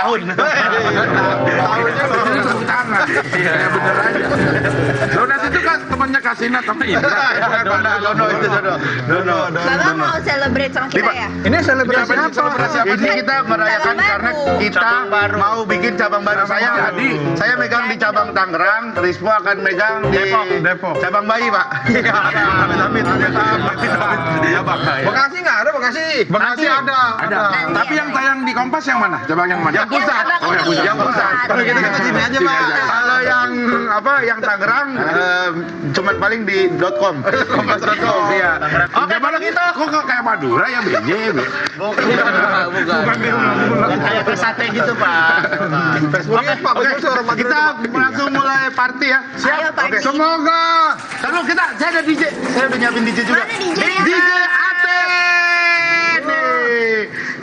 tahun. Tahunnya jadi tepuk tangan. Iya, bener aja. Donat itu kan temannya Kasina sama Indra. Dono. Bapak mau celebrate sama kita ya? Ini selebrasi apa? Ini kita merayakan karena kita mau bikin cabang baru. Saya megang di cabang Tangerang, Rispo akan megang di Depok. cabang Bayi, Pak. Amit. Bekasi nggak ada Bekasi. Bekasi ada. Tapi yang tayang di Kompas yang mana? Cabang yang mana? Yang pusat. Oh, Yang pusat. Kalau Kita sini aja, Pak. Kalau yang Tangerang cuma paling di .com. Kompas.com. Iya. Oke, mana kita kok kayak Madura ya, BJ. Bukan di rumah. Kayak bersate gitu, Pak. Oke, kita langsung mulai party ya. Siap. Ayo, party. Oke. Semoga. Kalau saya ada DJ. Saya udah nyiapin DJ juga. Mana DJ?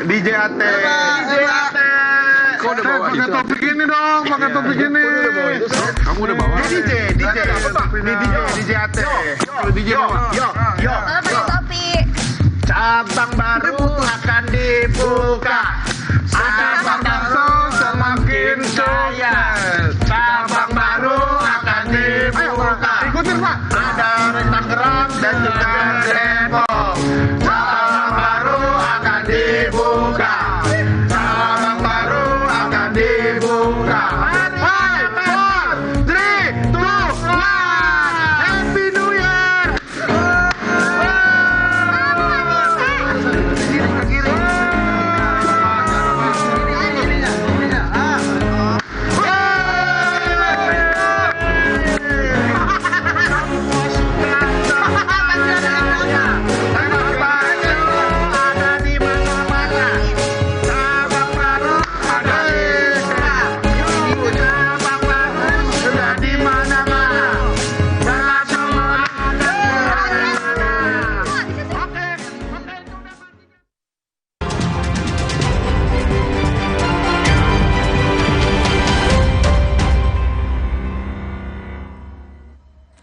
DJ Ate. DJ Ate. Kau udah bawa pakai topik ini dong, pakai topik ini. Kamu udah bawa? DJ Ate. DJ bawa. Yo. Pakai topi. Cabang baru akan dibuka. Cabang baru semakin sukses. Cabang baru akan dibuka. Ikutin, Pak. Ada Tangerang dan juga Depok. Cabang baru akan dibuka. Cabang baru akan dibuka. 5, 4, 3, 2, 1. Happy New Year.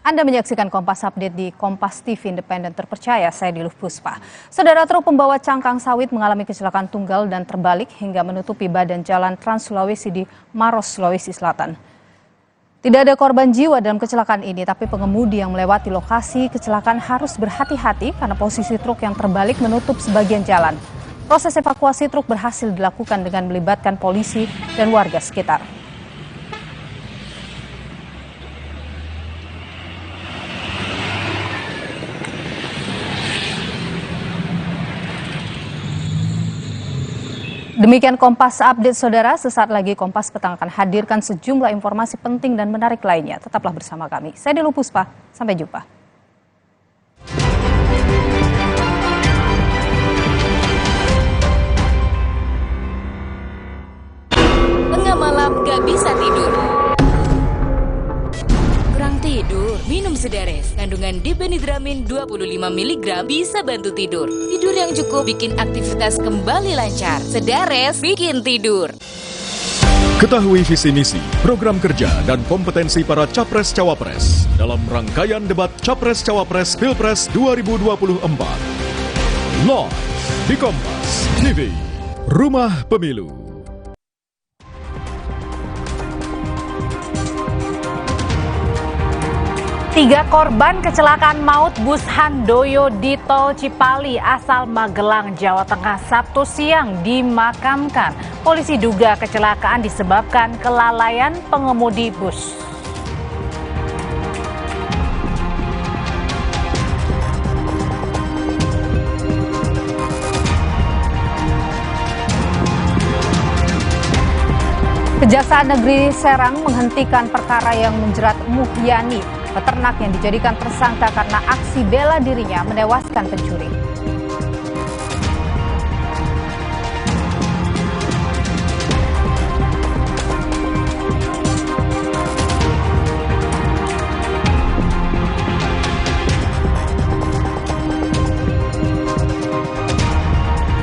Anda menyaksikan Kompas Update di Kompas TV Independen terpercaya, saya Diluh Puspa. Saudara, truk pembawa cangkang sawit mengalami kecelakaan tunggal dan terbalik hingga menutupi badan jalan Trans Sulawesi di Maros, Sulawesi Selatan. Tidak ada korban jiwa dalam kecelakaan ini, tapi pengemudi yang melewati lokasi kecelakaan harus berhati-hati karena posisi truk yang terbalik menutup sebagian jalan. Proses evakuasi truk berhasil dilakukan dengan melibatkan polisi dan warga sekitar. Demikian Kompas Update, saudara. Sesaat lagi Kompas Petang akan hadirkan sejumlah informasi penting dan menarik lainnya. Tetaplah bersama kami. Saya Diluh Puspa. Sampai jumpa. Tengah malam gak bisa tidur. Kurang tidur, minum Sedares. Kandungan dipenidramin 25 mg bisa bantu tidur. Tidur yang cukup bikin aktivitas kembali lancar. Sedares bikin tidur. Ketahui visi misi, program kerja, dan kompetensi para Capres-Cawapres dalam rangkaian debat Capres-Cawapres Pilpres 2024. Live di Kompas TV, Rumah Pemilu. 3 korban kecelakaan maut bus Handoyo di Tol Cipali asal Magelang, Jawa Tengah Sabtu siang dimakamkan. Polisi duga kecelakaan disebabkan kelalaian pengemudi bus. Kejaksaan Negeri Serang menghentikan perkara yang menjerat Muhyani, peternak yang dijadikan tersangka karena aksi bela dirinya menewaskan pencuri.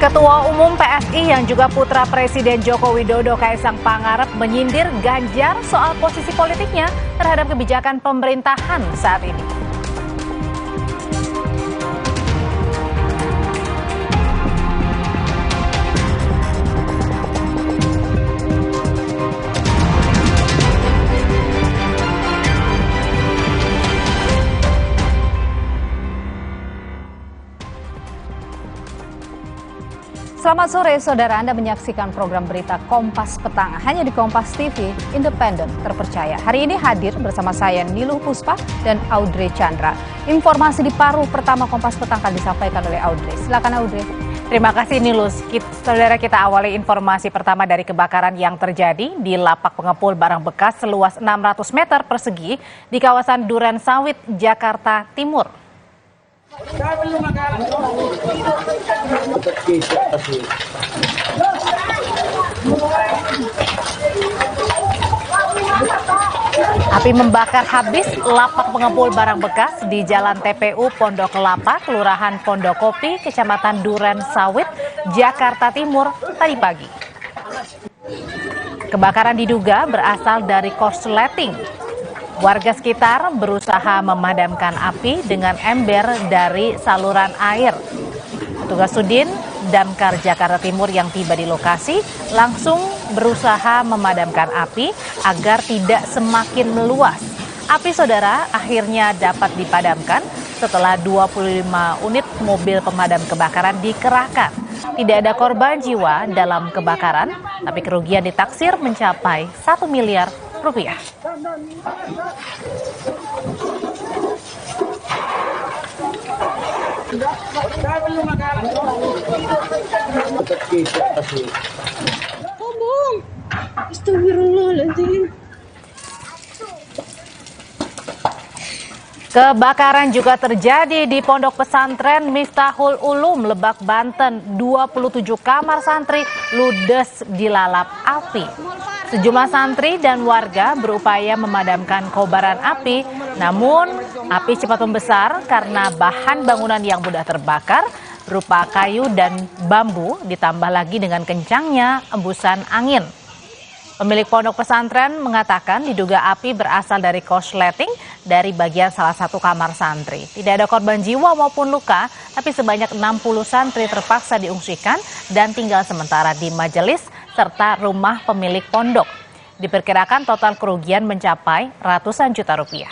Ketua Umum PSI yang juga putra Presiden Joko Widodo Kaisang Pangarep menyindir Ganjar soal posisi politiknya terhadap kebijakan pemerintahan saat ini. Selamat sore, saudara. Anda menyaksikan program berita Kompas Petang hanya di Kompas TV, independen, terpercaya. Hari ini hadir bersama saya Niluh Puspa dan Audrey Chandra. Informasi di paruh pertama Kompas Petang akan disampaikan oleh Audrey. Silakan Audrey. Terima kasih Nilus. Saudara, kita awali informasi pertama dari kebakaran yang terjadi di lapak pengepul barang bekas seluas 600 meter persegi di kawasan Duren Sawit, Jakarta Timur. Api membakar habis lapak pengepul barang bekas di Jalan TPU Pondok Kelapa, Kelurahan Pondokopi, Kecamatan Duren Sawit, Jakarta Timur tadi pagi. Kebakaran diduga berasal dari korsleting. Warga sekitar berusaha memadamkan api dengan ember dari saluran air. Petugas Sudin Damkar Jakarta Timur yang tiba di lokasi langsung berusaha memadamkan api agar tidak semakin meluas. Api, saudara, akhirnya dapat dipadamkan setelah 25 unit mobil pemadam kebakaran dikerahkan. Tidak ada korban jiwa dalam kebakaran, tapi kerugian ditaksir mencapai 1 miliar rupiah. Kebakaran juga terjadi di Pondok Pesantren Miftahul Ulum, Lebak, Banten. 27 kamar santri ludes dilalap api. Sejumlah santri dan warga berupaya memadamkan kobaran api, namun api cepat membesar karena bahan bangunan yang mudah terbakar berupa kayu dan bambu, ditambah lagi dengan kencangnya embusan angin. Pemilik pondok pesantren mengatakan diduga api berasal dari korsleting dari bagian salah satu kamar santri. Tidak ada korban jiwa maupun luka, tapi sebanyak 60 santri terpaksa diungsikan dan tinggal sementara di majelis serta rumah pemilik pondok. Diperkirakan total kerugian mencapai ratusan juta rupiah.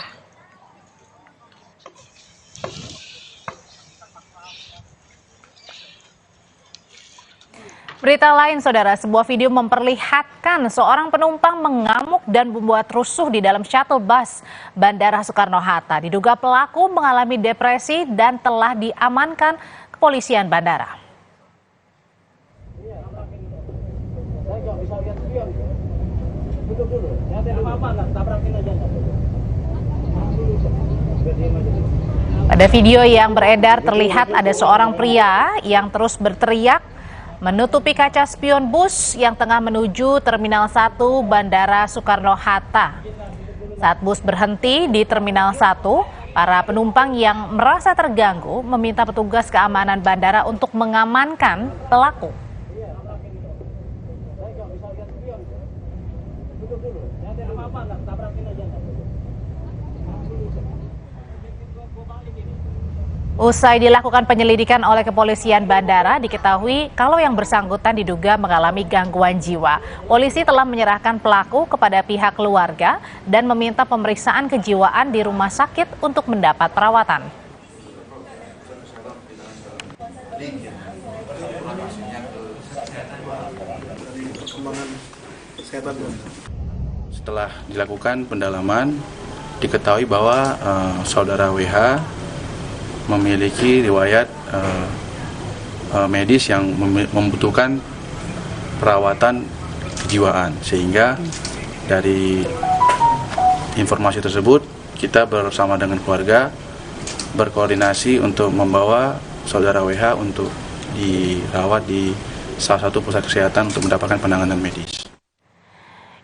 Berita lain, saudara, sebuah video memperlihatkan seorang penumpang mengamuk dan membuat rusuh di dalam shuttle bus Bandara Soekarno-Hatta. Diduga pelaku mengalami depresi dan telah diamankan kepolisian bandara. Pada video yang beredar terlihat ada seorang pria yang terus berteriak menutupi kaca spion bus yang tengah menuju Terminal 1 Bandara Soekarno-Hatta. Saat bus berhenti di Terminal 1, para penumpang yang merasa terganggu meminta petugas keamanan bandara untuk mengamankan pelaku. Usai dilakukan penyelidikan oleh kepolisian bandara, diketahui kalau yang bersangkutan diduga mengalami gangguan jiwa. Polisi telah menyerahkan pelaku kepada pihak keluarga dan meminta pemeriksaan kejiwaan di rumah sakit untuk mendapat perawatan. Setelah dilakukan pendalaman, diketahui bahwa saudara WH memiliki riwayat medis yang membutuhkan perawatan kejiwaan, sehingga dari informasi tersebut kita bersama dengan keluarga berkoordinasi untuk membawa saudara WH untuk dirawat di salah satu pusat kesehatan untuk mendapatkan penanganan medis.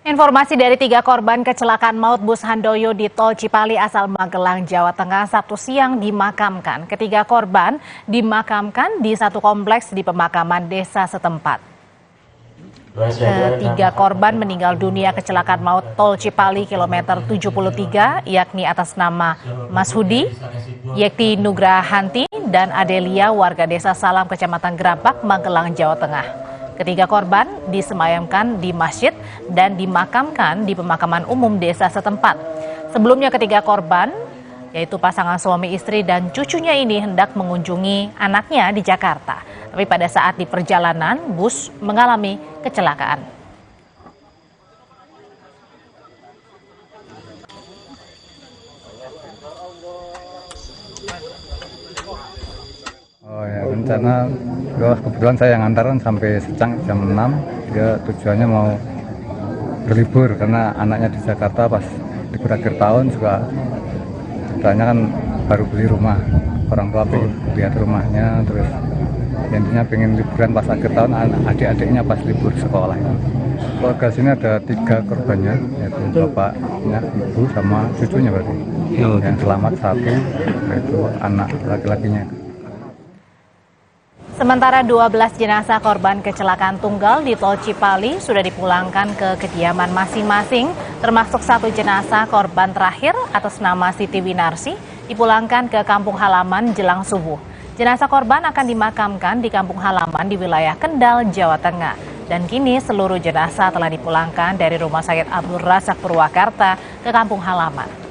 Informasi dari 3 korban kecelakaan maut bus Handoyo di Tol Cipali asal Magelang, Jawa Tengah Sabtu siang dimakamkan. Ketiga korban dimakamkan di satu kompleks di pemakaman desa setempat. Ketiga korban meninggal dunia kecelakaan maut Tol Cipali kilometer 73, yakni atas nama Mas Hudi, Yekti Nugrahanti, dan Adelia warga desa Salam, Kecamatan Gerabak, Magelang, Jawa Tengah. Ketiga korban disemayamkan di masjid dan dimakamkan di pemakaman umum desa setempat. Sebelumnya ketiga korban yaitu pasangan suami istri dan cucunya ini hendak mengunjungi anaknya di Jakarta. Tapi pada saat di perjalanan, bus mengalami kecelakaan. Oh ya, rencana kebetulan saya yang antaran sampai Secang jam 6. Dia tujuannya mau berlibur karena anaknya di Jakarta pas libur akhir tahun juga ceritanya kan baru beli rumah, orang tua pengen lihat rumahnya, terus intinya pengen liburan pas akhir tahun, adik-adiknya pas libur sekolah. Keluarga sini ada 3 korbannya, yaitu bapaknya, ibu sama cucunya berarti. Yang selamat 1, yaitu anak laki-lakinya. Sementara 12 jenazah korban kecelakaan tunggal di Tol Cipali sudah dipulangkan ke kediaman masing-masing, termasuk 1 jenazah korban terakhir atas nama Siti Winarsi dipulangkan ke kampung halaman jelang subuh. Jenazah korban akan dimakamkan di kampung halaman di wilayah Kendal, Jawa Tengah. Dan kini seluruh jenazah telah dipulangkan dari Rumah Sakit Abdul Razak Purwakarta ke kampung halaman.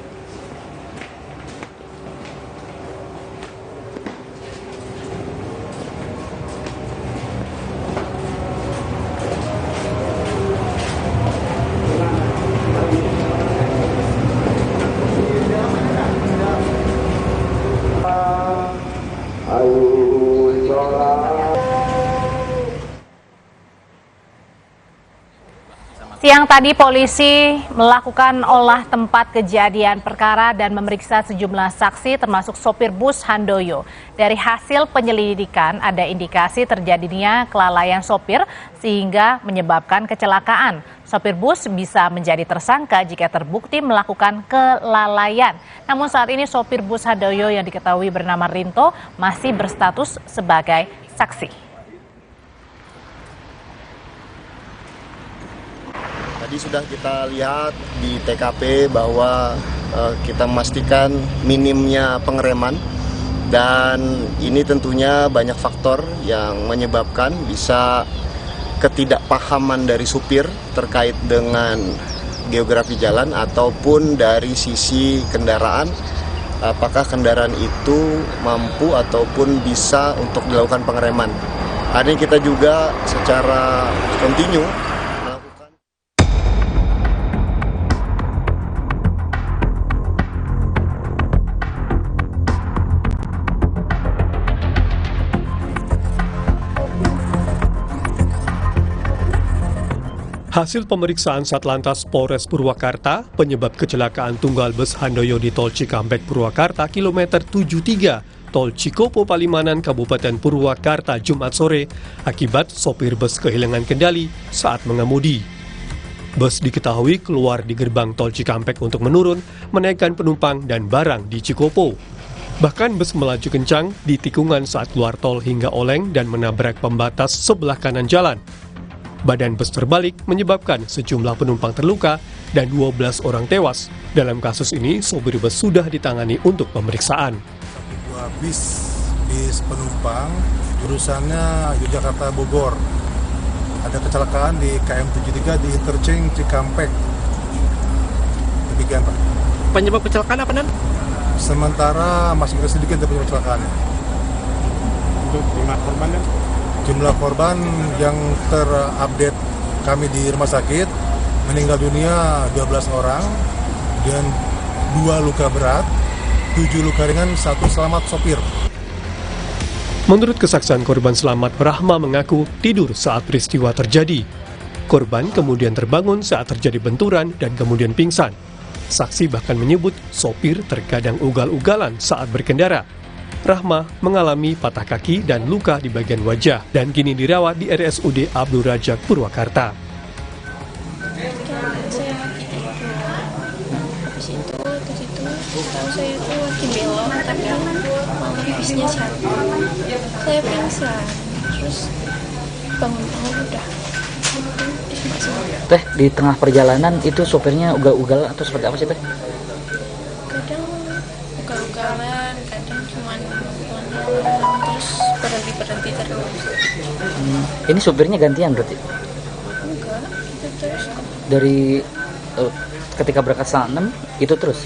Siang tadi polisi melakukan olah tempat kejadian perkara dan memeriksa sejumlah saksi termasuk sopir bus Handoyo. Dari hasil penyelidikan ada indikasi terjadinya kelalaian sopir sehingga menyebabkan kecelakaan. Sopir bus bisa menjadi tersangka jika terbukti melakukan kelalaian. Namun saat ini sopir bus Handoyo yang diketahui bernama Rinto masih berstatus sebagai saksi. Tadi sudah kita lihat di TKP bahwa kita memastikan minimnya pengereman dan ini tentunya banyak faktor yang menyebabkan bisa ketidakpahaman dari supir terkait dengan geografi jalan ataupun dari sisi kendaraan, apakah kendaraan itu mampu ataupun bisa untuk dilakukan pengereman. Hari ini kita juga secara kontinu Hasil pemeriksaan Satlantas Polres Purwakarta, penyebab kecelakaan tunggal bus Handoyo di Tol Cikampek Purwakarta kilometer 73, Tol Cikopo Palimanan, Kabupaten Purwakarta, Jumat sore, akibat sopir bus kehilangan kendali saat mengemudi. Bus diketahui keluar di gerbang Tol Cikampek untuk menurun, menaikkan penumpang dan barang di Cikopo. Bahkan bus melaju kencang di tikungan saat keluar tol hingga oleng dan menabrak pembatas sebelah kanan jalan. Badan bus terbalik menyebabkan sejumlah penumpang terluka dan 12 orang tewas. Dalam kasus ini, sopir bus sudah ditangani untuk pemeriksaan. 2 bis penumpang jurusannya Yogyakarta Bogor. Ada kecelakaan di KM 73 di interchange Cikampek. Demikian, Pak. Penyebab kecelakaan apa, Nan? Sementara masih sedikit penyebab kecelakaannya. Untuk jumlah korban, Dan? Jumlah korban yang terupdate kami di rumah sakit meninggal dunia 12 orang dan 2 luka berat, 7 luka ringan, 1 selamat sopir. Menurut kesaksian korban selamat, Rahma mengaku tidur saat peristiwa terjadi. Korban kemudian terbangun saat terjadi benturan dan kemudian pingsan. Saksi bahkan menyebut sopir terkadang ugal-ugalan saat berkendara. Rahma mengalami patah kaki dan luka di bagian wajah dan kini dirawat di RSUD Abdul Razak Purwakarta. Habis itu tahu saya itu lagi belok tapi malah bisnya jatuh. Saya pingsan, terus bangun-bangun udah. Teh, di tengah perjalanan itu sopirnya ugal-ugal atau seperti apa sih, Teh? Kadang ugal-ugalan, kadang cuman terus berhenti terus. Ini sopirnya gantian berarti? Enggak, itu terus. Dari ketika berangkat setengah 6 itu terus?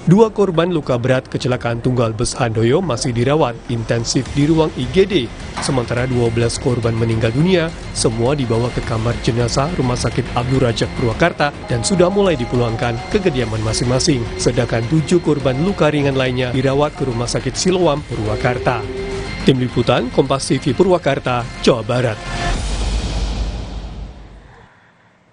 2 korban luka berat kecelakaan tunggal bus Handoyo masih dirawat intensif di ruang IGD, sementara 12 korban meninggal dunia, semua dibawa ke kamar jenazah Rumah Sakit Abdul Razak Purwakarta dan sudah mulai dipulangkan ke kediaman masing-masing. Sedangkan 7 korban luka ringan lainnya dirawat ke Rumah Sakit Siloam, Purwakarta. Tim Liputan, Kompas TV Purwakarta, Jawa Barat.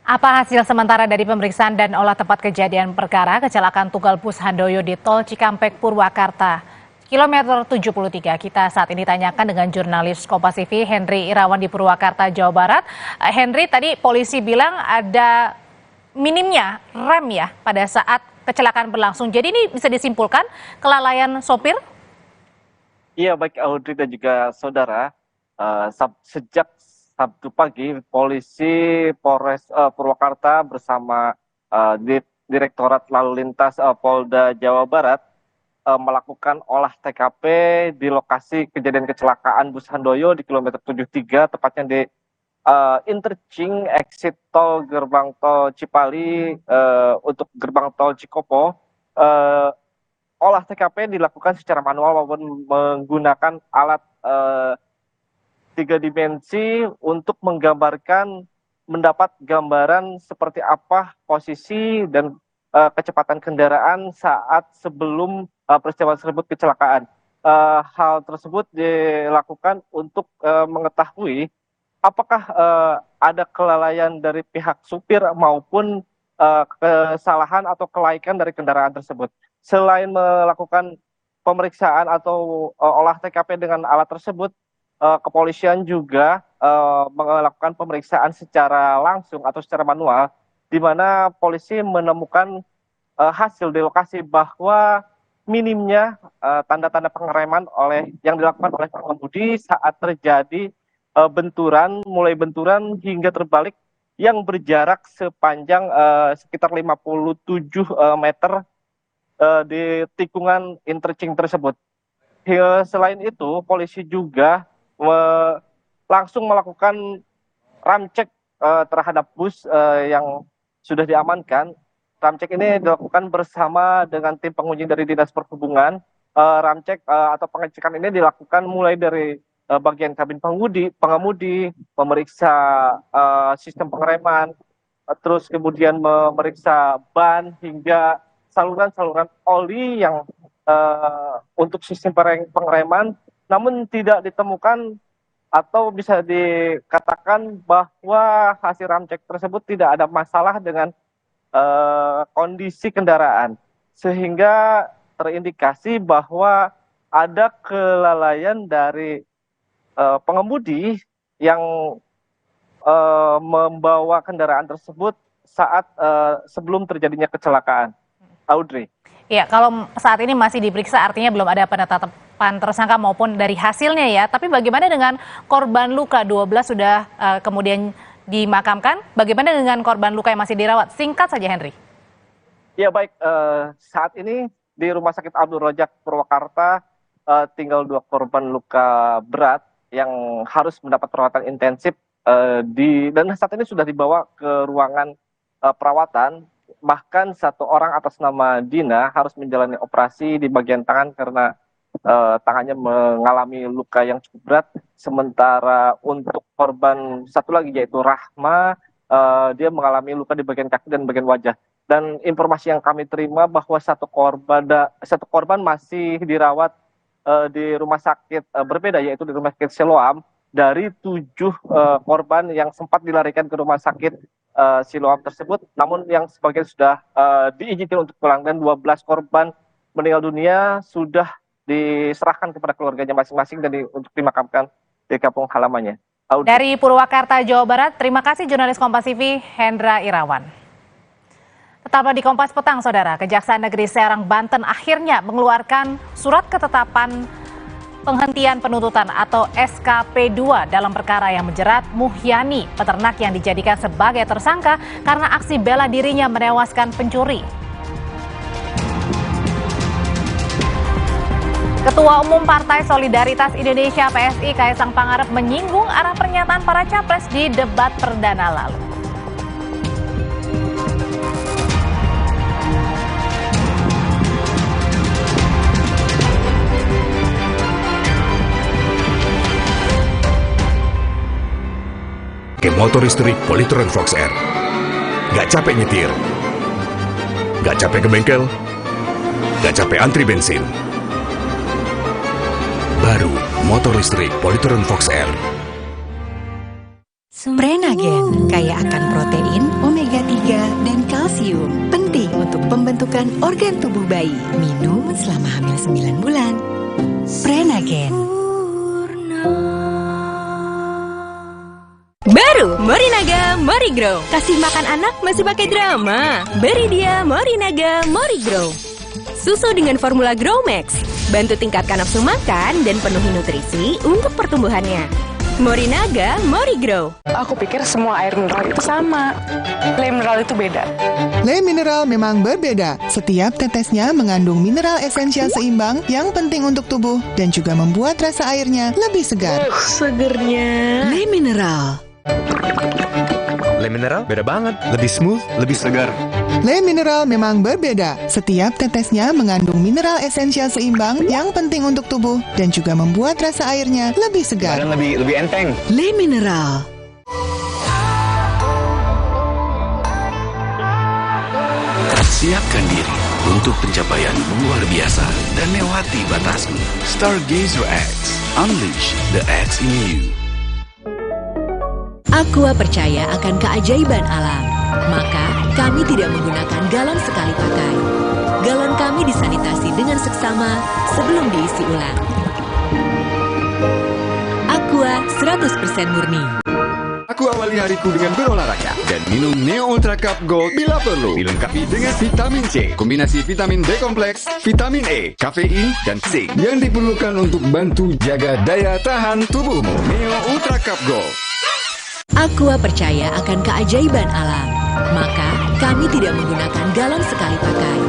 Apa hasil sementara dari pemeriksaan dan olah tempat kejadian perkara kecelakaan tunggal bus Handoyo di Tol Cikampek, Purwakarta, kilometer 73? Kita saat ini tanyakan dengan jurnalis Kompas TV Henry Irawan di Purwakarta, Jawa Barat. Henry, tadi polisi bilang ada minimnya rem ya pada saat kecelakaan berlangsung. Jadi ini bisa disimpulkan kelalaian sopir? Iya, baik Audrey dan juga saudara. Sejak Sabtu pagi, polisi Polres Purwakarta bersama Direktorat Lalu Lintas Polda Jawa Barat melakukan olah TKP di lokasi kejadian kecelakaan bus Handoyo di kilometer 73, tepatnya di interchange exit tol gerbang tol Cipali untuk gerbang tol Cikopo. Olah TKP dilakukan secara manual maupun menggunakan alat 3 dimensi untuk mendapat gambaran seperti apa posisi dan kecepatan kendaraan saat sebelum peristiwa tersebut kecelakaan. Hal tersebut dilakukan untuk mengetahui apakah ada kelalaian dari pihak supir maupun kesalahan atau kelaikan dari kendaraan tersebut. Selain melakukan pemeriksaan atau olah TKP dengan alat tersebut, kepolisian juga melakukan pemeriksaan secara langsung atau secara manual, di mana polisi menemukan hasil di lokasi bahwa minimnya tanda-tanda pengereman yang dilakukan oleh pengemudi saat terjadi mulai benturan hingga terbalik yang berjarak sepanjang sekitar 57 meter di tikungan interchange tersebut. Selain itu, polisi juga langsung melakukan ramcek terhadap bus yang sudah diamankan. Ramcek ini dilakukan bersama dengan tim penguji dari Dinas Perhubungan. Ramcek atau pengecekan ini dilakukan mulai dari bagian kabin pengemudi, memeriksa sistem pengereman, terus kemudian memeriksa ban hingga saluran-saluran oli yang untuk sistem pengereman. Namun tidak ditemukan atau bisa dikatakan bahwa hasil ramcek tersebut tidak ada masalah dengan kondisi kendaraan. Sehingga terindikasi bahwa ada kelalaian dari pengemudi yang membawa kendaraan tersebut saat sebelum terjadinya kecelakaan. Audrey. Ya, kalau saat ini masih diperiksa artinya belum ada penetapan tersangka maupun dari hasilnya ya. Tapi bagaimana dengan korban luka 12 sudah kemudian dimakamkan? Bagaimana dengan korban luka yang masih dirawat? Singkat saja Henry. Ya baik, saat ini di Rumah Sakit Abdul Razak Purwakarta tinggal 2 korban luka berat yang harus mendapat perawatan intensif dan saat ini sudah dibawa ke ruangan perawatan. Bahkan 1 orang atas nama Dina harus menjalani operasi di bagian tangan karena tangannya mengalami luka yang cukup berat. Sementara untuk korban satu lagi yaitu Rahma, dia mengalami luka di bagian kaki dan bagian wajah. Dan informasi yang kami terima bahwa satu korban masih dirawat di rumah sakit berbeda, yaitu di Rumah Sakit Siloam. Dari 7 korban yang sempat dilarikan ke rumah sakit Siloam tersebut, namun yang sebagian sudah diizinkan untuk pulang dan 12 korban meninggal dunia sudah diserahkan kepada keluarganya masing-masing dan untuk dimakamkan di kampung halamannya. Dari Purwakarta, Jawa Barat, terima kasih jurnalis Kompas TV Hendra Irawan. Tetaplah di Kompas Petang, Saudara. Kejaksaan Negeri Serang, Banten akhirnya mengeluarkan surat ketetapan penghentian penuntutan atau SKP2 dalam perkara yang menjerat Muhyani, peternak yang dijadikan sebagai tersangka karena aksi bela dirinya menewaskan pencuri. Ketua Umum Partai Solidaritas Indonesia PSI Kaisang Pangarep menyinggung arah pernyataan para capres di debat perdana lalu. Pakai motor listrik Polytron Fox R. Gak capek nyetir. Gak capek ke bengkel. Gak capek antri bensin. Baru motor listrik Polytron Fox R. Prenagen kaya akan protein, omega 3, dan kalsium. Penting untuk pembentukan organ tubuh bayi. Minum selama hamil 9 bulan. Prenagen. Baru Morinaga Morigrow. Kasih makan anak masih pakai drama. Beri dia Morinaga Morigrow. Susu dengan formula Grow Max. Bantu tingkatkan nafsu makan dan penuhi nutrisi untuk pertumbuhannya. Morinaga Morigrow. Aku pikir semua air mineral itu sama. Le mineral itu beda. Le mineral memang berbeda. Setiap tetesnya mengandung mineral esensial seimbang yang penting untuk tubuh dan juga membuat rasa airnya lebih segar. Segernya. Le mineral. Le mineral beda banget, lebih smooth, lebih segar. Le mineral memang berbeda. Setiap tetesnya mengandung mineral esensial seimbang yang penting untuk tubuh dan juga membuat rasa airnya lebih segar. Dan lebih enteng. Le mineral. Siapkan diri untuk pencapaian luar biasa dan lewati batasmu. Stargazer X, unleash the X in you. Aqua percaya akan keajaiban alam, maka kami tidak menggunakan galon sekali pakai. Galon kami disanitasi dengan seksama sebelum diisi ulang. Aqua 100% murni. Aku awali hariku dengan berolahraga dan minum Neo Ultra Cup Gold bila perlu. Dilengkapi dengan vitamin C, kombinasi vitamin B kompleks, vitamin E, kafein, dan zinc yang diperlukan untuk bantu jaga daya tahan tubuhmu. Neo Ultra Cup Gold. Aqua percaya akan keajaiban alam, maka kami tidak menggunakan galon sekali pakai.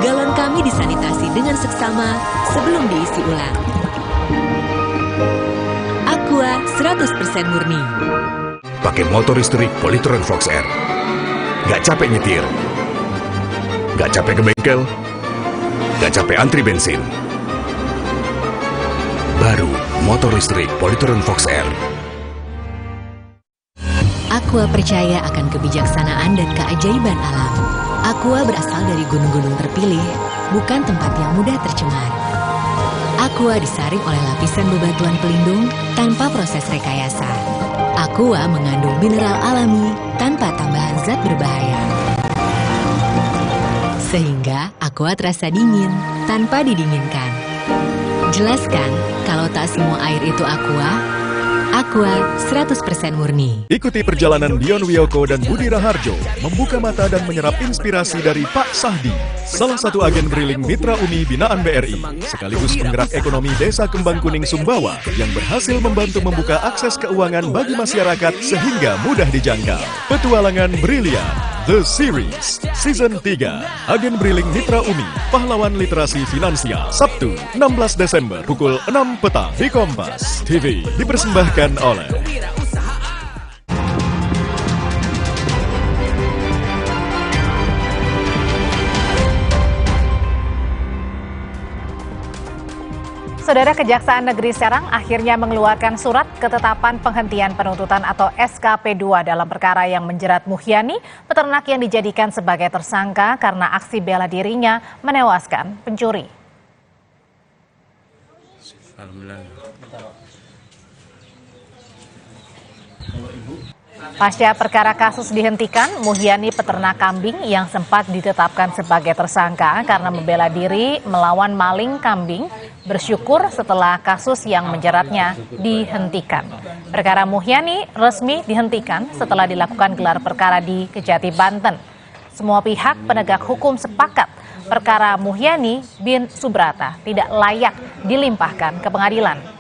Galon kami disanitasi dengan seksama sebelum diisi ulang. Aqua 100% murni. Pakai motor listrik Polytron Fox R. Gak capek nyetir. Gak capek ke bengkel. Gak capek antri bensin. Baru motor listrik Polytron Fox R. Aqua percaya akan kebijaksanaan dan keajaiban alam. Aqua berasal dari gunung-gunung terpilih, bukan tempat yang mudah tercemar. Aqua disaring oleh lapisan bebatuan pelindung tanpa proses rekayasa. Aqua mengandung mineral alami tanpa tambahan zat berbahaya. Sehingga Aqua terasa dingin tanpa didinginkan. Jelaskan kalau tak semua air itu Aqua. Aqua 100% murni. Ikuti perjalanan Dion Wiyoko dan Budi Raharjo membuka mata dan menyerap inspirasi dari Pak Sahdi, salah satu agen Briling Mitra Umi binaan BRI, sekaligus penggerak ekonomi Desa Kembang Kuning Sumbawa yang berhasil membantu membuka akses keuangan bagi masyarakat sehingga mudah dijangkau. Petualangan Brilian The Series Season 3, Agen Briling Mitra Umi, Pahlawan Literasi Finansial, Sabtu 16 Desember pukul 6 petang di Kompas TV, dipersembahkan oleh Saudara, Kejaksaan Negeri Serang akhirnya mengeluarkan surat ketetapan penghentian penuntutan atau SKP2 dalam perkara yang menjerat Muhyani, peternak yang dijadikan sebagai tersangka karena aksi bela dirinya menewaskan pencuri. Pasca perkara kasus dihentikan, Muhyani peternak kambing yang sempat ditetapkan sebagai tersangka karena membela diri melawan maling kambing bersyukur setelah kasus yang menjeratnya dihentikan. Perkara Muhyani resmi dihentikan setelah dilakukan gelar perkara di Kejati, Banten. Semua pihak penegak hukum sepakat perkara Muhyani bin Subrata tidak layak dilimpahkan ke pengadilan.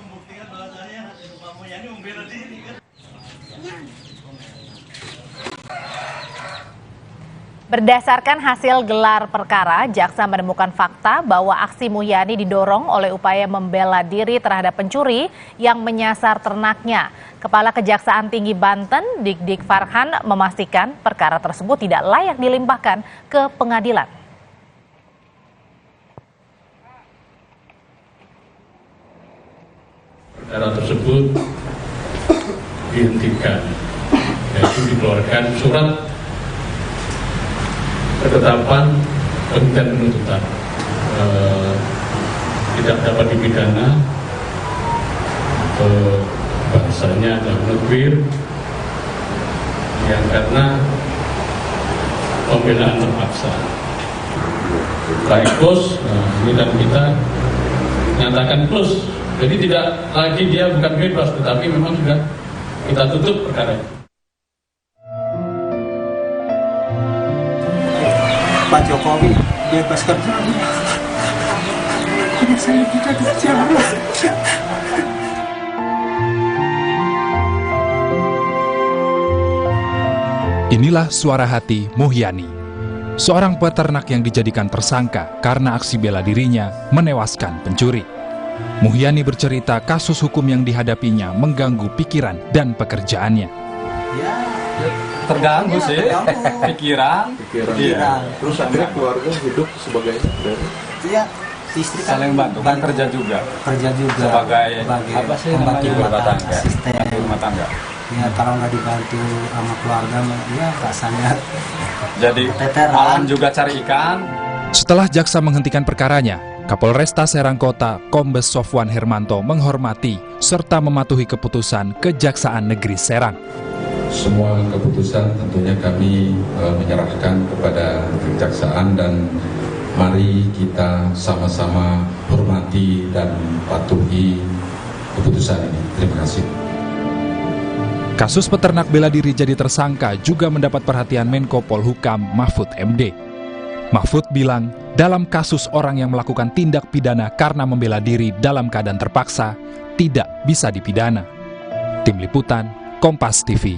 Berdasarkan hasil gelar perkara, jaksa menemukan fakta bahwa aksi Muhyani didorong oleh upaya membela diri terhadap pencuri yang menyasar ternaknya. Kepala Kejaksaan Tinggi Banten, Dik Farhan, memastikan perkara tersebut tidak layak dilimpahkan ke pengadilan. Perkara tersebut dihentikan yaitu dikeluarkan surat ketetapan penghentian penuntutan, tidak dapat dipidana atau bahasanya adalah nuklir yang karena pembelaan terpaksa. Baik close, ini dan kita nyatakan close. Jadi tidak lagi dia bukan bebas, tetapi memang sudah kita tutup perkara itu. Pak Jokowi bebaskan kami. Saya tidak dijaga. Inilah suara hati Muhyani, seorang peternak yang dijadikan tersangka karena aksi bela dirinya menewaskan pencuri. Muhyani bercerita kasus hukum yang dihadapinya mengganggu pikiran dan pekerjaannya. Ya, terganggu sih, pikiran. Iya. Terus akhirnya keluarga hidup sebagai Iya, istri saling bantu, kan kerja juga sebagai apa sih namanya rumah tangga, asisten rumah tangga. Ya kalau nggak dibantu sama keluarga, ya rasanya jadi malam juga cari ikan. Setelah jaksa menghentikan perkaranya, Kapolresta Serang Kota Kombes Sofwan Hermanto menghormati serta mematuhi keputusan Kejaksaan Negeri Serang. Semua keputusan tentunya kami menyerahkan kepada Kejaksaan dan mari kita sama-sama hormati dan patuhi keputusan ini. Terima kasih. Kasus peternak bela diri jadi tersangka juga mendapat perhatian Menko Polhukam Mahfud MD. Mahfud bilang, dalam kasus orang yang melakukan tindak pidana karena membela diri dalam keadaan terpaksa, tidak bisa dipidana. Tim Liputan, Kompas TV.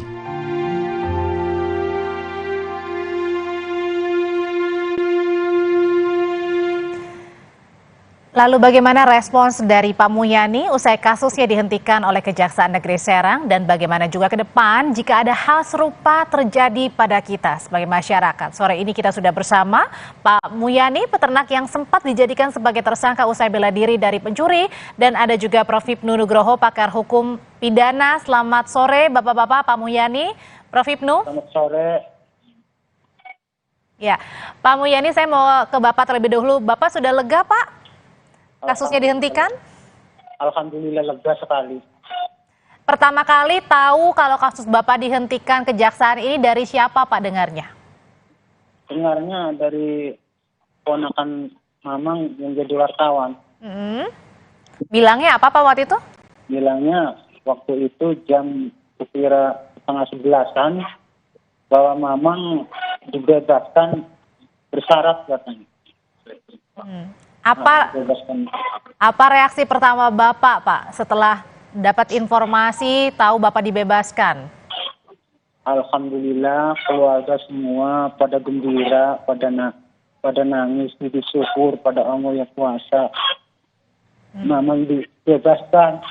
Lalu bagaimana respons dari Pak Muhyani usai kasusnya dihentikan oleh Kejaksaan Negeri Serang, dan bagaimana juga ke depan jika ada hal serupa terjadi pada kita sebagai masyarakat. Sore ini kita sudah bersama Pak Muhyani, peternak yang sempat dijadikan sebagai tersangka usai bela diri dari pencuri, dan ada juga Prof. Hipnu Nugroho, pakar hukum pidana. Selamat sore Bapak-bapak, Pak Muhyani, Prof. Hipnu. Selamat sore. Ya, Pak Muhyani, saya mau ke Bapak terlebih dahulu. Bapak sudah lega, Pak? Kasusnya dihentikan? Alhamdulillah lega sekali. Pertama kali tahu kalau kasus Bapak dihentikan Kejaksaan ini dari siapa Pak dengarnya? Dengarnya dari ponakan Mamang yang jadi wartawan. Bilangnya apa Pak waktu itu? Bilangnya waktu itu jam kira 10:30 bahwa Mamang dibebaskan bersyarat katanya. Apa reaksi pertama Bapak, Pak, setelah dapat informasi tahu Bapak dibebaskan? Alhamdulillah, keluarga semua pada gembira, pada nangis, puji syukur pada Allah yang kuasa. Mamang dibebaskan.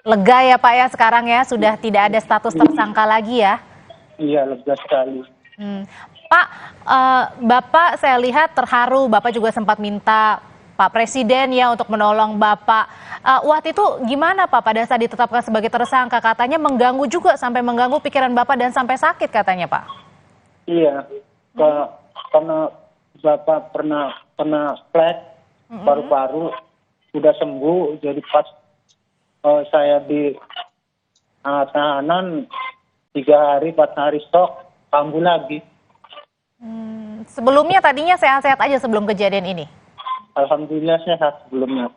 Lega ya Pak ya sekarang ya, sudah tidak ada status tersangka lagi ya? Iya, lega sekali. Pak, Bapak saya lihat terharu, Bapak juga sempat minta Pak Presiden ya untuk menolong Bapak. Waktu itu gimana Pak pada saat ditetapkan sebagai tersangka? Katanya mengganggu juga, sampai mengganggu pikiran Bapak dan sampai sakit katanya Pak. Iya, karena Bapak pernah flek paru-paru, sudah sembuh, jadi pas saya di tahanan 3 hari, 4 hari stok, kambuh lagi. Sebelumnya tadinya sehat-sehat aja sebelum kejadian ini? Alhamdulillah sehat sebelumnya.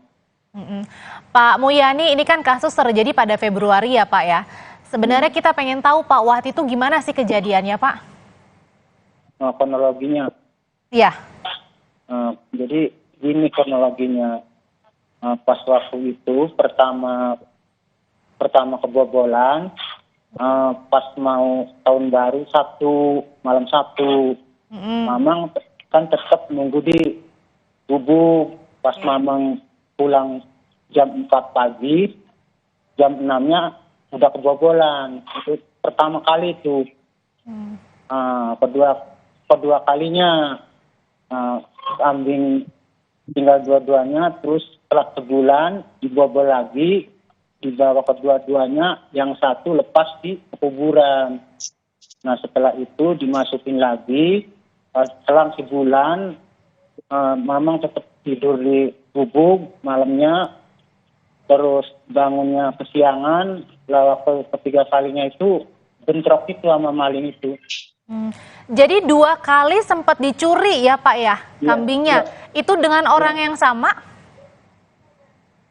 Pak Muhyani, ini kan kasus terjadi pada Februari ya Pak ya. Sebenarnya kita pengen tahu Pak, waktu itu gimana sih kejadiannya Pak? Kronologinya? Iya. Jadi gini kronologinya. Pas waktu itu pertama kebobolan, pas mau tahun baru malam Sabtu. Mamang kan tetap nunggu di gubuk. Pas Mamang pulang jam 4 pagi, jam 6-nya udah kebobolan. Itu pertama kali itu. Kedua kalinya kambing tinggal dua-duanya, terus setelah sebulan dibobol lagi, dibawa kedua-duanya, yang satu lepas di kuburan. Nah setelah itu dimasukin lagi, selang sebulan, Mamang tetap tidur di gubuk malamnya, terus bangunnya kesiangan, lah waktu ketiga kalinya itu bentrok itu sama maling itu. Jadi 2 kali sempat dicuri ya Pak ya, kambingnya. Itu dengan orang yang sama?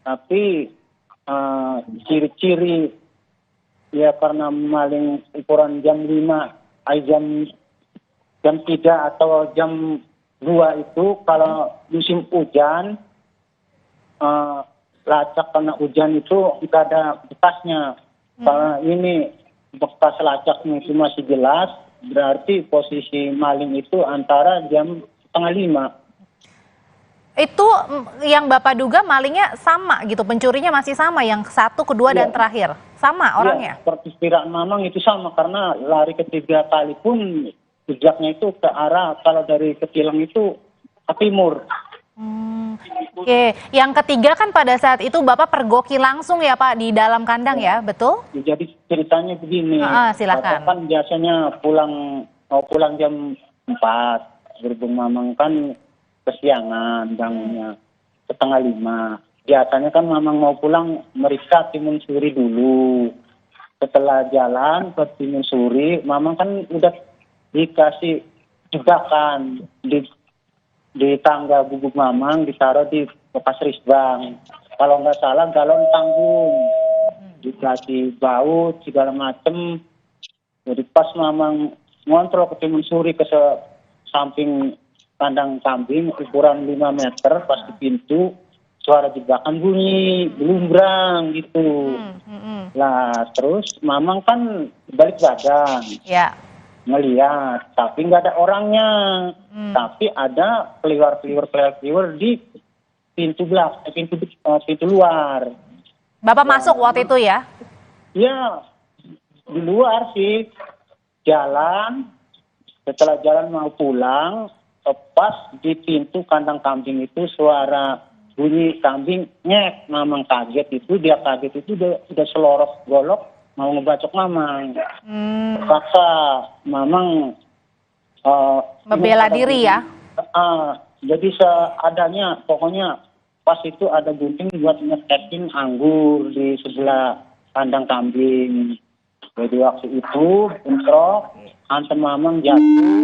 Tapi ciri-ciri ya karena maling ukuran jam 5, jam 3 atau jam 2 itu kalau musim hujan, lacak karena hujan itu nggak ada bekasnya. Kalau ini bekas lacaknya itu masih jelas, berarti posisi maling itu antara jam 4:30. Itu yang Bapak duga malingnya sama gitu, pencurinya masih sama, yang 1, kedua, dan terakhir? Sama orangnya? Perkiraan Mamang itu sama, karena lari ketiga kali pun jejaknya itu ke arah, kalau dari Ketilang itu ke timur. Oke, yang ketiga kan pada saat itu Bapak pergoki langsung ya Pak di dalam kandang ya, betul? Jadi ceritanya begini, silakan. Bapak kan biasanya pulang jam 4, berhubung Mamang kan kesiangan bangunnya 4:30. Biasanya kan Mamang mau pulang meriksa Timun Suri dulu. Setelah jalan ke Timun Suri, Mamang kan udah dikasih jebakan di tangga gubuk Mamang, ditaruh di bekas risbang. Kalau nggak salah galon tanggung, dikasih baut segala macem. Jadi pas Mamang ngontrol ke Timun Suri ke samping kandang kambing ukuran 5 meter, pas di pintu suara jebakan bunyi belumbrang gitu. Lah terus Mamang kan balik badan, ngeliat, tapi nggak ada orangnya, tapi ada keliwar di pintu belakang, pintu luar. Bapak masuk waktu itu ya? Iya, di luar sih, jalan. Setelah jalan mau pulang, pas di pintu kandang kambing itu suara bunyi kambing nyek. Mamang kaget itu, dia kaget itu udah selorok golok mau ngebacok Mamang. Paksa Mamang membela diri ya? Jadi seadanya, pokoknya pas itu ada gunting buat nyetekin anggur di sebelah kandang kambing. Jadi waktu itu bentrok, hantem Mamang jatuh.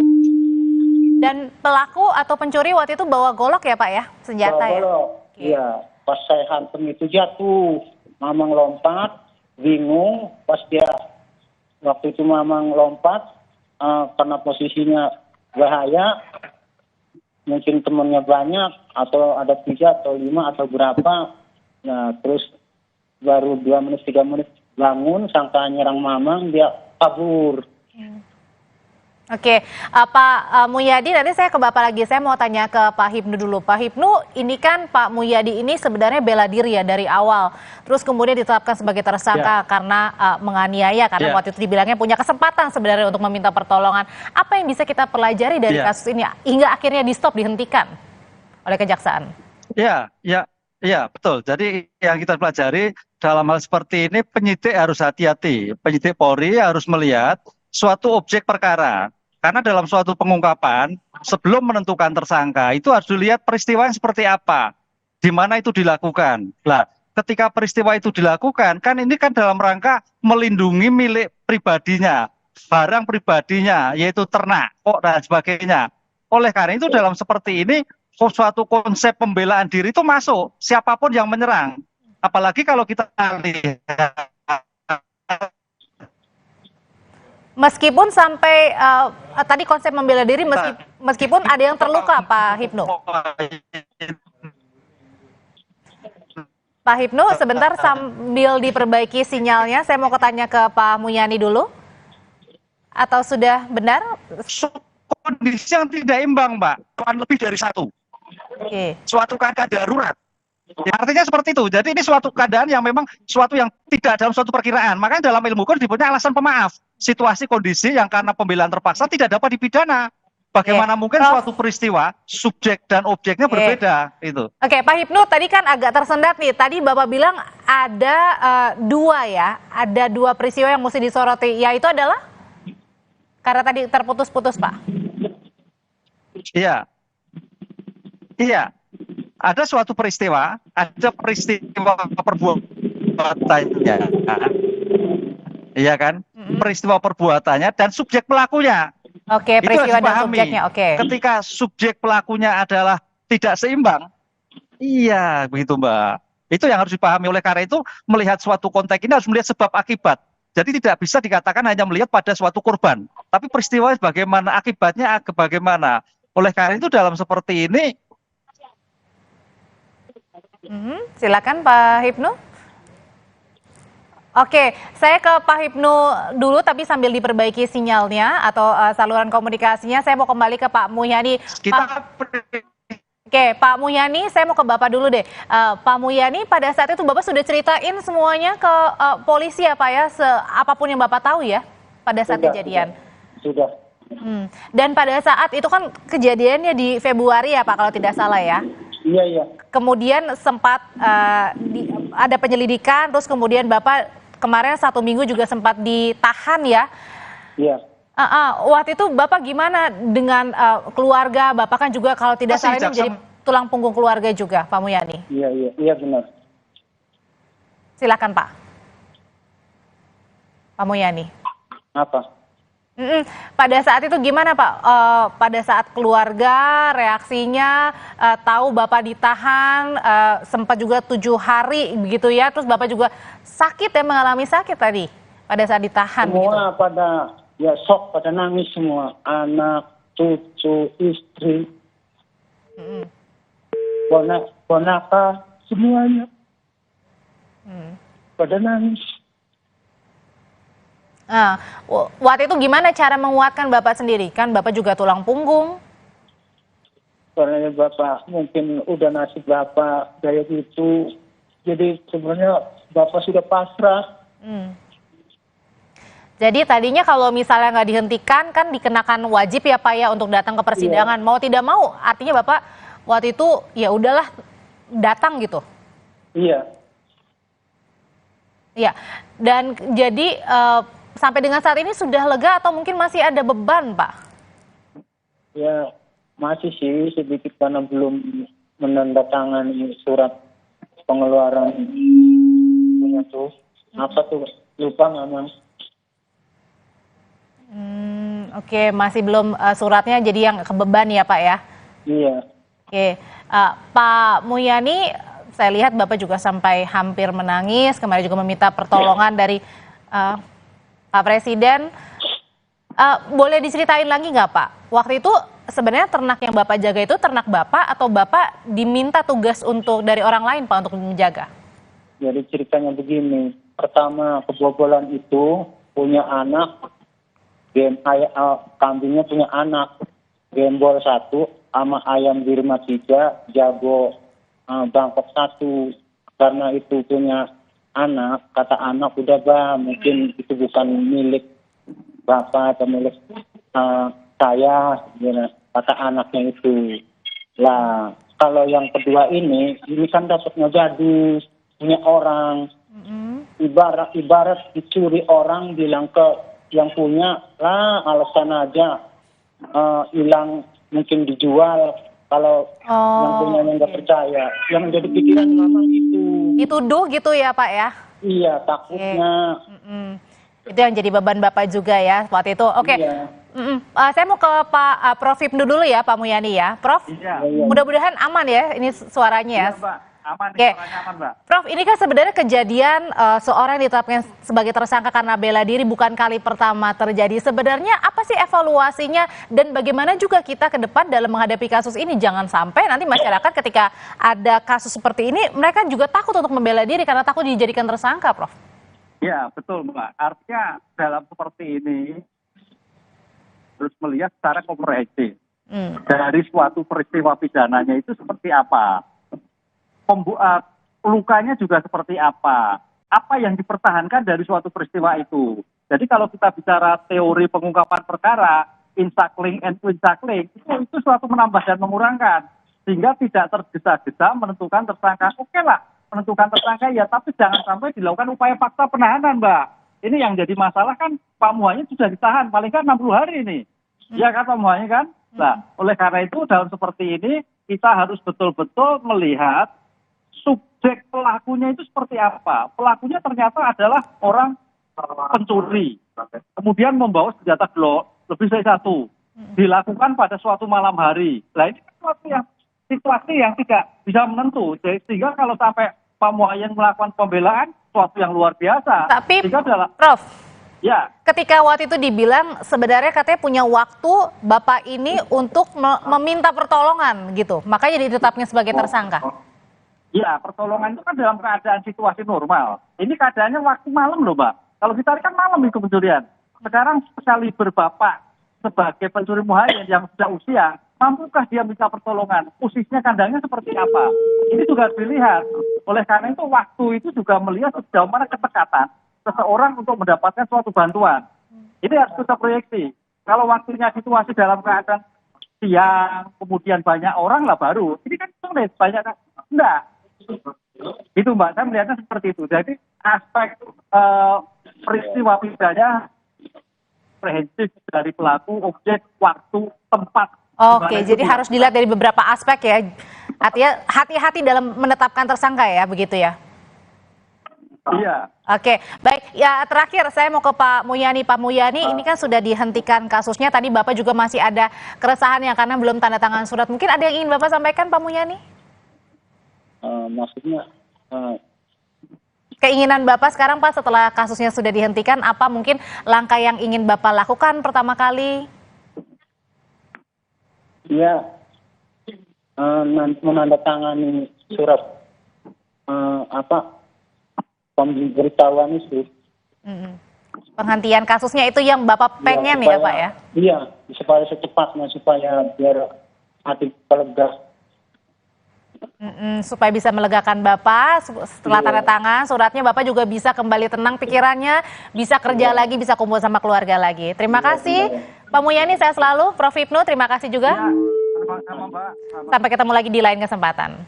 Dan pelaku atau pencuri waktu itu bawa golok ya Pak ya? Senjata bawa golok. Iya, pas saya hantem itu jatuh. Mamang lompat, bingung. Pas dia waktu itu Mamang lompat, karena posisinya bahaya, mungkin temennya banyak, atau ada 3 atau 5 atau berapa. Nah terus baru 2 menit 3 menit bangun, sangka nyerang Mamang, dia kabur. Oke, Pak Mulyadi, nanti saya ke Bapak lagi. Saya mau tanya ke Pak Hipnu dulu. Pak Hipnu, ini kan Pak Mulyadi ini sebenarnya bela diri ya dari awal. Terus kemudian ditetapkan sebagai tersangka karena menganiaya, karena waktu itu dibilangnya punya kesempatan sebenarnya untuk meminta pertolongan. Apa yang bisa kita pelajari dari kasus ini hingga akhirnya di-stop, dihentikan oleh Kejaksaan? Iya, betul. Jadi yang kita pelajari dalam hal seperti ini, penyidik harus hati-hati. Penyidik Polri harus melihat suatu objek perkara. Karena dalam suatu pengungkapan, sebelum menentukan tersangka, itu harus dilihat peristiwa yang seperti apa, di mana itu dilakukan. Nah, ketika peristiwa itu dilakukan, kan ini kan dalam rangka melindungi milik pribadinya, barang pribadinya, yaitu ternak, dan sebagainya. Oleh karena itu dalam seperti ini, suatu konsep pembelaan diri itu masuk, siapapun yang menyerang. Apalagi kalau kita lihat, meskipun sampai tadi konsep membela diri, meskipun ada yang terluka, Pak Hipnu. Pak Hipnu, sebentar sambil diperbaiki sinyalnya, saya mau tanya ke Pak Mulyani dulu. Atau sudah benar? Kondisi yang tidak imbang, Mbak. Kan lebih dari satu. Suatu keadaan darurat. Ya, artinya seperti itu. Jadi ini suatu keadaan yang memang suatu yang tidak dalam suatu perkiraan. Makanya dalam ilmu hukum disebutnya alasan pemaaf. Situasi kondisi yang karena pembelaan terpaksa tidak dapat dipidana. Bagaimana mungkin suatu peristiwa subjek dan objeknya berbeda itu. Oke, Pak Hipnu tadi kan agak tersendat nih. Tadi Bapak bilang ada ada dua peristiwa yang mesti disoroti. Yaitu adalah karena tadi terputus-putus, Pak. Iya. Ada suatu peristiwa, ada peristiwa perbuatannya. Iya kan? Peristiwa perbuatannya dan subjek pelakunya. Oke, peristiwa dan subjeknya, oke. Ketika subjek pelakunya adalah tidak seimbang, iya begitu Mbak. Itu yang harus dipahami. Oleh karena itu melihat suatu konteks ini harus melihat sebab akibat. Jadi tidak bisa dikatakan hanya melihat pada suatu korban, tapi peristiwa bagaimana, akibatnya bagaimana. Oleh karena itu dalam seperti ini. Silakan Pak Hipnu. Oke, saya ke Pak Hipnu dulu tapi sambil diperbaiki sinyalnya atau saluran komunikasinya. Saya mau kembali ke Pak Mulyani. Oke, Pak Mulyani, saya mau ke Bapak dulu deh. Pak Mulyani, pada saat itu Bapak sudah ceritain semuanya ke polisi ya Pak ya, apapun yang Bapak tahu ya pada saat kejadian? Sudah. Dan pada saat itu kan kejadiannya di Februari ya Pak kalau tidak salah ya? Iya. Kemudian sempat ada penyelidikan, terus kemudian Bapak kemarin 1 minggu juga sempat ditahan ya? Iya. Waktu itu Bapak gimana dengan keluarga? Bapak kan juga kalau tidak salah ini menjadi tulang punggung keluarga juga, Pak Mulyani. Iya benar. Silakan Pak. Pak Mulyani. Apa? Pada saat itu gimana Pak? Pada saat keluarga reaksinya tahu Bapak ditahan, sempat juga 7 hari begitu ya, terus Bapak juga sakit ya, mengalami sakit tadi pada saat ditahan. Semua gitu. pada shock, pada nangis semua, anak, cucu, istri, ponaka, semuanya pada nangis. Waktu itu gimana cara menguatkan Bapak sendiri? Kan Bapak juga tulang punggung. Karena Bapak mungkin udah nasib Bapak kayak gitu. Jadi sebenarnya Bapak sudah pasrah. Jadi tadinya kalau misalnya nggak dihentikan kan dikenakan wajib ya Pak ya untuk datang ke persidangan. Mau tidak mau artinya Bapak waktu itu ya udahlah datang gitu. Iya. Dan jadi sampai dengan saat ini sudah lega atau mungkin masih ada beban, Pak? Ya, masih sih sedikit karena belum menandatangani surat pengeluaran punya tuh. Apa tuh? Lupa nggak, Oke, masih belum suratnya jadi yang kebeban ya, Pak ya? Iya. Oke, Pak Mulyani, saya lihat Bapak juga sampai hampir menangis, kemarin juga meminta pertolongan dari Pak Presiden. Boleh diceritain lagi nggak Pak? Waktu itu sebenarnya ternak yang Bapak jaga itu ternak Bapak atau Bapak diminta tugas dari orang lain Pak untuk menjaga? Jadi ceritanya begini, pertama kebobolan itu punya anak, kambingnya punya anak, gembol 1 sama ayam di rumah 3, jago bangkok 1. Karena itu punya anak, kata anak udah mungkin itu bukan milik Bapak atau milik saya, kata anaknya itu. Lah, kalau yang kedua ini kan dapatnya jadi punya orang. Ibarat dicuri orang, bilang ke yang punya, lah alasan aja hilang, mungkin dijual. Kalau yang punyanya nggak percaya, yang jadi pikiran memang itu. Dituduh gitu ya Pak ya? Iya, takutnya. Itu yang jadi beban Bapak juga ya waktu itu. Oke. Iya. Saya mau ke Pak Prof Hipnu dulu ya, Pak Mulyani ya. Prof, mudah-mudahan aman ya ini suaranya ya. Iya, Mbak. Aman, Oke. aman, Mbak. Prof, ini kan sebenarnya kejadian seorang yang ditetapkan sebagai tersangka karena bela diri bukan kali pertama terjadi. Sebenarnya apa sih evaluasinya dan bagaimana juga kita ke depan dalam menghadapi kasus ini? Jangan sampai nanti masyarakat ketika ada kasus seperti ini, mereka juga takut untuk membela diri karena takut dijadikan tersangka, Prof. Ya, betul, Mbak. Artinya dalam seperti ini harus melihat secara komprehensif dari suatu peristiwa pidananya itu seperti apa. Lukanya juga seperti apa yang dipertahankan dari suatu peristiwa itu. Jadi kalau kita bicara teori pengungkapan perkara, insakling and winsakling, itu suatu menambah dan mengurangkan. Sehingga tidak tergesa-gesa menentukan tersangka. Oke lah, menentukan tersangka ya, tapi jangan sampai dilakukan upaya paksa penahanan, Mbak. Ini yang jadi masalah kan Pak Muhaymin sudah ditahan paling kan 60 hari ini. Ya kan Pak Muhaymin kan? Nah, oleh karena itu dalam seperti ini kita harus betul-betul melihat subjek pelakunya itu seperti apa. Pelakunya ternyata adalah orang pencuri. Kemudian membawa senjata Glock lebih dari 1. Dilakukan pada suatu malam hari. Nah, ini kan situasi yang tidak bisa menentu. Sehingga kalau sampai Pak Muhaymin melakukan pembelaan, suatu yang luar biasa. Tapi, Prof, ya, ketika waktu itu dibilang sebenarnya katanya punya waktu Bapak ini untuk meminta pertolongan gitu, makanya ditetapkan sebagai tersangka. Ya, pertolongan itu kan dalam keadaan situasi normal. Ini keadaannya waktu malam loh, Mbak. Kalau kita kan malam itu pencurian. Sekarang sekali berbapak sebagai pencuri Muhaymin yang sudah usia, mampukah dia minta pertolongan? Posisinya kandangnya seperti apa? Ini juga harus dilihat. Oleh karena itu waktu itu juga melihat sejauh mana ketekatan seseorang untuk mendapatkan suatu bantuan. Ini harus kita proyeksi. Kalau waktunya situasi dalam keadaan siang, kemudian banyak orang lah baru. Ini kan sulit, banyak kan? Enggak. Itu Mbak, saya melihatnya seperti itu. Jadi aspek peristiwa pidana komprehensif dari pelaku, objek, waktu, tempat. Oke, jadi harus dilihat dari beberapa aspek ya. Artinya hati-hati dalam menetapkan tersangka ya, begitu ya? Iya. Oke, baik. Ya terakhir saya mau ke Pak Mulyani. Pak Mulyani, ini kan sudah dihentikan kasusnya. Tadi Bapak juga masih ada keresahannya karena belum tanda tangan surat. Mungkin ada yang ingin Bapak sampaikan, Pak Mulyani? Maksudnya keinginan Bapak sekarang Pak setelah kasusnya sudah dihentikan, apa mungkin langkah yang ingin Bapak lakukan pertama kali? ya menandatangani surat pemberitahuan itu. Penghentian kasusnya itu yang Bapak pengen ya Pak ya? Iya, supaya secepatnya, supaya biar hati lega. Supaya bisa melegakan Bapak, setelah tanda tangan suratnya Bapak juga bisa kembali tenang pikirannya, bisa kerja lagi, bisa kumpul sama keluarga lagi. Terima kasih Pak Mulyani, saya selalu. Prof Hipnu, terima kasih juga. Sampai ketemu lagi di lain kesempatan.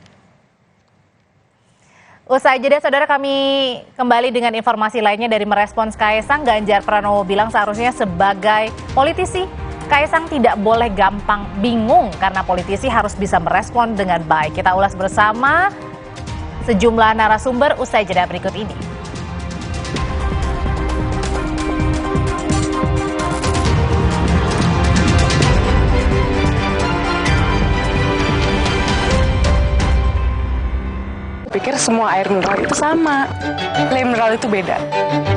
Usai jeda, saudara, kami kembali dengan informasi lainnya dari Merespons Kaesang. Ganjar Pranowo bilang seharusnya sebagai politisi, Kaesang tidak boleh gampang bingung karena politisi harus bisa merespon dengan baik. Kita ulas bersama sejumlah narasumber usai jeda berikut ini. Pikir semua air mineral itu sama. Le mineral itu beda.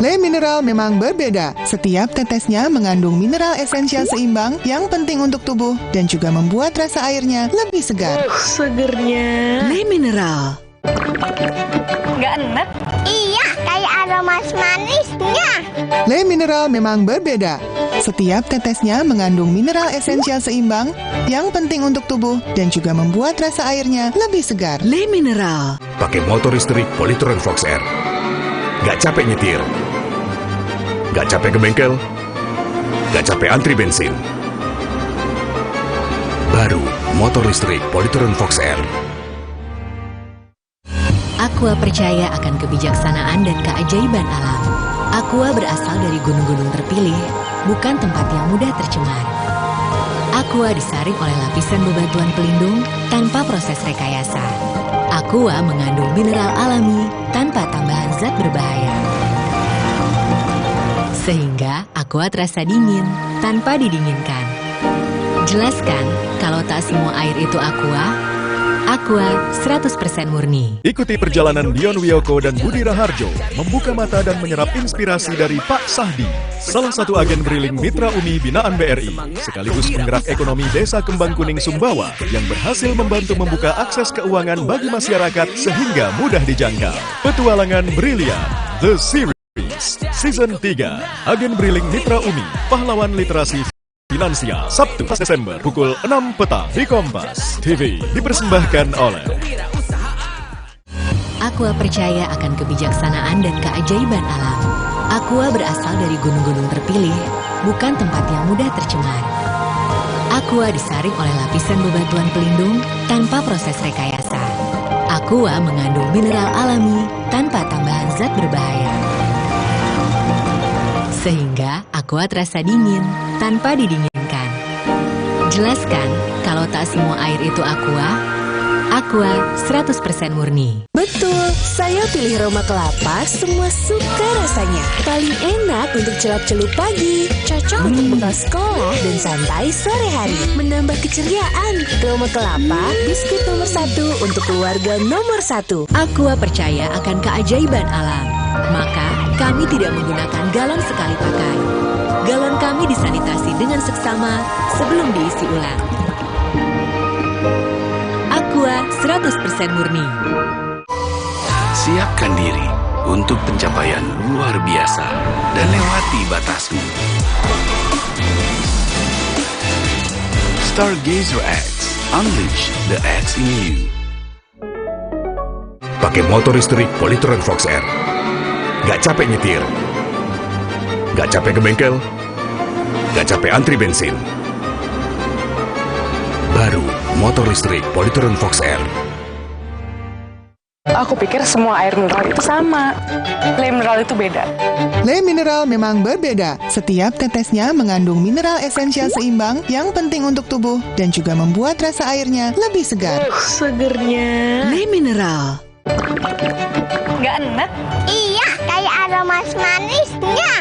Le mineral memang berbeda. Setiap tetesnya mengandung mineral esensial seimbang yang penting untuk tubuh dan juga membuat rasa airnya lebih segar. Segernya Le mineral. Nggak enak? Iya, kayak aroma manisnya. Le mineral memang berbeda. Setiap tetesnya mengandung mineral esensial seimbang yang penting untuk tubuh dan juga membuat rasa airnya lebih segar. Le mineral. Pakai motor listrik Polytron Fox R. Gak capek nyetir. Gak capek ke bengkel. Gak capek antri bensin. Baru motor listrik Polytron Fox R. Aqua percaya akan kebijaksanaan dan keajaiban alam. Aqua berasal dari gunung-gunung terpilih, bukan tempat yang mudah tercemar. Aqua disaring oleh lapisan bebatuan pelindung tanpa proses rekayasa. Aqua mengandung mineral alami tanpa tambahan zat berbahaya. Sehingga Aqua terasa dingin tanpa didinginkan. Jelaskan kalau tak semua air itu Aqua. Aqua 100% murni. Ikuti perjalanan Dion Wiyoko dan Budi Raharjo membuka mata dan menyerap inspirasi dari Pak Sahdi, salah satu agen briling Mitra Umi binaan BRI, sekaligus penggerak ekonomi Desa Kembang Kuning Sumbawa yang berhasil membantu membuka akses keuangan bagi masyarakat sehingga mudah dijangkau. Petualangan Brilian, The Series, Season 3, agen briling Mitra Umi, pahlawan literasi finansial, Sabtu 4 Desember pukul 6 petang di Kompas TV, dipersembahkan oleh Aqua percaya akan kebijaksanaan dan keajaiban alam. Aqua berasal dari gunung-gunung terpilih, bukan tempat yang mudah tercemar. Aqua disaring oleh lapisan bebatuan pelindung tanpa proses rekayasa. Aqua mengandung mineral alami tanpa tambahan zat berbahaya. Sehingga Aqua terasa dingin tanpa didinginkan. Jelaskan kalau tak semua air itu Aqua 100% murni. Betul, saya pilih Roma Kelapa, semua suka rasanya. Paling enak untuk celup-celup pagi, cocok untuk bekal sekolah dan santai sore hari. Menambah keceriaan, Roma Kelapa, biskuit nomor 1 untuk keluarga nomor 1. Aqua percaya akan keajaiban alam. Maka, kami tidak menggunakan galon sekali pakai. Galon kami disanitasi dengan seksama sebelum diisi ulang. Aqua 100% murni. Siapkan diri untuk pencapaian luar biasa dan lewati batasmu. Stargazer X, unleash the X in you. Pakai motor listrik Polytron Fox R. Gak capek nyetir. Gak capek ke bengkel. Gak capek antri bensin. Baru motor listrik Polytron Fox R. Aku pikir semua air mineral itu sama. Le mineral itu beda. Le mineral memang berbeda. Setiap tetesnya mengandung mineral esensial seimbang yang penting untuk tubuh dan juga membuat rasa airnya lebih segar. Segernya. Le mineral. Nggak enak? Iya, kayak aroma manisnya.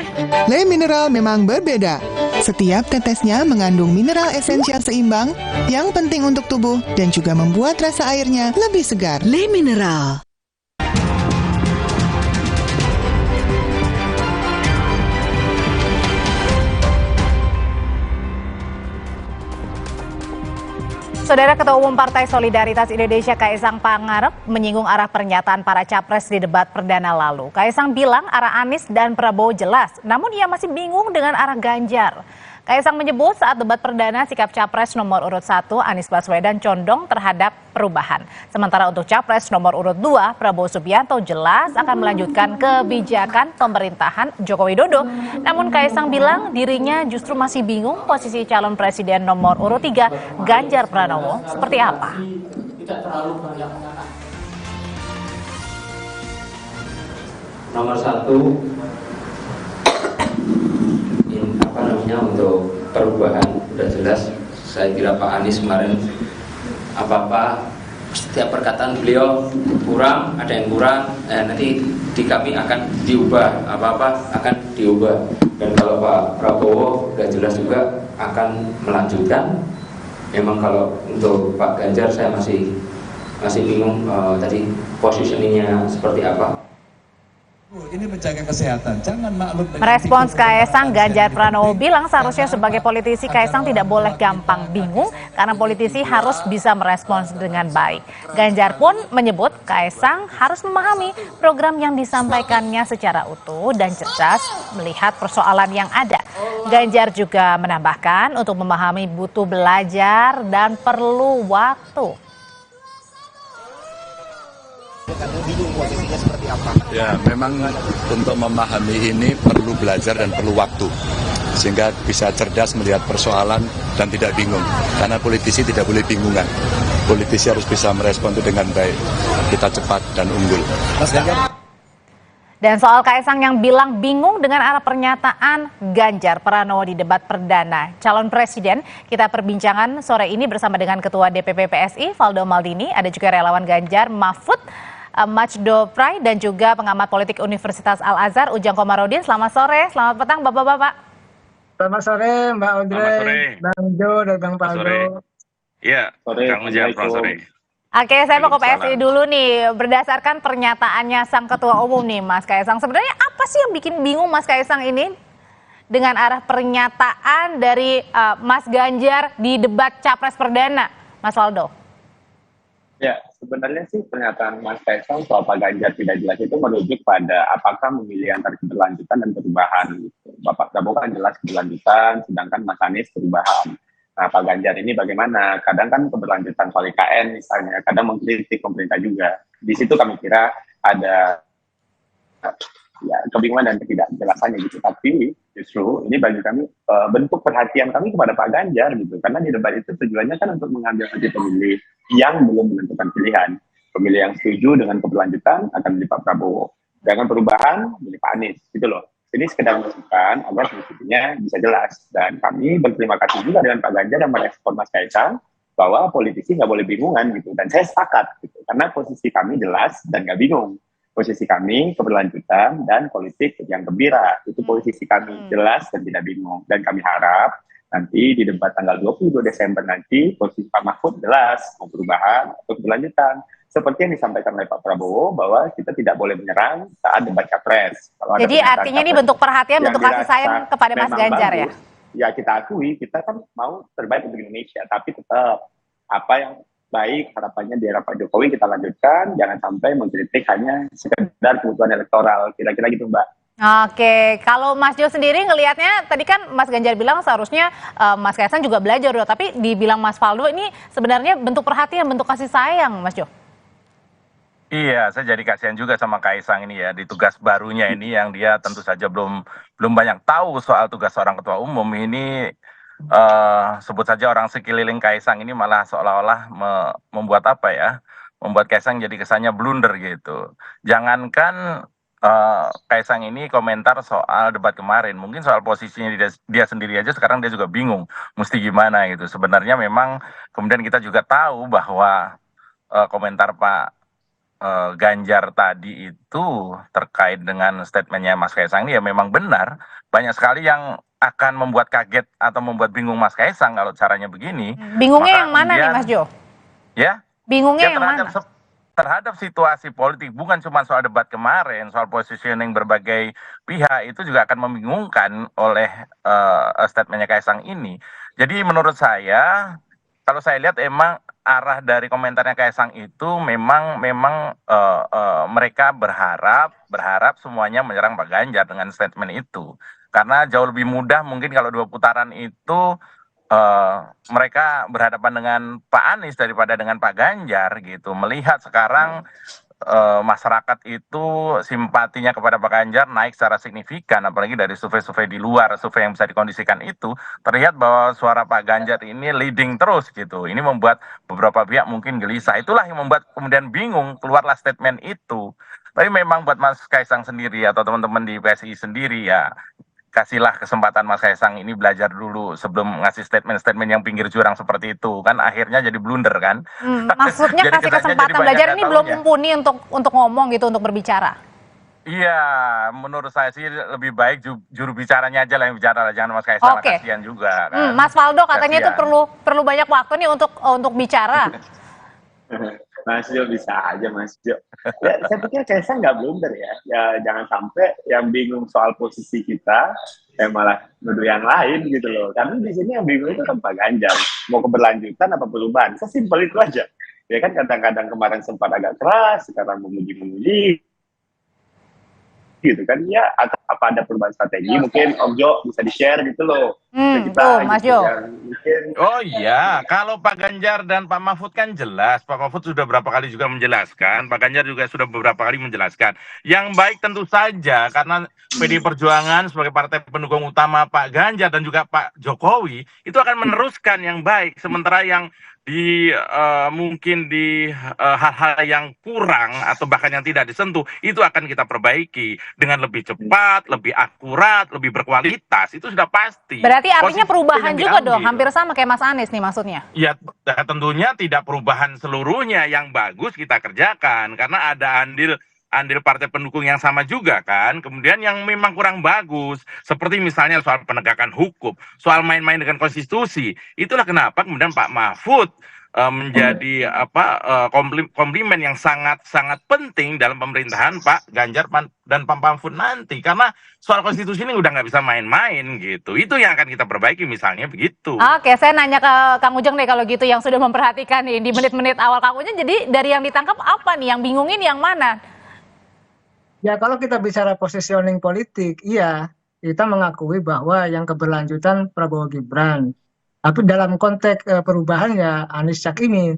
Le mineral memang berbeda. Setiap tetesnya mengandung mineral esensial seimbang yang penting untuk tubuh dan juga membuat rasa airnya lebih segar. Le mineral. Saudara Ketua Umum Partai Solidaritas Indonesia Kaisang Pangarep menyinggung arah pernyataan para capres di debat perdana lalu. Kaisang bilang arah Anies dan Prabowo jelas, namun ia masih bingung dengan arah Ganjar. Kaisang menyebut saat debat perdana sikap capres nomor urut 1 Anies Baswedan condong terhadap perubahan. Sementara untuk capres nomor urut 2 Prabowo Subianto jelas akan melanjutkan kebijakan pemerintahan Joko Widodo. Namun Kaisang bilang dirinya justru masih bingung posisi calon presiden nomor urut 3 Ganjar Pranowo seperti apa. Tidak terlalu banyak nomor 1 untuk perubahan sudah jelas. Saya kira Pak Anies kemarin apa-apa setiap perkataan beliau kurang, ada yang kurang, nanti di kami akan diubah, apa-apa akan diubah. Dan kalau Pak Prabowo sudah jelas juga akan melanjutkan. Memang kalau untuk Pak Ganjar saya masih bingung tadi positioningnya seperti apa. Ini menjaga kesehatan, jangan maklum. Merespons Kaisang, Ganjar Pranowo bilang seharusnya sebagai politisi Kaisang tidak boleh gampang bingung karena politisi harus bisa merespons dengan baik. Ganjar pun menyebut Kaisang harus memahami program yang disampaikannya secara utuh dan cerdas melihat persoalan yang ada. Ganjar juga menambahkan untuk memahami butuh belajar dan perlu waktu. Bingung posisinya seperti apa? Ya, memang untuk memahami ini perlu belajar dan perlu waktu sehingga bisa cerdas melihat persoalan dan tidak bingung. Karena politisi tidak boleh bingungan. Politisi harus bisa merespon itu dengan baik. Kita cepat dan unggul. Mas Ganjar. Dan soal Kaisang yang bilang bingung dengan arah pernyataan Ganjar Pranowo di debat perdana calon presiden, kita perbincangan sore ini bersama dengan Ketua DPP PSI Valdo Maldini, ada juga relawan Ganjar Mahfud Majdo Prai dan juga pengamat politik Universitas Al-Azhar Ujang Komarudin. Selamat sore, selamat petang Bapak-bapak. Selamat sore Mbak Audrey, Bang Jo dan Bang Valdo. Iya, Kang Ujang, selamat sore. Oke, saya mau ke PSI dulu nih. Berdasarkan pernyataannya Sang Ketua Umum nih Mas Kaisang, sebenarnya apa sih yang bikin bingung Mas Kaisang ini dengan arah pernyataan dari Mas Ganjar di debat Capres Perdana, Mas Valdo? Ya, sebenarnya sih pernyataan Mas Kaisang soal Pak Ganjar tidak jelas itu merujuk pada apakah memilih antara keberlanjutan dan perubahan. Bapak Prabowo kan jelas keberlanjutan, sedangkan Mas Anies perubahan. Nah, Pak Ganjar ini bagaimana? Kadang kan keberlanjutan soal IKN misalnya, kadang mengkritik pemerintah juga. Di situ kami kira ada ya kebingungan dan ketidakjelasannya gitu. Tapi justru ini bagi kami bentuk perhatian kami kepada Pak Ganjar gitu, karena di debat itu tujuannya kan untuk mengambil hati pemilih yang belum menentukan pilihan. Pemilih yang setuju dengan keberlanjutan akan milih Pak Prabowo, dengan perubahan milih Pak Anies gitu loh. Ini sekedar menunjukkan agar posisinya bisa jelas, dan kami berterima kasih juga dengan Pak Ganjar yang merespon Mas Kaisang bahwa politisi nggak boleh bingungan gitu, dan saya sepakat gitu, karena posisi kami jelas dan nggak bingung. Posisi kami keberlanjutan dan politik yang gembira, itu posisi kami jelas dan tidak bingung, dan kami harap nanti di debat tanggal 22 Desember nanti posisi Pak Mahfud jelas mau perubahan atau keberlanjutan, seperti yang disampaikan oleh Pak Prabowo bahwa kita tidak boleh menyerang saat debat capres. Jadi artinya ini bentuk perhatian, bentuk kasih sayang kepada Mas Ganjar bagus, ya kita akui, kita kan mau terbaik untuk Indonesia, tapi tetap apa yang baik harapannya di era Pak Jokowi kita lanjutkan, jangan sampai mengkritik hanya sekedar kebutuhan elektoral, kira-kira gitu Mbak. Oke, kalau Mas Jo sendiri ngelihatnya, tadi kan Mas Ganjar bilang seharusnya Mas Kaisang juga belajar, tapi dibilang Mas Faldo ini sebenarnya bentuk perhatian, bentuk kasih sayang, Mas Jo. Iya, saya jadi kasihan juga sama Kaisang ini ya, di tugas barunya ini yang dia tentu saja belum banyak tahu soal tugas seorang ketua umum ini. Sebut saja orang sekeliling Kaisang ini malah seolah-olah membuat apa ya, membuat Kaisang jadi kesannya blunder gitu. Jangankan Kaisang ini komentar soal debat kemarin, mungkin soal posisinya dia sendiri aja sekarang dia juga bingung mesti gimana gitu. Sebenarnya memang kemudian kita juga tahu bahwa komentar Pak Ganjar tadi itu terkait dengan statementnya Mas Kaisang ini ya memang benar, banyak sekali yang akan membuat kaget atau membuat bingung Mas Kaisang kalau caranya begini. Bingungnya yang mana nih Mas Jo? Ya? Bingungnya yang mana? Terhadap situasi politik, bukan cuma soal debat kemarin, soal positioning berbagai pihak, itu juga akan membingungkan oleh statementnya Kaisang ini. Jadi menurut saya, kalau saya lihat emang arah dari komentarnya Kaisang itu memang mereka berharap semuanya menyerang Pak Ganjar dengan statement itu. Karena jauh lebih mudah mungkin kalau 2 putaran itu mereka berhadapan dengan Pak Anies daripada dengan Pak Ganjar gitu. Melihat sekarang masyarakat itu simpatinya kepada Pak Ganjar naik secara signifikan, apalagi dari survei-survei di luar, survei yang bisa dikondisikan itu, terlihat bahwa suara Pak Ganjar ini leading terus gitu. Ini membuat beberapa pihak mungkin gelisah. Itulah yang membuat kemudian bingung, keluarlah statement itu. Tapi memang buat Mas Kaisang sendiri atau teman-teman di PSI sendiri ya, kasihlah kesempatan Mas Kaisang ini belajar dulu sebelum ngasih statement-statement yang pinggir jurang seperti itu, kan akhirnya jadi blunder kan. Maksudnya kasih kesempatan belajar ini belum mumpuni untuk ngomong gitu, untuk berbicara. Iya, menurut saya sih lebih baik juru bicaranya aja lah yang bicara, jangan Mas Kaisang. Kasihan juga kan. Mas Faldo katanya itu perlu banyak waktu nih untuk bicara. Mas Jo bisa aja Mas Jo. Ya, saya pikir Kaisang nggak blunder ya. Ya jangan sampai yang bingung soal posisi kita, malah nuduh yang lain gitu loh. Karena di sini yang bingung itu kan Pak Ganjar. Mau keberlanjutan apa perubahan? Sesimpel itu aja. Ya kan kadang-kadang kemarin sempat agak keras, sekarang memuji-memuji. Gitu kan ya, apa ada perubahan strategi mungkin Om Jo bisa di-share gitu loh. Tuh Mas Jo. Oh iya, kalau Pak Ganjar dan Pak Mahfud kan jelas, Pak Mahfud sudah berapa kali juga menjelaskan, Pak Ganjar juga sudah beberapa kali menjelaskan. Yang baik tentu saja karena PDI Perjuangan sebagai partai pendukung utama Pak Ganjar dan juga Pak Jokowi itu akan meneruskan yang baik, sementara yang mungkin di hal-hal yang kurang atau bahkan yang tidak disentuh itu akan kita perbaiki dengan lebih cepat, lebih akurat, lebih berkualitas, itu sudah pasti. Berarti artinya perubahan juga dong, hampir sama kayak Mas Anies nih maksudnya. Ya tentunya tidak perubahan seluruhnya, yang bagus kita kerjakan karena ada andil partai pendukung yang sama juga kan. Kemudian yang memang kurang bagus, seperti misalnya soal penegakan hukum, soal main-main dengan konstitusi. Itulah kenapa kemudian Pak Mahfud menjadi komplimen yang sangat penting dalam pemerintahan Pak Ganjar dan Pak Mahfud nanti, karena soal konstitusi ini udah nggak bisa main-main gitu. Itu yang akan kita perbaiki misalnya begitu. Oke, saya nanya ke Kang Ujang deh kalau gitu, yang sudah memperhatikan nih di menit-menit awal. Kang Ujang, jadi dari yang ditangkap apa nih, yang bingungin yang mana? Ya kalau kita bicara positioning politik, iya kita mengakui bahwa yang keberlanjutan Prabowo Gibran. Tapi dalam konteks perubahan ya Anies Cak ini.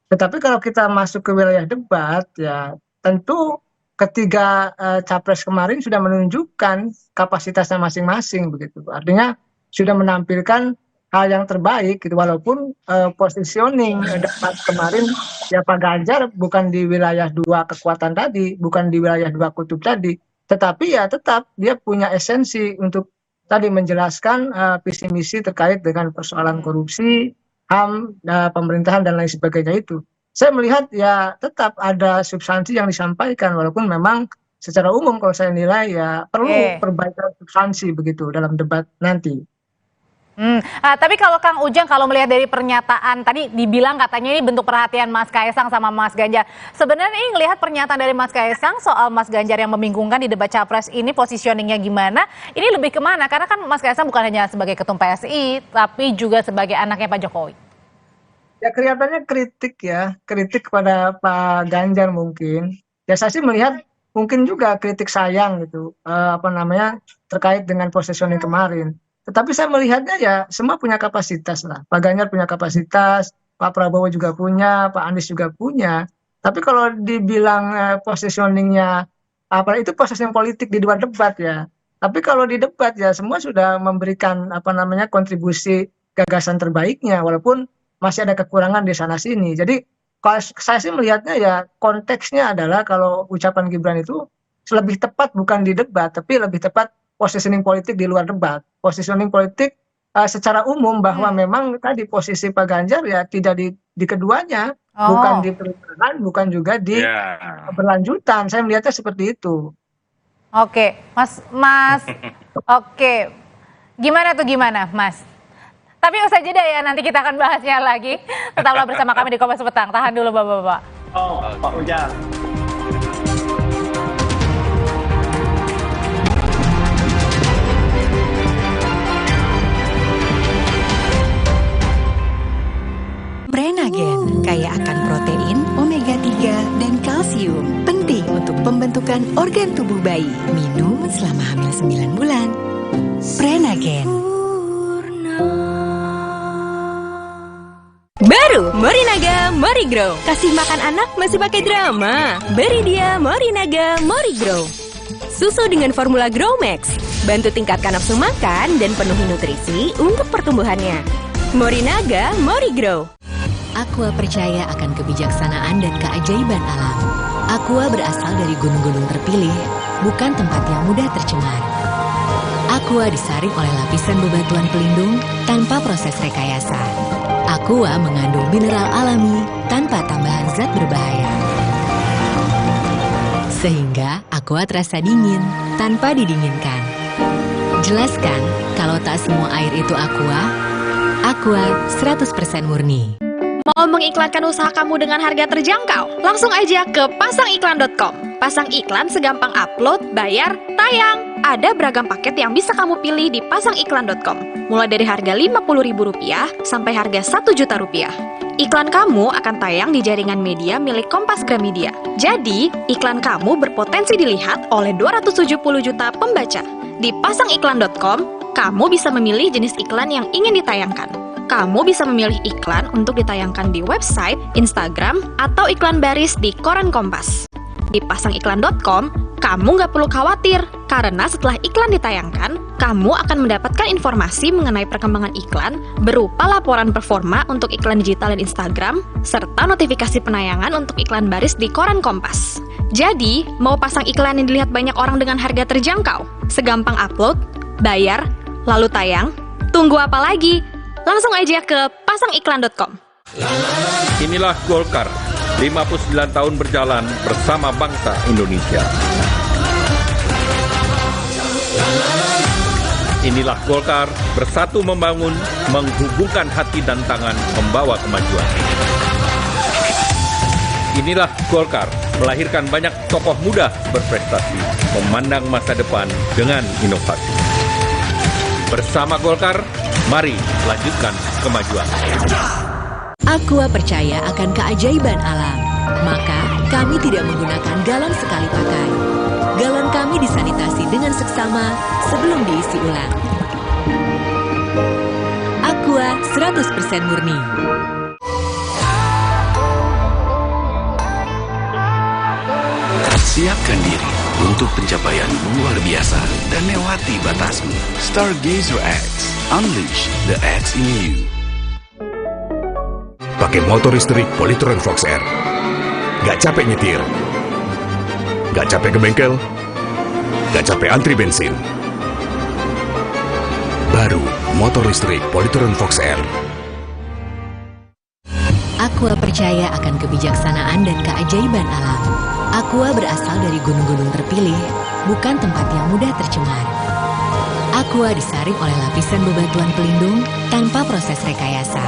Tetapi kalau kita masuk ke wilayah debat ya tentu ketiga capres kemarin sudah menunjukkan kapasitasnya masing-masing begitu. Artinya sudah menampilkan hal yang terbaik gitu, walaupun positioning debat kemarin ya Pak Ganjar bukan di wilayah dua kekuatan tadi, bukan di wilayah dua kutub tadi, tetapi ya tetap dia punya esensi untuk tadi menjelaskan visi misi terkait dengan persoalan korupsi, HAM, pemerintahan dan lain sebagainya itu. Saya melihat ya tetap ada substansi yang disampaikan, walaupun memang secara umum kalau saya nilai ya perlu perbaikan substansi begitu dalam debat nanti. Tapi kalau Kang Ujang, kalau melihat dari pernyataan tadi dibilang katanya ini bentuk perhatian Mas Kaisang sama Mas Ganjar. Sebenarnya ini ngelihat pernyataan dari Mas Kaisang soal Mas Ganjar yang membingungkan di debat capres ini positioningnya gimana? Ini lebih kemana? Karena kan Mas Kaisang bukan hanya sebagai ketum PSI, tapi juga sebagai anaknya Pak Jokowi. Ya kelihatannya kritik kepada Pak Ganjar mungkin. Ya saya sih melihat mungkin juga kritik sayang gitu, terkait dengan positioning kemarin. Tetapi saya melihatnya ya semua punya kapasitas lah. Pak Ganjar punya kapasitas, Pak Prabowo juga punya, Pak Anies juga punya. Tapi kalau dibilang positioningnya itu positioning politik di luar debat ya. Tapi kalau di debat ya semua sudah memberikan kontribusi gagasan terbaiknya, walaupun masih ada kekurangan di sana sini. Jadi kalau saya sih melihatnya ya konteksnya adalah kalau ucapan Gibran itu lebih tepat bukan di debat, tapi lebih tepat positioning politik di luar debat. Positioning politik secara umum bahwa memang tadi posisi Pak Ganjar ya tidak di keduanya, bukan di perubahan, bukan juga di berlanjutan. Saya melihatnya seperti itu. Oke, Mas, oke. Gimana, Mas? Tapi usai jeda ya, nanti kita akan bahasnya lagi. Tetaplah bersama kami di Kompas Petang. Tahan dulu, Bapak-bapak. Pak Ujang. Prenagen kaya akan protein, omega 3, dan kalsium. Penting untuk pembentukan organ tubuh bayi. Minum selama hamil 9 bulan. Prenagen. Baru Morinaga Morigrow. Kasih makan anak masih pakai drama. Beri dia Morinaga Morigrow. Susu dengan formula GrowMax. Bantu tingkatkan nafsu makan dan penuhi nutrisi untuk pertumbuhannya. Morinaga Morigrow. Aqua percaya akan kebijaksanaan dan keajaiban alam. Aqua berasal dari gunung-gunung terpilih, bukan tempat yang mudah tercemar. Aqua disaring oleh lapisan bebatuan pelindung tanpa proses rekayasa. Aqua mengandung mineral alami tanpa tambahan zat berbahaya. Sehingga Aqua terasa dingin tanpa didinginkan. Jelaskan kalau tak semua air itu Aqua. Aqua 100% murni. Mau mengiklankan usaha kamu dengan harga terjangkau? Langsung aja ke pasangiklan.com. Pasang iklan segampang upload, bayar, tayang. Ada beragam paket yang bisa kamu pilih di pasangiklan.com. Mulai dari harga Rp50.000 sampai harga Rp1.000.000. Iklan kamu akan tayang di jaringan media milik Kompas Gramedia. Jadi, iklan kamu berpotensi dilihat oleh 270 juta pembaca. Di pasangiklan.com, kamu bisa memilih jenis iklan yang ingin ditayangkan. Kamu bisa memilih iklan untuk ditayangkan di website, Instagram, atau iklan baris di koran Kompas. Di pasangiklan.com, kamu nggak perlu khawatir, karena setelah iklan ditayangkan, kamu akan mendapatkan informasi mengenai perkembangan iklan berupa laporan performa untuk iklan digital dan Instagram, serta notifikasi penayangan untuk iklan baris di koran Kompas. Jadi, mau pasang iklan yang dilihat banyak orang dengan harga terjangkau? Segampang upload, bayar, lalu tayang? Tunggu apa lagi? Langsung aja ke pasangiklan.com. Inilah Golkar, 59 tahun berjalan bersama bangsa Indonesia. Inilah Golkar, bersatu membangun, menghubungkan hati dan tangan, membawa kemajuan. Inilah Golkar, melahirkan banyak tokoh muda berprestasi, memandang masa depan dengan inovasi. Bersama Golkar, mari lanjutkan kemajuan. Aqua percaya akan keajaiban alam. Maka, kami tidak menggunakan galon sekali pakai. Galon kami disanitasi dengan seksama sebelum diisi ulang. Aqua 100% murni. Siapkan diri untuk pencapaian luar biasa dan lewati batasmu. Stargazer X, unleash the X in you. Pakai motor listrik Polytron Fox R. Gak capek nyetir. Gak capek ke bengkel. Gak capek antri bensin. Baru motor listrik Polytron Fox R. Aqua percaya akan kebijaksanaan dan keajaiban alam. Aqua berasal dari gunung-gunung terpilih, bukan tempat yang mudah tercemar. Aqua disaring oleh lapisan bebatuan pelindung tanpa proses rekayasa.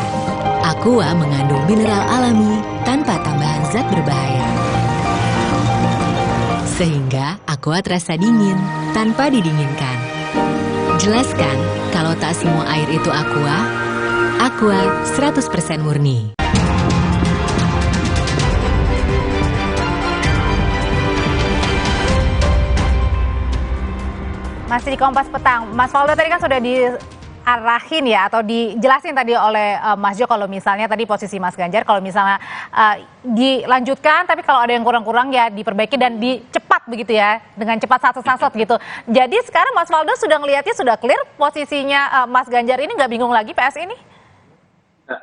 Aqua mengandung mineral alami tanpa tambahan zat berbahaya. Sehingga Aqua terasa dingin tanpa didinginkan. Jelaskan kalau tak semua air itu Aqua. Aqua 100% murni. Masih di Kompas Petang, Mas Faldo tadi kan sudah diarahin ya atau dijelasin tadi oleh Mas Jo kalau misalnya tadi posisi Mas Ganjar kalau misalnya dilanjutkan tapi kalau ada yang kurang-kurang ya diperbaiki dan dicepat begitu ya dengan cepat satu-satu gitu. Jadi sekarang Mas Faldo sudah ngelihatnya sudah clear posisinya Mas Ganjar ini nggak bingung lagi PS ini?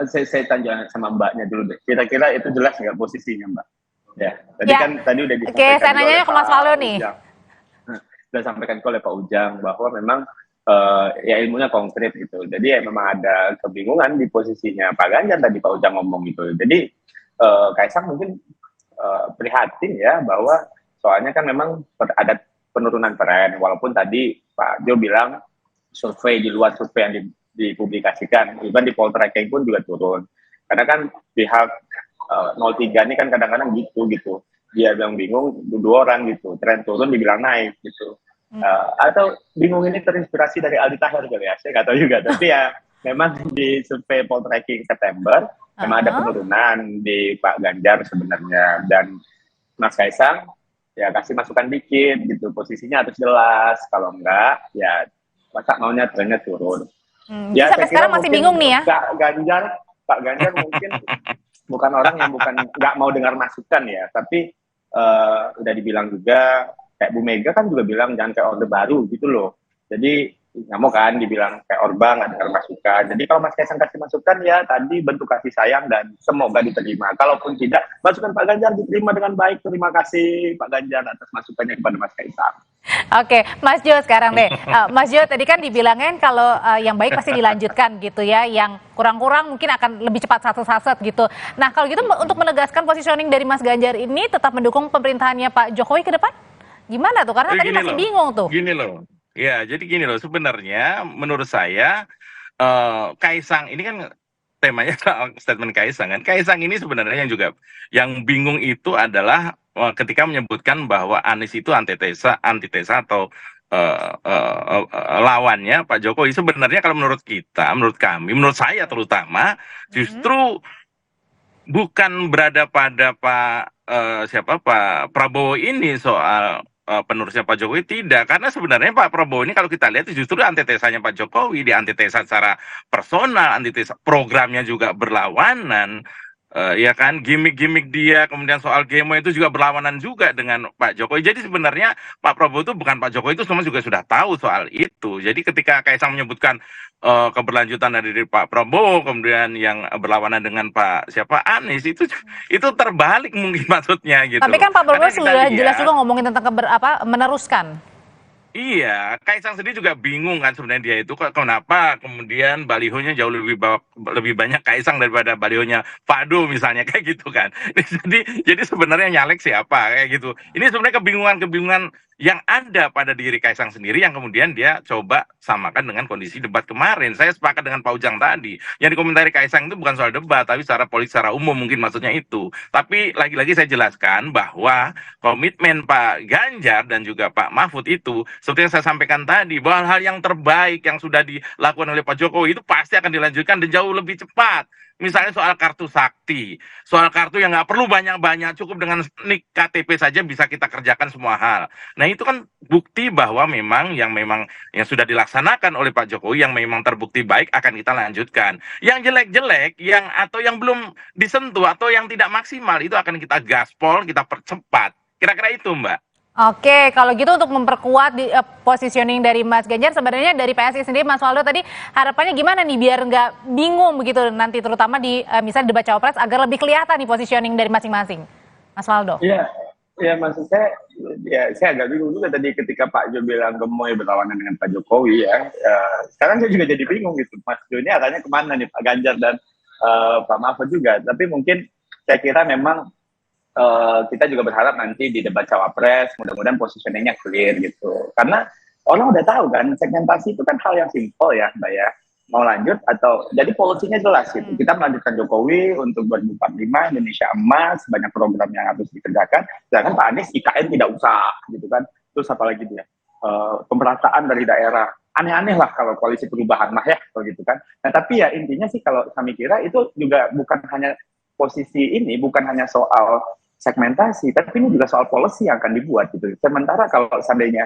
Saya tanya sama Mbaknya dulu deh. Kira-kira itu jelas nggak posisinya Mbak? Ya, tadi Ya. kan tadi udah Oke, disampaikan saya nanya ke Mas Faldo nih. Sudah sampaikan oleh Pak Ujang bahwa memang ya ilmunya konkret gitu. Jadi ya memang ada kebingungan di posisinya Pak Ganjar tadi Pak Ujang ngomong gitu. Jadi Kaisang mungkin prihatin ya bahwa soalnya kan memang ada penurunan tren walaupun tadi Pak Jo bilang survei di luar survei yang dipublikasikan, even di poltreking pun juga turun. Karena kan pihak 03 ini kan kadang-kadang gitu. Dia bilang bingung, dua orang gitu. Tren turun dibilang naik gitu. Atau bingung ini terinspirasi dari Aldi Taher kali ya, saya nggak tahu juga. Tapi ya memang di survei poltreking September memang ada penurunan di Pak Ganjar sebenarnya, dan Mas Kaisang ya kasih masukan dikit gitu, posisinya harus jelas, kalau enggak ya masa maunya trennya turun. Ya, sampai sekarang masih bingung nih ya. Pak Ganjar mungkin bukan orang yang nggak mau dengar masukan ya, tapi udah dibilang juga kayak Bu Mega kan juga bilang jangan kayak Orde Baru gitu loh. Jadi nggak mau kan dibilang kayak Orba nggak dengar masukan. Jadi kalau Mas Kaisang kasih masukan ya tadi bentuk kasih sayang dan semoga diterima. Kalaupun tidak, masukan Pak Ganjar diterima dengan baik. Terima kasih Pak Ganjar atas masukannya kepada Mas Kaisang. Oke, Mas Jo sekarang deh. Mas Jo tadi kan dibilangin kalau yang baik pasti dilanjutkan gitu ya, yang kurang-kurang mungkin akan lebih cepat satu-satu gitu. Nah kalau gitu untuk menegaskan positioning dari Mas Ganjar ini tetap mendukung pemerintahannya Pak Jokowi ke depan? Gimana tuh? Karena tadi masih bingung tuh. Gini loh, ya jadi gini loh, sebenarnya menurut saya Kaisang ini kan temanya statement Kaisang kan. Kaisang ini sebenarnya yang bingung itu adalah ketika menyebutkan bahwa Anies itu antitesa atau lawannya Pak Jokowi. Sebenarnya kalau menurut kita, menurut kami, menurut saya terutama justru bukan berada pada Pak Prabowo ini soal penerusnya Pak Jokowi, tidak, karena sebenarnya Pak Prabowo ini kalau kita lihat justru antitesanya Pak Jokowi, di antitesa secara personal, antitesa programnya juga berlawanan. Ya kan, gimmick-gimmick dia, kemudian soal Gemo itu juga berlawanan juga dengan Pak Jokowi. Jadi sebenarnya Pak Prabowo itu bukan Pak Jokowi, itu semua juga sudah tahu soal itu. Jadi ketika Kaisang menyebutkan keberlanjutan dari Pak Prabowo, kemudian yang berlawanan dengan Pak Anies, itu terbalik mungkin maksudnya gitu. Tapi kan Pak Prabowo sudah jelas juga ngomongin tentang meneruskan. Iya, Kaisang sendiri juga bingung kan sebenarnya dia itu kenapa kemudian balihonya jauh lebih banyak Kaisang daripada balihonya Fado misalnya kayak gitu kan. Jadi sebenarnya nyalek siapa kayak gitu. Ini sebenarnya kebingungan yang ada pada diri Kaisang sendiri yang kemudian dia coba samakan dengan kondisi debat kemarin. Saya sepakat dengan Pak Ujang tadi. Yang dikomentari Kaisang itu bukan soal debat, tapi secara politik, secara umum mungkin maksudnya itu. Tapi lagi-lagi saya jelaskan bahwa komitmen Pak Ganjar dan juga Pak Mahfud itu seperti yang saya sampaikan tadi, bahwa hal yang terbaik yang sudah dilakukan oleh Pak Jokowi itu pasti akan dilanjutkan dan jauh lebih cepat. Misalnya soal kartu sakti, soal kartu yang nggak perlu banyak-banyak, cukup dengan nik KTP saja bisa kita kerjakan semua hal. Nah itu kan bukti bahwa memang yang sudah dilaksanakan oleh Pak Jokowi yang memang terbukti baik akan kita lanjutkan. Yang jelek-jelek, atau yang belum disentuh atau yang tidak maksimal itu akan kita gaspol, kita percepat. Kira-kira itu Mbak. Oke, kalau gitu untuk memperkuat positioning dari Mas Ganjar, sebenarnya dari PSI sendiri, Mas Waldo tadi harapannya gimana nih biar nggak bingung begitu nanti terutama di misalnya debat cawapres agar lebih kelihatan nih positioning dari masing-masing, Mas Waldo? Iya, ya maksud saya, ya saya agak bingung juga tadi ketika Pak Jo bilang gemoy berlawanan dengan Pak Jokowi ya. Sekarang saya juga jadi bingung gitu, Mas Jo ini arahnya kemana nih Pak Ganjar dan Pak Mahfud juga. Tapi mungkin saya kira memang kita juga berharap nanti di debat cawapres mudah-mudahan positioningnya clear gitu, karena orang udah tahu kan segmentasi itu kan hal yang simpel ya Mbak ya, mau lanjut atau jadi polisinya jelas gitu. Kita melanjutkan Jokowi untuk 2045 Indonesia emas, banyak program yang harus dikerjakan, sedangkan Pak Anies IKN tidak usah gitu kan. Terus apalagi dia pemerataan dari daerah, aneh-aneh lah kalau koalisi perubahan mah ya kalau gitu kan. Nah tapi ya intinya sih kalau kami kira itu juga bukan hanya posisi ini, bukan hanya soal segmentasi, tapi ini juga soal policy yang akan dibuat gitu. Sementara kalau seandainya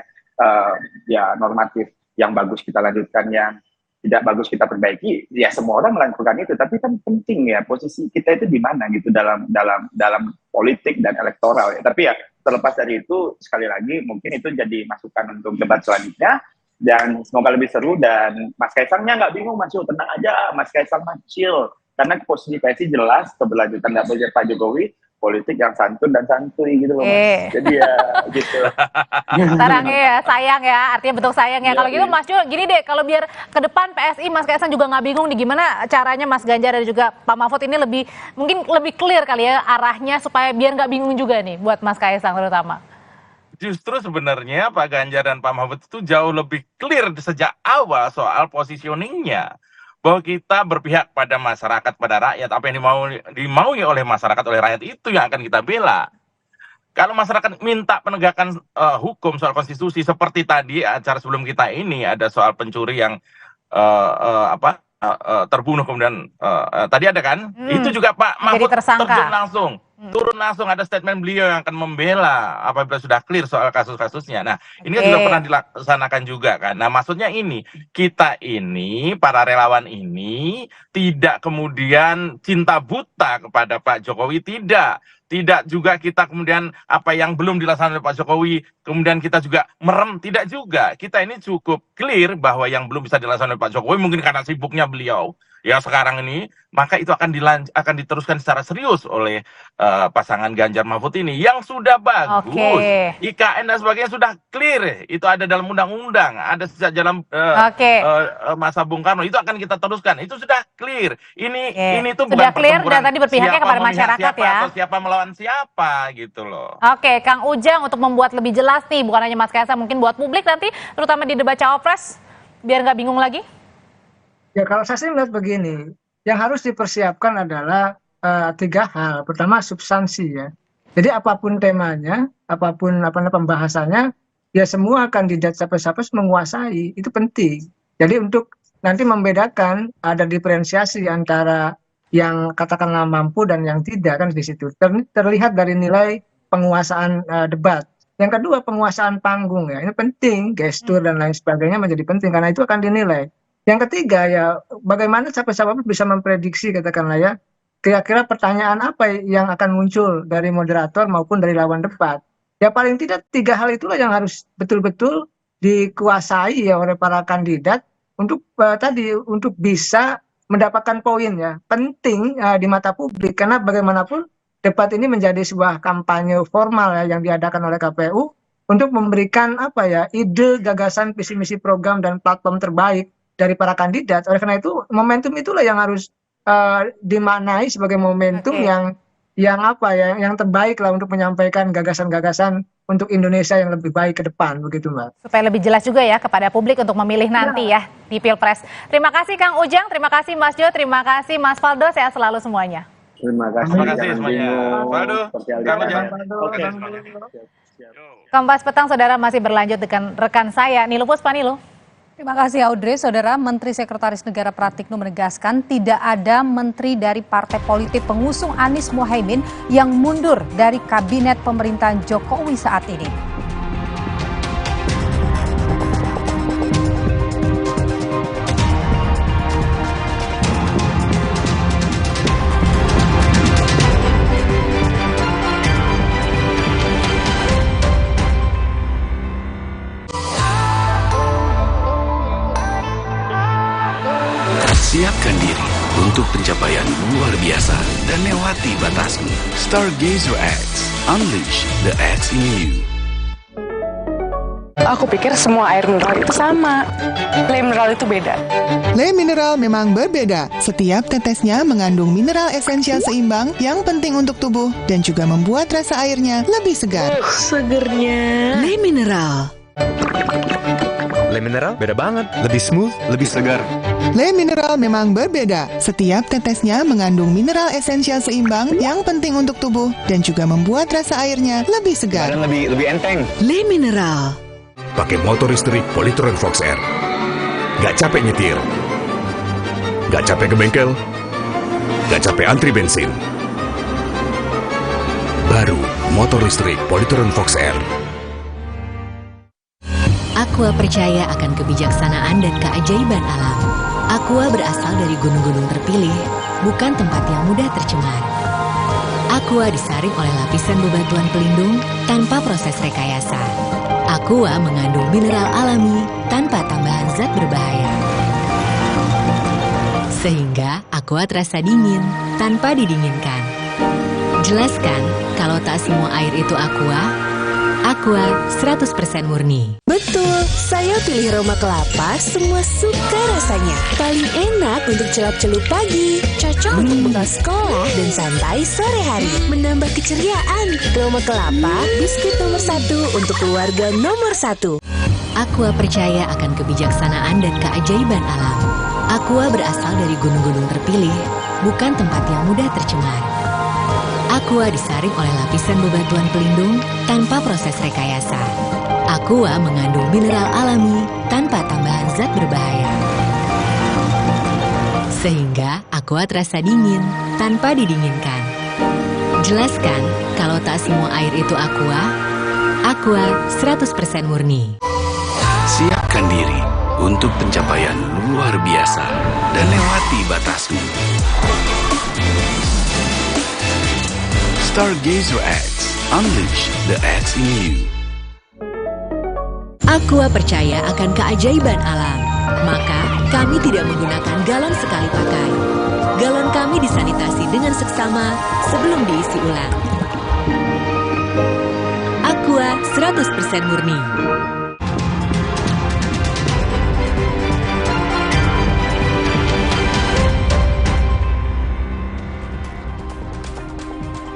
ya normatif yang bagus kita lanjutkan, yang tidak bagus kita perbaiki, ya semua orang melakukan itu. Tapi kan penting ya posisi kita itu di mana gitu dalam politik dan elektoral ya. Tapi ya terlepas dari itu sekali lagi mungkin itu jadi masukan untuk debat selanjutnya dan semoga lebih seru. Dan Mas Kaisangnya nggak bingung, Mas Jo, tenang aja, Mas Kaisang chill karena posisi PSI jelas keberlanjutan dapurnya Pak Jokowi, politik yang santun dan santuy gitu loh Mas. Jadi ya gitu. Sarangnya ya, sayang ya, artinya bentuk sayang ya. Kalau gitu Mas Jo, gini deh, kalau biar ke depan PSI Mas Kaisang juga nggak bingung nih gimana caranya Mas Ganjar dan juga Pak Mahfud ini mungkin lebih clear kali ya arahnya supaya biar nggak bingung juga nih buat Mas Kaisang terutama. Justru sebenarnya Pak Ganjar dan Pak Mahfud itu jauh lebih clear sejak awal soal positioningnya. Bahwa kita berpihak pada masyarakat, pada rakyat, apa yang dimaui oleh masyarakat, oleh rakyat itu yang akan kita bela. Kalau masyarakat minta penegakan hukum soal konstitusi seperti tadi acara sebelum kita ini ada soal pencuri yang terbunuh kemudian tadi ada kan, itu juga Pak Mahfud turun langsung ada statement beliau yang akan membela apabila sudah clear soal kasus-kasusnya. Nah ini kan sudah pernah dilaksanakan juga kan. Nah maksudnya ini kita ini para relawan ini tidak kemudian cinta buta kepada Pak Jokowi, tidak juga kita kemudian apa yang belum dilaksanakan oleh Pak Jokowi kemudian kita juga merem, tidak juga. Kita ini cukup clear bahwa yang belum bisa dilaksanakan oleh Pak Jokowi mungkin karena sibuknya beliau ya sekarang ini, maka itu akan diteruskan secara serius oleh pasangan Ganjar Mahfud ini yang sudah bagus. IKN dan sebagainya sudah clear, itu ada dalam undang-undang, ada sejak dalam masa Bung Karno, itu akan kita teruskan, itu sudah clear. Ini tuh bukan clear dan tadi berpihaknya kepada masyarakat ya. Atau siapa melawan siapa gitu loh. Oke, Kang Ujang, untuk membuat lebih jelas nih, bukan hanya Mas Kaisang, mungkin buat publik nanti, terutama di debat cawapres, biar nggak bingung lagi. Ya kalau saya sih melihat begini, yang harus dipersiapkan adalah 3 hal. Pertama substansi ya. Jadi apapun temanya, apapun pembahasannya, ya semua kandidat capres-capres menguasai, itu penting. Jadi untuk nanti membedakan ada diferensiasi antara yang katakanlah mampu dan yang tidak kan di situ. Terlihat dari nilai penguasaan debat. Yang kedua penguasaan panggung ya, ini penting, gestur dan lain sebagainya menjadi penting karena itu akan dinilai. Yang ketiga ya bagaimana capres-capres bisa memprediksi katakanlah ya kira-kira pertanyaan apa yang akan muncul dari moderator maupun dari lawan debat. Ya paling tidak 3 hal itulah yang harus betul-betul dikuasai ya oleh para kandidat untuk untuk bisa mendapatkan poin ya. Penting di mata publik karena bagaimanapun debat ini menjadi sebuah kampanye formal ya yang diadakan oleh KPU untuk memberikan ide, gagasan, visi misi program dan platform terbaik dari para kandidat. Oleh karena itu momentum itulah yang harus dimaknai sebagai momentum yang terbaik lah untuk menyampaikan gagasan-gagasan untuk Indonesia yang lebih baik ke depan, begitu Mbak. Supaya lebih jelas juga ya kepada publik untuk memilih nanti ya di Pilpres. Terima kasih Kang Ujang, terima kasih Mas Jo, terima kasih Mas Faldo, sehat selalu semuanya. Terima kasih semuanya. Faldo, Kang Ujang. Kompas Petang, saudara, masih berlanjut dengan rekan saya Nilu Puspanilo. Terima kasih Audrey. Saudara, Menteri Sekretaris Negara Pratikno menegaskan tidak ada menteri dari partai politik pengusung Anies Mohaimin yang mundur dari kabinet pemerintahan Jokowi saat ini. untuk pencapaian luar biasa dan lewati batasmu. Stargazer X, unleash the X in you. Aku pikir semua air mineral itu sama. Le mineral itu beda. Le mineral memang berbeda. Setiap tetesnya mengandung mineral esensial seimbang yang penting untuk tubuh dan juga membuat rasa airnya lebih segar. Segernya. Le mineral. Le mineral beda banget, lebih smooth, lebih segar. Le mineral memang berbeda. Setiap tetesnya mengandung mineral esensial seimbang yang penting untuk tubuh dan juga membuat rasa airnya lebih segar. Dan lebih enteng. Le mineral. Pakai motor listrik Polytron Fox R. Gak capek nyetir. Gak capek ke bengkel. Gak capek antri bensin. Baru motor listrik Polytron Fox R. Aqua percaya akan kebijaksanaan dan keajaiban alam. Aqua berasal dari gunung-gunung terpilih, bukan tempat yang mudah tercemar. Aqua disaring oleh lapisan bebatuan pelindung tanpa proses rekayasa. Aqua mengandung mineral alami tanpa tambahan zat berbahaya. Sehingga Aqua terasa dingin tanpa didinginkan. Jelaskan kalau tak semua air itu Aqua. Aqua 100% murni. Betul, saya pilih Roma Kelapa, semua suka rasanya. Paling enak untuk celup-celup pagi, cocok untuk bekal sekolah dan santai sore hari. Menambah keceriaan, Roma Kelapa, biskuit nomor 1 untuk keluarga nomor 1. Aqua percaya akan kebijaksanaan dan keajaiban alam. Aqua berasal dari gunung-gunung terpilih, bukan tempat yang mudah tercemar. Aqua disaring oleh lapisan bebatuan pelindung tanpa proses rekayasa. Aqua mengandung mineral alami tanpa tambahan zat berbahaya. Sehingga Aqua terasa dingin tanpa didinginkan. Jelaskan kalau tak semua air itu Aqua. Aqua 100% murni. Siapkan diri untuk pencapaian luar biasa dan lewati batasmu. Stargazer X, unleash the X in you. Aqua percaya akan keajaiban alam. Maka kami tidak menggunakan galon sekali pakai. Galon kami disanitasi dengan seksama sebelum diisi ulang. Aqua 100% murni.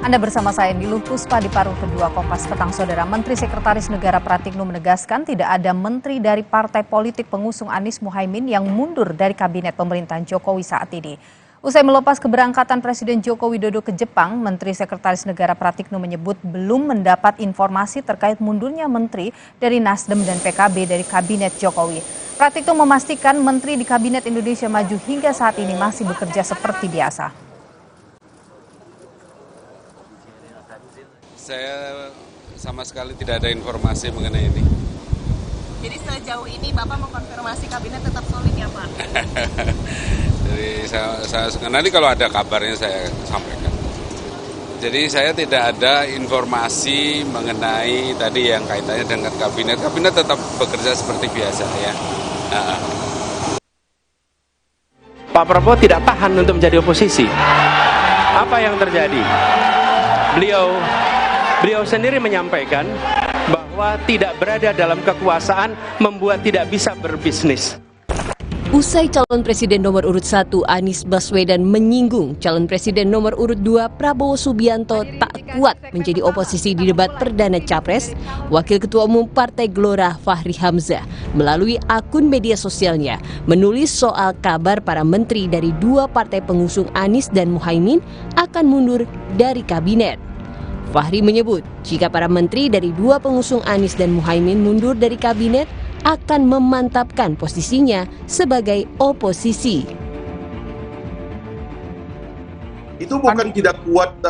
Anda bersama saya Niluh Puspa di paruh kedua Kompas Petang. Saudara, Menteri Sekretaris Negara Pratikno menegaskan tidak ada menteri dari partai politik pengusung Anies Muhaimin yang mundur dari kabinet pemerintahan Jokowi saat ini. Usai melepas keberangkatan Presiden Joko Widodo ke Jepang, Menteri Sekretaris Negara Pratikno menyebut belum mendapat informasi terkait mundurnya menteri dari Nasdem dan PKB dari kabinet Jokowi. Pratikno memastikan menteri di Kabinet Indonesia Maju hingga saat ini masih bekerja seperti biasa. Saya sama sekali tidak ada informasi mengenai ini. Jadi sejauh ini Bapak mengkonfirmasi kabinet tetap solid ya Pak? Jadi saya nanti kalau ada kabarnya saya sampaikan. Jadi saya tidak ada informasi mengenai tadi yang kaitannya dengan kabinet. Kabinet tetap bekerja seperti biasa ya. Pak Prabowo tidak tahan untuk menjadi oposisi. Apa yang terjadi? Beliau sendiri menyampaikan bahwa tidak berada dalam kekuasaan membuat tidak bisa berbisnis. Usai calon presiden nomor urut 1 Anies Baswedan menyinggung calon presiden nomor urut 2 Prabowo Subianto tak kuat menjadi oposisi di debat perdana Capres, Wakil Ketua Umum Partai Gelora Fahri Hamzah melalui akun media sosialnya menulis soal kabar para menteri dari dua partai pengusung Anies dan Muhaimin akan mundur dari kabinet. Fahri menyebut jika para menteri dari dua pengusung Anies dan Muhaimin mundur dari kabinet akan memantapkan posisinya sebagai oposisi. Itu bukan tidak kuat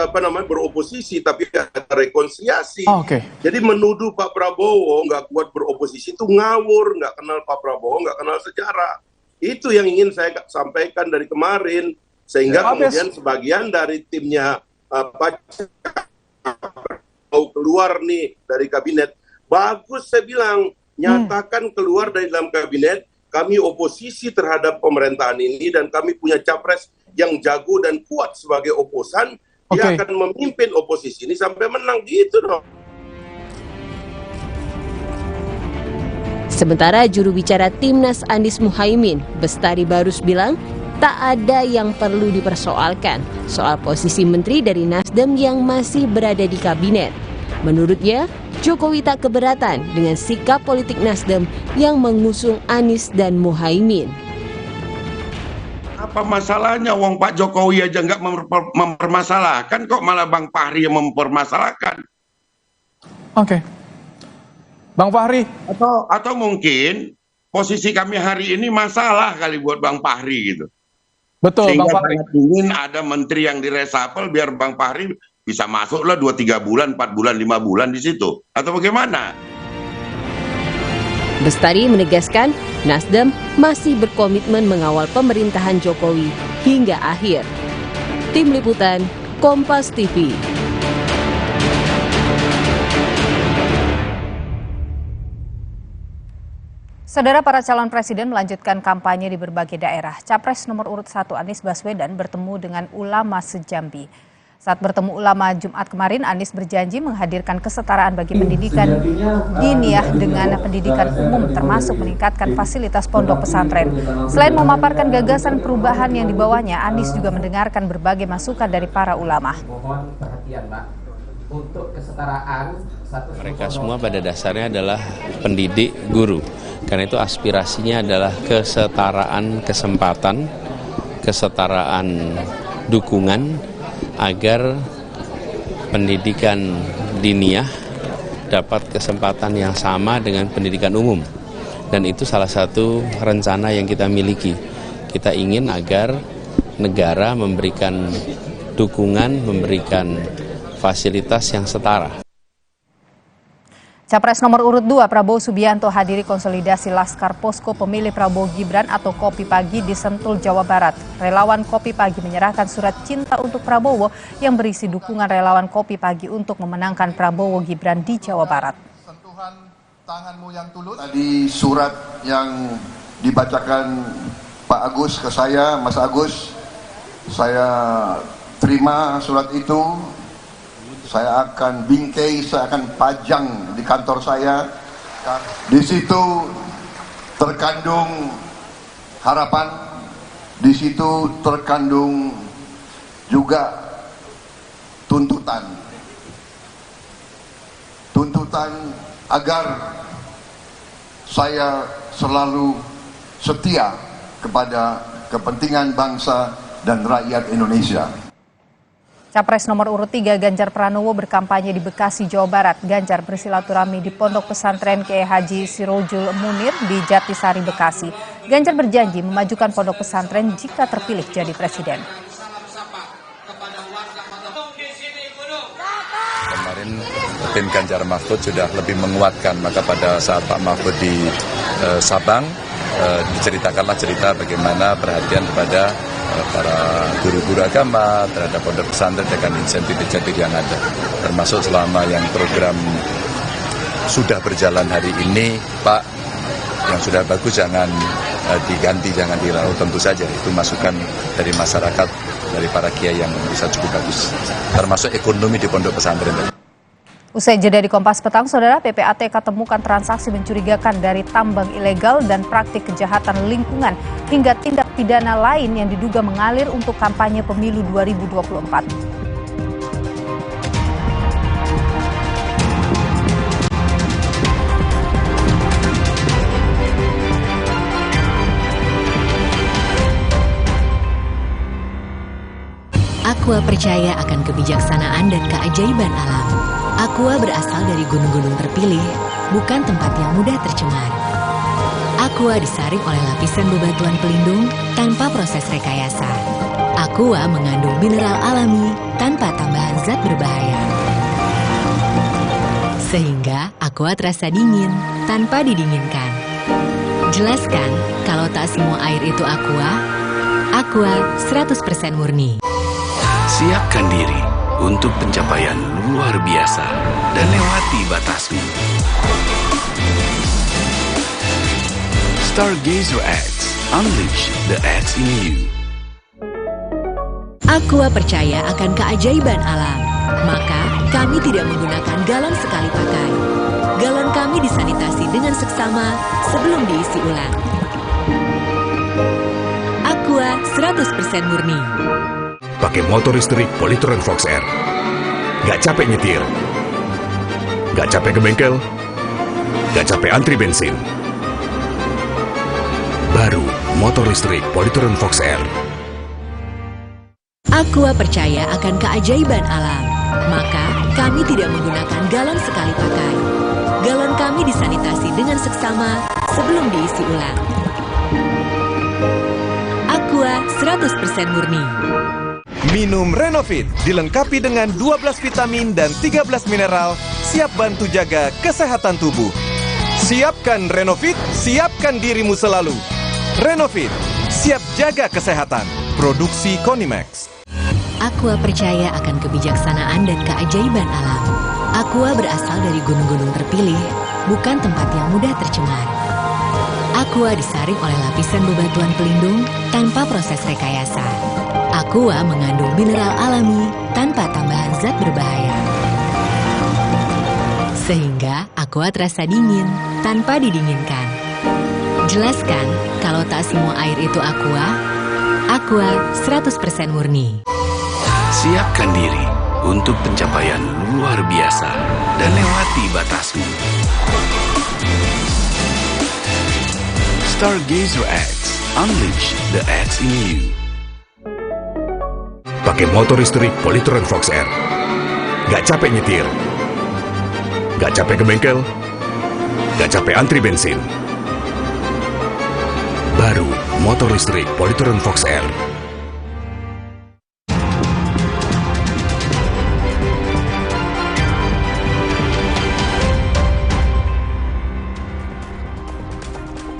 beroposisi, tapi ada rekonsiliasi. Jadi menuduh Pak Prabowo nggak kuat beroposisi itu ngawur, nggak kenal Pak Prabowo, nggak kenal sejarah. Itu yang ingin saya sampaikan dari kemarin, sehingga kemudian sebagian dari timnya mau keluar nih dari kabinet. Bagus, saya bilang, nyatakan keluar dari dalam kabinet, kami oposisi terhadap pemerintahan ini dan kami punya capres yang jago dan kuat sebagai oposan, dia akan memimpin oposisi ini sampai menang gitu dong. Sementara juru bicara Timnas Anies Muhaimin, Bestari Barus bilang, tak ada yang perlu dipersoalkan soal posisi menteri dari Nasdem yang masih berada di kabinet. Menurutnya, Jokowi tak keberatan dengan sikap politik Nasdem yang mengusung Anies dan Muhaimin. Apa masalahnya? Wong Pak Jokowi aja nggak mempermasalahkan, kok malah Bang Fahri yang mempermasalahkan. Oke. Bang Fahri. Atau mungkin posisi kami hari ini masalah kali buat Bang Fahri gitu. Betul, sehingga Bang Fahri. sangat ingin ada menteri yang diresapel biar Bang Fahri bisa masuk lah 2-3 bulan, 4 bulan, 5 bulan di situ. Atau bagaimana? Bestari menegaskan Nasdem masih berkomitmen mengawal pemerintahan Jokowi hingga akhir. Tim Liputan, Kompas TV. Saudara, para calon presiden melanjutkan kampanye di berbagai daerah. Capres nomor urut 1 Anies Baswedan bertemu dengan ulama se-Jambi. Saat bertemu ulama Jumat kemarin, Anies berjanji menghadirkan kesetaraan bagi pendidikan diniyah dengan pendidikan umum, termasuk meningkatkan fasilitas pondok pesantren. Selain memaparkan gagasan perubahan yang dibawanya, Anies juga mendengarkan berbagai masukan dari para ulama. Mohon perhatian, Pak. Untuk kesetaraan, mereka semua pada dasarnya adalah pendidik guru. Karena itu aspirasinya adalah kesetaraan kesempatan, kesetaraan dukungan agar pendidikan diniyah dapat kesempatan yang sama dengan pendidikan umum. Dan itu salah satu rencana yang kita miliki. Kita ingin agar negara memberikan dukungan, memberikan fasilitas yang setara. Capres nomor urut 2 Prabowo Subianto hadiri konsolidasi Laskar Posko Pemilih Prabowo Gibran atau Kopi Pagi di Sentul, Jawa Barat. Relawan Kopi Pagi menyerahkan surat cinta untuk Prabowo yang berisi dukungan relawan Kopi Pagi untuk memenangkan Prabowo Gibran di Jawa Barat. Sentuhan tanganmu yang tulus. Tadi surat yang dibacakan Pak Agus ke saya, Mas Agus, saya terima surat itu. Saya akan bingkai, saya akan pajang di kantor saya. Di situ terkandung harapan, di situ terkandung juga tuntutan. Tuntutan agar saya selalu setia kepada kepentingan bangsa dan rakyat Indonesia. Capres nomor urut 3 Ganjar Pranowo berkampanye di Bekasi, Jawa Barat. Ganjar bersilaturahmi di Pondok Pesantren Kiai Haji Sirojul Munir di Jatisari, Bekasi. Ganjar berjanji memajukan pondok pesantren jika terpilih jadi presiden. Kemarin tim Ganjar Mahfud sudah lebih menguatkan, maka pada saat Pak Mahfud di Sabang, diceritakanlah cerita bagaimana perhatian kepada para guru-guru agama terhadap pondok pesantren dengan insentif-insentif yang ada, termasuk selama yang program sudah berjalan hari ini, Pak, yang sudah bagus jangan diganti, jangan dirauh. Tentu saja itu masukan dari masyarakat, dari para kiai yang bisa cukup bagus, termasuk ekonomi di pondok pesantren. Usai jeda di Kompas Petang, Saudara, PPATK temukan transaksi mencurigakan dari tambang ilegal dan praktik kejahatan lingkungan hingga tindak pidana lain yang diduga mengalir untuk kampanye pemilu 2024. Aqua percaya akan kebijaksanaan dan keajaiban alam. Aqua berasal dari gunung-gunung terpilih, bukan tempat yang mudah tercemar. Aqua disaring oleh lapisan bebatuan pelindung tanpa proses rekayasa. Aqua mengandung mineral alami tanpa tambahan zat berbahaya. Sehingga Aqua terasa dingin tanpa didinginkan. Jelaskan kalau tak semua air itu Aqua. Aqua 100% murni. Siapkan diri untuk pencapaian luar biasa dan lewati batasmu. Stargazer X, unleash the X in you. Aqua percaya akan keajaiban alam, maka kami tidak menggunakan galon sekali pakai. Galon kami disanitasi dengan seksama sebelum diisi ulang. Aqua 100% murni. Pakai motor listrik Polytron Fox R. Gak capek nyetir. Gak capek ke bengkel. Gak capek antri bensin. Baru motor listrik Polytron Fox R. Aqua percaya akan keajaiban alam, maka kami tidak menggunakan galon sekali pakai. Galon kami disanitasi dengan seksama sebelum diisi ulang. Aqua 100% murni. Minum Renovit dilengkapi dengan 12 vitamin dan 13 mineral, siap bantu jaga kesehatan tubuh. Siapkan Renovit, siapkan dirimu selalu. Renovit, siap jaga kesehatan. Produksi Konimax. Aqua percaya akan kebijaksanaan dan keajaiban alam. Aqua berasal dari gunung-gunung terpilih, bukan tempat yang mudah tercemar. Aqua disaring oleh lapisan bebatuan pelindung tanpa proses rekayasa. Aqua mengandung mineral alami tanpa tambahan zat berbahaya. Sehingga Aqua terasa dingin tanpa didinginkan. Jelaskan kalau tak semua air itu Aqua. Aqua 100% murni. Siapkan diri untuk pencapaian luar biasa dan lewati batasmu. Stargazer X, unleash the X in you. Pakai motor listrik Polytron Fox R. Gak capek nyetir. Gak capek ke bengkel. Gak capek antri bensin. Baru motor listrik Polytron Fox R.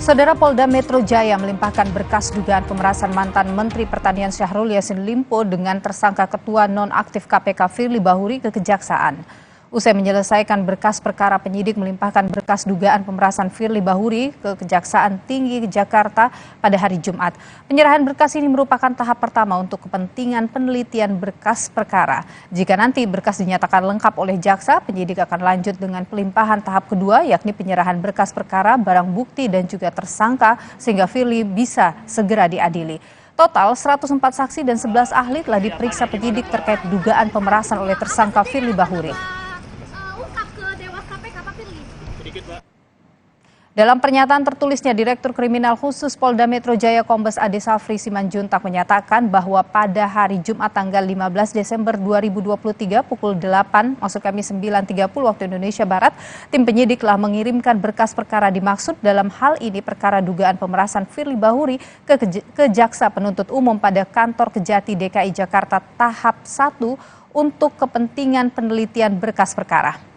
Saudara, Polda Metro Jaya melimpahkan berkas dugaan pemerasan mantan Menteri Pertanian Syahrul Yassin Limpo dengan tersangka Ketua Nonaktif KPK Firly Bahuri ke Kejaksaan. Usai menyelesaikan berkas perkara, penyidik melimpahkan berkas dugaan pemerasan Firly Bahuri ke Kejaksaan Tinggi Jakarta pada hari Jumat. Penyerahan berkas ini merupakan tahap pertama untuk kepentingan penelitian berkas perkara. Jika nanti berkas dinyatakan lengkap oleh jaksa, penyidik akan lanjut dengan pelimpahan tahap kedua, yakni penyerahan berkas perkara, barang bukti, dan juga tersangka sehingga Firly bisa segera diadili. Total 104 saksi dan 11 ahli telah diperiksa penyidik terkait dugaan pemerasan oleh tersangka Firly Bahuri. Dalam pernyataan tertulisnya, Direktur Kriminal Khusus Polda Metro Jaya Kombes Ade Safri Simanjuntak menyatakan bahwa pada hari Jumat tanggal 15 Desember 2023 pukul 8, maksud kami 9.30 waktu Indonesia Barat, tim penyidik telah mengirimkan berkas perkara dimaksud dalam hal ini perkara dugaan pemerasan Firly Bahuri ke Jaksa Penuntut Umum pada Kantor Kejati DKI Jakarta tahap 1 untuk kepentingan penelitian berkas perkara.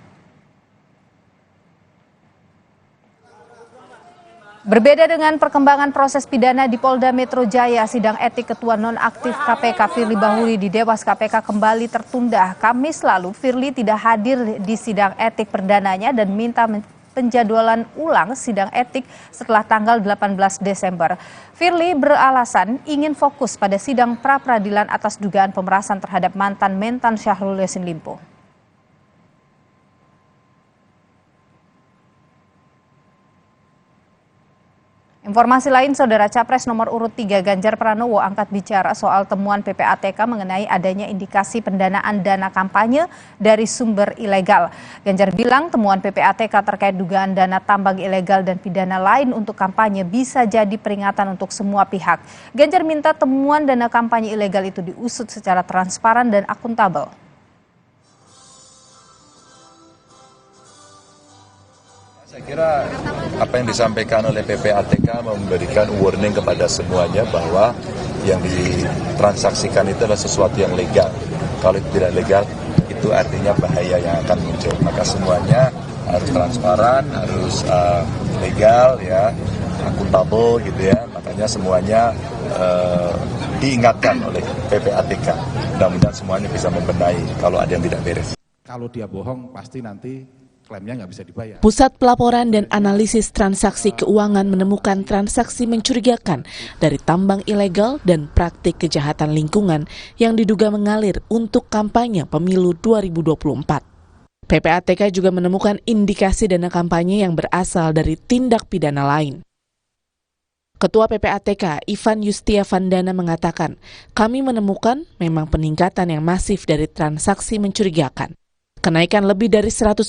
Berbeda dengan perkembangan proses pidana di Polda Metro Jaya, sidang etik Ketua Nonaktif KPK Firly Bahuri di Dewas KPK kembali tertunda. Kamis lalu, Firly tidak hadir di sidang etik perdananya dan minta penjadwalan ulang sidang etik setelah tanggal 18 Desember. Firly beralasan ingin fokus pada sidang pra-peradilan atas dugaan pemerasan terhadap mantan Mentan Syahrul Yassin Limpo. Informasi lain, Saudara, Capres nomor urut 3 Ganjar Pranowo angkat bicara soal temuan PPATK mengenai adanya indikasi pendanaan dana kampanye dari sumber ilegal. Ganjar bilang temuan PPATK terkait dugaan dana tambang ilegal dan pidana lain untuk kampanye bisa jadi peringatan untuk semua pihak. Ganjar minta temuan dana kampanye ilegal itu diusut secara transparan dan akuntabel. Saya kira apa yang disampaikan oleh PPATK memberikan warning kepada semuanya bahwa yang ditransaksikan itu adalah sesuatu yang legal. Kalau itu tidak legal, itu artinya bahaya yang akan muncul. Maka semuanya harus transparan, harus legal, ya, akuntabel gitu ya. Makanya semuanya diingatkan oleh PPATK. Mudah-mudahan semuanya bisa membenahi kalau ada yang tidak beres. Kalau dia bohong, pasti nanti klaimnya nggak bisa dibayar. Pusat Pelaporan dan Analisis Transaksi Keuangan menemukan transaksi mencurigakan dari tambang ilegal dan praktik kejahatan lingkungan yang diduga mengalir untuk kampanye pemilu 2024. PPATK juga menemukan indikasi dana kampanye yang berasal dari tindak pidana lain. Ketua PPATK, Ivan Yustiavandana mengatakan, kami menemukan memang peningkatan yang masif dari transaksi mencurigakan. Kenaikan lebih dari 100%,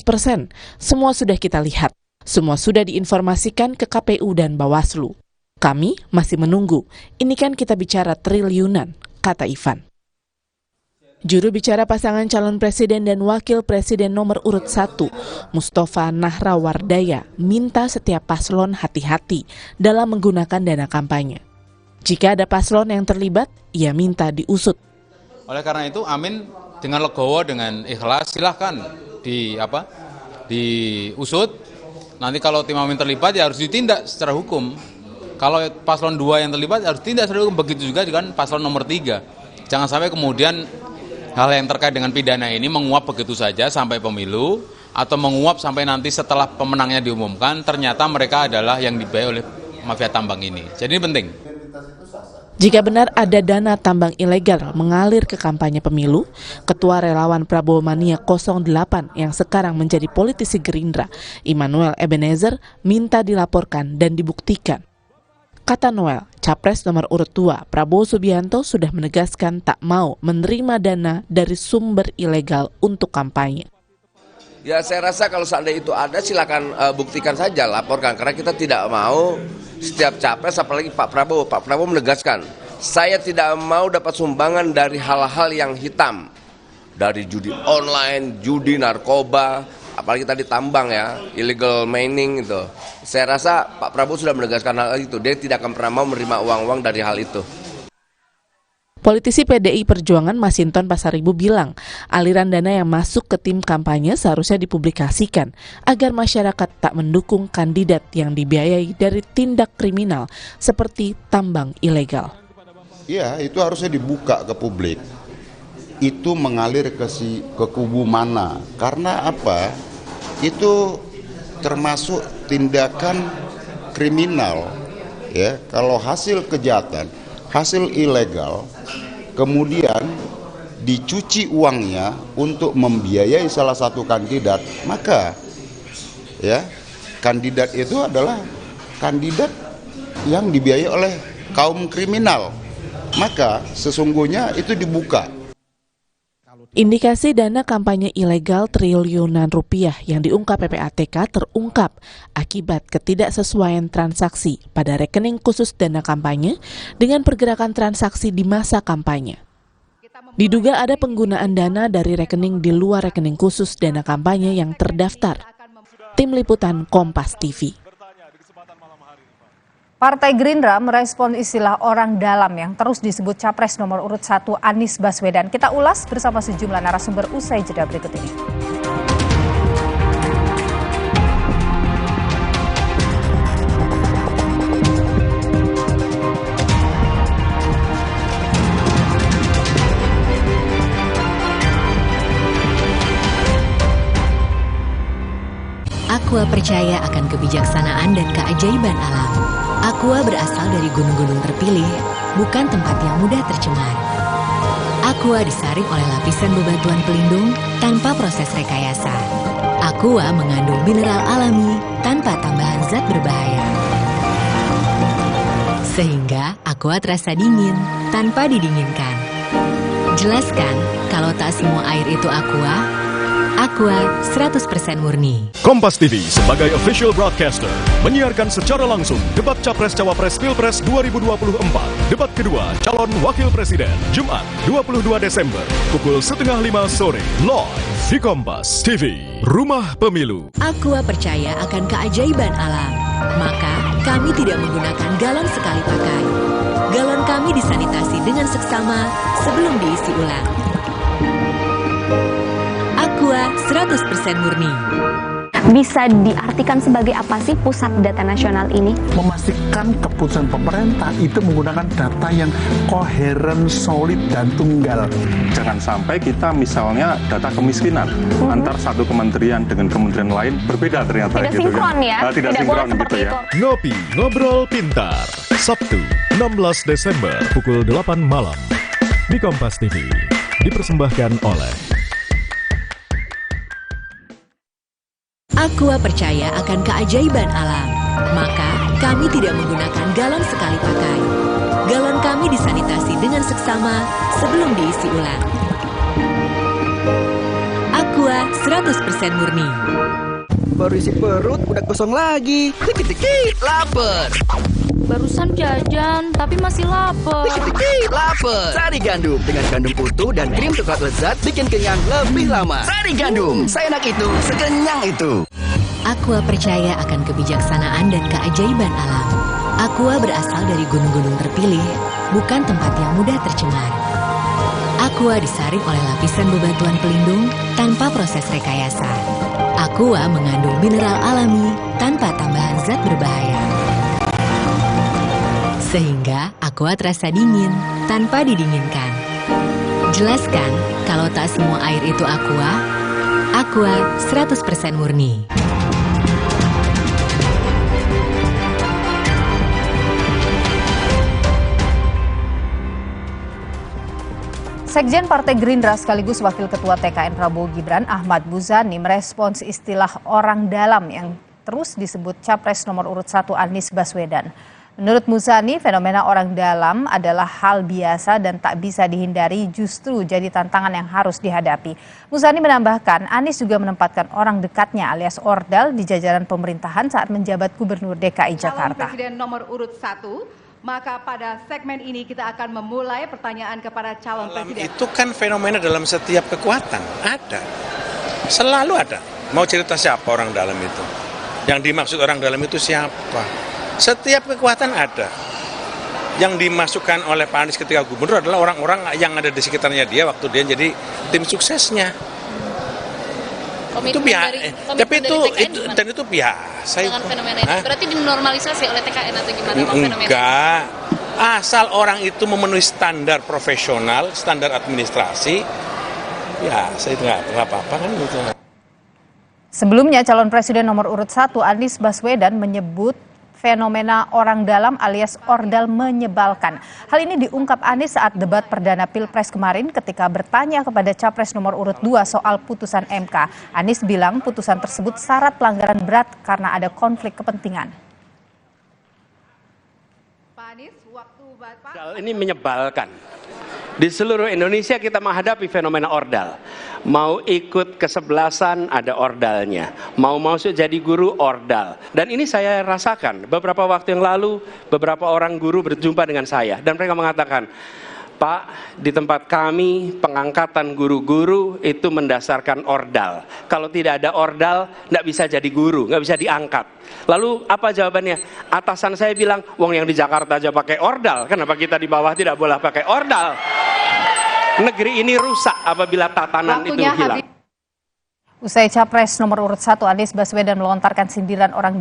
semua sudah kita lihat. Semua sudah diinformasikan ke KPU dan Bawaslu. Kami masih menunggu, ini kan kita bicara triliunan, kata Ivan. Juru bicara pasangan calon presiden dan wakil presiden nomor urut 1, Mustafa Nahrawardaya, minta setiap paslon hati-hati dalam menggunakan dana kampanye. Jika ada paslon yang terlibat, ia minta diusut. Oleh karena itu, Amin dengan legowo, dengan ikhlas, silahkan diusut. Nanti kalau tim Amin terlibat, ya harus ditindak secara hukum. Kalau paslon 2 yang terlibat, harus ditindak secara hukum. Begitu juga dengan paslon nomor 3. Jangan sampai kemudian hal yang terkait dengan pidana ini menguap begitu saja sampai pemilu, atau menguap sampai nanti setelah pemenangnya diumumkan, ternyata mereka adalah yang dibayar oleh mafia tambang ini. Jadi ini penting. Jika benar ada dana tambang ilegal mengalir ke kampanye pemilu, Ketua Relawan Prabowo Mania 08 yang sekarang menjadi politisi Gerindra, Immanuel Ebenezer, minta dilaporkan dan dibuktikan. Kata Noel, Capres nomor urut 2, Prabowo Subianto sudah menegaskan tak mau menerima dana dari sumber ilegal untuk kampanye. Ya saya rasa kalau seandainya itu ada, silakan buktikan saja, laporkan. Karena kita tidak mau setiap capres, apalagi Pak Prabowo menegaskan, saya tidak mau dapat sumbangan dari hal-hal yang hitam. Dari judi online, judi narkoba, apalagi tadi tambang ya, illegal mining itu. Saya rasa Pak Prabowo sudah menegaskan hal itu, dia tidak akan pernah mau menerima uang-uang dari hal itu. Politisi PDI Perjuangan Masinton Pasaribu bilang, aliran dana yang masuk ke tim kampanye seharusnya dipublikasikan agar masyarakat tak mendukung kandidat yang dibiayai dari tindak kriminal seperti tambang ilegal. Iya, itu harusnya dibuka ke publik. Itu mengalir ke kubu mana? Karena apa? Itu termasuk tindakan kriminal. Ya, kalau hasil kejahatan, hasil ilegal, kemudian dicuci uangnya untuk membiayai salah satu kandidat, maka ya kandidat itu adalah kandidat yang dibiayai oleh kaum kriminal. Maka sesungguhnya itu dibuka. Indikasi dana kampanye ilegal triliunan rupiah yang diungkap PPATK terungkap akibat ketidaksesuaian transaksi pada rekening khusus dana kampanye dengan pergerakan transaksi di masa kampanye. Diduga ada penggunaan dana dari rekening di luar rekening khusus dana kampanye yang terdaftar. Tim Liputan Kompas TV. Partai Gerindra merespon istilah orang dalam yang terus disebut Capres nomor urut 1 Anies Baswedan. Kita ulas bersama sejumlah narasumber usai jeda berikut ini. Aqua percaya akan kebijaksanaan dan keajaiban alam. Aqua berasal dari gunung-gunung terpilih, bukan tempat yang mudah tercemar. Aqua disaring oleh lapisan bebatuan pelindung tanpa proses rekayasa. Aqua mengandung mineral alami tanpa tambahan zat berbahaya. Sehingga Aqua terasa dingin tanpa didinginkan. Jelaskan kalau tak semua air itu Aqua. Aqua 100% murni. Kompas TV sebagai official broadcaster menyiarkan secara langsung debat Capres-Cawapres Pilpres 2024. Debat kedua calon wakil presiden Jumat 22 Desember pukul 4:30 sore live di Kompas TV, Rumah Pemilu. Aqua percaya akan keajaiban alam. Maka kami tidak menggunakan galon sekali pakai. Galon kami disanitasi dengan seksama sebelum diisi ulang. Aqua 100% murni. Bisa diartikan sebagai apa sih pusat data nasional ini? Memastikan keputusan pemerintah itu menggunakan data yang koheren, solid, dan tunggal. Jangan sampai kita misalnya data kemiskinan antar satu kementerian dengan kementerian lain berbeda ternyata. Tidak gitu sinkron kan. ya? Tidak sinkron gitu ya. Ngopi Ngobrol Pintar, Sabtu 16 Desember pukul 8 malam di Kompas TV. Dipersembahkan oleh Aqua percaya akan keajaiban alam, maka kami tidak menggunakan galon sekali pakai. Galon kami disanitasi dengan seksama sebelum diisi ulang. Aqua 100% murni. Baru isi perut, udah kosong lagi. Dikit-dikit, lapar. Barusan jajan, tapi masih lapar. Dikit-dikit, lapar. Sari Gandum dengan gandum utuh dan krim coklat lezat bikin kenyang lebih lama. Sari Gandum, seenak itu, sekenyang itu. Aqua percaya akan kebijaksanaan dan keajaiban alam. Aqua berasal dari gunung-gunung terpilih, bukan tempat yang mudah tercemar. Aqua disaring oleh lapisan bebatuan pelindung tanpa proses rekayasa. Aqua mengandung mineral alami tanpa tambahan zat berbahaya. Sehingga Aqua terasa dingin tanpa didinginkan. Jelaskan kalau tak semua air itu Aqua. Aqua 100% murni. Sekjen Partai Gerindra sekaligus Wakil Ketua TKN Prabowo Gibran Ahmad Muzani merespons istilah orang dalam yang terus disebut Capres nomor urut 1 Anies Baswedan. Menurut Muzani, fenomena orang dalam adalah hal biasa dan tak bisa dihindari, justru jadi tantangan yang harus dihadapi. Muzani menambahkan, Anies juga menempatkan orang dekatnya alias Ordal di jajaran pemerintahan saat menjabat Gubernur DKI Jakarta. Calon Presiden nomor urut 1, maka pada segmen ini kita akan memulai pertanyaan kepada calon presiden. Itu kan fenomena dalam setiap kekuatan, ada. Selalu ada. Mau cerita siapa orang dalam itu? Yang dimaksud orang dalam itu siapa? Setiap kekuatan ada. Yang dimasukkan oleh Pak Anies ketika gubernur adalah orang-orang yang ada di sekitarnya dia waktu dia jadi tim suksesnya. Itu biasa. Tapi itu biasa. Dengan fenomena ini. Berarti dinormalisasi oleh TKN atau gimana? Enggak. Asal orang itu memenuhi standar profesional, standar administrasi, ya saya nggak apa-apa kan gitu. Sebelumnya calon presiden nomor urut 1 Anies Baswedan menyebut fenomena orang dalam alias Ordal menyebalkan. Hal ini diungkap Anies saat debat perdana Pilpres kemarin ketika bertanya kepada Capres nomor urut 2 soal putusan MK. Anies bilang putusan tersebut syarat pelanggaran berat karena ada konflik kepentingan. Pak Anies, waktu Bapak... Ini menyebalkan. Di seluruh Indonesia kita menghadapi fenomena ordal. Mau ikut kesebelasan ada ordalnya. Mau masuk jadi guru ordal. Dan ini saya rasakan. Beberapa waktu yang lalu beberapa orang guru berjumpa dengan saya. Dan mereka mengatakan, Pak, di tempat kami pengangkatan guru-guru itu mendasarkan ordal. Kalau tidak ada ordal, nggak bisa jadi guru, nggak bisa diangkat. Lalu apa jawabannya? Atasan saya bilang, wong yang di Jakarta aja pakai ordal, kenapa kita di bawah tidak boleh pakai ordal? Negeri ini rusak apabila tatanan itu hilang. Usai Capres nomor urut 1 Anies Baswedan melontarkan sindiran orang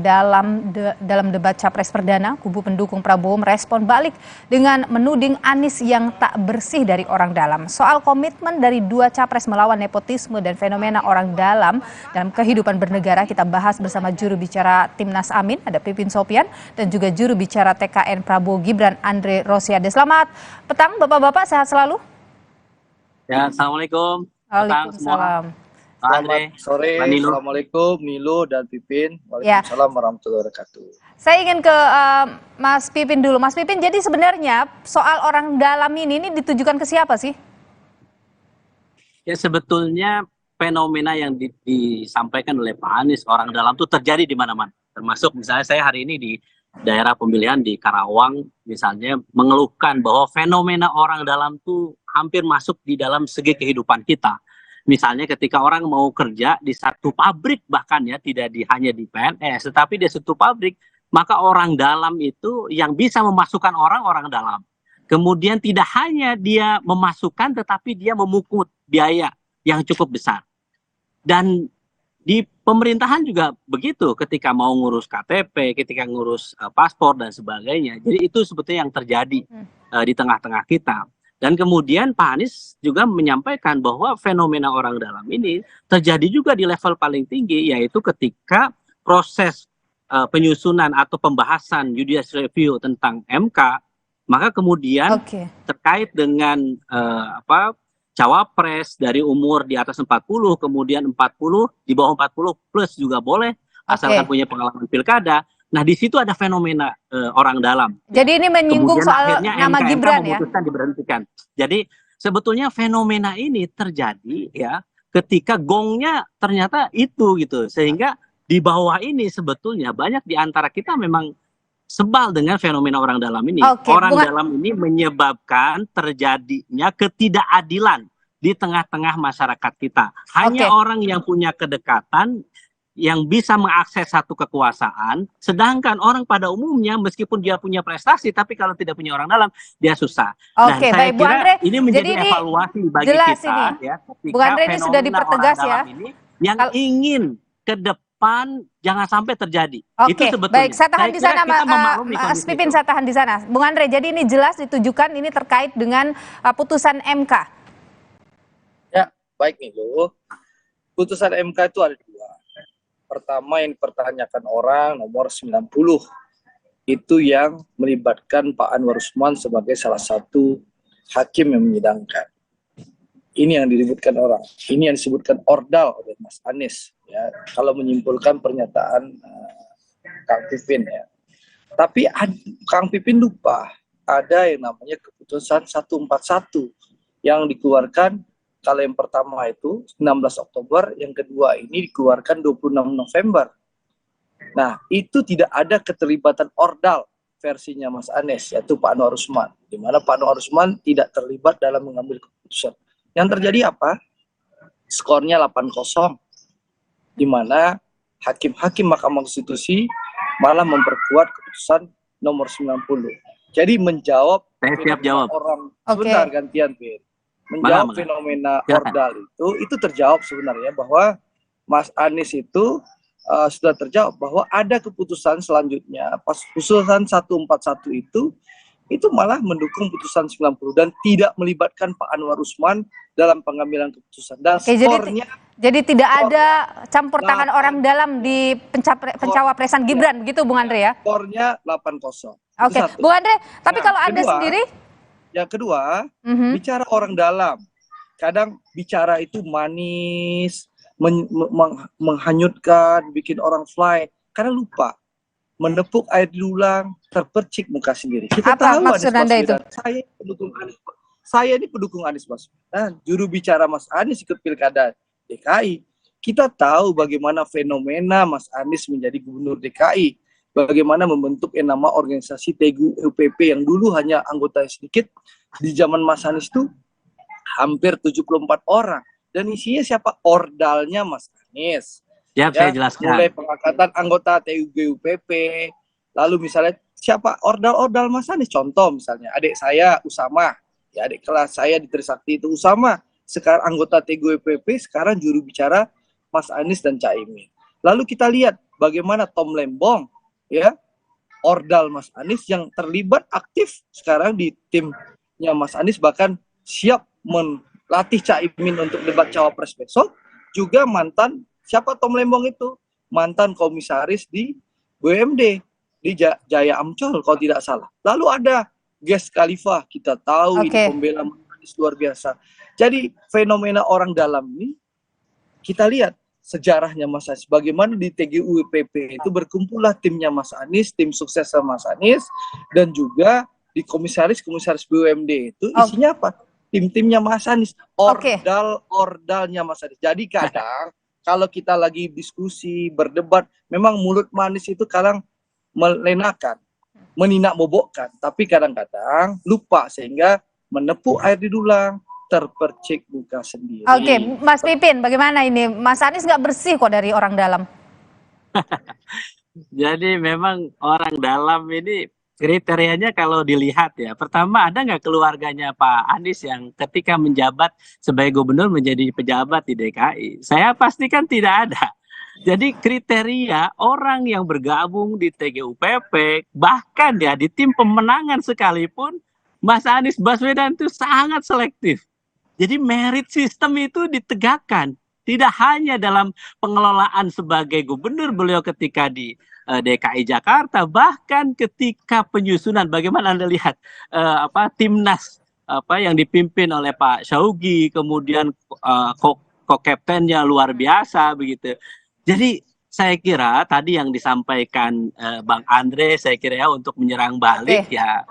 dalam debat Capres perdana, kubu pendukung Prabowo merespon balik dengan menuding Anies yang tak bersih dari orang dalam. Soal komitmen dari dua Capres melawan nepotisme dan fenomena orang dalam kehidupan bernegara, kita bahas bersama juru bicara Timnas Amin, ada Pipin Sopian, dan juga juru bicara TKN Prabowo Gibran, Andre Rosiade. Selamat petang Bapak-Bapak, sehat selalu? Ya, Assalamualaikum. Waalaikumsalam. Selamat sore, Assalamualaikum Nilu dan Pipin. Waalaikumsalam warahmatullahi wabarakatuh. Saya ingin ke Mas Pipin dulu. Mas Pipin, jadi sebenarnya soal orang dalam ini ditujukan ke siapa sih? Ya sebetulnya fenomena yang disampaikan oleh Pak Anies orang dalam itu terjadi di mana-mana. Termasuk misalnya saya hari ini di daerah pemilihan di Karawang misalnya mengeluhkan bahwa fenomena orang dalam itu hampir masuk di dalam segi kehidupan kita. Misalnya ketika orang mau kerja di satu pabrik bahkan ya tidak hanya di PNS tetapi di satu pabrik, maka orang dalam itu yang bisa memasukkan orang dalam. Kemudian tidak hanya dia memasukkan tetapi dia memungut biaya yang cukup besar. Dan di pemerintahan juga begitu ketika mau ngurus KTP, ketika ngurus paspor dan sebagainya. Jadi itu sebetulnya yang terjadi di tengah-tengah kita. Dan kemudian Pak Anies juga menyampaikan bahwa fenomena orang dalam ini terjadi juga di level paling tinggi, yaitu ketika proses penyusunan atau pembahasan judicial review tentang MK, maka kemudian terkait dengan cawapres dari umur di atas 40, kemudian 40, di bawah 40 plus juga boleh, asalkan punya pengalaman pilkada. Nah, di situ ada fenomena orang dalam. Jadi ini menyinggung soal nama Gibran ya? Memutuskan diberhentikan. Jadi sebetulnya fenomena ini terjadi ya ketika gongnya ternyata itu gitu. Sehingga di bawah ini sebetulnya banyak di antara kita memang sebal dengan fenomena orang dalam ini. Orang dalam ini menyebabkan terjadinya ketidakadilan di tengah-tengah masyarakat kita. Hanya orang yang punya kedekatan yang bisa mengakses satu kekuasaan, sedangkan orang pada umumnya meskipun dia punya prestasi, tapi kalau tidak punya orang dalam, dia susah. Dan saya Bu kira Andre, ini menjadi evaluasi bagi kita, ya, ketika Bu Andre, ini sudah dipertegas ya, ini yang ingin ke depan jangan sampai terjadi. Itu sebetulnya. Baik, saya tahan di sana, Mas Pipin, saya tahan di sana. Bung Andre, jadi ini jelas ditujukan ini terkait dengan putusan MK. Ya, baik nih Bu. Putusan MK itu ada dua. Pertama yang dipertanyakan orang nomor 90 itu yang melibatkan Pak Anwar Usman sebagai salah satu hakim yang menyidangkan. Ini yang diributkan orang. Ini yang disebutkan ordal oleh Mas Anies ya, kalau menyimpulkan pernyataan Kang Pipin ya. Tapi Kang Pipin lupa ada yang namanya keputusan 141 yang dikeluarkan. Kalau yang pertama itu 16 Oktober, yang kedua ini dikeluarkan 26 November. Nah, itu tidak ada keterlibatan ordal versinya Mas Anies, yaitu Pak Anwar Usman. Di mana Pak Anwar Usman tidak terlibat dalam mengambil keputusan. Yang terjadi apa? Skornya 8-0. Di mana hakim-hakim Mahkamah Konstitusi malah memperkuat keputusan nomor 90. Jadi menjawab orang sebentar gantian, Pin. Menjawab fenomena ordal itu terjawab sebenarnya bahwa Mas Anies itu sudah terjawab bahwa ada keputusan selanjutnya pas putusan 141 itu malah mendukung putusan 90 dan tidak melibatkan Pak Anwar Usman dalam pengambilan keputusan. Dan skornya jadi tidak ada campur tangan orang dalam di pencawapresan Gibran, begitu Bung Andre ya? Skornya 8-0. Oke, Bung Andre, tapi kalau Anda sendiri? Yang kedua, bicara orang dalam. Kadang bicara itu manis, menghanyutkan, bikin orang fly. Karena lupa, menepuk air di dulang, terpercik muka sendiri. Kita Apa tahu maksud Anda itu? Saya ini pendukung Anies Baswedan. Juru bicara Mas Anies ikut pilkada DKI. Kita tahu bagaimana fenomena Mas Anies menjadi gubernur DKI. Bagaimana membentuk yang nama organisasi TGUPP yang dulu hanya anggotanya sedikit, di zaman Mas Anies itu hampir 74 orang. Dan isinya siapa? Ordalnya Mas Anies. Ya, saya jelaskan. Mulai pengangkatan anggota TGUPP, lalu misalnya siapa ordal-ordal Mas Anies? Contoh misalnya adik saya Usama, ya adik kelas saya di Trisakti itu Usama, sekarang anggota TGUPP, sekarang juru bicara Mas Anies dan Caimin. Lalu kita lihat bagaimana Tom Lembong, ya, ordal Mas Anies yang terlibat aktif sekarang di timnya Mas Anies, bahkan siap melatih Caimin untuk debat cawapres besok. Juga mantan, siapa Tom Lembong itu? Mantan komisaris di BUMD di Jaya Amcol kalau tidak salah. Lalu ada Ges Khalifa, kita tahu ini pembela Mas Anies luar biasa. Jadi fenomena orang dalam ini kita lihat sejarahnya Mas Anies, bagaimana di TGUPP itu berkumpullah timnya Mas Anies, tim sukses Mas Anies, dan juga di komisaris BUMD itu isinya apa? Tim-timnya Mas Anies, ordalnya Mas Anies. Jadi kadang kalau kita lagi diskusi, berdebat, memang mulut manis itu kadang melenakan, meninak bobokkan, tapi kadang-kadang lupa sehingga menepuk air di dulang, terpercik muka sendiri. Oke, Mas Pipin, bagaimana ini? Mas Anies nggak bersih kok dari orang dalam. Jadi memang orang dalam ini kriterianya kalau dilihat ya, pertama ada nggak keluarganya Pak Anies yang ketika menjabat sebagai gubernur menjadi pejabat di DKI? Saya pastikan tidak ada. Jadi kriteria orang yang bergabung di TGUPP, bahkan ya di tim pemenangan sekalipun, Mas Anies Baswedan itu sangat selektif. Jadi merit system itu ditegakkan. Tidak hanya dalam pengelolaan sebagai gubernur beliau ketika di DKI Jakarta, bahkan ketika penyusunan, bagaimana Anda lihat timnas yang dipimpin oleh Pak Syaugi, kemudian co-kaptennya luar biasa begitu. Jadi saya kira tadi yang disampaikan Bang Andre, saya kira ya untuk menyerang balik ya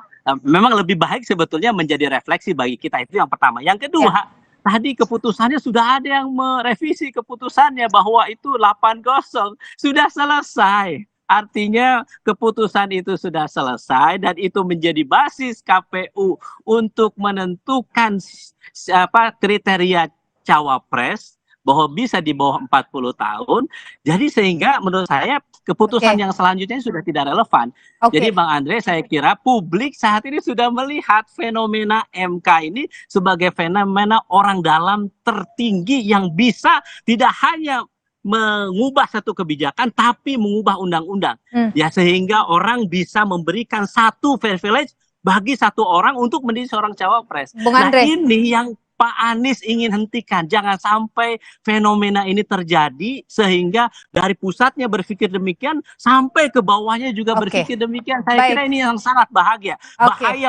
memang lebih baik sebetulnya menjadi refleksi bagi kita, itu yang pertama. Yang kedua, tadi keputusannya sudah ada yang merevisi keputusannya bahwa itu 8-0 sudah selesai. Artinya keputusan itu sudah selesai dan itu menjadi basis KPU untuk menentukan kriteria cawapres bahwa bisa di bawah 40 tahun. Jadi sehingga menurut saya keputusan yang selanjutnya sudah tidak relevan. Jadi Bang Andre, saya kira publik saat ini sudah melihat fenomena MK ini sebagai fenomena orang dalam tertinggi yang bisa tidak hanya mengubah satu kebijakan tapi mengubah undang-undang. Ya sehingga orang bisa memberikan satu privilege bagi satu orang untuk menjadi seorang cawapres. Nah, ini yang Pak Anies ingin hentikan. Jangan sampai fenomena ini terjadi sehingga dari pusatnya berpikir demikian sampai ke bawahnya juga berpikir demikian. Saya kira ini yang sangat bahaya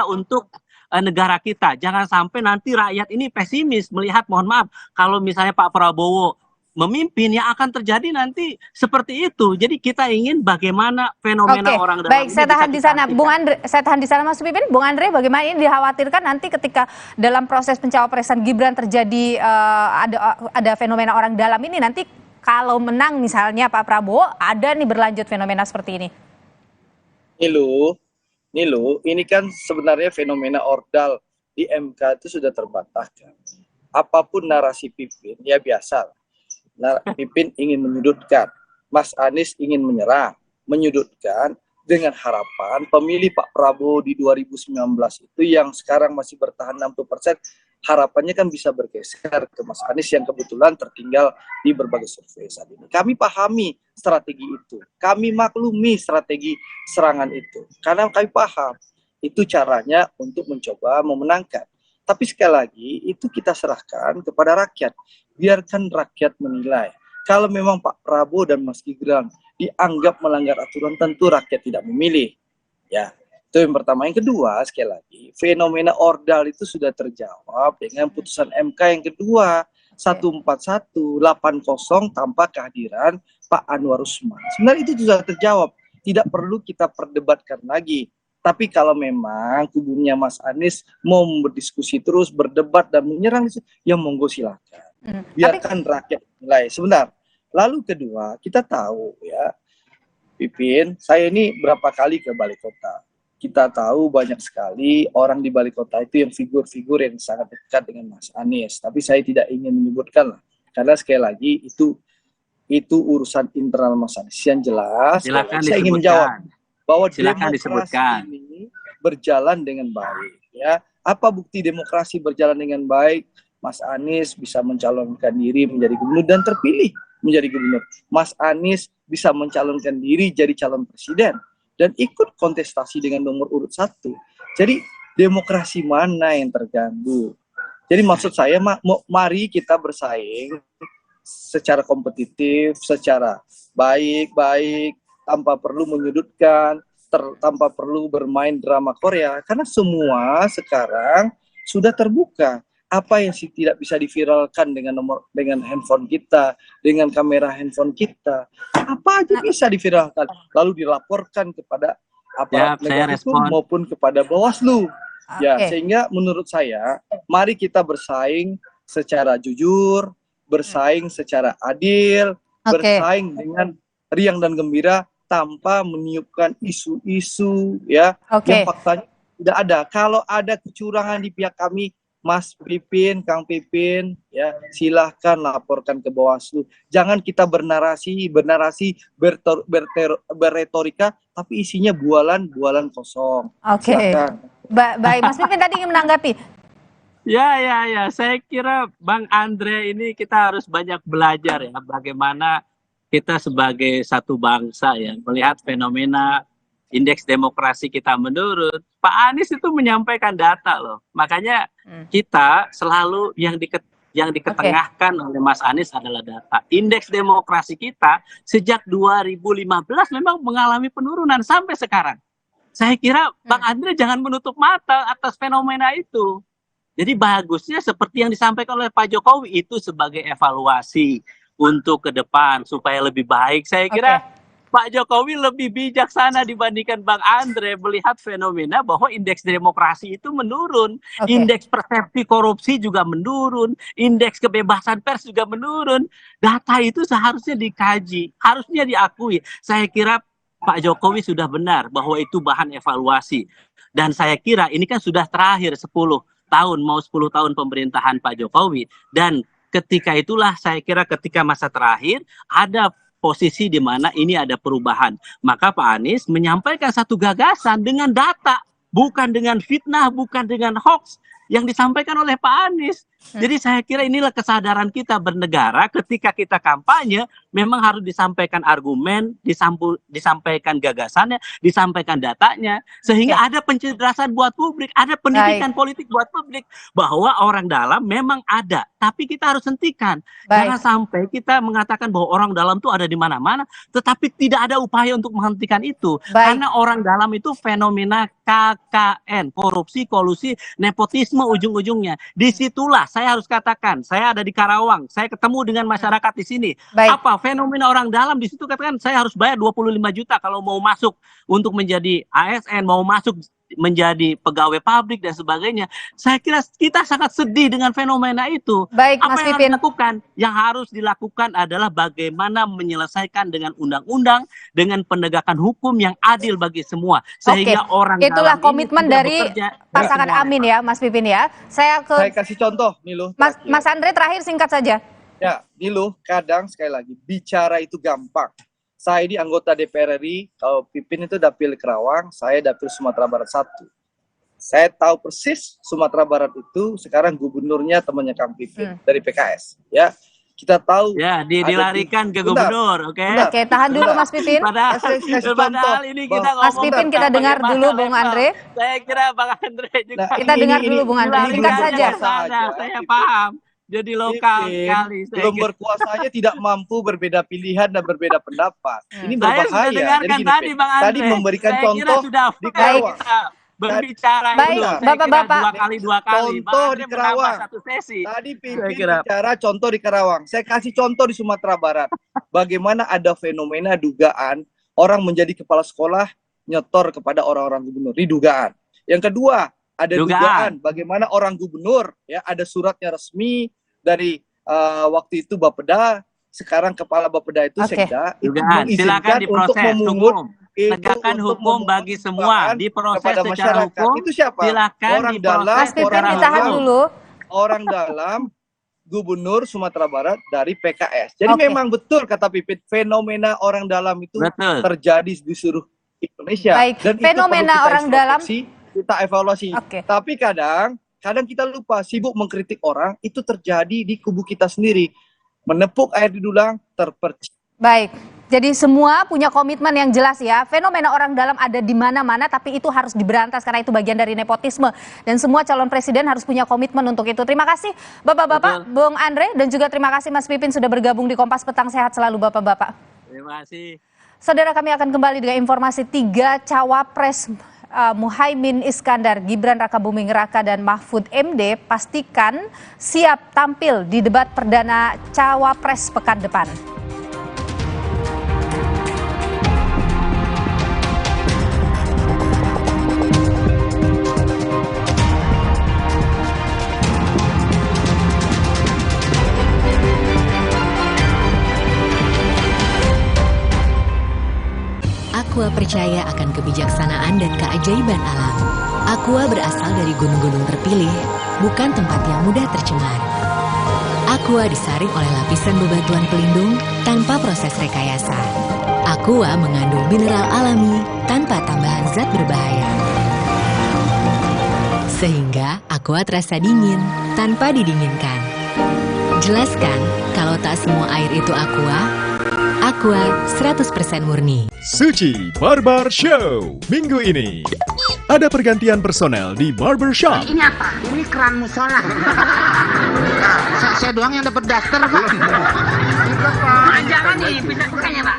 untuk negara kita. Jangan sampai nanti rakyat ini pesimis melihat, mohon maaf, kalau misalnya Pak Prabowo memimpin yang akan terjadi nanti seperti itu. Jadi kita ingin bagaimana fenomena orang dalam. Baik, saya tahan di sana, Bung Andre. Saya tahan di sana, Mas Pipin. Bung Andre, bagaimana ini dikhawatirkan nanti ketika dalam proses pencawapresan Gibran terjadi ada fenomena orang dalam ini, nanti kalau menang misalnya Pak Prabowo, ada nih berlanjut fenomena seperti ini. Nilu, ini kan sebenarnya fenomena ordal di MK itu sudah terbantahkan. Apapun narasi Pipin, ya biasa. Pipin ingin menyudutkan, Mas Anies ingin menyerang, menyudutkan dengan harapan pemilih Pak Prabowo di 2019 itu yang sekarang masih bertahan 60%, harapannya kan bisa bergeser ke Mas Anies yang kebetulan tertinggal di berbagai survei saat ini. Kami pahami strategi itu, kami maklumi strategi serangan itu, karena kami paham itu caranya untuk mencoba memenangkan. Tapi sekali lagi, itu kita serahkan kepada rakyat. Biarkan rakyat menilai. Kalau memang Pak Prabowo dan Mas Gibran dianggap melanggar aturan, tentu rakyat tidak memilih. Ya, itu yang pertama. Yang kedua, sekali lagi, fenomena ordal itu sudah terjawab dengan putusan MK yang kedua, 141, 80 tanpa kehadiran Pak Anwar Usman. Sebenarnya itu sudah terjawab. Tidak perlu kita perdebatkan lagi. Tapi kalau memang kubunya Mas Anies mau berdiskusi terus, berdebat dan menyerang, ya monggo silakan. Biarkan rakyat nilai. Sebentar. Lalu kedua, kita tahu ya, Pipin, saya ini berapa kali ke Balai Kota. Kita tahu banyak sekali orang di Balai Kota itu yang figur-figur yang sangat dekat dengan Mas Anies. Tapi saya tidak ingin menyebutkan lah. Karena sekali lagi itu urusan internal Mas Anies. Yang jelas, saya ingin menjawab bahwa demokrasi ini berjalan dengan baik. Ya, apa bukti demokrasi berjalan dengan baik? Mas Anies bisa mencalonkan diri menjadi gubernur dan terpilih menjadi gubernur. Mas Anies bisa mencalonkan diri jadi calon presiden dan ikut kontestasi dengan nomor urut 1. Jadi demokrasi mana yang terganggu? Jadi maksud saya, mari kita bersaing secara kompetitif, secara baik-baik, tanpa perlu menyudutkan, tanpa perlu bermain drama Korea, karena semua sekarang sudah terbuka. Apa yang tidak bisa diviralkan dengan handphone kita, dengan kamera handphone kita, apa aja bisa diviralkan, lalu dilaporkan kepada aparat negara hukum maupun kepada Bawaslu. Ya, sehingga menurut saya, mari kita bersaing secara jujur, bersaing secara adil, bersaing dengan riang dan gembira tanpa meniupkan isu-isu ya yang faktanya tidak ada. Kalau ada kecurangan di pihak kami, Mas Pipin, Kang Pipin, ya silahkan laporkan ke Bawaslu. Jangan kita berretorika, tapi isinya bualan kosong. Baik, Mas Pipin tadi ingin menanggapi. Ya, saya kira Bang Andre ini kita harus banyak belajar ya bagaimana kita sebagai satu bangsa ya melihat fenomena indeks demokrasi kita menurun, Pak Anies itu menyampaikan data loh. Makanya kita selalu yang diketengahkan oleh Mas Anies adalah data. Indeks demokrasi kita sejak 2015 memang mengalami penurunan sampai sekarang. Saya kira Bang Andre jangan menutup mata atas fenomena itu. Jadi bagusnya seperti yang disampaikan oleh Pak Jokowi itu sebagai evaluasi untuk ke depan supaya lebih baik. Saya kira Pak Jokowi lebih bijaksana dibandingkan Bang Andre melihat fenomena bahwa indeks demokrasi itu menurun. Indeks persepsi korupsi juga menurun. Indeks kebebasan pers juga menurun. Data itu seharusnya dikaji, harusnya diakui. Saya kira Pak Jokowi sudah benar bahwa itu bahan evaluasi. Dan saya kira ini kan sudah terakhir 10 tahun, mau 10 tahun pemerintahan Pak Jokowi. Dan ketika itulah saya kira ketika masa terakhir ada posisi di mana ini ada perubahan. Maka Pak Anies menyampaikan satu gagasan dengan data, bukan dengan fitnah, bukan dengan hoax yang disampaikan oleh Pak Anies. Jadi saya kira inilah kesadaran kita bernegara ketika kita kampanye memang harus disampaikan argumen, disampaikan gagasannya, disampaikan datanya, sehingga ada pencerdasan buat publik, ada pendidikan politik buat publik bahwa orang dalam memang ada, tapi kita harus hentikan. Jangan sampai kita mengatakan bahwa orang dalam itu ada di mana-mana, tetapi tidak ada upaya untuk menghentikan itu. Karena orang dalam itu fenomena KKN, korupsi, kolusi, nepotisme ujung-ujungnya. Disitulah saya harus katakan, saya ada di Karawang, saya ketemu dengan masyarakat di sini. Apa fenomena orang dalam di situ katakan saya harus bayar 25 juta kalau mau masuk untuk menjadi ASN, mau masuk menjadi pegawai pabrik dan sebagainya. Saya kira kita sangat sedih dengan fenomena itu. Apa Mas yang Pipin. harus dilakukan? Yang harus dilakukan adalah bagaimana menyelesaikan dengan undang-undang, dengan penegakan hukum yang adil bagi semua. Sehingga orang itulah dalam komitmen ini dari bekerja pasangan semua. Amin ya, Mas Pipin ya. Saya kasih contoh, Niluh. Mas Andre terakhir singkat saja. Ya, Niluh, kadang sekali lagi bicara itu gampang. Saya ini anggota DPR RI, kalau Pipin itu dapil Kerawang, saya dapil Sumatera Barat 1. Saya tahu persis Sumatera Barat itu sekarang gubernurnya temannya Kang Pipin dari PKS. Ya, kita tahu. Ya, dilarikan ke gubernur, oke? Oke, tahan dulu Mas Pipin. Padahal ini kita Mas Pipin kita dengar dulu Bung Andre. Saya kira Bang Andre juga. Kita dengar dulu Bung Andre, singkat saja. Saya paham. Jadi lokal sekali. Belum berkuasanya tidak mampu berbeda pilihan dan berbeda pendapat. Ini Saya sudah berbahaya. dengarkan tadi Bang Andre. Tadi memberikan Saya kira contoh sudah di Kerawang. Berbicara Baik, itu. Bapak-bapak. Dua kali. Contoh Bang di Andre Kerawang. menambah satu sesi. Tadi Pipin bicara contoh di Kerawang. Saya kasih contoh di Sumatera Barat. Bagaimana ada fenomena dugaan orang menjadi kepala sekolah nyetor kepada orang-orang gubernur. Di dugaan. Yang kedua, ada dugaan bagaimana orang gubernur ya ada suratnya resmi dari waktu itu Bapeda, sekarang kepala Bapeda itu Sekda, itu silakan mengizinkan untuk memungut tegakkan hukum bagi semua, diproses secara hukum. Itu siapa? Silakan orang dalam, orang dalam Gubernur Sumatera Barat dari PKS. Jadi memang betul kata Pipin, fenomena orang dalam itu terjadi di seluruh Indonesia. Dan fenomena orang dalam kita evaluasi. Tapi kadang kita lupa, sibuk mengkritik orang, itu terjadi di kubu kita sendiri. Menepuk air di dulang, terpercik. Baik, jadi semua punya komitmen yang jelas ya. Fenomena orang dalam ada di mana-mana, tapi itu harus diberantas karena itu bagian dari nepotisme. Dan semua calon presiden harus punya komitmen untuk itu. Terima kasih Bapak-Bapak, Bung Andre, dan juga terima kasih Mas Pipin sudah bergabung di Kompas Petang. Sehat selalu Bapak-Bapak. Terima kasih. Saudara, kami akan kembali dengan informasi 3 cawapres Muhaimin Iskandar, Gibran Rakabuming Raka, dan Mahfud MD pastikan siap tampil di debat perdana Cawapres pekan depan. Aqua percaya akan kebijaksanaan dan keajaiban alam. Aqua berasal dari gunung-gunung terpilih, bukan tempat yang mudah tercemar. Aqua disaring oleh lapisan bebatuan pelindung tanpa proses rekayasa. Aqua mengandung mineral alami tanpa tambahan zat berbahaya. Sehingga Aqua terasa dingin tanpa didinginkan. Jelaskan kalau tak semua air itu Aqua. Aqua 100% murni. Suci Barber Show. Minggu ini ada pergantian personel di barber shop. Ini apa? Ini keran musola. Saya doang yang dapat daster, Pak. Jangan nih, bisa bukannya, Pak.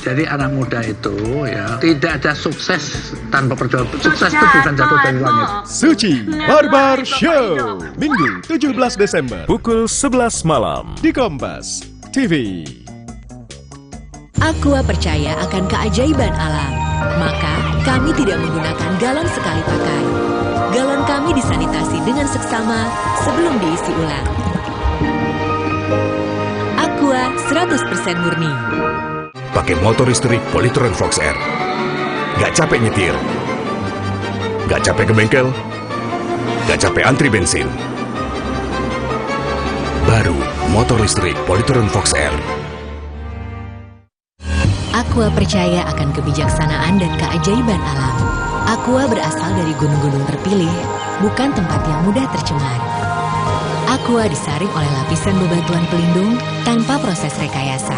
Jadi anak muda itu ya tidak ada sukses tanpa perjuangan. Sukses itu bukan jatuh dari langit. Suci Barber Show. Minggu 17 Desember pukul 11 malam di Kompas TV. Aqua percaya akan keajaiban alam. Maka kami tidak menggunakan galon sekali pakai. Galon kami disanitasi dengan seksama sebelum diisi ulang. Aqua 100% murni. Pakai motor listrik Polytron Fox R. Gak capek nyetir. Gak capek ke bengkel. Gak capek antri bensin. Baru motor listrik Polytron Fox R. Aqua percaya akan kebijaksanaan dan keajaiban alam. Aqua berasal dari gunung-gunung terpilih, bukan tempat yang mudah tercemar. Aqua disaring oleh lapisan bebatuan pelindung tanpa proses rekayasa.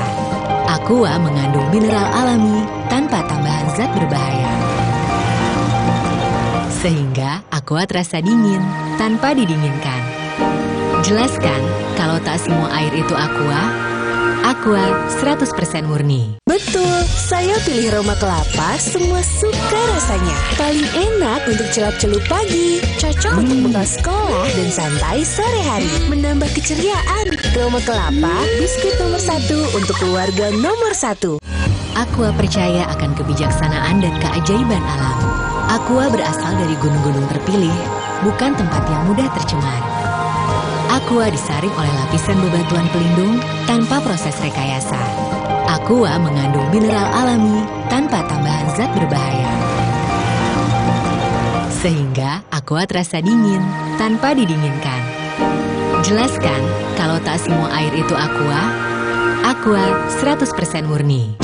Aqua mengandung mineral alami tanpa tambahan zat berbahaya. Sehingga Aqua terasa dingin tanpa didinginkan. Jelaskan kalau tak semua air itu Aqua. Aqua 100% murni. Betul, saya pilih Roma Kelapa, semua suka rasanya. Paling enak untuk celup-celup pagi, cocok untuk bekal sekolah dan santai sore hari. Menambah keceriaan, Roma Kelapa, biskuit nomor 1 untuk keluarga nomor 1. Aqua percaya akan kebijaksanaan dan keajaiban alam. Aqua berasal dari gunung-gunung terpilih, bukan tempat yang mudah tercemar. Aqua disaring oleh lapisan bebatuan pelindung tanpa proses rekayasa. Aqua mengandung mineral alami tanpa tambahan zat berbahaya. Sehingga Aqua terasa dingin tanpa didinginkan. Jelaskan kalau tak semua air itu Aqua. Aqua 100% murni.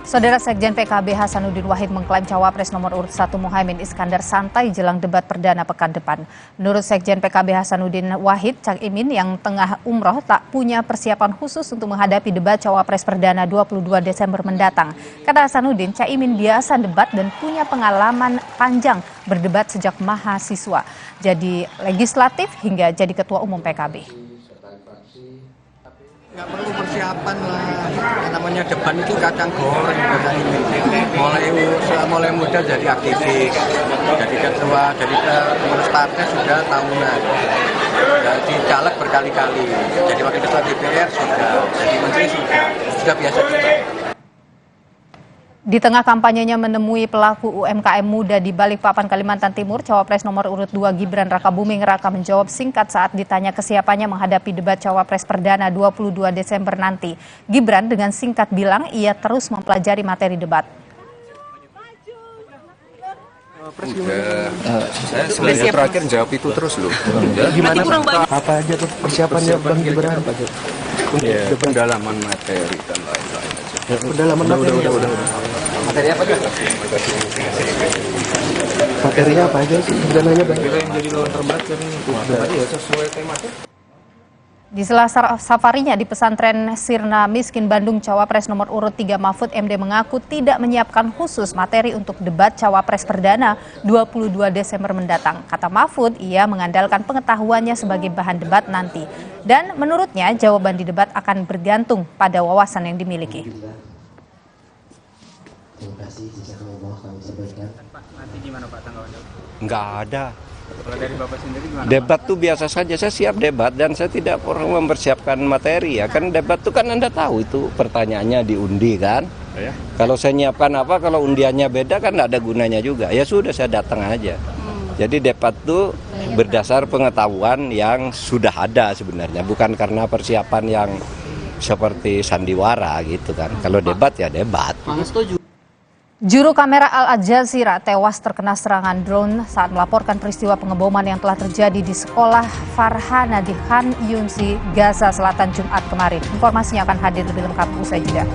Saudara Sekjen PKB Hasanuddin Wahid mengklaim Cawapres nomor urut 1 Muhaimin Iskandar santai jelang debat perdana pekan depan. Menurut Sekjen PKB Hasanuddin Wahid, Cak Imin yang tengah umroh tak punya persiapan khusus untuk menghadapi debat Cawapres perdana 22 Desember mendatang. Kata Hasanuddin, Cak Imin biasa debat dan punya pengalaman panjang berdebat sejak mahasiswa, jadi legislatif hingga jadi ketua umum PKB. Nggak perlu persiapan lah, yang namanya debat itu kacang goreng. Mulai muda jadi aktivis, jadi ketua, jadi pengurus partai sudah tahunan, jadi caleg berkali-kali, jadi wakil ketua DPR sudah, jadi menteri sudah biasa juga. Di tengah kampanyenya menemui pelaku UMKM muda di Balikpapan, Kalimantan Timur, Cawapres nomor urut 2 Gibran Rakabuming Raka menjawab singkat saat ditanya kesiapannya menghadapi debat Cawapres perdana 22 Desember nanti. Gibran dengan singkat bilang ia terus mempelajari materi debat. Saya sebenarnya terakhir jawab itu terus loh. Gimana apa aja tuh persiapannya Bang Gibran? Pendalaman materi dan lain-lain. Pendalaman materi. Udah. Materi apa tuh? Materinya apa aja sih? Rencananya Bang? Yang jadi lawan terberat kan sesuai temanya. Di sela safarinya di pesantren Sirna Miskin Bandung, Cawapres nomor urut 3 Mahfud MD mengaku tidak menyiapkan khusus materi untuk debat Cawapres perdana 22 Desember mendatang. Kata Mahfud, ia mengandalkan pengetahuannya sebagai bahan debat nanti. Dan menurutnya jawaban di debat akan bergantung pada wawasan yang dimiliki. Nggak ada. Kalau dari Bapak sendiri gimana? Debat tuh biasa saja, saya siap debat dan saya tidak perlu mempersiapkan materi ya. Kan debat tuh kan Anda tahu itu pertanyaannya diundi kan. Ya. Kalau saya nyiapkan apa, kalau undiannya beda kan nggak ada gunanya juga. Ya sudah saya datang aja. Jadi debat tuh berdasar pengetahuan yang sudah ada sebenarnya. Bukan karena persiapan yang seperti sandiwara gitu kan. Kalau debat ya debat. Juru kamera Al Jazeera tewas terkena serangan drone saat melaporkan peristiwa pengeboman yang telah terjadi di sekolah Farhana di Khan Yunsi, Gaza Selatan Jumat kemarin. Informasinya akan hadir lebih lengkap usai jeda.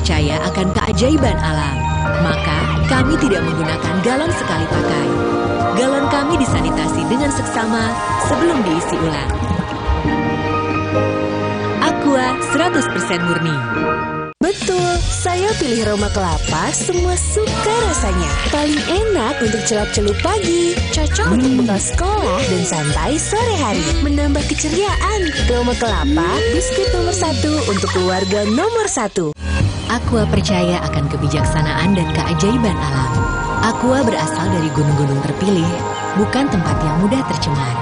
percaya akan keajaiban alam, maka kami tidak menggunakan galon sekali pakai. Galon kami disanitasi dengan seksama sebelum diisi ulang. Aqua 100% murni. Betul, saya pilih Roma Kelapa, semua suka rasanya. Paling enak untuk celap-celup pagi, cocok untuk bekal sekolah dan santai sore hari. Menambah keceriaan, Roma Kelapa, biskuit nomor 1 untuk keluarga nomor 1. Aqua percaya akan kebijaksanaan dan keajaiban alam. Aqua berasal dari gunung-gunung terpilih, bukan tempat yang mudah tercemar.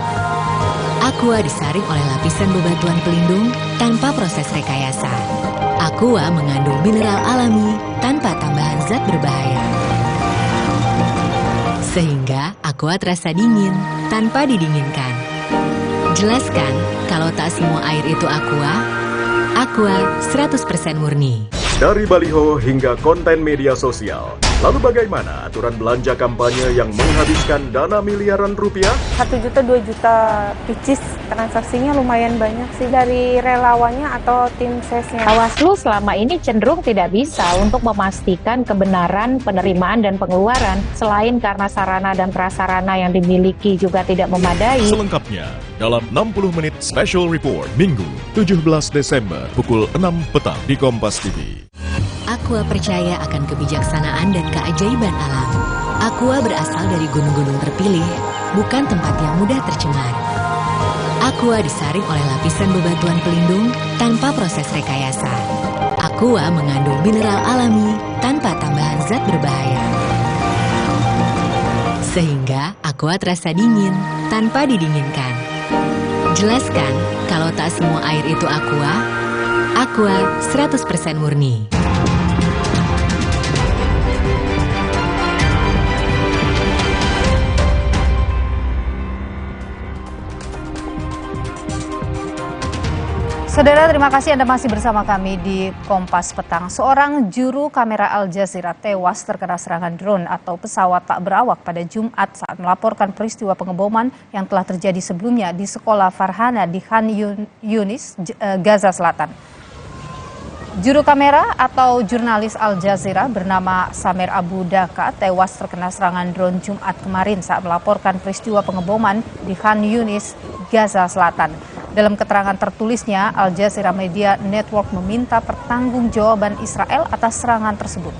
Aqua disaring oleh lapisan bebatuan pelindung tanpa proses rekayasa. Aqua mengandung mineral alami tanpa tambahan zat berbahaya. Sehingga Aqua terasa dingin tanpa didinginkan. Jelaskan kalau tak semua air itu Aqua. Aqua 100% murni. Dari baliho hingga konten media sosial. Lalu bagaimana aturan belanja kampanye yang menghabiskan dana miliaran rupiah? 1 juta, 2 juta picis, transaksinya lumayan banyak sih dari relawannya atau tim sesnya. Bawaslu selama ini cenderung tidak bisa untuk memastikan kebenaran penerimaan dan pengeluaran, selain karena sarana dan prasarana yang dimiliki juga tidak memadai. Selengkapnya dalam 60 menit Special Report Minggu 17 Desember pukul 6 petang di Kompas TV. Aqua percaya akan kebijaksanaan dan keajaiban alam. Aqua berasal dari gunung-gunung terpilih, bukan tempat yang mudah tercemar. Aqua disaring oleh lapisan bebatuan pelindung tanpa proses rekayasa. Aqua mengandung mineral alami tanpa tambahan zat berbahaya. Sehingga Aqua terasa dingin tanpa didinginkan. Jelaskan kalau tak semua air itu Aqua. Aqua 100% murni. Saudara, terima kasih Anda masih bersama kami di Kompas Petang. Seorang juru kamera Al Jazeera tewas terkena serangan drone atau pesawat tak berawak pada Jumat saat melaporkan peristiwa pengeboman yang telah terjadi sebelumnya di sekolah Farhana di Khan Yunis, Gaza Selatan. Juru kamera atau jurnalis Al Jazeera bernama Samir Abu Daka tewas terkena serangan drone Jumat kemarin saat melaporkan peristiwa pengeboman di Khan Yunis, Gaza Selatan. Dalam keterangan tertulisnya, Al Jazeera Media Network meminta pertanggungjawaban Israel atas serangan tersebut.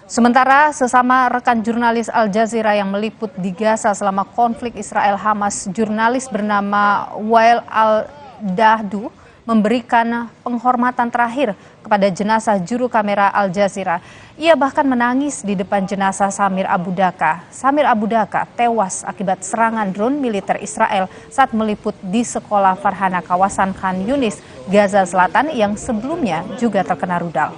Sementara sesama rekan jurnalis Al Jazeera yang meliput di Gaza selama konflik Israel-Hamas, jurnalis bernama Wael Al-Dahdu memberikan penghormatan terakhir kepada jenazah juru kamera Al Jazeera. Ia bahkan menangis di depan jenazah Samir Abu Daka. Samir Abu Daka tewas akibat serangan drone militer Israel saat meliput di sekolah Farhana kawasan Khan Yunis, Gaza Selatan yang sebelumnya juga terkena rudal.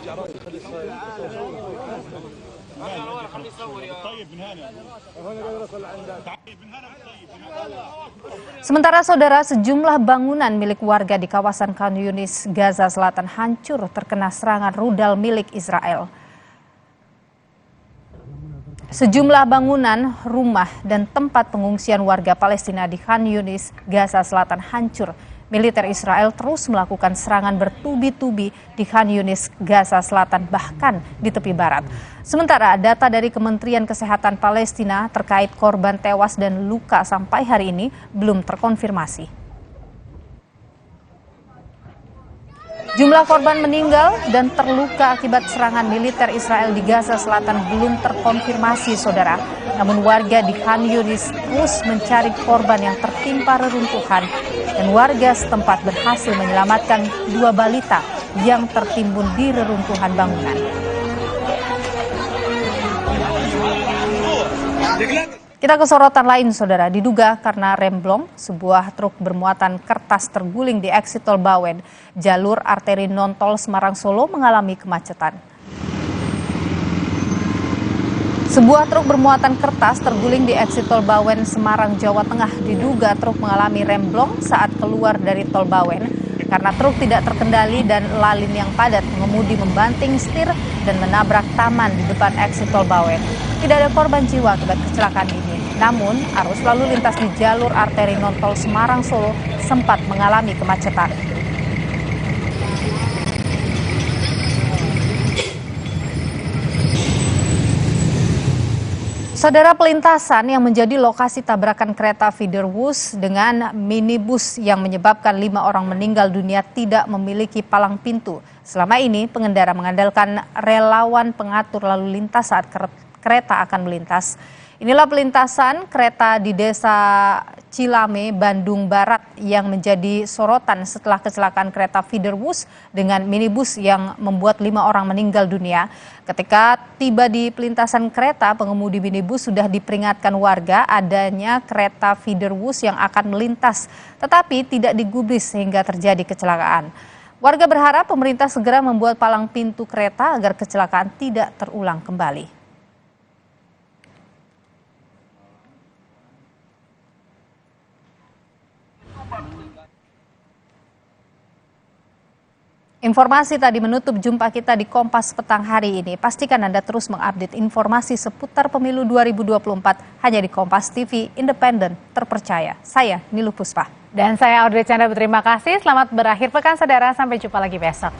Sementara saudara, sejumlah bangunan milik warga di kawasan Khan Yunis, Gaza Selatan hancur terkena serangan rudal milik Israel. Sejumlah bangunan, rumah, dan tempat pengungsian warga Palestina di Khan Yunis, Gaza Selatan hancur. Militer Israel terus melakukan serangan bertubi-tubi di Khan Yunis, Gaza Selatan, bahkan di tepi barat. Sementara data dari Kementerian Kesehatan Palestina terkait korban tewas dan luka sampai hari ini belum terkonfirmasi. Jumlah korban meninggal dan terluka akibat serangan militer Israel di Gaza Selatan belum terkonfirmasi, saudara. Namun warga di Khan Yunis terus mencari korban yang tertimpa reruntuhan dan warga setempat berhasil menyelamatkan 2 balita yang tertimbun di reruntuhan bangunan. Kita ke sorotan lain, saudara. Diduga karena remblong, sebuah truk bermuatan kertas terguling di eksit tol Bawen. Jalur arteri non-tol Semarang-Solo mengalami kemacetan. Sebuah truk bermuatan kertas terguling di eksit tol Bawen, Semarang, Jawa Tengah. Diduga truk mengalami remblong saat keluar dari tol Bawen. Karena truk tidak terkendali dan lalin yang padat, pengemudi membanting setir dan menabrak taman di depan eksit tol Bawen. Tidak ada korban jiwa akibat kecelakaan ini. Namun, arus lalu lintas di jalur arteri non-tol Semarang-Solo sempat mengalami kemacetan. Saudara, pelintasan yang menjadi lokasi tabrakan kereta feeder bus dengan minibus yang menyebabkan 5 orang meninggal dunia tidak memiliki palang pintu. Selama ini pengendara mengandalkan relawan pengatur lalu lintas saat kereta akan melintas. Inilah pelintasan kereta di Desa Cilame, Bandung Barat yang menjadi sorotan setelah kecelakaan kereta feeder bus dengan minibus yang membuat 5 orang meninggal dunia. Ketika tiba di pelintasan kereta, pengemudi minibus sudah diperingatkan warga adanya kereta feeder bus yang akan melintas, tetapi tidak digubris sehingga terjadi kecelakaan. Warga berharap pemerintah segera membuat palang pintu kereta agar kecelakaan tidak terulang kembali. Informasi tadi menutup jumpa kita di Kompas Petang hari ini. Pastikan Anda terus mengupdate informasi seputar pemilu 2024 hanya di Kompas TV, independen, terpercaya. Saya Niluh Puspa. Dan saya Audrey Chandra, berterima kasih. Selamat berakhir pekan, saudara. Sampai jumpa lagi besok.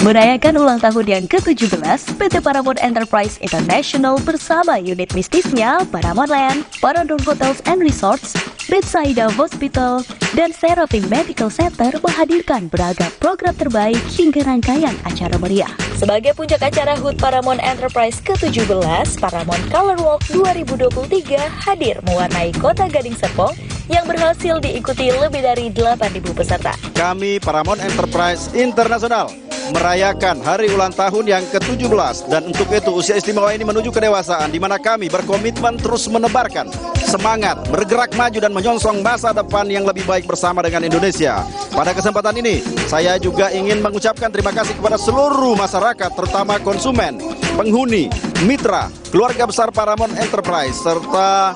Merayakan ulang tahun yang ke-17, PT Paramount Enterprise International bersama unit bisnisnya Paramount Land, Paramount Hotels and Resorts, Bethsaida Hospital, dan Seraphim Medical Center menghadirkan beragam program terbaik hingga rangkaian acara meriah. Sebagai puncak acara HUT Paramount Enterprise ke-17, Paramount Color Walk 2023 hadir mewarnai kota Gading Serpong yang berhasil diikuti lebih dari 8.000 peserta. Kami Paramount Enterprise International merayakan hari ulang tahun yang ke-17 dan untuk itu usia istimewa ini menuju kedewasaan di mana kami berkomitmen terus menebarkan semangat, bergerak maju dan menyongsong masa depan yang lebih baik bersama dengan Indonesia. Pada kesempatan ini, saya juga ingin mengucapkan terima kasih kepada seluruh masyarakat, terutama konsumen, penghuni, mitra, keluarga besar Paramount Enterprise, serta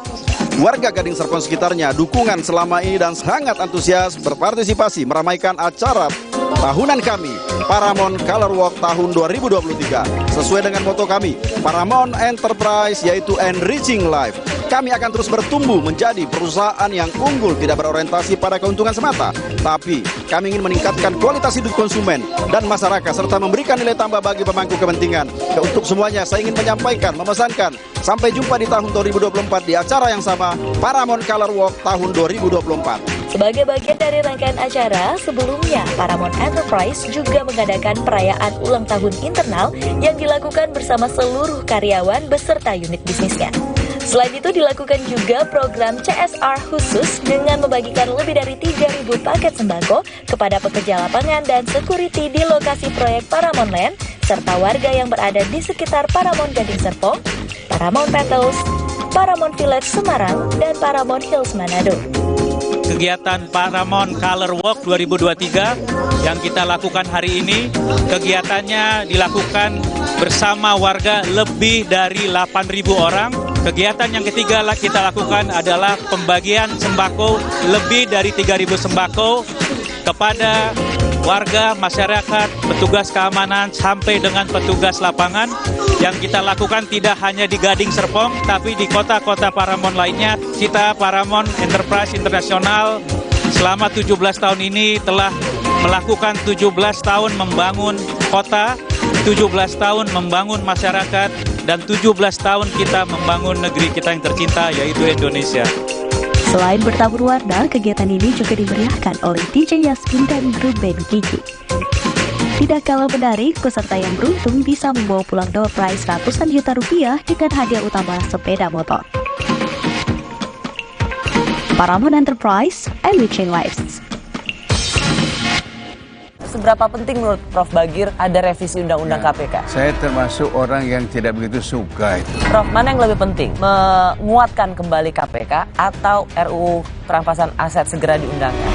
warga Gading Serpong sekitarnya. Dukungan selama ini dan sangat antusias berpartisipasi meramaikan acara tahunan kami, Paramount Color Walk tahun 2023. Sesuai dengan moto kami, Paramount Enterprise, yaitu Enriching Life. Kami akan terus bertumbuh menjadi perusahaan yang unggul, tidak berorientasi pada keuntungan semata, tapi kami ingin meningkatkan kualitas hidup konsumen dan masyarakat, serta memberikan nilai tambah bagi pemangku kepentingan. Untuk semuanya, saya ingin menyampaikan, memesankan, sampai jumpa di tahun 2024 di acara yang sama, Paramount Color Walk tahun 2024. Sebagai bagian dari rangkaian acara, sebelumnya Paramount Enterprise juga mengadakan perayaan ulang tahun internal yang dilakukan bersama seluruh karyawan beserta unit bisnisnya. Selain itu dilakukan juga program CSR khusus dengan membagikan lebih dari 3.000 paket sembako kepada pekerja lapangan dan security di lokasi proyek Paramount Land serta warga yang berada di sekitar Paramount Gading Serpong, Paramount Petals, Paramount Village Semarang, dan Paramount Hills Manado. Kegiatan Paramount Color Walk 2023 yang kita lakukan hari ini, kegiatannya dilakukan bersama warga lebih dari 8.000 orang. Kegiatan yang ketiga kita lakukan adalah pembagian sembako lebih dari 3.000 sembako kepada warga, masyarakat, petugas keamanan, sampai dengan petugas lapangan. Yang kita lakukan tidak hanya di Gading Serpong, tapi di kota-kota Paramount lainnya. Kita Paramount Enterprise International selama 17 tahun ini telah melakukan 17 tahun membangun kota, 17 tahun membangun masyarakat, dan 17 tahun kita membangun negeri kita yang tercinta, yaitu Indonesia. Selain bertabur warna, kegiatan ini juga dimeriahkan oleh DJ Yasmin dan grup band Kiki. Tidak kalah menarik, peserta yang beruntung bisa membawa pulang door prize ratusan juta rupiah dengan hadiah utama sepeda motor. Paramount Enterprise, Enriching Lives. Seberapa penting menurut Prof. Bagir ada revisi Undang-Undang KPK? Saya termasuk orang yang tidak begitu suka itu. Prof, mana yang lebih penting? Menguatkan kembali KPK atau RUU perampasan aset segera diundangkan?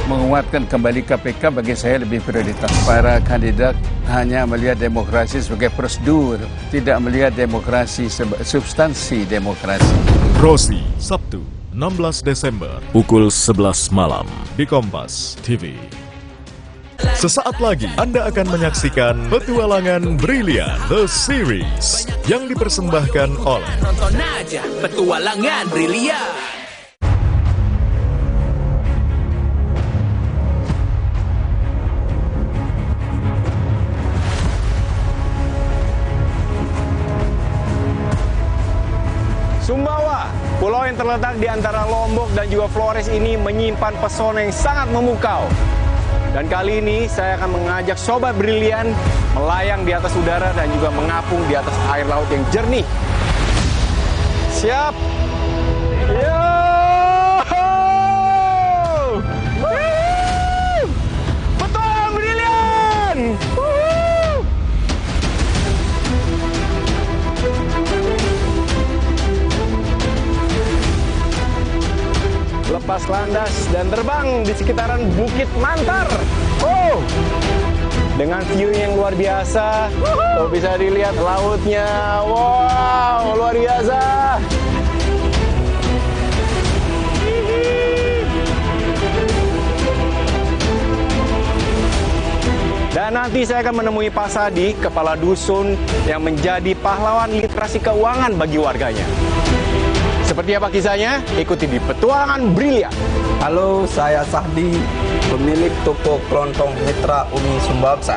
Menguatkan kembali KPK bagi saya lebih prioritas. Para kandidat hanya melihat demokrasi sebagai prosedur, tidak melihat demokrasi substansi demokrasi. Rosi, Sabtu, 16 Desember, pukul 11 malam di Kompas TV. Sesaat lagi Anda akan menyaksikan Petualangan Brilian The Series yang dipersembahkan oleh Nonton aja Petualangan Brilian. Sumbawa, pulau yang terletak di antara Lombok dan juga Flores ini menyimpan pesona yang sangat memukau. Dan kali ini saya akan mengajak Sobat Brilian melayang di atas udara dan juga mengapung di atas air laut yang jernih. Siap? Yo! Petualangan Brilian! Lepas landas dan terbang di sekitaran Bukit Mantar. Oh, dengan view yang luar biasa. Tuh bisa dilihat lautnya. Wow, luar biasa. Dan nanti saya akan menemui Pak Sadi, kepala dusun yang menjadi pahlawan literasi keuangan bagi warganya. Seperti apa kisahnya? Ikuti di Petualangan Brilian. Halo, saya Sahdi, pemilik toko kelontong Mitra Umi Sumba Besar.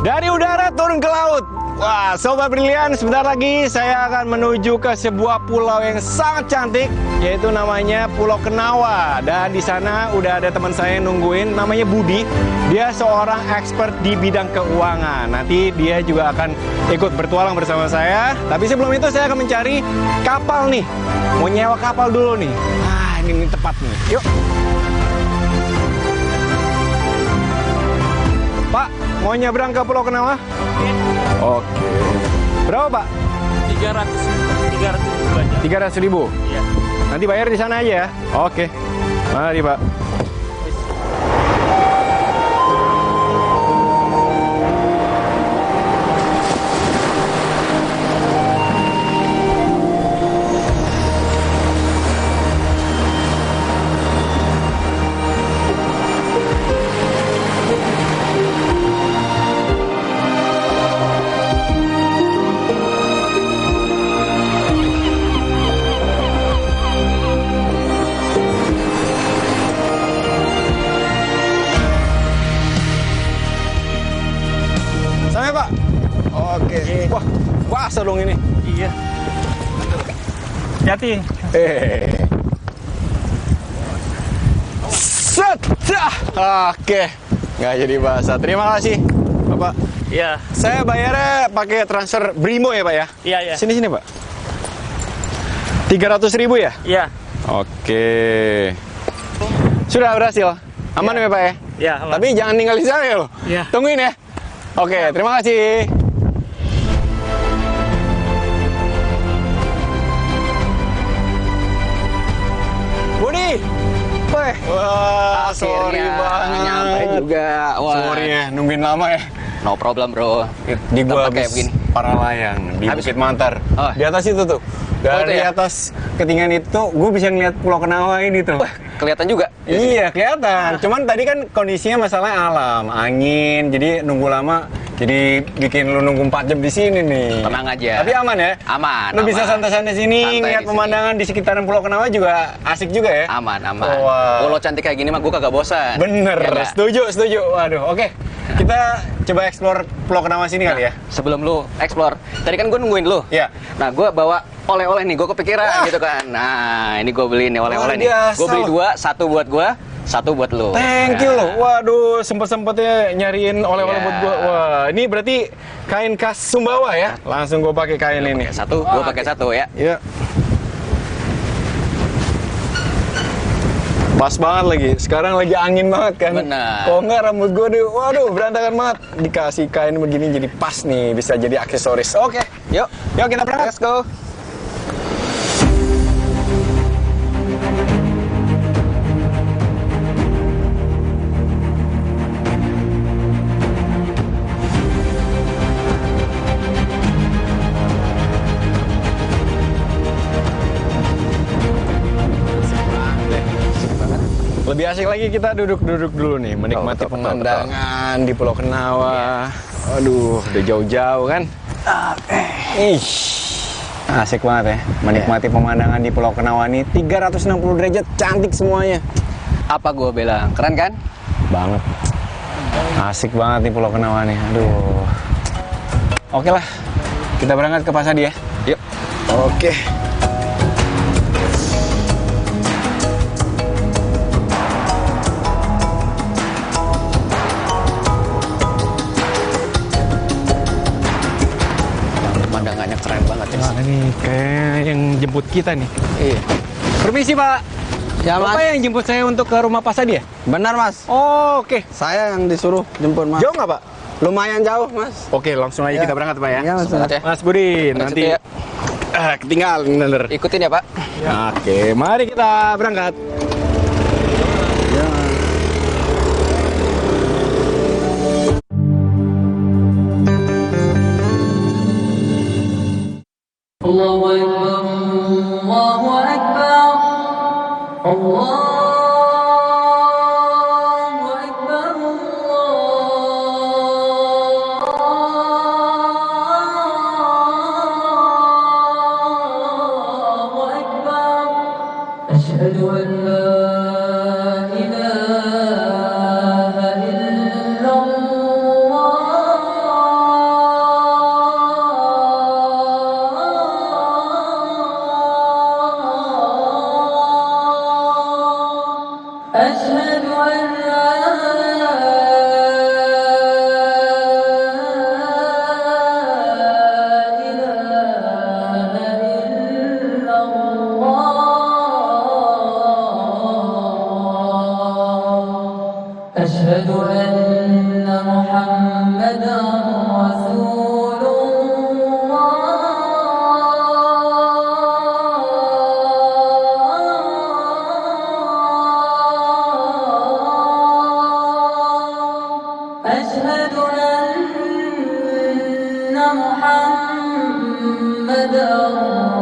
Dari udara turun ke laut. Wah, Sobat Brilian, sebentar lagi saya akan menuju ke sebuah pulau yang sangat cantik, yaitu namanya Pulau Kenawa. Dan di sana udah ada teman saya yang nungguin, namanya Budi. Dia seorang expert di bidang keuangan. Nanti dia juga akan ikut bertualang bersama saya. Tapi sebelum itu saya akan mencari kapal nih. Mau nyewa kapal dulu nih. Ah, ini tepat nih. Yuk. Pak, mau nyebrang ke Pulau Kenawa? Oke. Berapa, Pak? 300 ribu. Iya. Nanti bayar di sana aja ya. Oke. Mari, Pak. Wah, dong ini. Iya. Hati. Set. Oke. Nggak jadi bahasa. Terima kasih, Bapak. Iya. Saya bayarnya pakai transfer Brimo ya, Pak ya? Iya, iya. Sini, Pak. 300.000 ya? Iya. Oke. Sudah berhasil. Aman ya, Pak ya? Iya, aman. Tapi jangan ninggalin saya loh. Iya. Tungguin ya. Oke, terima kasih. Budi, wah, sorry banget. Nyampe juga. Wah. Sorry ya, nungguin lama ya. No problem, bro. Di gua habis para layang di Bukit Mantar. Oh. Di atas itu tuh. Dari atas ketinggian itu, gue bisa ngeliat Pulau Kenawa ini tuh. Wah, kelihatan juga. Iya, kelihatan. Cuman tadi kan kondisinya masalah alam, angin, jadi nunggu lama. Jadi bikin lu nunggu 4 jam di sini nih. Tenang aja. Tapi aman ya? Aman. Lu bisa santai-santai sini, ngeliat pemandangan di sekitaran Pulau Kenawa juga asik juga ya? Aman. Wow. Pulau cantik kayak gini mah gue kagak bosan. Bener, ya, setuju. Waduh, oke. Kita coba explore Pulau Kenawa sini kali ya? Sebelum lu explore, tadi kan gue nungguin lu. Iya. Nah, gue bawa oleh-oleh nih, gue kepikiran gitu kan. Nah, ini gue beli nih oleh-oleh nih. Gue beli 2, 1 buat gue, Satu buat lo. Thank you loh. Waduh, sempet-sempetnya nyariin oleh-oleh buat gua. Wah, ini berarti kain khas Sumbawa ya? Langsung gua pakai kain ini. Satu, gua pakai satu ya. Iya. Pas banget lagi. Sekarang lagi angin banget kan. Benar. Kalau nggak rambut gue nih, waduh berantakan banget. Dikasih kain begini jadi pas nih, bisa jadi aksesoris. Oke, yuk kita berangkat. Let's go. Lebih asik lagi kita duduk-duduk dulu nih, menikmati pemandangan di Pulau Kenawa. Aduh, udah jauh-jauh kan? Asik banget ya, menikmati pemandangan di Pulau Kenawa nih. 360 derajat, cantik semuanya. Apa gua bilang? Keren kan? Banget. Asik banget nih Pulau Kenawa nih. Aduh. Oke lah, kita berangkat ke Pasadi ya. Yuk. Oke. Pemandangannya keren banget ya. Nah, ini kayak yang jemput kita nih. Iya. Permisi Pak. Ya, Mas. Bapak yang jemput saya untuk ke rumah Pasadi ya? Benar, Mas. Oh, oke. Saya yang disuruh jemput, Mas. Jauh nggak Pak? Lumayan jauh, Mas. Oke, langsung aja Ya. kita berangkat Pak ya. Iya, Mas. Semangat ya. Mas Budi, nanti ya. ketinggalan bener. Ikutin ya, Pak. Oke, mari kita berangkat. Allahu Akbar, Allahu Akbar, Allahu Akbar, Allahu Akbar. Asyhadu an la ilaha illallah. أشهد أن لا إله إلا الله. أشهد أن محمدا رسول أشهد أن محمدا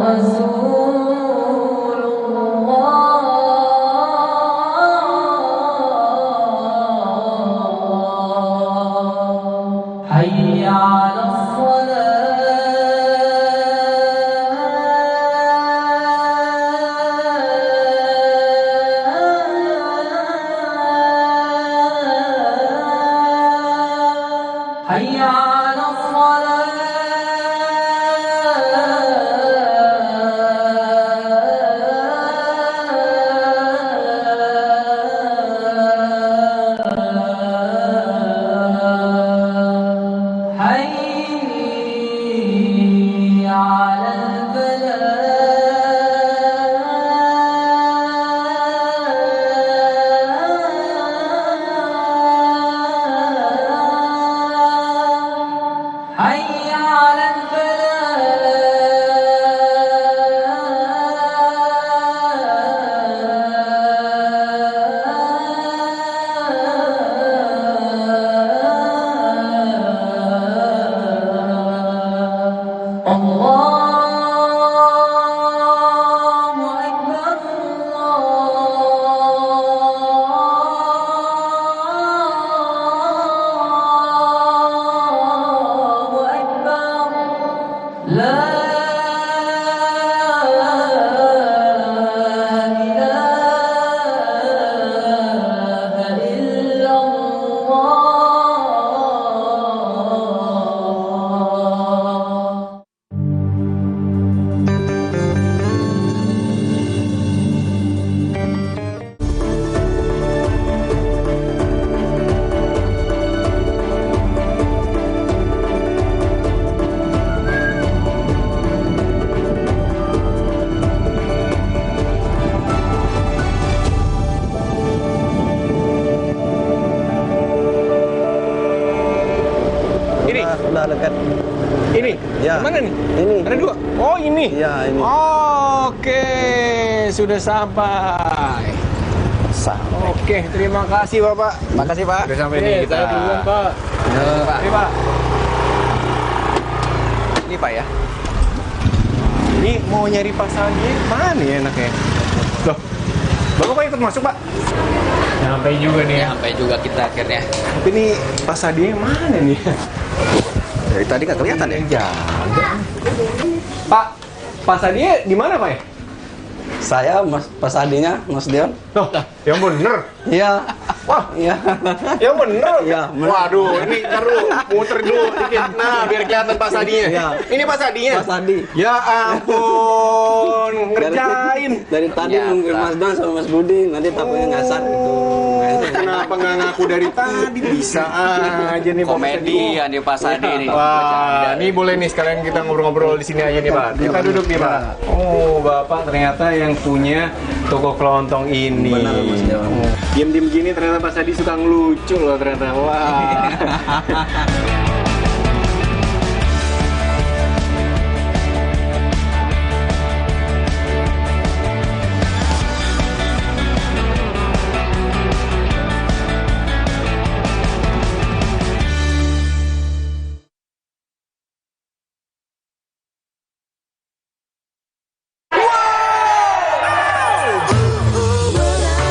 رسول الله. حي على الصلاة. حي على الصلاة. dekat. Ini? Ya. Mana nih? Ini. Ada 2? Oh, ini? Iya, ini. Oke, sudah sampai. Oke, terima kasih Bapak. Makasih Pak. Sudah sampai nih kita. Duluan, Pak. Ya, Pak. Ini Pak. Ini Pak ya. Ini mau nyari Pak Sandi, mana ya enaknya? Loh, Bapak kok ikut masuk Pak? Sampai juga nih. Sampai juga kita akhirnya. Tapi ini Pak Sandi mana nih? Dari tadi nggak kelihatan ya? Jaga. Pak Sandi di mana Pak ya? Saya Pak Sadinya, Mas Dion. Loh, yang bener? Iya. Wah, iya. Yang bener? Iya. Waduh, ini taruh muter dulu dikit. Nah, biar kelihatan Pak Sadinya. Iya. Ini Pak Sadinya? Pak Sadi. Ya ampun, ngerjain. Dari tadi nungguin Mas Don sama Mas Budi, nanti tapunya ngasar gitu. Kenapa nggak ngaku dari tadi? Bisa aja nih Pak Komedian nih Pak Sadi nih. Wah, ini boleh nih sekalian kita ngobrol-ngobrol di sini aja nih Pak. Kita duduk nih Pak. Oh, Bapak ternyata yang punya toko kelontong ini. Benar Mas Dion. Diem-diem gini ternyata Pak Sadi suka ngelucu loh ternyata. Wah.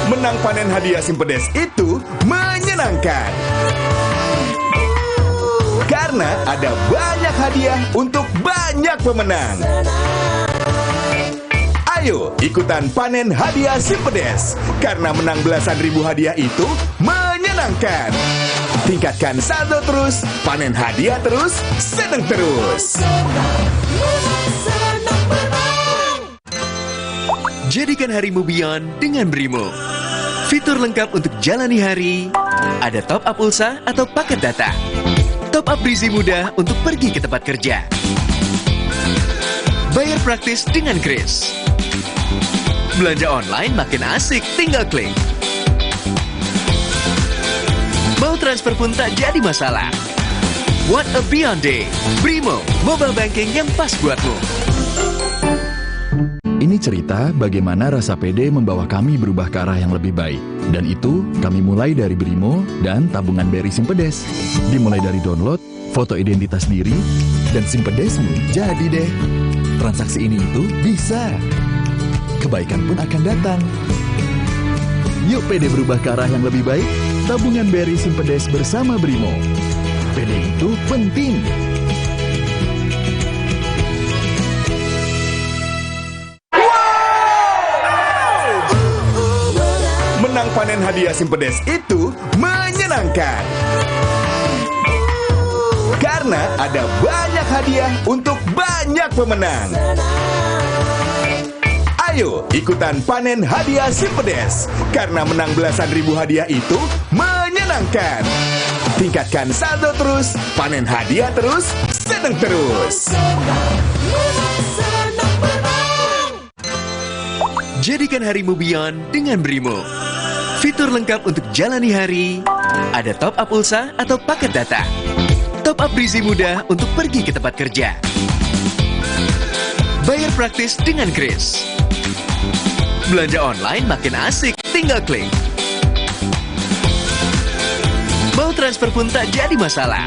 Menang panen hadiah Simpedes itu menyenangkan. Karena ada banyak hadiah untuk banyak pemenang. Ayo ikutan panen hadiah Simpedes. Karena menang belasan ribu hadiah itu menyenangkan. Tingkatkan saldo terus, panen hadiah terus, seneng terus. Jadikan harimu beyond dengan Brimo. Fitur lengkap untuk jalani hari. Ada top up pulsa atau paket data. Top up berisi mudah untuk pergi ke tempat kerja. Bayar praktis dengan Kris. Belanja online makin asik, tinggal klik. Mau transfer pun tak jadi masalah. What a beyond day. Brimo, mobile banking yang pas buatmu. Ini cerita bagaimana rasa pede membawa kami berubah ke arah yang lebih baik. Dan itu kami mulai dari Brimo dan tabungan BRI Simpedes. Dimulai dari download, foto identitas diri, dan Simpedesmu jadi deh. Transaksi ini itu bisa. Kebaikan pun akan datang. Yuk pede berubah ke arah yang lebih baik. Tabungan BRI Simpedes bersama Brimo. Pede itu penting. Menang panen hadiah Simpedes itu menyenangkan. Karena ada banyak hadiah untuk banyak pemenang. Ayo ikutan panen hadiah Simpedes. Karena menang belasan ribu hadiah itu menyenangkan. Tingkatkan saldo terus, panen hadiah terus, seneng terus. Jadikan harimu beyond dengan Brimo. Fitur lengkap untuk jalani hari. Ada top up pulsa atau paket data. Top up berisi mudah untuk pergi ke tempat kerja. Bayar praktis dengan Kris. Belanja online makin asik, tinggal klik. Mau transfer pun tak jadi masalah.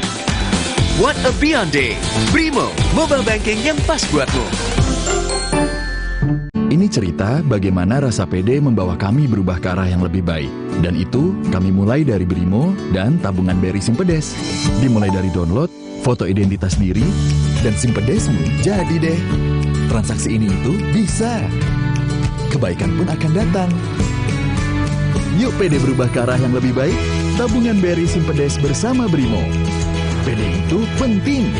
What a beyond day. Brimo, mobile banking yang pas buatmu. Ini cerita bagaimana rasa pede membawa kami berubah ke arah yang lebih baik. Dan itu kami mulai dari Brimo dan tabungan BRI Simpedes. Dimulai dari download, foto identitas diri, dan Simpedesmu jadi deh. Transaksi ini itu bisa. Kebaikan pun akan datang. Yuk pede berubah ke arah yang lebih baik. Tabungan BRI Simpedes bersama Brimo. Pede itu penting.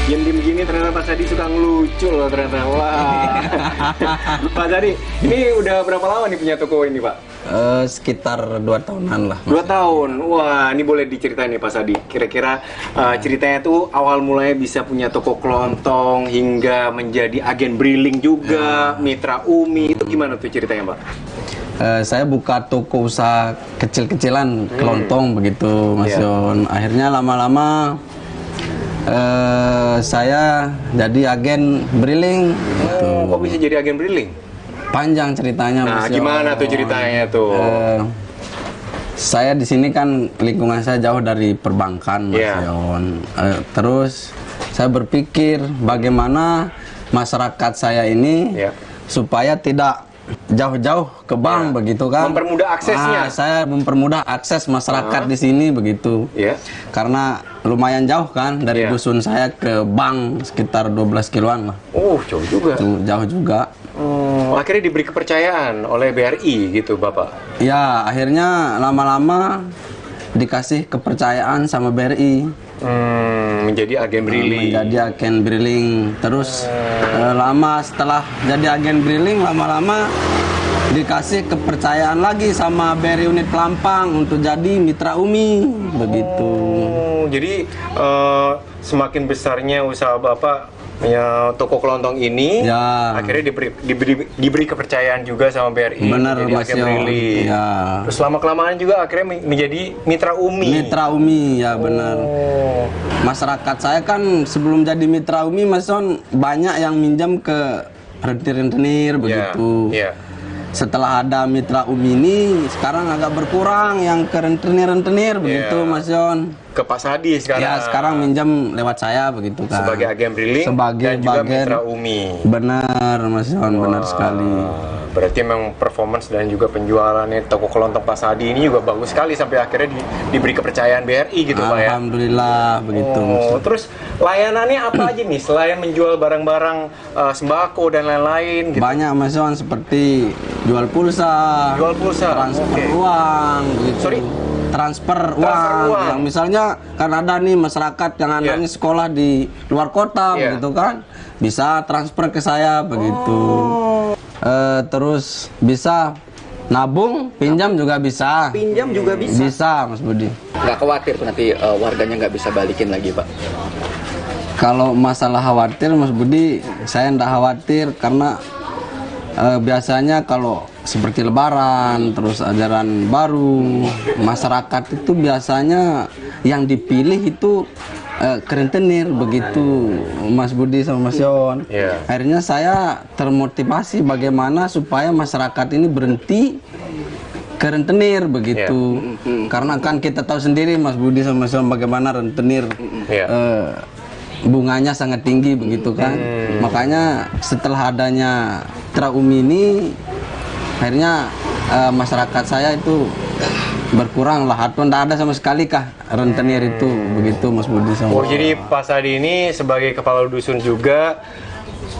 Diem-diem gini ternyata Pak Sadi suka ngelucu loh ternyata. Wah. Pak Sadi, ini udah berapa lama nih punya toko ini Pak? Sekitar 2 tahunan lah. 2 tahun. Wah, ini boleh diceritain nih Pak Sadi. Kira-kira ceritanya tuh awal mulanya bisa punya toko kelontong hingga menjadi agen briling juga, mitra Umi. Itu gimana tuh ceritanya, Pak? Saya buka toko usaha kecil-kecilan kelontong begitu, Mas Yon. Akhirnya lama-lama saya jadi agen briling. Gitu. Kok bisa jadi agen briling? Panjang ceritanya, Nah, Mas gimana Yon. tuh ceritanya tuh? Saya di sini kan lingkungan saya jauh dari perbankan, Mas Yon. Terus saya berpikir bagaimana masyarakat saya ini supaya tidak jauh-jauh ke bank begitu kan. Mempermudah aksesnya. Saya mempermudah akses masyarakat di sini begitu. Karena lumayan jauh kan dari dusun saya ke bank sekitar 12 kiloan lah. Jauh juga. Jauh juga. Akhirnya diberi kepercayaan oleh BRI gitu, Bapak? Ya, akhirnya lama-lama dikasih kepercayaan sama BRI. Menjadi agen briling. Menjadi agen briling. Terus lama setelah jadi agen briling, lama-lama dikasih kepercayaan lagi sama BRI unit Pelampang untuk jadi mitra Umi. Begitu. Jadi semakin besarnya usaha Bapak punya toko kelontong ini, akhirnya diberi kepercayaan juga sama BRI. Benar, jadi Mas agen Yon. briling. Terus lama-kelamaan juga akhirnya menjadi mitra Umi. Mitra Umi, ya benar. Masyarakat saya kan sebelum jadi mitra Umi, Mas Yon, banyak yang minjam ke rentenir-rentenir begitu. Setelah ada mitra Umi ini, sekarang agak berkurang yang ke rentenir-rentenir begitu, Mas Yon. Ke Pak Sadi sekarang. Ya, sekarang minjam lewat saya begitu kan. Sebagai agen briling dan juga mitra Umi. Benar, Mas Yon, benar sekali. Berarti memang performance dan juga penjualannya toko kelontong Pak Sadi ini juga bagus sekali sampai akhirnya diberi kepercayaan BRI gitu, Pak ya. Alhamdulillah begitu. Terus layanannya apa aja nih selain menjual barang-barang sembako dan lain-lain gitu? Banyak, Mas Yon, seperti jual pulsa, transfer uang gitu. Transfer uang. Yang misalnya kan ada nih masyarakat yang anaknya sekolah di luar kota begitu kan, bisa transfer ke saya begitu. Terus bisa nabung, pinjam juga bisa. Pinjam juga bisa? Bisa, Mas Budi. Nggak khawatir nanti warganya nggak bisa balikin lagi, Pak? Kalau masalah khawatir, Mas Budi, saya nggak khawatir karena biasanya kalau seperti Lebaran, terus ajaran baru, masyarakat itu biasanya yang dipilih itu kerentenir begitu, Mas Budi sama Mas Yon. Akhirnya saya termotivasi bagaimana supaya masyarakat ini berhenti ke rentenir begitu. Karena kan kita tahu sendiri, Mas Budi sama Mas Yon, bagaimana rentenir bunganya sangat tinggi begitu kan. Makanya setelah adanya Mitra Umi ini, akhirnya masyarakat saya itu berkurang lah, atau tidak ada sama sekali kah rentenir itu begitu, Mas Budi sama. Jadi Pak Sadi ini sebagai kepala dusun juga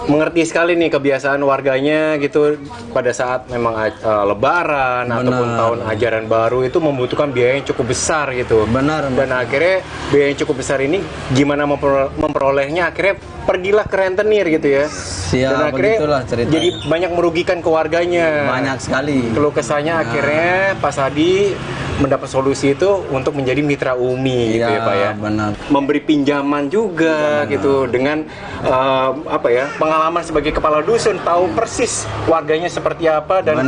mengerti sekali nih kebiasaan warganya gitu pada saat memang Lebaran ataupun tahun ajaran baru itu membutuhkan biaya yang cukup besar gitu. Dan akhirnya biaya yang cukup besar ini gimana memperolehnya, akhirnya pergilah ke rentenir gitu ya. Dan akhirnya jadi banyak merugikan ke warganya. Banyak sekali. Keluh kesahnya akhirnya Pak Sadi mendapat solusi itu untuk menjadi mitra Umi gitu ya Pak ya. Benar. Memberi pinjaman juga gitu dengan pengalaman sebagai kepala dusun, tahu persis warganya seperti apa dan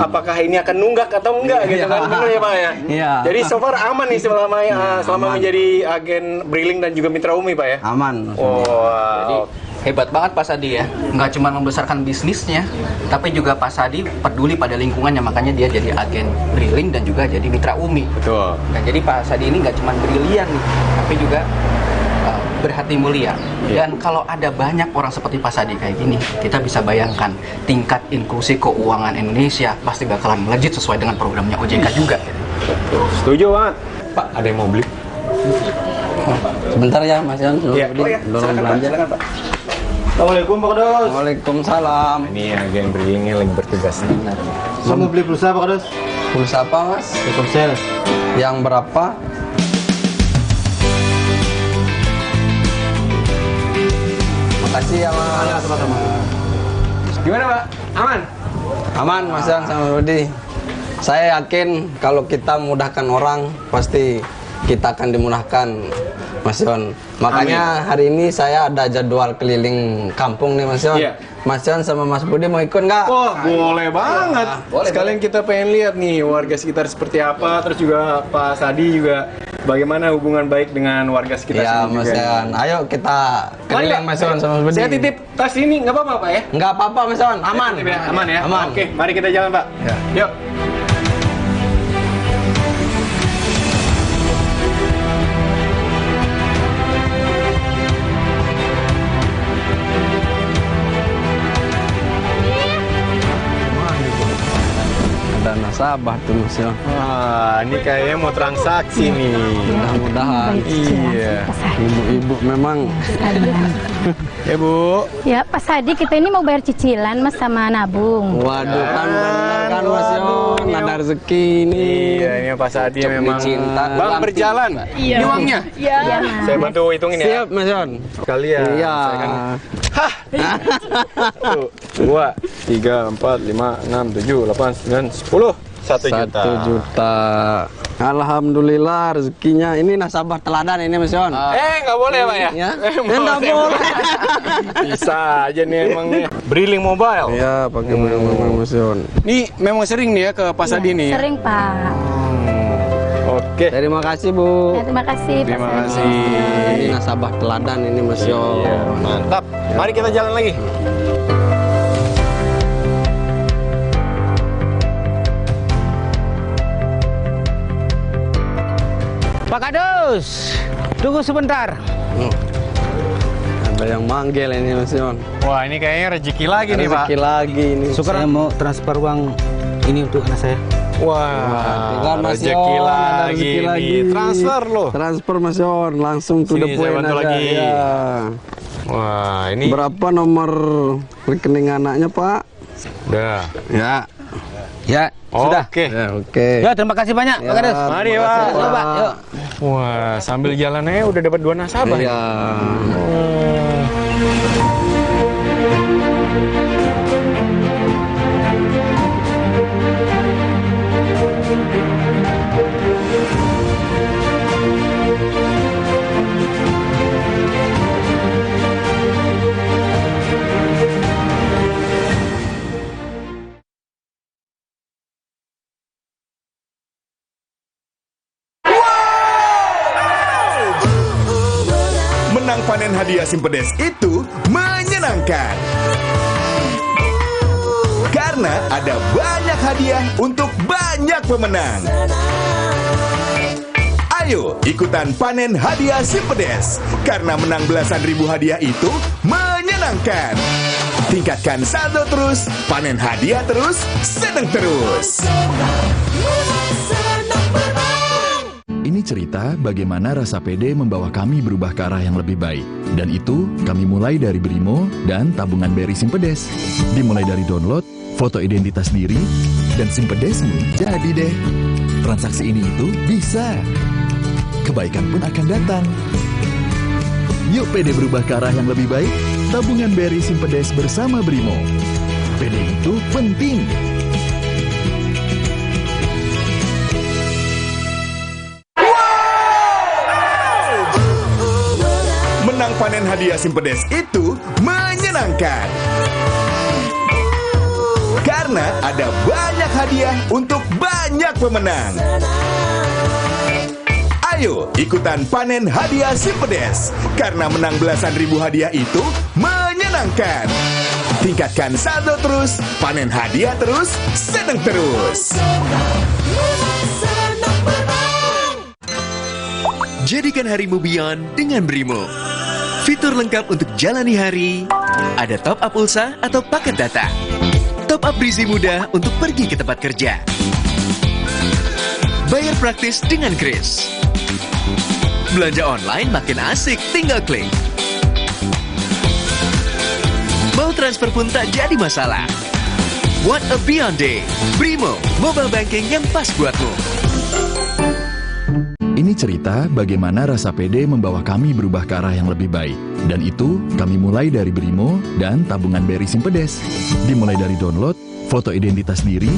apakah ini akan nunggak atau enggak gitu kan. Benar ya Pak ya? Jadi so far aman nih selama menjadi agen briling dan juga mitra Umi Pak ya? Aman. Jadi hebat banget Pak Sadi ya, nggak cuma membesarkan bisnisnya, tapi juga Pak Sadi peduli pada lingkungannya, makanya dia jadi agen briling dan juga jadi mitra Umi. Betul. Nah, jadi Pak Sadi ini nggak cuma brilian nih, tapi juga berhati mulia. Dan kalau ada banyak orang seperti Pak Sadi kayak gini, kita bisa bayangkan tingkat inklusi keuangan Indonesia pasti bakalan melejit sesuai dengan programnya OJK juga. Setuju banget. Pak, ada yang mau beli? Sebentar ya Mas Yan, dorong belanja. Silakan Pak. Assalamualaikum Pak Kados. Waalaikumsalam. Ini agen brilingnya lagi bertugas. Saya mau beli pulsa Pak Kados. Pulsa apa Mas? Telkomsel. Yang berapa? Makasih ya Mas. Gimana Pak? Aman? Aman Mas Yan sama Rudi. Saya yakin kalau kita mudahkan orang, pasti kita akan dimudahkan, Mas Yon. Makanya hari ini saya ada jadwal keliling kampung nih, Mas Yon. Iya. Mas Yon sama Mas Budi mau ikut nggak? Wah, boleh banget. Sekalian kita pengen lihat nih warga sekitar seperti apa, terus juga Pak Sadi juga bagaimana hubungan baik dengan warga sekitar Ya, sini Mas juga. Yon. Ayo kita keliling, Mas Yon sama Mas Budi. Saya titip tas ini, nggak apa-apa Pak ya? Nggak apa-apa, Mas Yon. Aman. Titip ya? Aman ya? Aman. Oke, mari kita jalan Pak. Ya. Yuk. Ada nasabah tuh, Mas Yon. Wah, ini kayaknya mau transaksi nih. Mudah-mudahan. Iya. Ibu-ibu memang. Ya Bu. Ya Pak Sadi, kita ini mau bayar cicilan Mas sama nabung. Waduh, kan bener kan Mas Yon, ada rezeki ini. Iya, ini Pak Sadi memang cinta. Bang berjalan. Iya. Ini uangnya? Iya. Saya bantu hitungin ya. Siap, Mas Yon. Sekalian. Iya. Saya kan... 1, 2, 3, 4, 5, 6, 7, 8, 9, 10. 1 juta. 1 juta. Alhamdulillah rezekinya. Ini nasabah teladan ini, Mas Yon. Nggak boleh Pak ya? Nggak boleh. Bisa aja nih emang nih. Briling Mobile. Iya, pakai Briling Mobile, Mas Yon. Ini memang sering nih ya ke Pak Sadi nih. Sering Pak. Oke. Terima kasih, Bu. Ya, terima kasih Pak Terima Sadi. kasih. Ini nasabah teladan ini, Mas Yon. Iya, mantap. Mari kita jalan lagi. Pak Kadus, tunggu sebentar. Ada yang manggil ini, Mas Yon. Wah, ini kayaknya rezeki lagi nih Pak. Rezeki lagi ini. Saya mau transfer uang ini untuk anak saya. Wah, Mas rezeki Yon, ada lagi rezeki nih. Transfer loh. Transfer, Mas Yon, langsung to Sini, the saya point bantu aja. lagi. Ya. Wah, ini Berapa nomor rekening anaknya, Pak? udah. Ya. Ya, sudah. Oke. Ya, oke. Ya, terima kasih banyak, Pak Kadus. Mari, terima Pak. kasih, Coba, yuk. Wah, sambil jalannya udah dapat 2 nasabah. Iya. Menang panen hadiah Simpedes itu menyenangkan. Karena ada banyak hadiah untuk banyak pemenang. Ayo ikutan panen hadiah Simpedes. Karena menang belasan ribu hadiah itu menyenangkan. Tingkatkan saldo terus, panen hadiah terus, seneng terus. Ini cerita bagaimana rasa pede membawa kami berubah ke arah yang lebih baik. Dan itu kami mulai dari Brimo dan tabungan BRI Simpedes. Dimulai dari download, foto identitas diri, dan Simpedesmu jadi deh. Transaksi ini itu bisa. Kebaikan pun akan datang. Yuk pede berubah ke arah yang lebih baik. Tabungan BRI Simpedes bersama Brimo. Pede itu penting. Menang panen hadiah Simpedes itu menyenangkan. Karena ada banyak hadiah untuk banyak pemenang. Ayo ikutan panen hadiah Simpedes. Karena menang belasan ribu hadiah itu menyenangkan. Tingkatkan saldo terus, panen hadiah terus, seneng terus. Jadikan harimu beyond dengan Brimo. Fitur lengkap untuk jalani hari, ada top up pulsa atau paket data. Top up berisi mudah untuk pergi ke tempat kerja. Bayar praktis dengan Kris. Belanja online makin asik, tinggal klik. Mau transfer pun tak jadi masalah. What a beyond day. Brimo, mobile banking yang pas buatmu. Ini cerita bagaimana rasa pede membawa kami berubah ke arah yang lebih baik. Dan itu kami mulai dari Brimo dan tabungan BRI Simpedes. Dimulai dari download, foto identitas diri,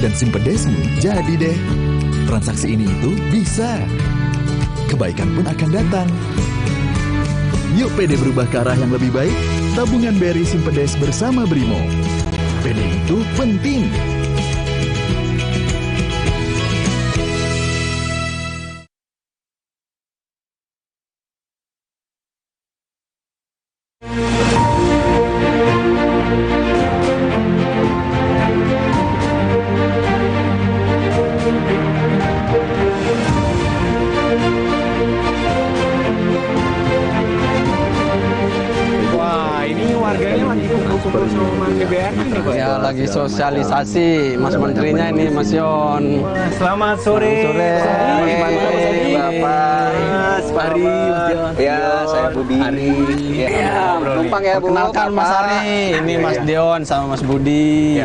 dan Simpedesmu jadi deh. Transaksi ini itu bisa. Kebaikan pun akan datang. Yuk PD berubah ke arah yang lebih baik. Tabungan BRI Simpedes bersama Brimo. PD itu penting. Ya lagi sosialisasi Mas Menterinya ini Mas Yon. Selamat sore. Mas Menteri, Bapak, Mas Fahri, ya saya Budi. Ya, numpang ya Bu. Perkenalkan Mas Ari, ini Mas Dion sama Mas Budi.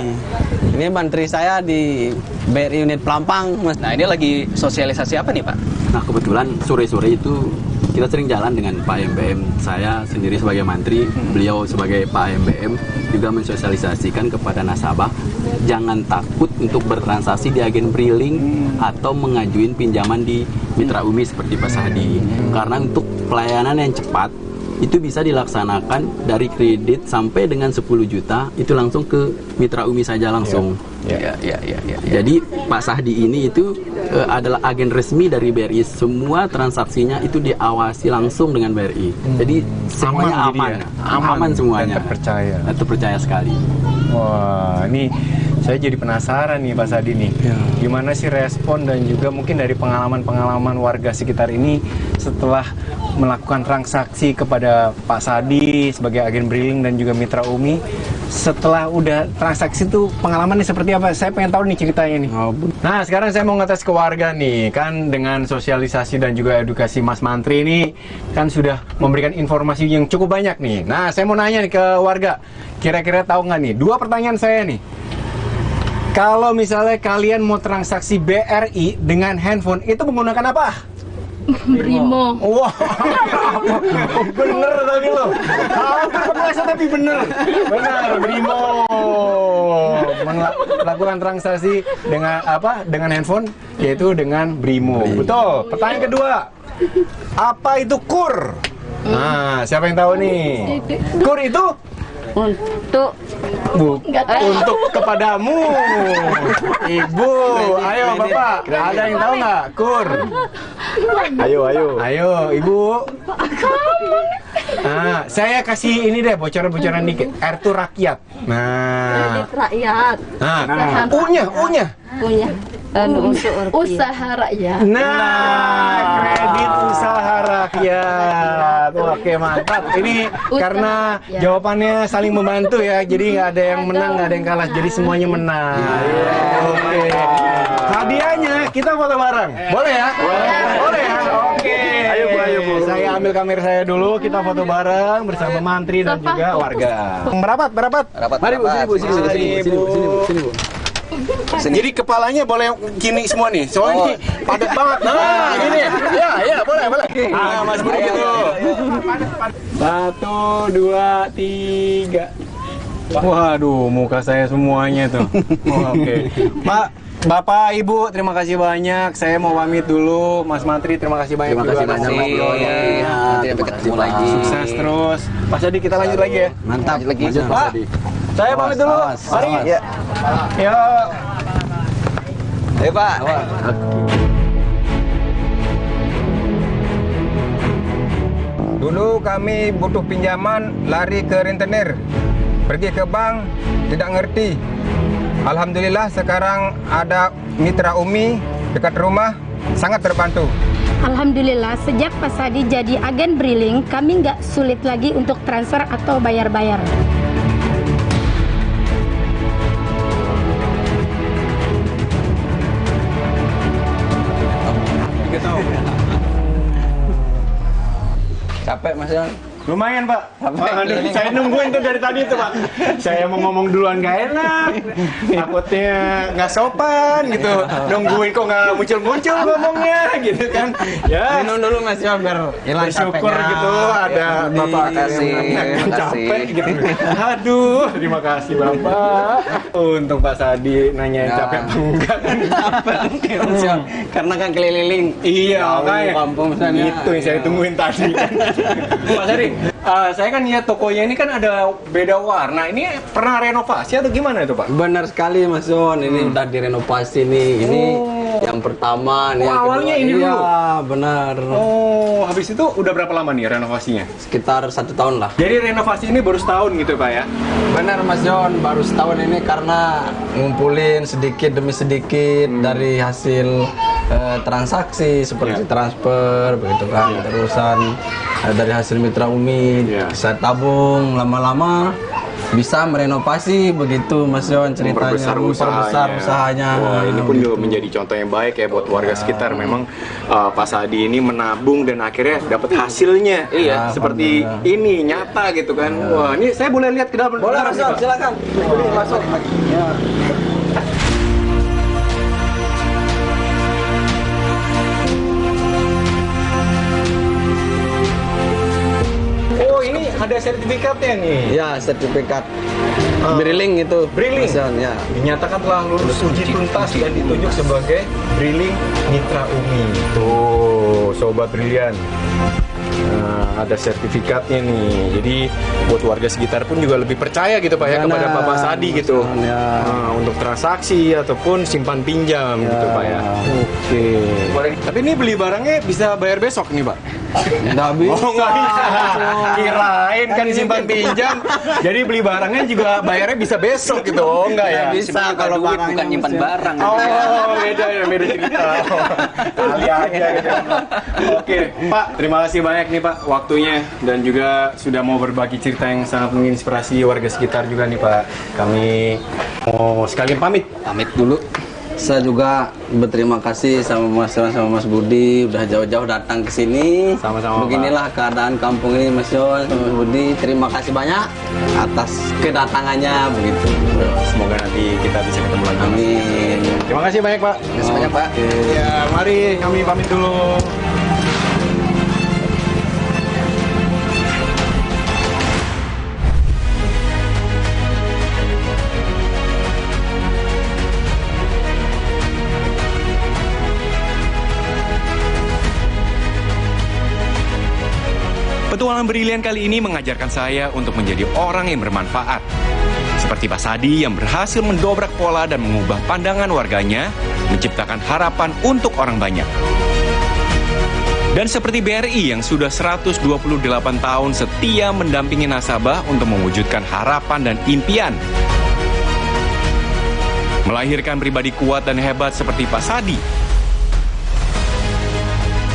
Ini menteri saya di BRI unit Pelampang, Mas. Nah, ini lagi sosialisasi apa nih, Pak? Nah, kebetulan sore-sore itu kita sering jalan dengan Pak MBM. Saya sendiri sebagai menteri, beliau sebagai Pak MBM juga mensosialisasikan kepada nasabah jangan takut untuk bertransaksi di agen briling atau mengajuin pinjaman di Mitra Umi seperti Pak Sahdi. Karena untuk pelayanan yang cepat itu bisa dilaksanakan dari kredit sampai dengan 10 juta itu langsung ke Mitra Umi saja langsung. Ya. Jadi Pak Sahdi ini itu adalah agen resmi dari BRI. Semua transaksinya itu diawasi langsung dengan BRI. Jadi semuanya aman semuanya. Dan terpercaya sekali. Wah, ini saya jadi penasaran nih Pak Sahdi nih. Gimana sih respon dan juga mungkin dari pengalaman-pengalaman warga sekitar ini setelah melakukan transaksi kepada Pak Sahdi sebagai agen briling dan juga Mitra Umi. Setelah udah transaksi itu pengalamannya seperti apa? Saya pengen tahu nih ceritanya nih. Nah, sekarang saya mau ngetes ke warga nih. Kan dengan sosialisasi dan juga edukasi Mas Mantri ini kan sudah memberikan informasi yang cukup banyak nih. Nah, saya mau nanya nih ke warga. Kira-kira tahu nggak nih? 2 pertanyaan saya nih. Kalau misalnya kalian mau transaksi BRI dengan handphone, itu menggunakan apa? Brimo. Wah, bener tadi lo. Hampir tapi bener. Benar, Brimo. Melakukan transaksi dengan apa? Dengan handphone, yaitu dengan Brimo. Betul. Pertanyaan kedua, apa itu KUR? Nah, siapa yang tahu nih? KUR itu untuk untuk kepadamu, Ibu. Ayo Bapak, ada yang tahu nggak KUR? Ayo Ibu. Nah, saya kasih ini deh bocoran-bocoran dikit. R itu rakyat. Nah, rakyat. Nah, U-nya. Untuk usaha rakyat. Nah, kredit usaha rakyat. Oke, mantap. Ini karena jawabannya saling membantu ya. Jadi nggak ada yang menang, nggak ada yang kalah. Jadi semuanya menang. Oke. Hadiahnya kita foto bareng. Boleh ya? Boleh ya? Oke. Ayo Bu. Saya ambil kamera saya dulu. Kita foto bareng bersama Mantri dan juga warga. Merapat. Mari Bu, sini Bu. Jadi kepalanya boleh kini semua nih, soalnya ini padat banget. Nah, gini. Ya, boleh. Ah, Mas Budi gitu. 1, 2, 3. Waduh, muka saya semuanya tuh. Oke. Bapak, Ibu, terima kasih banyak. Saya mau pamit dulu. Mas Mantri, terima kasih banyak. Terima kasih banyak. Nanti ketemu lagi. Sukses terus. Mas Adi, kita lanjut lagi ya. Mantap. Pak, saya pamit dulu. Mari. Ya. Ayo Pak. Dulu kami butuh pinjaman, lari ke rentenir. Pergi ke bank, tidak ngerti. Alhamdulillah sekarang ada Mitra Umi dekat rumah, sangat terbantu. Alhamdulillah sejak Pak Sahdi jadi agen briling, kami nggak sulit lagi untuk transfer atau bayar-bayar. Capek Mas Yon? Lumayan Pak. Aduh, saya nungguin tuh dari tadi tuh Pak. Saya mau ngomong duluan gak enak, takutnya nggak sopan gitu. Nungguin kok nggak muncul-muncul ngomongnya gitu kan. Ya. Minum dulu Mas Yon biar hilang capeknya. Syukur gitu ada Bapak yang capek gitu. Aduh, terima kasih Bapak. Untung Pak Sadi nanyain capek apa enggak kan. Capek. Karena kan keliling. Iya, kayak kampung misalnya. Itu yang saya tungguin tadi kan. Pak Sadi, saya kan lihat tokonya ini kan ada beda warna. Ini pernah renovasi atau gimana itu Pak? Benar sekali Mas Yon, ini udah direnovasi nih. Ini yang pertama nih. Awalnya ini dulu. Iya, benar. Oh, habis itu udah berapa lama nih renovasinya? Sekitar 1 tahun lah. Jadi renovasi ini baru setahun gitu Pak ya? Benar Mas Yon, baru setahun ini karena ngumpulin sedikit demi sedikit dari hasil transaksi seperti transfer begitu kan, terusan dari hasil mitra Umi saya tabung, lama-lama bisa merenovasi begitu Mas Yon ceritanya, memperbesar usahanya. Wah, ini pun juga menjadi contoh yang baik ya buat warga sekitar. Memang Pak Sadi ini menabung dan akhirnya dapat hasilnya. Iya, seperti ini nyata gitu kan. Wah, ini saya boleh lihat ke dalam. Boleh Mas Yon, silakan. Masuk. Ya. Oh, ini ada sertifikatnya nih. Ya, sertifikat Briling itu. Briling. Ya. Dinyatakan telah lulus uji tuntas dan ditunjuk sebagai Briling Mitra Umi. Tuh, sobat brilian. Nah, ada sertifikatnya nih. Jadi buat warga sekitar pun juga lebih percaya gitu Pak ya kepada Bapak Sadi gitu. Nah, untuk transaksi ataupun simpan pinjam gitu Pak ya. Oke. Tapi ini beli barangnya bisa bayar besok nih Pak? Nggak bisa. Oh nggak bisa. Kirain kan simpan pinjam. Jadi beli barangnya juga bayarnya bisa besok gitu. Oh enggak ya? Bisa kalau duit barang bukan nyimpan barang. Oh beda ya, beda cerita. Kali aja gitu. Oke Pak, terima kasih banyak nih Pak waktunya dan juga sudah mau berbagi cerita yang sangat menginspirasi warga sekitar juga nih Pak. Kami mau sekalian pamit. Pamit dulu. Saya juga berterima kasih sama Mas Yon sama Mas Budi udah jauh-jauh datang ke sini. Sama-sama. Beginilah Pak. Keadaan kampung ini Mas Yon sama Mas Budi. Terima kasih banyak atas kedatangannya begitu. Semoga nanti kita bisa ketemu lagi. Amin. Terima kasih banyak Pak. Terima kasih banyak Pak. Ya, mari kami pamit dulu. Petualangan brilian kali ini mengajarkan saya untuk menjadi orang yang bermanfaat. Seperti Pak Sadi yang berhasil mendobrak pola dan mengubah pandangan warganya, menciptakan harapan untuk orang banyak. Dan seperti BRI yang sudah 128 tahun setia mendampingi nasabah untuk mewujudkan harapan dan impian. Melahirkan pribadi kuat dan hebat seperti Pak Sadi.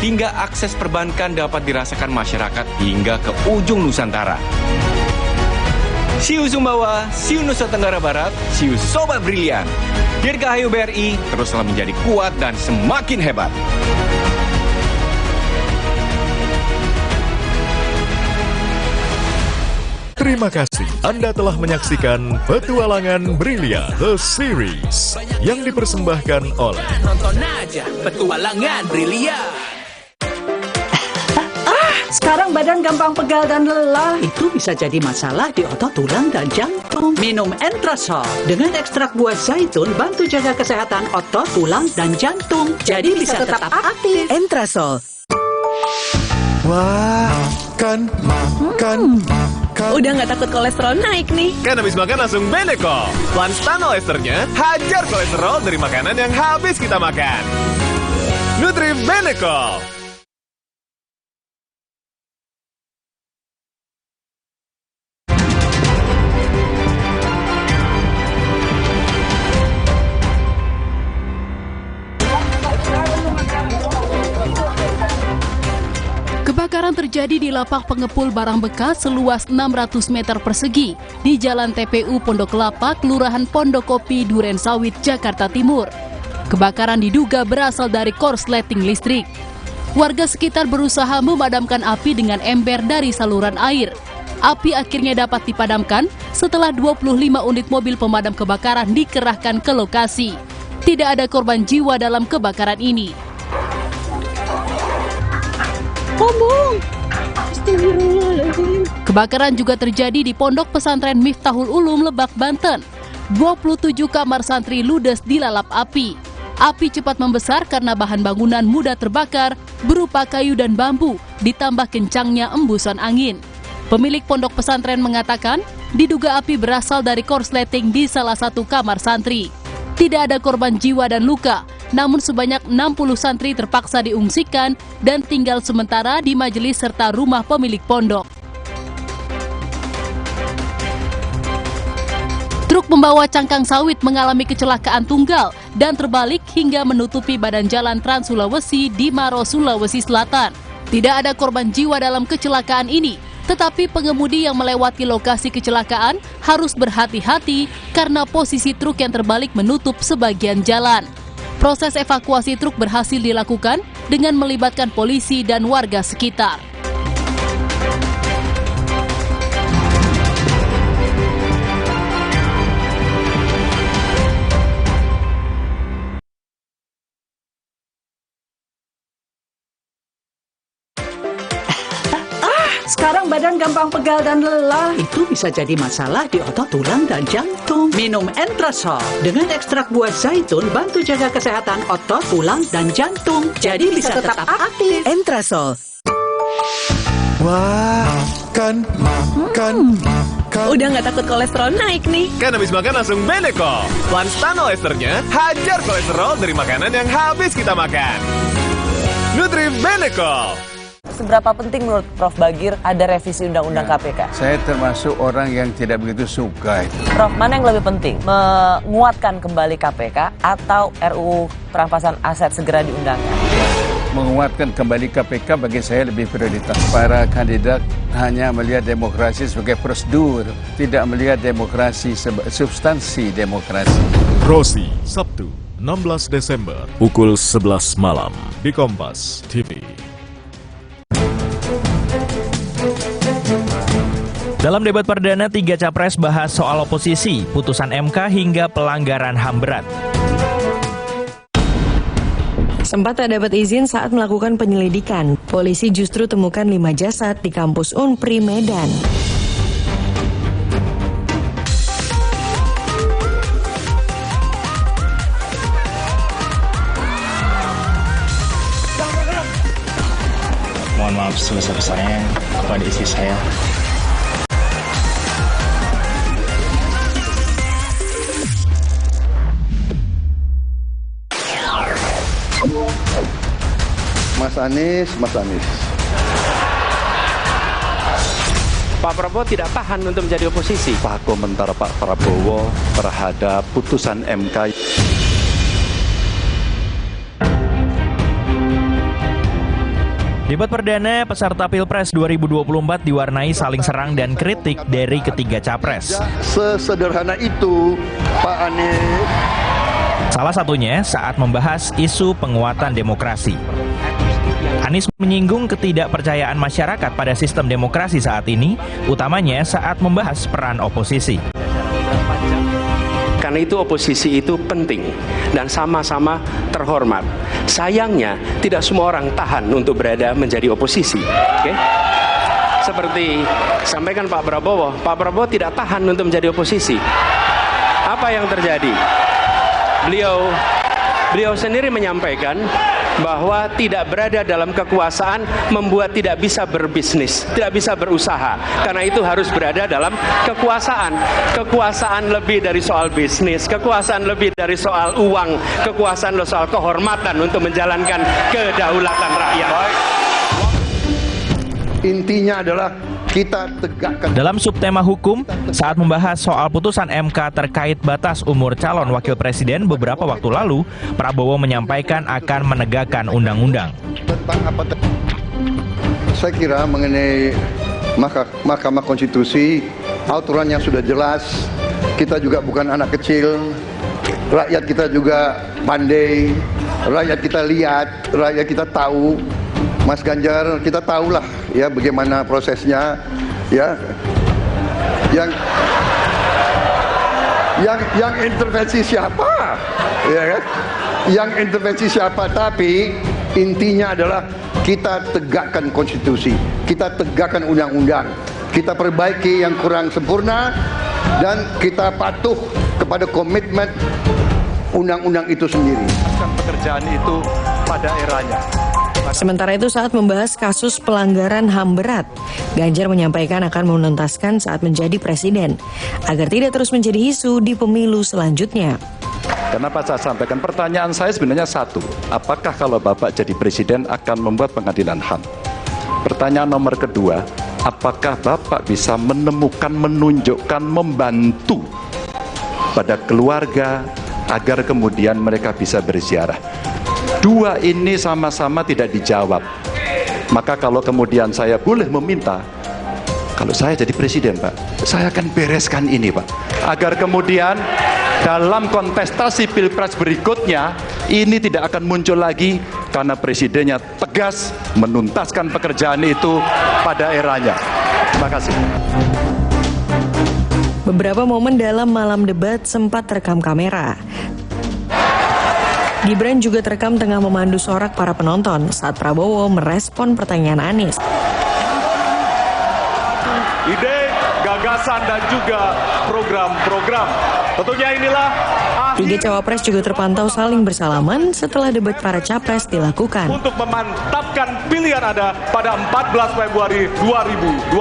Hingga akses perbankan dapat dirasakan masyarakat hingga ke ujung Nusantara. Siu Sumbawa, Siu Nusa Tenggara Barat, Siu Sobat Brilian. Dirgahayu BRI teruslah menjadi kuat dan semakin hebat. Terima kasih Anda telah menyaksikan Petualangan Brilian The Series yang dipersembahkan oleh Nonton aja Petualangan Brilian. Sekarang badan gampang pegal dan lelah. Itu bisa jadi masalah di otot, tulang, dan jantung. Minum Entrasol. Dengan ekstrak buah zaitun, bantu jaga kesehatan otot, tulang, dan jantung. Jadi bisa tetap aktif. Entrasol. Wah, makan. Udah nggak takut kolesterol naik nih. Kan habis makan langsung Benecol. Lanstan esternya, hajar kolesterol dari makanan yang habis kita makan. Nutri Benecol. Kebakaran terjadi di lapak pengepul barang bekas seluas 600 meter persegi di Jalan TPU Pondok Kelapa, Kelurahan Pondokopi, Duren Sawit, Jakarta Timur. Kebakaran diduga berasal dari korsleting listrik. Warga sekitar berusaha memadamkan api dengan ember dari saluran air. Api akhirnya dapat dipadamkan setelah 25 unit mobil pemadam kebakaran dikerahkan ke lokasi. Tidak ada korban jiwa dalam kebakaran ini. Kebakaran juga terjadi di Pondok Pesantren Miftahul Ulum, Lebak, Banten. 27 kamar santri ludes dilalap api. Api cepat membesar karena bahan bangunan mudah terbakar berupa kayu dan bambu, ditambah kencangnya embusan angin. Pemilik pondok pesantren mengatakan, diduga api berasal dari korsleting di salah satu kamar santri. Tidak ada korban jiwa dan luka, namun sebanyak 60 santri terpaksa diungsikan dan tinggal sementara di majelis serta rumah pemilik pondok. Truk membawa cangkang sawit mengalami kecelakaan tunggal dan terbalik hingga menutupi badan jalan Trans Sulawesi di Maros, Sulawesi Selatan. Tidak ada korban jiwa dalam kecelakaan ini, tetapi pengemudi yang melewati lokasi kecelakaan harus berhati-hati karena posisi truk yang terbalik menutup sebagian jalan. Proses evakuasi truk berhasil dilakukan dengan melibatkan polisi dan warga sekitar. Sekarang badan gampang pegal dan lelah. Itu bisa jadi masalah di otot, tulang, dan jantung. Minum Entrasol. Dengan ekstrak buah zaitun, bantu jaga kesehatan otot, tulang, dan jantung. Jadi bisa tetap aktif. Entrasol. Wah, makan. Udah nggak takut kolesterol naik nih. Kan habis makan langsung Benecol. Lanstan esternya hajar kolesterol dari makanan yang habis kita makan. Nutri Benecol. Seberapa penting menurut Prof Bagir ada revisi Undang-Undang KPK? Saya termasuk orang yang tidak begitu suka itu. Prof, mana yang lebih penting? Menguatkan kembali KPK atau RUU perampasan aset segera diundangkan? Menguatkan kembali KPK bagi saya lebih prioritas. Para kandidat hanya melihat demokrasi sebagai prosedur, tidak melihat demokrasi sebagai substansi demokrasi. Rosi, Sabtu, 16 Desember, pukul 11 malam di Kompas TV. Dalam debat perdana, 3 capres bahas soal oposisi, putusan MK hingga pelanggaran HAM berat. Sempat tak dapat izin saat melakukan penyelidikan, polisi justru temukan 5 jasad di kampus Unpri Medan. Mohon maaf sebesar-besarnya kepada istri saya. Mas Anies. Pak Prabowo tidak tahan untuk menjadi oposisi. Apa komentar Pak Prabowo terhadap putusan MK? Debat perdana peserta Pilpres 2024 diwarnai saling serang dan kritik dari ketiga capres. Sesederhana itu, Pak Anies. Salah satunya saat membahas isu penguatan demokrasi. Anies menyinggung ketidakpercayaan masyarakat pada sistem demokrasi saat ini, utamanya saat membahas peran oposisi. Karena itu oposisi itu penting dan sama-sama terhormat. Sayangnya tidak semua orang tahan untuk berada menjadi oposisi. Seperti sampaikan Pak Prabowo tidak tahan untuk menjadi oposisi. Apa yang terjadi? Beliau sendiri menyampaikan bahwa tidak berada dalam kekuasaan membuat tidak bisa berbisnis, tidak bisa berusaha. Karena itu harus berada dalam kekuasaan. Kekuasaan lebih dari soal bisnis, kekuasaan lebih dari soal uang, kekuasaan soal kehormatan untuk menjalankan kedaulatan rakyat. Intinya adalah kita tegakkan. Dalam subtema hukum, saat membahas soal putusan MK terkait batas umur calon wakil presiden beberapa waktu lalu, Prabowo menyampaikan akan menegakkan undang-undang. Saya kira mengenai Mahkamah Konstitusi, aturannya sudah jelas. Kita juga bukan anak kecil, rakyat kita juga pandai, rakyat kita lihat, rakyat kita tahu Mas Ganjar, kita tahulah ya bagaimana prosesnya ya. Yang intervensi siapa? Ya kan? Yang intervensi siapa? Tapi intinya adalah kita tegakkan konstitusi, kita tegakkan undang-undang, kita perbaiki yang kurang sempurna, dan kita patuh kepada komitmen undang-undang itu sendiri. Pekerjaan itu pada eranya. Sementara itu saat membahas kasus pelanggaran HAM berat, Ganjar menyampaikan akan menuntaskan saat menjadi presiden, agar tidak terus menjadi isu di pemilu selanjutnya. Kenapa saya sampaikan? Pertanyaan saya sebenarnya satu, apakah kalau Bapak jadi presiden akan membuat pengadilan HAM? Pertanyaan nomor kedua, apakah Bapak bisa menemukan, menunjukkan, membantu pada keluarga agar kemudian mereka bisa berziarah? Dua ini sama-sama tidak dijawab. Maka kalau kemudian saya boleh meminta, kalau saya jadi presiden Pak, saya akan bereskan ini Pak, agar kemudian dalam kontestasi pilpres berikutnya ini tidak akan muncul lagi, karena presidennya tegas menuntaskan pekerjaan itu pada eranya. Terima kasih. Beberapa momen dalam malam debat sempat terekam kamera. Gibran juga terekam tengah memandu sorak para penonton saat Prabowo merespon pertanyaan Anies. Ide, gagasan, dan juga program-program. Tentunya inilah Tiga cawapres juga terpantau saling bersalaman setelah debat para capres dilakukan. untuk memantapkan pilihan Anda pada 14 Februari 2024.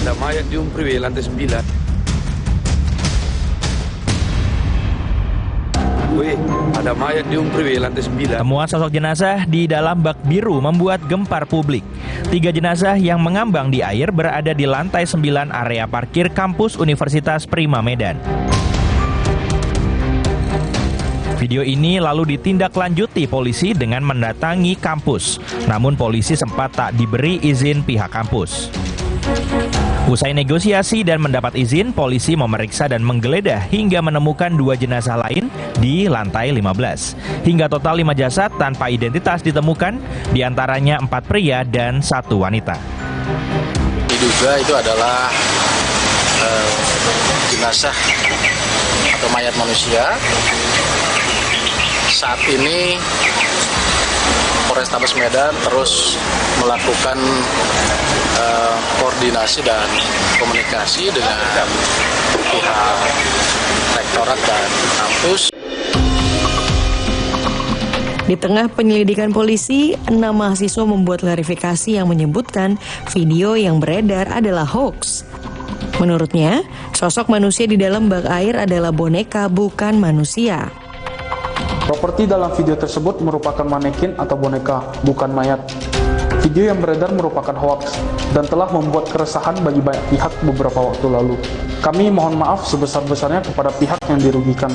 Ada mayat di Umpriwe lantai 9. Wih, ada mayat di Umpriwe lantai 9. Temuan sosok jenazah di dalam bak biru membuat gempar publik. 3 jenazah yang mengambang di air berada di lantai 9 area parkir kampus Universitas Prima Medan. Video ini lalu ditindaklanjuti polisi dengan mendatangi kampus. Namun polisi sempat tak diberi izin pihak kampus. Usai negosiasi dan mendapat izin, polisi memeriksa dan menggeledah hingga menemukan 2 jenazah lain di lantai 15. Hingga total 5 jasad tanpa identitas ditemukan, diantaranya 4 pria dan 1 wanita. Diduga itu adalah jenazah atau mayat manusia. Saat ini Polrestabes Medan terus melakukan koordinasi dan komunikasi dengan pihak rektorat dan kampus. Di tengah penyelidikan polisi, 6 mahasiswa membuat klarifikasi yang menyebutkan video yang beredar adalah hoax. Menurutnya, sosok manusia di dalam bak air adalah boneka, bukan manusia. Properti dalam video tersebut merupakan manekin atau boneka, bukan mayat. Video yang beredar merupakan hoaks dan telah membuat keresahan bagi banyak pihak beberapa waktu lalu. Kami mohon maaf sebesar-besarnya kepada pihak yang dirugikan.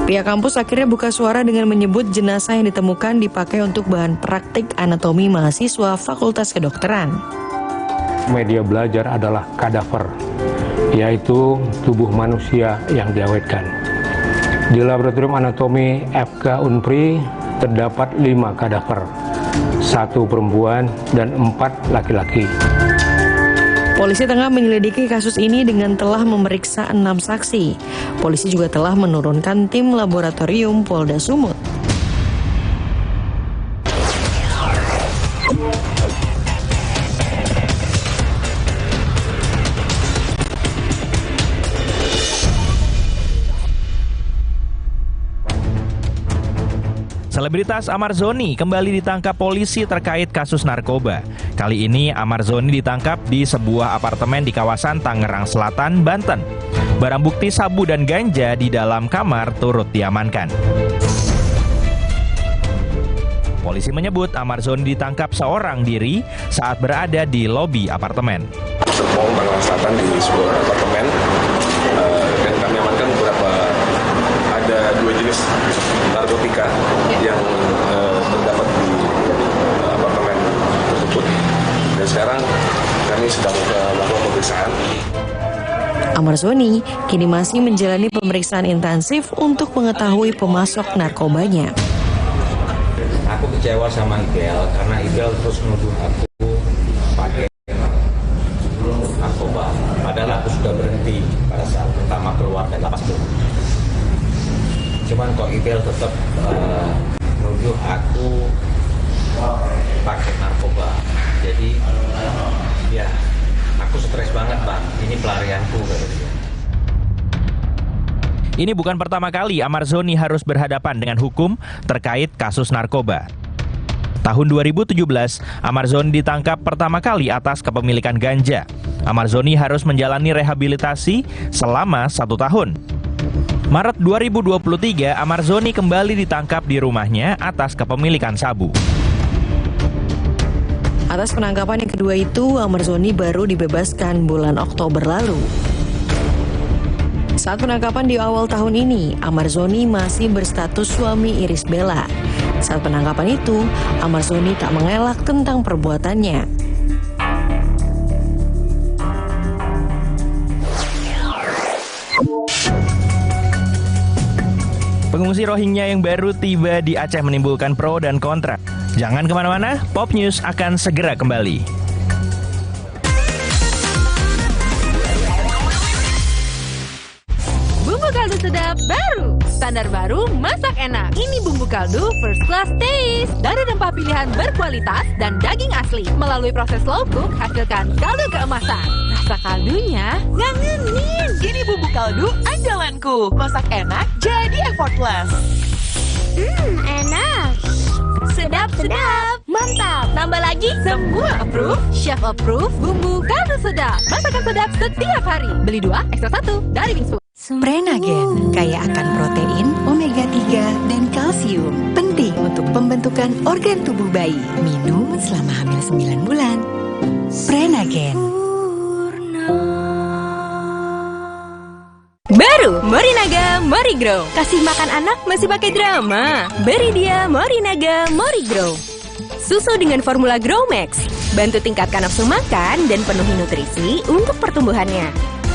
Pihak kampus akhirnya buka suara dengan menyebut jenazah yang ditemukan dipakai untuk bahan praktik anatomi mahasiswa Fakultas Kedokteran. Media belajar adalah kadaver, yaitu tubuh manusia yang diawetkan. Di Laboratorium Anatomi FK Unpri terdapat 5 kadaver, 1 perempuan dan 4 laki-laki. Polisi tengah menyelidiki kasus ini dengan telah memeriksa 6 saksi. Polisi juga telah menurunkan tim laboratorium Polda Sumut. Selebritas Amar Zoni kembali ditangkap polisi terkait kasus narkoba. Kali ini Amar Zoni ditangkap di sebuah apartemen di kawasan Tangerang Selatan, Banten. Barang bukti sabu dan ganja di dalam kamar turut diamankan. Polisi menyebut Amar Zoni ditangkap seorang diri saat berada di lobi apartemen. Serpong Tangerang Selatan di sebuah apartemen dan kami amankan beberapa, ada 2 jenis narkotika yang terdapat di apartemen tersebut, dan sekarang kami sedang melakukan pemeriksaan. Amar Zoni kini masih menjalani pemeriksaan intensif untuk mengetahui pemasok narkobanya. Aku kecewa sama Ibel karena Ibel terus menuduh aku pakai narkoba. Padahal aku sudah berhenti pada saat pertama keluar dari lapas itu. Cuman kok Ibel tetap menuduh aku pakai narkoba. Jadi ya aku stres banget, Bang. Ini pelarianku. Ini bukan pertama kali Amar Zoni harus berhadapan dengan hukum terkait kasus narkoba. Tahun 2017, Amar Zoni ditangkap pertama kali atas kepemilikan ganja. Amar Zoni harus menjalani rehabilitasi selama 1 tahun. Maret 2023, Amar Zoni kembali ditangkap di rumahnya atas kepemilikan sabu. Atas penangkapan yang kedua itu, Amar Zoni baru dibebaskan bulan Oktober lalu. Saat penangkapan di awal tahun ini, Amar Zoni masih berstatus suami Iris Bella. Saat penangkapan itu, Amar Zoni tak mengelak tentang perbuatannya. Pengungsi Rohingya yang baru tiba di Aceh menimbulkan pro dan kontra. Jangan kemana-mana, Pop News akan segera kembali. Bumbu kaldu sedap baru, standar baru, masak enak. Ini bumbu kaldu first class taste. Dari rempah pilihan berkualitas dan daging asli. Melalui proses slow cook, hasilkan kaldu keemasan. Rasa kaldunya ngangenin. Ini bumbu kaldu andalanku. Masak enak, jadi effortless. Enak. Sedap, mantap. Nambah lagi, semua approve. Chef approve, bumbu kaldu sedap. Masakan sedap setiap hari. Beli 2, ekstra 1 dari Bingsu. Prenagen, kaya akan protein, omega 3, dan kalsium. Penting untuk pembentukan organ tubuh bayi. Minum selama hamil 9 bulan. Prenagen. Baru, Morinaga Morigrow. Kasih makan anak masih pakai drama. Beri dia Morinaga Morigrow. Susu dengan formula Grow Max. Bantu tingkatkan nafsu makan dan penuhi nutrisi untuk pertumbuhannya.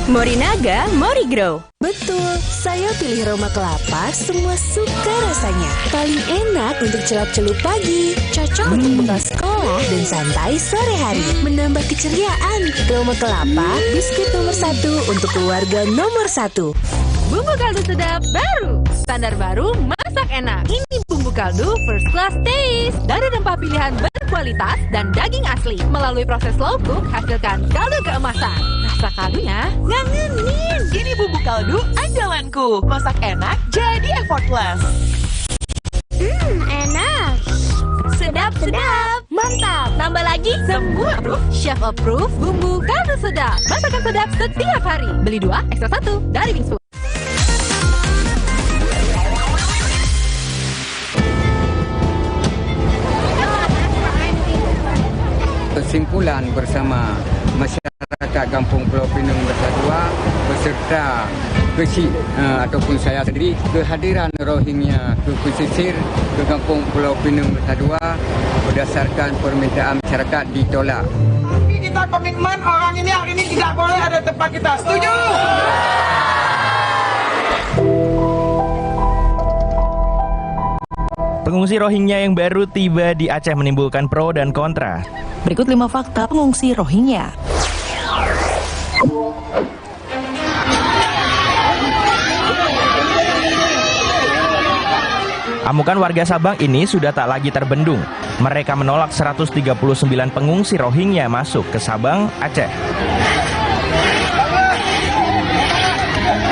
Morinaga Morigrow. Betul, saya pilih Roma Kelapa, semua suka rasanya. Paling enak untuk celup-celup pagi, cocok untuk bekal sekolah dan santai sore hari. Menambah keceriaan, Roma Kelapa, biskuit nomor 1 untuk keluarga nomor 1. Bumbu kaldu sedap baru, standar baru, masak enak. Ini bumbu kaldu first class taste. Dari rempah pilihan berkualitas dan daging asli. Melalui proses slow cook, hasilkan kaldu keemasan. Rasa kaldunya ngangenin. Ini bumbu kaldu andalanku. Masak enak, jadi effortless. Enak. Sedap, mantap. Nambah lagi, semua approve. Chef approve, bumbu kaldu sedap. Masakan sedap setiap hari. Beli 2, ekstra 1 dari Bingsu. Kesimpulan bersama masyarakat Kampung Pulau Pinang Nusa Dua beserta ataupun saya sendiri, kehadiran Rohingya ke pesisir ke Kampung Pulau Pinang Nusa Dua berdasarkan permintaan masyarakat ditolak. Tapi kita komitmen orang ini hari ini tidak boleh ada tempat kita. Setuju? Pengungsi Rohingya yang baru tiba di Aceh menimbulkan pro dan kontra. Berikut 5 fakta pengungsi Rohingya. Amukan warga Sabang ini sudah tak lagi terbendung. Mereka menolak 139 pengungsi Rohingya masuk ke Sabang, Aceh.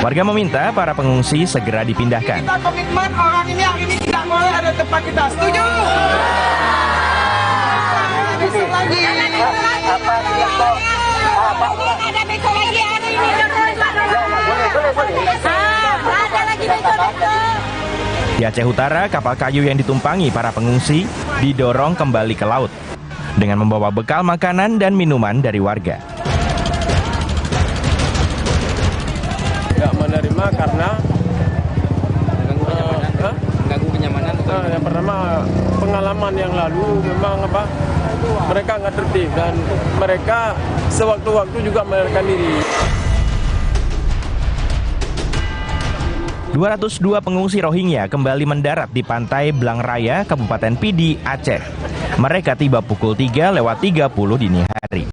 Warga meminta para pengungsi segera dipindahkan. Kita komitmen orang ini hari ini tidak boleh ada tempat kita. Setuju? Besok lagi. Ada besok lagi hari ini. Ada lagi besok. Di Aceh Utara, kapal kayu yang ditumpangi para pengungsi didorong kembali ke laut dengan membawa bekal makanan dan minuman dari warga. Tidak menerima karena mengganggu kenyamanan. Yang pertama, pengalaman yang lalu memang mereka nggak tertib dan mereka sewaktu-waktu juga melarikan diri. 202 pengungsi Rohingya kembali mendarat di pantai Blang Raya, Kabupaten Pidi, Aceh. Mereka tiba pukul 3:30 dini hari.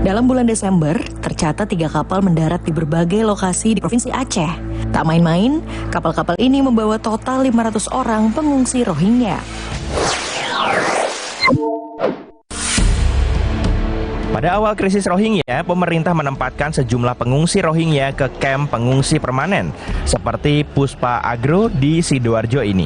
Dalam bulan Desember, tercatat 3 kapal mendarat di berbagai lokasi di Provinsi Aceh. Tak main-main, kapal-kapal ini membawa total 500 orang pengungsi Rohingya. Pada awal krisis Rohingya, pemerintah menempatkan sejumlah pengungsi Rohingya ke kamp pengungsi permanen, seperti Puspa Agro di Sidoarjo ini.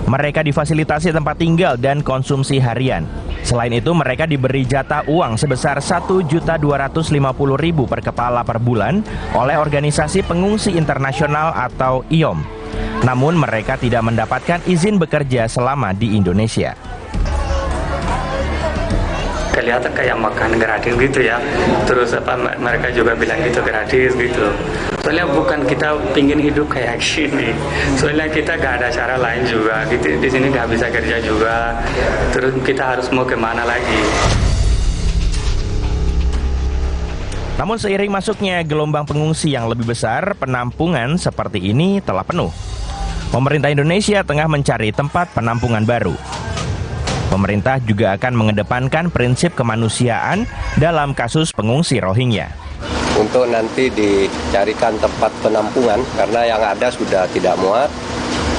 Mereka difasilitasi tempat tinggal dan konsumsi harian. Selain itu, mereka diberi jatah uang sebesar Rp1.250.000 per kepala per bulan oleh Organisasi Pengungsi Internasional atau IOM. Namun mereka tidak mendapatkan izin bekerja selama di Indonesia. Kelihatan kayak makan gratis gitu ya. Terus mereka juga bilang gitu gratis gitu. Soalnya bukan kita pingin hidup kayak gini. Soalnya kita gak ada cara lain juga. Gitu. Di sini gak bisa kerja juga. Terus kita harus mau kemana lagi. Namun seiring masuknya gelombang pengungsi yang lebih besar, penampungan seperti ini telah penuh. Pemerintah Indonesia tengah mencari tempat penampungan baru. Pemerintah juga akan mengedepankan prinsip kemanusiaan dalam kasus pengungsi Rohingya. Untuk nanti dicarikan tempat penampungan, karena yang ada sudah tidak muat,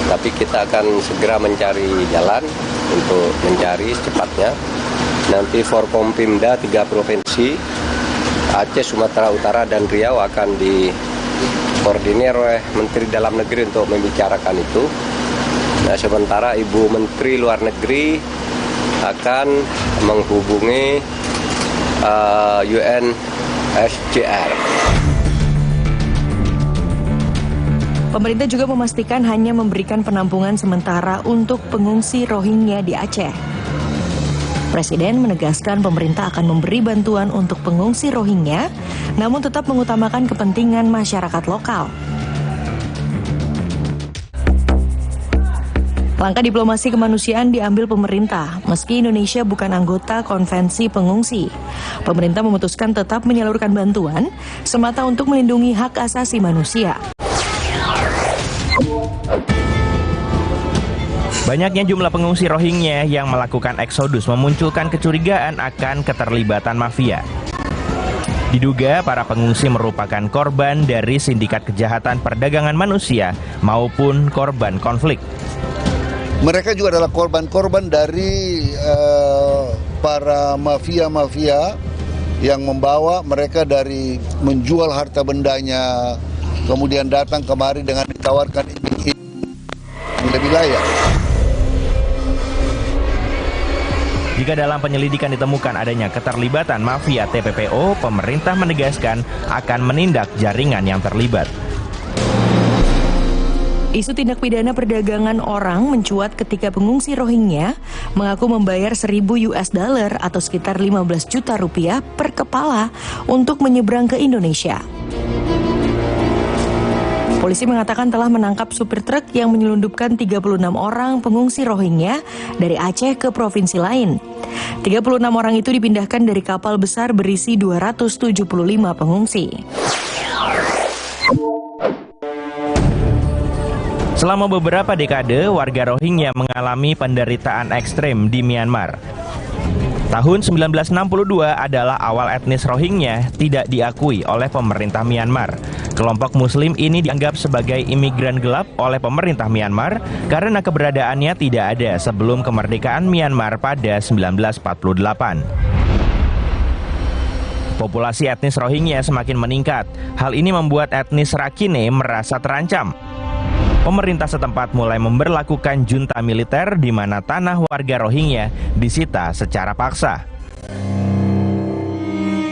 tapi kita akan segera mencari jalan untuk mencari secepatnya. Nanti Forkompimda 3 provinsi, Aceh, Sumatera Utara, dan Riau akan dikoordinir oleh Menteri Dalam Negeri untuk membicarakan itu. Nah, sementara Ibu Menteri Luar Negeri akan menghubungi UNHCR. Pemerintah juga memastikan hanya memberikan penampungan sementara untuk pengungsi Rohingya di Aceh. Presiden menegaskan pemerintah akan memberi bantuan untuk pengungsi Rohingya, namun tetap mengutamakan kepentingan masyarakat lokal. Langkah diplomasi kemanusiaan diambil pemerintah, meski Indonesia bukan anggota konvensi pengungsi. Pemerintah memutuskan tetap menyalurkan bantuan semata untuk melindungi hak asasi manusia. Banyaknya jumlah pengungsi Rohingya yang melakukan eksodus memunculkan kecurigaan akan keterlibatan mafia. Diduga para pengungsi merupakan korban dari sindikat kejahatan perdagangan manusia maupun korban konflik. Mereka juga adalah korban-korban dari para mafia-mafia yang membawa mereka dari menjual harta bendanya, kemudian datang kemari dengan ditawarkan iming-iming lebih layak. Jika dalam penyelidikan ditemukan adanya keterlibatan mafia TPPO, pemerintah menegaskan akan menindak jaringan yang terlibat. Isu tindak pidana perdagangan orang mencuat ketika pengungsi Rohingya mengaku membayar $1.000 atau sekitar 15 juta rupiah per kepala untuk menyeberang ke Indonesia. Polisi mengatakan telah menangkap supir truk yang menyelundupkan 36 orang pengungsi Rohingya dari Aceh ke provinsi lain. 36 orang itu dipindahkan dari kapal besar berisi 275 pengungsi. Selama beberapa dekade, warga Rohingya mengalami penderitaan ekstrem di Myanmar. Tahun 1962 adalah awal etnis Rohingya tidak diakui oleh pemerintah Myanmar. Kelompok Muslim ini dianggap sebagai imigran gelap oleh pemerintah Myanmar karena keberadaannya tidak ada sebelum kemerdekaan Myanmar pada 1948. Populasi etnis Rohingya semakin meningkat. Hal ini membuat etnis Rakhine merasa terancam. Pemerintah setempat mulai memberlakukan junta militer di mana tanah warga Rohingya disita secara paksa.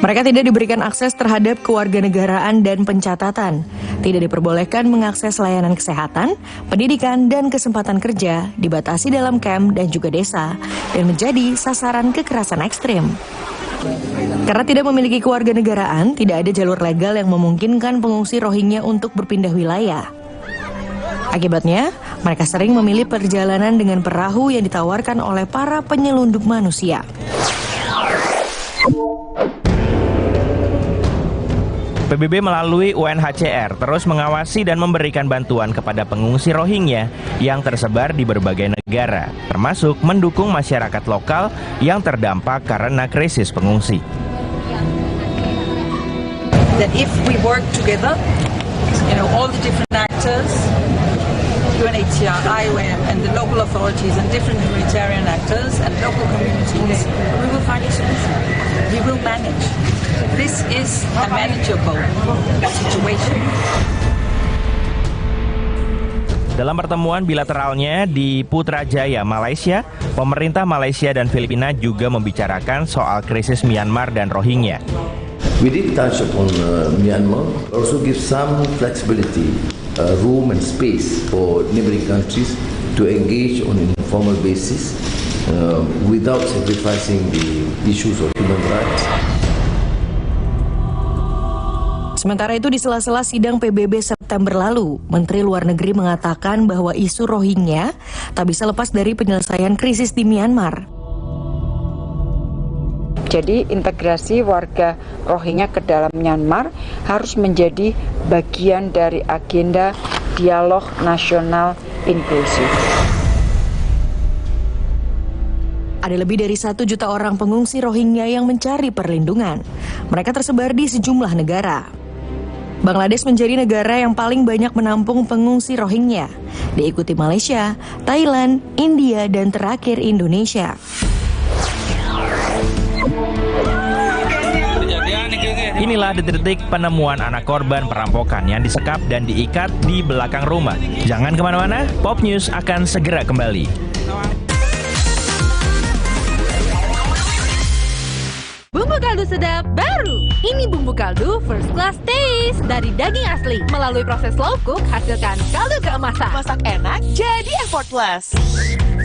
Mereka tidak diberikan akses terhadap kewarganegaraan dan pencatatan, tidak diperbolehkan mengakses layanan kesehatan, pendidikan, dan kesempatan kerja, dibatasi dalam kamp dan juga desa, dan menjadi sasaran kekerasan ekstrim. Karena tidak memiliki kewarganegaraan, tidak ada jalur legal yang memungkinkan pengungsi Rohingya untuk berpindah wilayah. Akibatnya, mereka sering memilih perjalanan dengan perahu yang ditawarkan oleh para penyelundup manusia. PBB melalui UNHCR terus mengawasi dan memberikan bantuan kepada pengungsi Rohingya yang tersebar di berbagai negara, termasuk mendukung masyarakat lokal yang terdampak karena krisis pengungsi. That if we work together, all the different actors, UNHCR, IOM, and the local authorities and different humanitarian actors and local communities, we will find a solution. We will manage. This is a manageable situation. Dalam pertemuan bilateralnya di Putrajaya, Malaysia, pemerintah Malaysia dan Filipina juga membicarakan soal krisis Myanmar dan Rohingya. We did touch upon Myanmar, also give some flexibility, room and space for neighboring countries to engage on an informal basis without sacrificing the issues of human rights. Sementara itu di sela-sela sidang PBB September lalu, Menteri Luar Negeri mengatakan bahwa isu Rohingya tak bisa lepas dari penyelesaian krisis di Myanmar. Jadi integrasi warga Rohingya ke dalam Myanmar harus menjadi bagian dari agenda dialog nasional inklusif. Ada lebih dari 1 juta orang pengungsi Rohingya yang mencari perlindungan. Mereka tersebar di sejumlah negara. Bangladesh menjadi negara yang paling banyak menampung pengungsi Rohingya, diikuti Malaysia, Thailand, India, dan terakhir Indonesia. Inilah detik-detik penemuan anak korban perampokan yang disekap dan diikat di belakang rumah. Jangan kemana-mana, Pop News akan segera kembali. Bumbu kaldu sedap baru. Ini bumbu kaldu first class taste dari daging asli. Melalui proses slow cook, hasilkan kaldu keemasan. Masak enak, jadi effortless.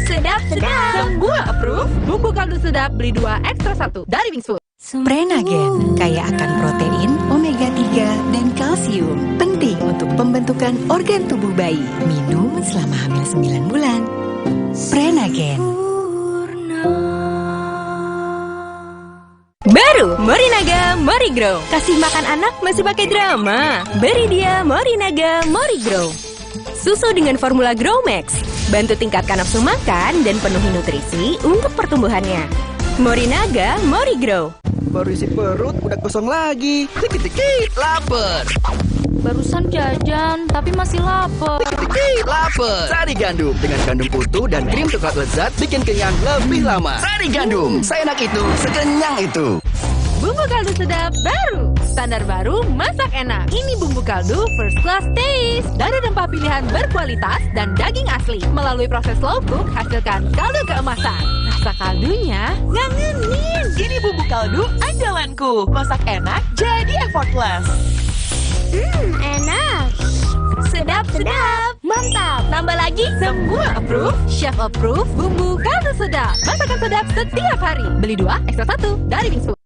Sedap-sedap. Semua approve. Bumbu kaldu sedap beli 2 ekstra 1 dari Wings Food. Prenagen kaya akan protein, omega 3, dan kalsium. Penting untuk pembentukan organ tubuh bayi. Minum selama hamil 9 bulan. Prenagen. Baru Morinaga Morigrow. Kasih makan anak masih pakai drama. Beri dia Morinaga Morigrow. Susu dengan formula GrowMax. Bantu tingkatkan nafsu makan dan penuhi nutrisi untuk pertumbuhannya. Morinaga Morigrow. Baru isi perut udah kosong lagi. Dikit-dikit lapar. Barusan jajan tapi masih lapar. Dikit-dikit lapar. Sari gandum dengan gandum utuh dan krim coklat lezat bikin kenyang lebih lama. Sari gandum, seenak itu, sekenyang itu. Bumbu kaldu sedap baru. Standar baru, masak enak. Ini bumbu kaldu first class taste. Dari rempah pilihan berkualitas dan daging asli. Melalui proses slow cook, hasilkan kaldu keemasan. Rasa kaldunya ngangenin. Ini bumbu kaldu andalanku. Masak enak, jadi effortless. Enak. Sedap-sedap. Mantap. Tambah lagi, semua approve. Chef approve, bumbu kaldu sedap. Masakan sedap setiap hari. Beli 2, ekstra 1 dari Wings Food.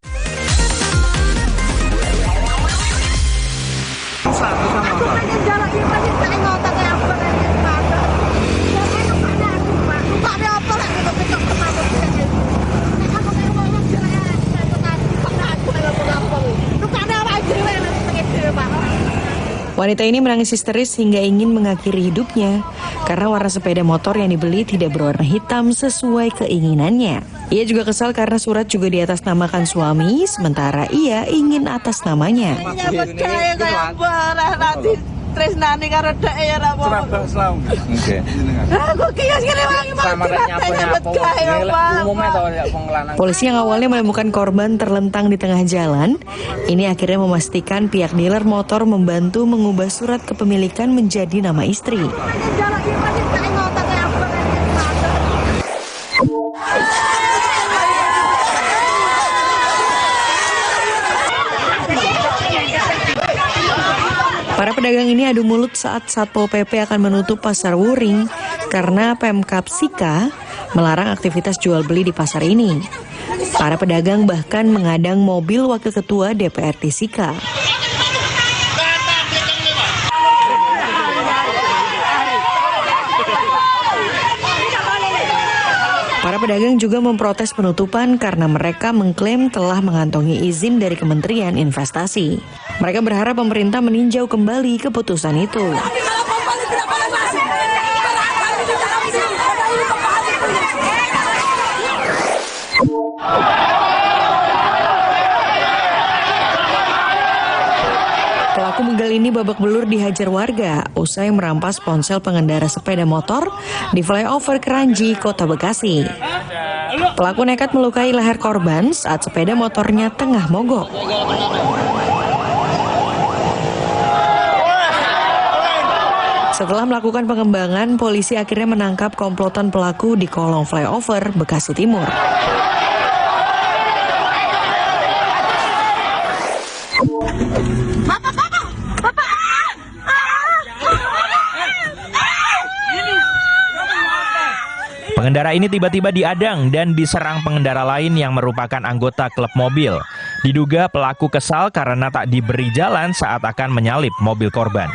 Wanita ini menangis histeris hingga ingin mengakhiri hidupnya karena warna sepeda motor yang dibeli tidak berwarna hitam sesuai keinginannya. Ia juga kesal karena surat juga diatasnamakan suami, sementara ia ingin atas namanya. Tresnane karo dhek ya ra apa. Nggih. Aku kios kene wangi Polisi yang awalnya menemukan korban terlentang di tengah jalan, ini akhirnya memastikan pihak dealer motor membantu mengubah surat kepemilikan menjadi nama istri. Para pedagang ini adu mulut saat Satpol PP akan menutup pasar Wuring karena Pemkab Sika melarang aktivitas jual beli di pasar ini. Para pedagang bahkan mengadang mobil Wakil Ketua DPRD Sika. Para Para pedagang juga memprotes penutupan karena mereka mengklaim telah mengantongi izin dari Kementerian Investasi. Mereka berharap pemerintah meninjau kembali keputusan itu. Pelaku begal ini babak belur dihajar warga usai merampas ponsel pengendara sepeda motor di flyover Keranji, Kota Bekasi. Pelaku nekat melukai leher korban saat sepeda motornya tengah mogok. Setelah melakukan pengembangan, polisi akhirnya menangkap komplotan pelaku di kolong flyover Bekasi Timur. Pengendara ini tiba-tiba diadang dan diserang pengendara lain yang merupakan anggota klub mobil. Diduga pelaku kesal karena tak diberi jalan saat akan menyalip mobil korban.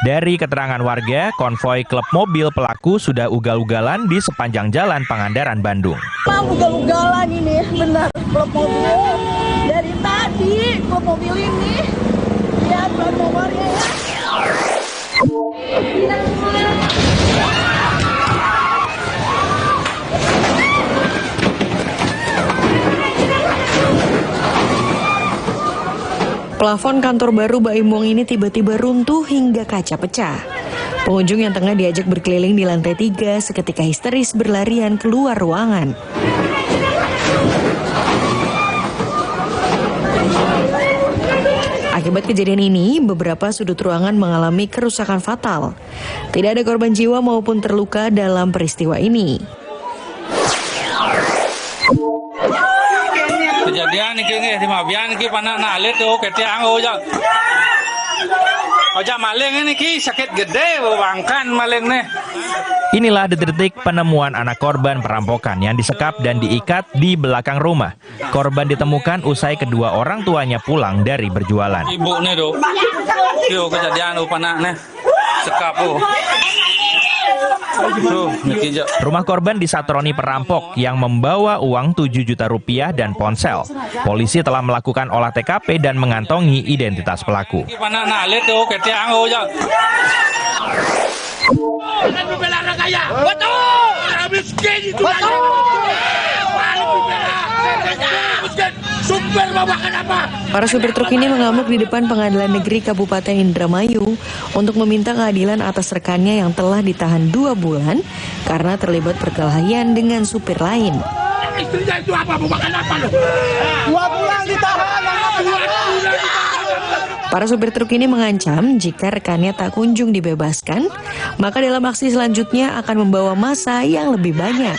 Dari keterangan warga, konvoi klub mobil pelaku sudah ugal-ugalan di sepanjang jalan Pangandaran, Bandung. Ugal-ugalan ini, benar, klub mobil. Dari tadi, klub mobil ini. Lihat plat nomornya ya. Plafon kantor baru Baimong ini tiba-tiba runtuh hingga kaca pecah. Pengunjung yang tengah diajak berkeliling di lantai 3 seketika histeris berlarian keluar ruangan. Akibat kejadian ini, beberapa sudut ruangan mengalami kerusakan fatal. Tidak ada korban jiwa maupun terluka dalam peristiwa ini. Kejadian ini di Mabian ini panak nalit tuh ketiang aja. Aja maling ini ki sakit gede bangkan maling nih. Inilah detik-detik penemuan anak korban perampokan yang disekap dan diikat di belakang rumah. Korban ditemukan usai kedua orang tuanya pulang dari berjualan. Ibu nih tuh, yuk kejadian tuh panak nih, sekap tuh. Rumah korban disatroni perampok yang membawa uang 7 juta rupiah dan ponsel. Polisi telah melakukan olah TKP dan mengantongi identitas pelaku. Panak nalit tuh ketiang aja. Para supir truk ini mengamuk di depan Pengadilan Negeri Kabupaten Indramayu untuk meminta keadilan atas rekannya yang telah ditahan 2 bulan karena terlibat perkelahian dengan supir lain. Istrinya itu apa? Mau makan apa loh? 2 bulan ditahan. Para supir truk ini mengancam jika rekannya tak kunjung dibebaskan, maka dalam aksi selanjutnya akan membawa massa yang lebih banyak.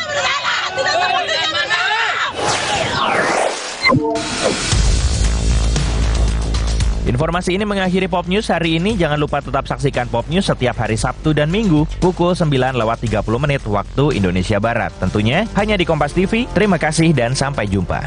Informasi ini mengakhiri Pop News hari ini. Jangan lupa tetap saksikan Pop News setiap hari Sabtu dan Minggu pukul 9:30 waktu Indonesia Barat. Tentunya hanya di Kompas TV. Terima kasih dan sampai jumpa.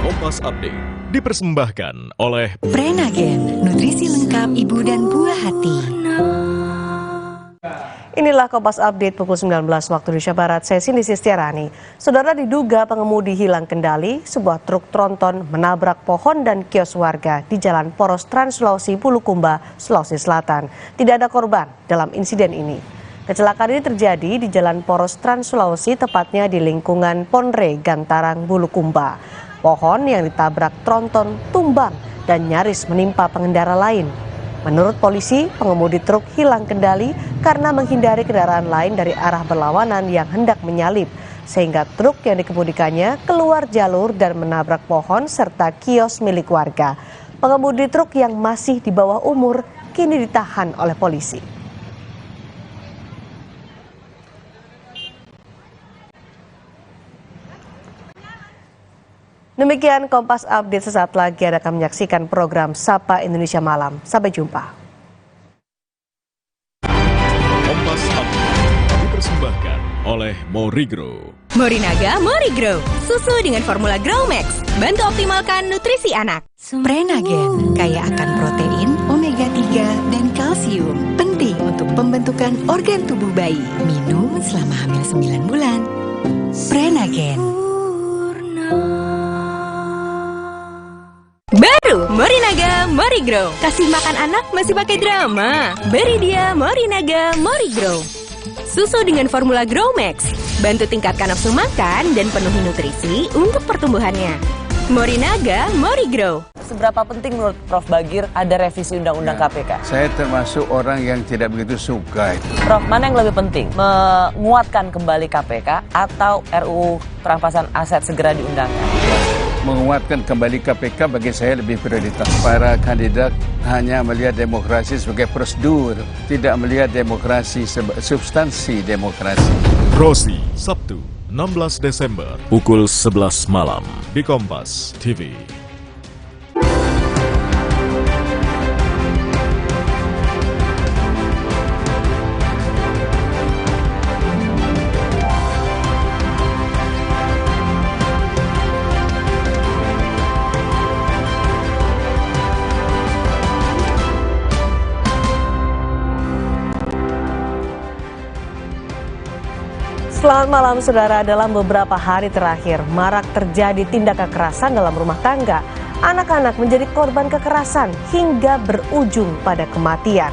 Kompas Update dipersembahkan oleh Prenagen, nutrisi lengkap ibu dan buah hati. Inilah Kompas Update pukul 19 waktu Indonesia Barat, saya Cindy Sistiarani. Saudara, diduga pengemudi hilang kendali, sebuah truk tronton menabrak pohon dan kios warga di Jalan Poros Trans Sulawesi Bulukumba, Sulawesi Selatan. Tidak ada korban dalam insiden ini. Kecelakaan ini terjadi di Jalan Poros Trans Sulawesi, tepatnya di lingkungan Ponre, Gantarang, Bulukumba. Pohon yang ditabrak tronton tumbang dan nyaris menimpa pengendara lain. Menurut polisi, pengemudi truk hilang kendali karena menghindari kendaraan lain dari arah berlawanan yang hendak menyalip, sehingga truk yang dikemudikannya keluar jalur dan menabrak pohon serta kios milik warga. Pengemudi truk yang masih di bawah umur kini ditahan oleh polisi. Demikian Kompas Update, sesaat lagi Anda akan menyaksikan program Sapa Indonesia Malam. Sampai jumpa. Kompas Update dipersembahkan oleh Morigro. Morinaga Morigrow, susu dengan formula Grow Max, bantu optimalkan nutrisi anak. Prenagen, kaya akan protein, omega 3, dan kalsium. Penting untuk pembentukan organ tubuh bayi. Minum selama hamil 9 bulan. Prenagen. Baru Morinaga Morigrow, kasih makan anak masih pakai drama. Beri dia Morinaga Morigrow. Susu dengan formula Grow Max, bantu tingkatkan nafsu makan dan penuhi nutrisi untuk pertumbuhannya. Morinaga Morigrow. Seberapa penting menurut Prof. Bagir ada revisi Undang-Undang KPK? Saya termasuk orang yang tidak begitu suka itu. Prof, mana yang lebih penting? Menguatkan kembali KPK atau RUU perampasan aset segera diundangkan? Menguatkan kembali KPK bagi saya lebih prioritas. Para kandidat hanya melihat demokrasi sebagai prosedur, tidak melihat demokrasi sebagai substansi demokrasi. Rosi, Sabtu, 16 Desember, pukul 11 malam di Kompas TV. Selamat malam saudara, dalam beberapa hari terakhir marak terjadi tindak kekerasan dalam rumah tangga. Anak-anak menjadi korban kekerasan hingga berujung pada kematian.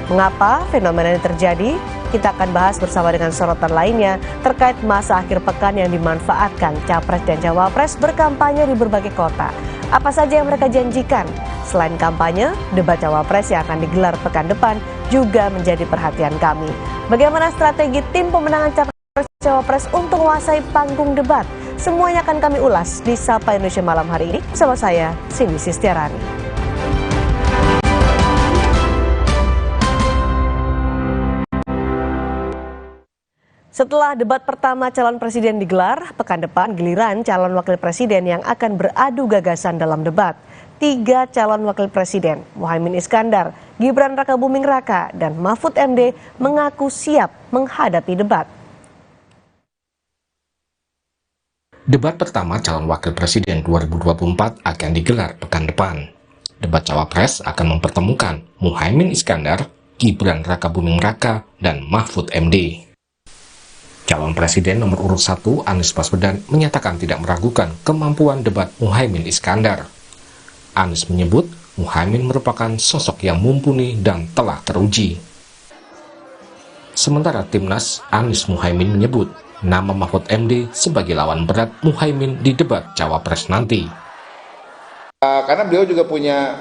Mengapa fenomena ini terjadi? Kita akan bahas bersama dengan sorotan lainnya terkait masa akhir pekan yang dimanfaatkan Capres dan Cawapres berkampanye di berbagai kota. Apa saja yang mereka janjikan? Selain kampanye, debat Cawapres yang akan digelar pekan depan juga menjadi perhatian kami. Bagaimana strategi tim pemenangan Cawapres untuk menguasai panggung debat? Semuanya akan kami ulas di Sapa Indonesia Malam hari ini bersama saya, Cindy Sistiarani. Setelah debat pertama calon presiden digelar, pekan depan giliran calon wakil presiden yang akan beradu gagasan dalam debat. 3 calon wakil presiden, Muhaimin Iskandar, Gibran Rakabuming Raka, dan Mahfud MD mengaku siap menghadapi debat. Debat pertama calon wakil presiden 2024 akan digelar pekan depan. Debat Cawapres akan mempertemukan Muhaimin Iskandar, Gibran Rakabuming Raka, dan Mahfud MD. Calon presiden nomor urut 1 Anies Baswedan menyatakan tidak meragukan kemampuan debat Muhaimin Iskandar. Anies menyebut Muhaimin merupakan sosok yang mumpuni dan telah teruji. Sementara Timnas, Anies Muhaimin menyebut nama Mahfud MD sebagai lawan berat Muhaimin di debat Cawapres nanti. Karena beliau juga punya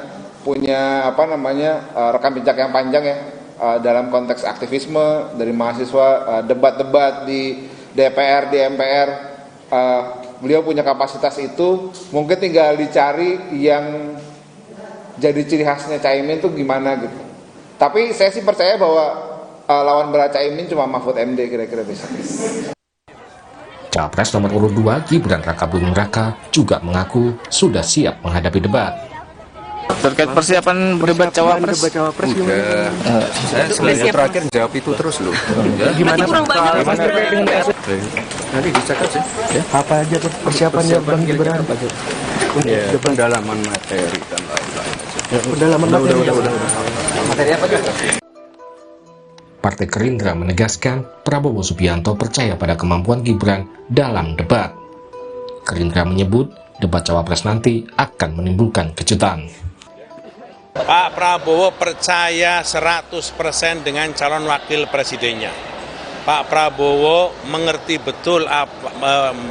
rekam jejak yang panjang ya dalam konteks aktivisme dari mahasiswa, debat-debat di DPR, di MPR. Beliau punya kapasitas itu, mungkin tinggal dicari yang jadi ciri khasnya Caimin itu gimana gitu. Tapi saya sih percaya bahwa lawan berat Caimin cuma Mahfud MD kira-kira bisa. Capres nomor urut 2 Gibran Rakabuming Raka juga mengaku sudah siap menghadapi debat. Terkait persiapan debat Cawapres Udah. Saya selesai terakhir jawab itu terus loh. Gimana Nanti dicek aja. Ya, apa aja persiapannya Bang Gibran? Ya, pendalaman materi dan lain-lain. Ya, pendalaman materi. Materi apa aja? Partai Gerindra menegaskan Prabowo Subianto percaya pada kemampuan Gibran dalam debat. Gerindra menyebut debat Cawapres nanti akan menimbulkan kejutan. Pak Prabowo percaya 100% dengan calon wakil presidennya. Pak Prabowo mengerti betul,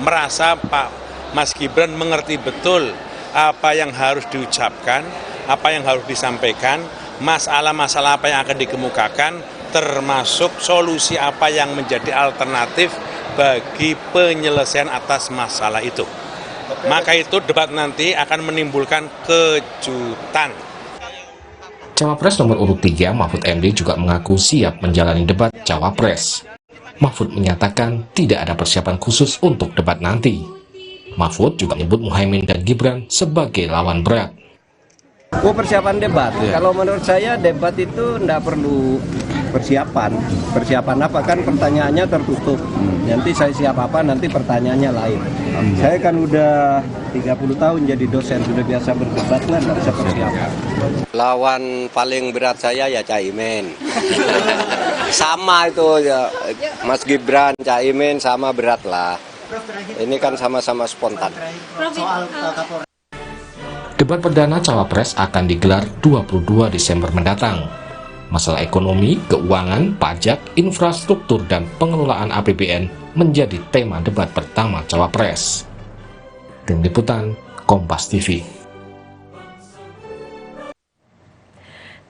merasa Pak Mas Gibran mengerti betul apa yang harus diucapkan, apa yang harus disampaikan, masalah-masalah apa yang akan dikemukakan, termasuk solusi apa yang menjadi alternatif bagi penyelesaian atas masalah itu. Maka itu debat nanti akan menimbulkan kejutan. Cawapres nomor urut 3 Mahfud MD juga mengaku siap menjalani debat Cawapres. Mahfud menyatakan tidak ada persiapan khusus untuk debat nanti. Mahfud juga menyebut Muhaimin dan Gibran sebagai lawan berat. Persiapan debat, kalau menurut saya debat itu tidak perlu Persiapan apa kan pertanyaannya tertutup. Nanti saya siap apa, nanti pertanyaannya lain. Saya kan udah 30 tahun jadi dosen, sudah biasa berdebat kan, nggak bisa persiapan. Lawan paling berat saya ya Caimin. Sama itu ya, Mas Gibran, Caimin sama berat lah. Ini kan sama-sama spontan. Debat perdana Cawapres akan digelar 22 Desember mendatang. Masalah ekonomi, keuangan, pajak, infrastruktur, dan pengelolaan APBN menjadi tema debat pertama Cawapres. Tim Liputan, Kompas TV.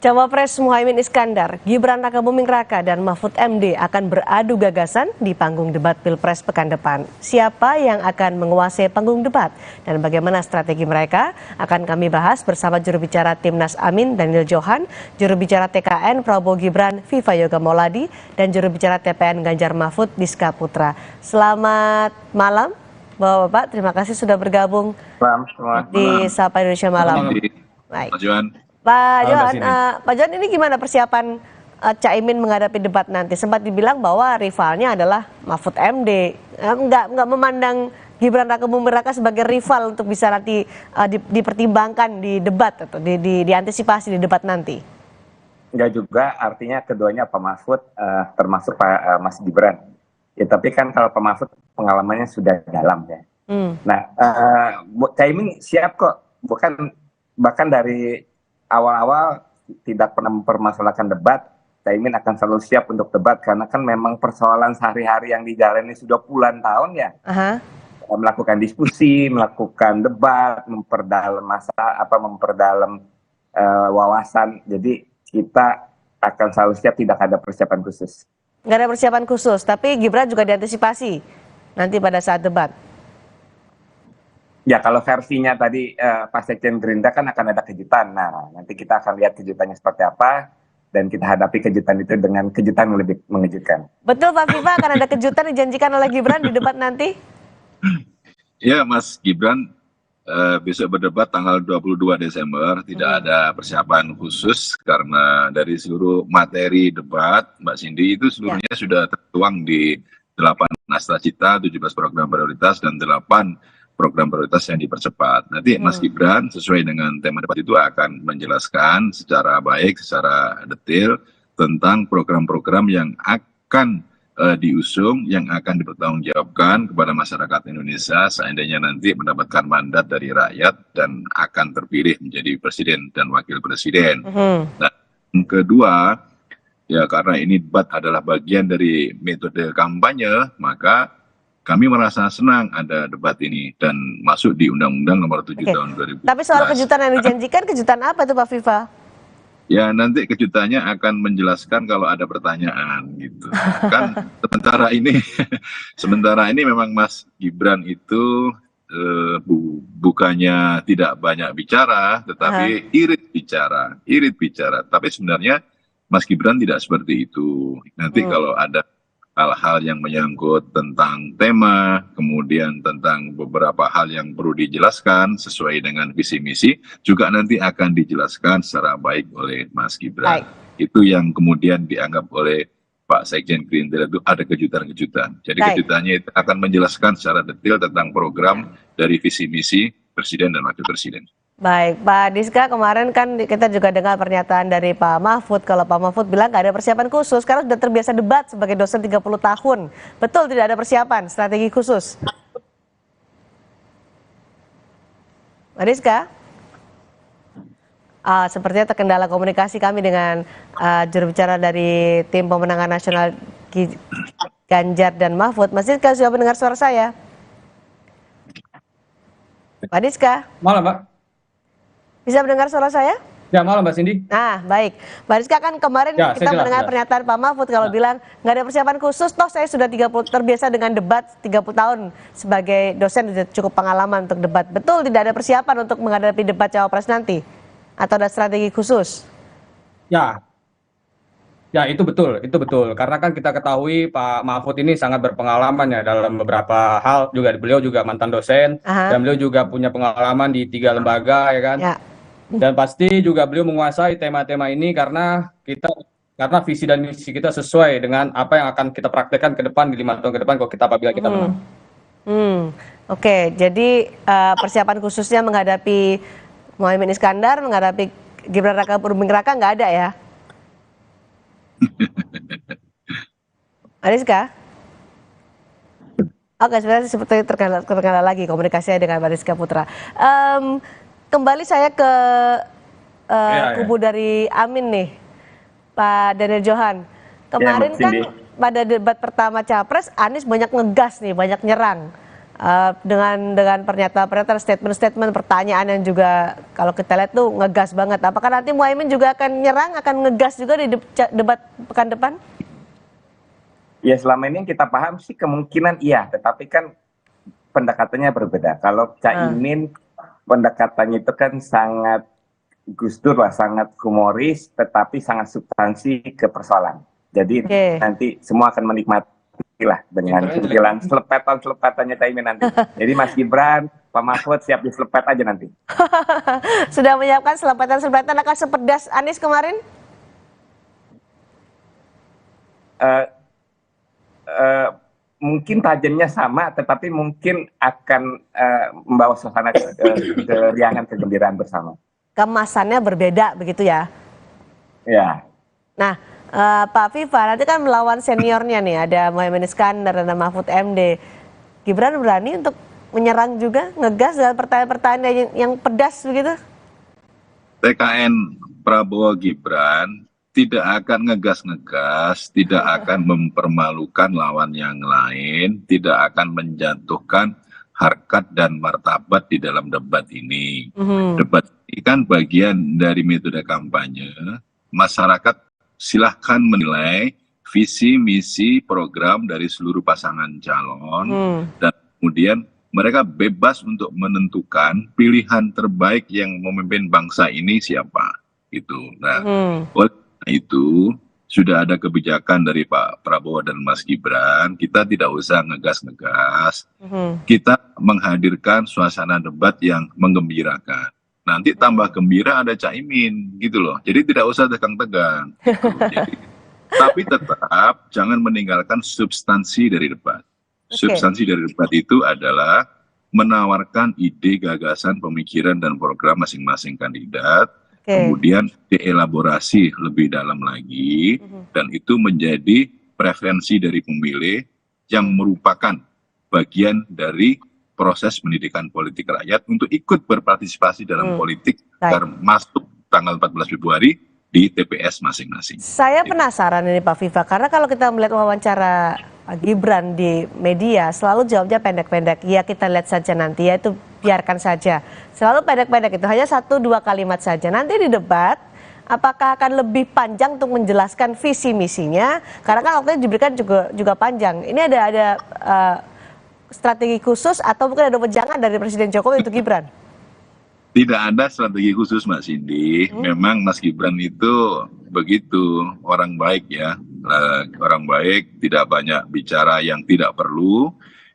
Cawapres Muhaimin Iskandar, Gibran Rakabuming Raka, dan Mahfud MD akan beradu gagasan di panggung debat Pilpres pekan depan. Siapa yang akan menguasai panggung debat dan bagaimana strategi mereka akan kami bahas bersama juru bicara Timnas Amin Daniel Johan, juru bicara TKN Prabowo Gibran Viva Yoga Mauladi, dan juru bicara TPN Ganjar Mahfud Diska Putra. Selamat malam Bapak-bapak, terima kasih sudah bergabung di Sapa Indonesia Malam. Baik. Pak Johan, ini gimana persiapan Caimin menghadapi debat nanti? Sempat dibilang bahwa rivalnya adalah Mahfud MD, nggak memandang Gibran Rakabuming Raka sebagai rival untuk bisa nanti dipertimbangkan di debat atau diantisipasi di debat nanti. Enggak juga, artinya keduanya Pak Mahfud termasuk Pak Mas Gibran. Ya tapi kan kalau Pak Mahfud pengalamannya sudah dalam ya. Nah, Caimin siap kok, bahkan dari awal-awal tidak pernah mempermasalahkan debat. Caimin akan selalu siap untuk debat karena kan memang persoalan sehari-hari yang dijalani sudah puluhan tahun ya. Melakukan diskusi, melakukan debat, memperdalam memperdalam wawasan. Jadi kita akan selalu siap, tidak ada persiapan khusus. Nggak ada persiapan khusus, tapi Gibran juga diantisipasi nanti pada saat debat. Ya kalau versinya tadi Pak Sekjen Gerindra kan akan ada kejutan. Nah nanti kita akan lihat kejutannya seperti apa dan kita hadapi kejutan itu dengan kejutan yang lebih mengejutkan. Betul Pak Viva, akan ada kejutan dijanjikan oleh Gibran di debat nanti? Ya Mas Gibran besok berdebat tanggal 22 Desember. Tidak ada persiapan khusus karena dari seluruh materi debat Mbak Cindy itu seluruhnya sudah tertuang di 8 Nastacita, 17 program prioritas dan 8 program prioritas yang dipercepat. Nanti Mas Gibran sesuai dengan tema debat itu akan menjelaskan secara baik, secara detail tentang program-program yang akan diusung, yang akan dipertanggungjawabkan kepada masyarakat Indonesia seandainya nanti mendapatkan mandat dari rakyat dan akan terpilih menjadi presiden dan wakil presiden. Nah, yang kedua, ya karena ini debat adalah bagian dari metode kampanye, maka kami merasa senang ada debat ini dan masuk di Undang-Undang Nomor 7 Tahun 2011. Tapi soal kejutan yang dijanjikan, kejutan apa tuh Pak Viva? Ya nanti kejutannya akan menjelaskan kalau ada pertanyaan gitu. Kan sementara ini memang Mas Gibran itu bukannya tidak banyak bicara, tetapi irit bicara. Tapi sebenarnya Mas Gibran tidak seperti itu. Nanti kalau ada hal-hal yang menyangkut tentang tema, kemudian tentang beberapa hal yang perlu dijelaskan sesuai dengan visi misi, juga nanti akan dijelaskan secara baik oleh Mas Gibran. Itu yang kemudian dianggap oleh Pak Sekjen Gerindra itu ada kejutan-kejutan. Jadi kejutannya itu akan menjelaskan secara detail tentang program dari visi misi Presiden dan Wakil Presiden. Baik, Pak Diska, kemarin kan kita juga dengar pernyataan dari Pak Mahfud. Kalau Pak Mahfud bilang nggak ada persiapan khusus, karena sudah terbiasa debat sebagai dosen 30 tahun. Betul tidak ada persiapan, strategi khusus? Pak Diska? Sepertinya terkendala komunikasi kami dengan juru bicara dari tim pemenangan nasional Ganjar dan Mahfud. Mas Diska sudah mendengar suara saya? Pak Diska? Malam, Pak. Bisa mendengar suara saya? Ya, malam Mbak Cindy. Nah, baik. Mbak Diska, kan kemarin kita mendengar pernyataan Pak Mahfud kalau bilang nggak ada persiapan khusus, toh saya sudah terbiasa dengan debat 30 tahun sebagai dosen, sudah cukup pengalaman untuk debat. Betul tidak ada persiapan untuk menghadapi debat Cawapres nanti? Atau ada strategi khusus? Ya itu betul. Karena kan kita ketahui Pak Mahfud ini sangat berpengalaman ya dalam beberapa hal. Beliau juga mantan dosen, dan beliau juga punya pengalaman di 3 lembaga ya kan. Dan pasti juga beliau menguasai tema-tema ini karena karena visi dan misi kita sesuai dengan apa yang akan kita praktekkan ke depan di 5 tahun ke depan kalau kita apabila kita menang. Oke, jadi persiapan khususnya menghadapi Muhaimin Iskandar, menghadapi Gibran Raka Buming Raka nggak ada ya? Mariska? Oke, sebenarnya seperti terkendala lagi komunikasinya dengan Mariska Putra. Kembali saya ke kubu dari Amin nih, Pak Daniel Johan. Kemarin kan pada debat pertama Capres, Anies banyak ngegas nih, banyak nyerang. Dengan pernyataan-pernyataan, statement-statement, pertanyaan yang juga kalau kita lihat tuh ngegas banget. Apakah nanti Muhaimin juga akan nyerang, akan ngegas juga di debat pekan depan? Ya selama ini yang kita paham sih kemungkinan iya, tetapi kan pendekatannya berbeda. Kalau Caimin pendekatannya itu kan sangat Gus Dur lah, sangat humoris, tetapi sangat substansi ke persoalan. Jadi nanti semua akan menikmati lah dengan tampilan selepetan-selepetannya Caimin nanti. Jadi Mas Gibran, Pak Mahfud siap diselepet aja nanti. Sudah menyiapkan selepetan-selepetan akan sepedas Anies kemarin? Mungkin tajamnya sama, tetapi mungkin akan membawa suasana keriangan, kegembiraan bersama. Kemasannya berbeda begitu ya? Ya. Nah, Pak Viva nanti kan melawan seniornya nih, ada Muhaimin Iskandar, ada Mahfud MD. Gibran berani untuk menyerang juga, ngegas dengan pertanyaan-pertanyaan yang pedas begitu? TKN Prabowo Gibran tidak akan ngegas-ngegas, tidak akan mempermalukan lawan yang lain, tidak akan menjatuhkan harkat dan martabat di dalam debat ini. Debat ini kan bagian dari metode kampanye. Masyarakat silahkan menilai visi, misi, program dari seluruh pasangan calon, dan kemudian mereka bebas untuk menentukan pilihan terbaik yang memimpin bangsa ini siapa. Gitu. Nah, oleh itu sudah ada kebijakan dari Pak Prabowo dan Mas Gibran, kita tidak usah ngegas-ngegas, kita menghadirkan suasana debat yang menggembirakan. Nanti tambah gembira ada Caimin gitu loh, jadi tidak usah tegang-tegang. Gitu. Tapi tetap jangan meninggalkan substansi dari debat. Substansi dari debat itu adalah menawarkan ide, gagasan, pemikiran, dan program masing-masing kandidat, kemudian dielaborasi lebih dalam lagi, dan itu menjadi preferensi dari pemilih yang merupakan bagian dari proses pendidikan politik rakyat untuk ikut berpartisipasi dalam politik agar masuk tanggal 14 Februari di TPS masing-masing. Saya penasaran ini Pak Viva, karena kalau kita melihat wawancara Gibran di media, selalu jawabnya pendek-pendek. Ya kita lihat saja nanti, ya itu biarkan saja. Selalu pendek-pendek itu, hanya 1-2 kalimat saja. Nanti di debat, apakah akan lebih panjang untuk menjelaskan visi misinya? Karena kan waktunya diberikan juga panjang. Ini ada strategi khusus atau mungkin ada wejangan dari Presiden Jokowi untuk Gibran? Tidak ada strategi khusus Mbak Cindy. Memang Mas Gibran itu begitu, orang baik ya. Orang baik, tidak banyak bicara yang tidak perlu.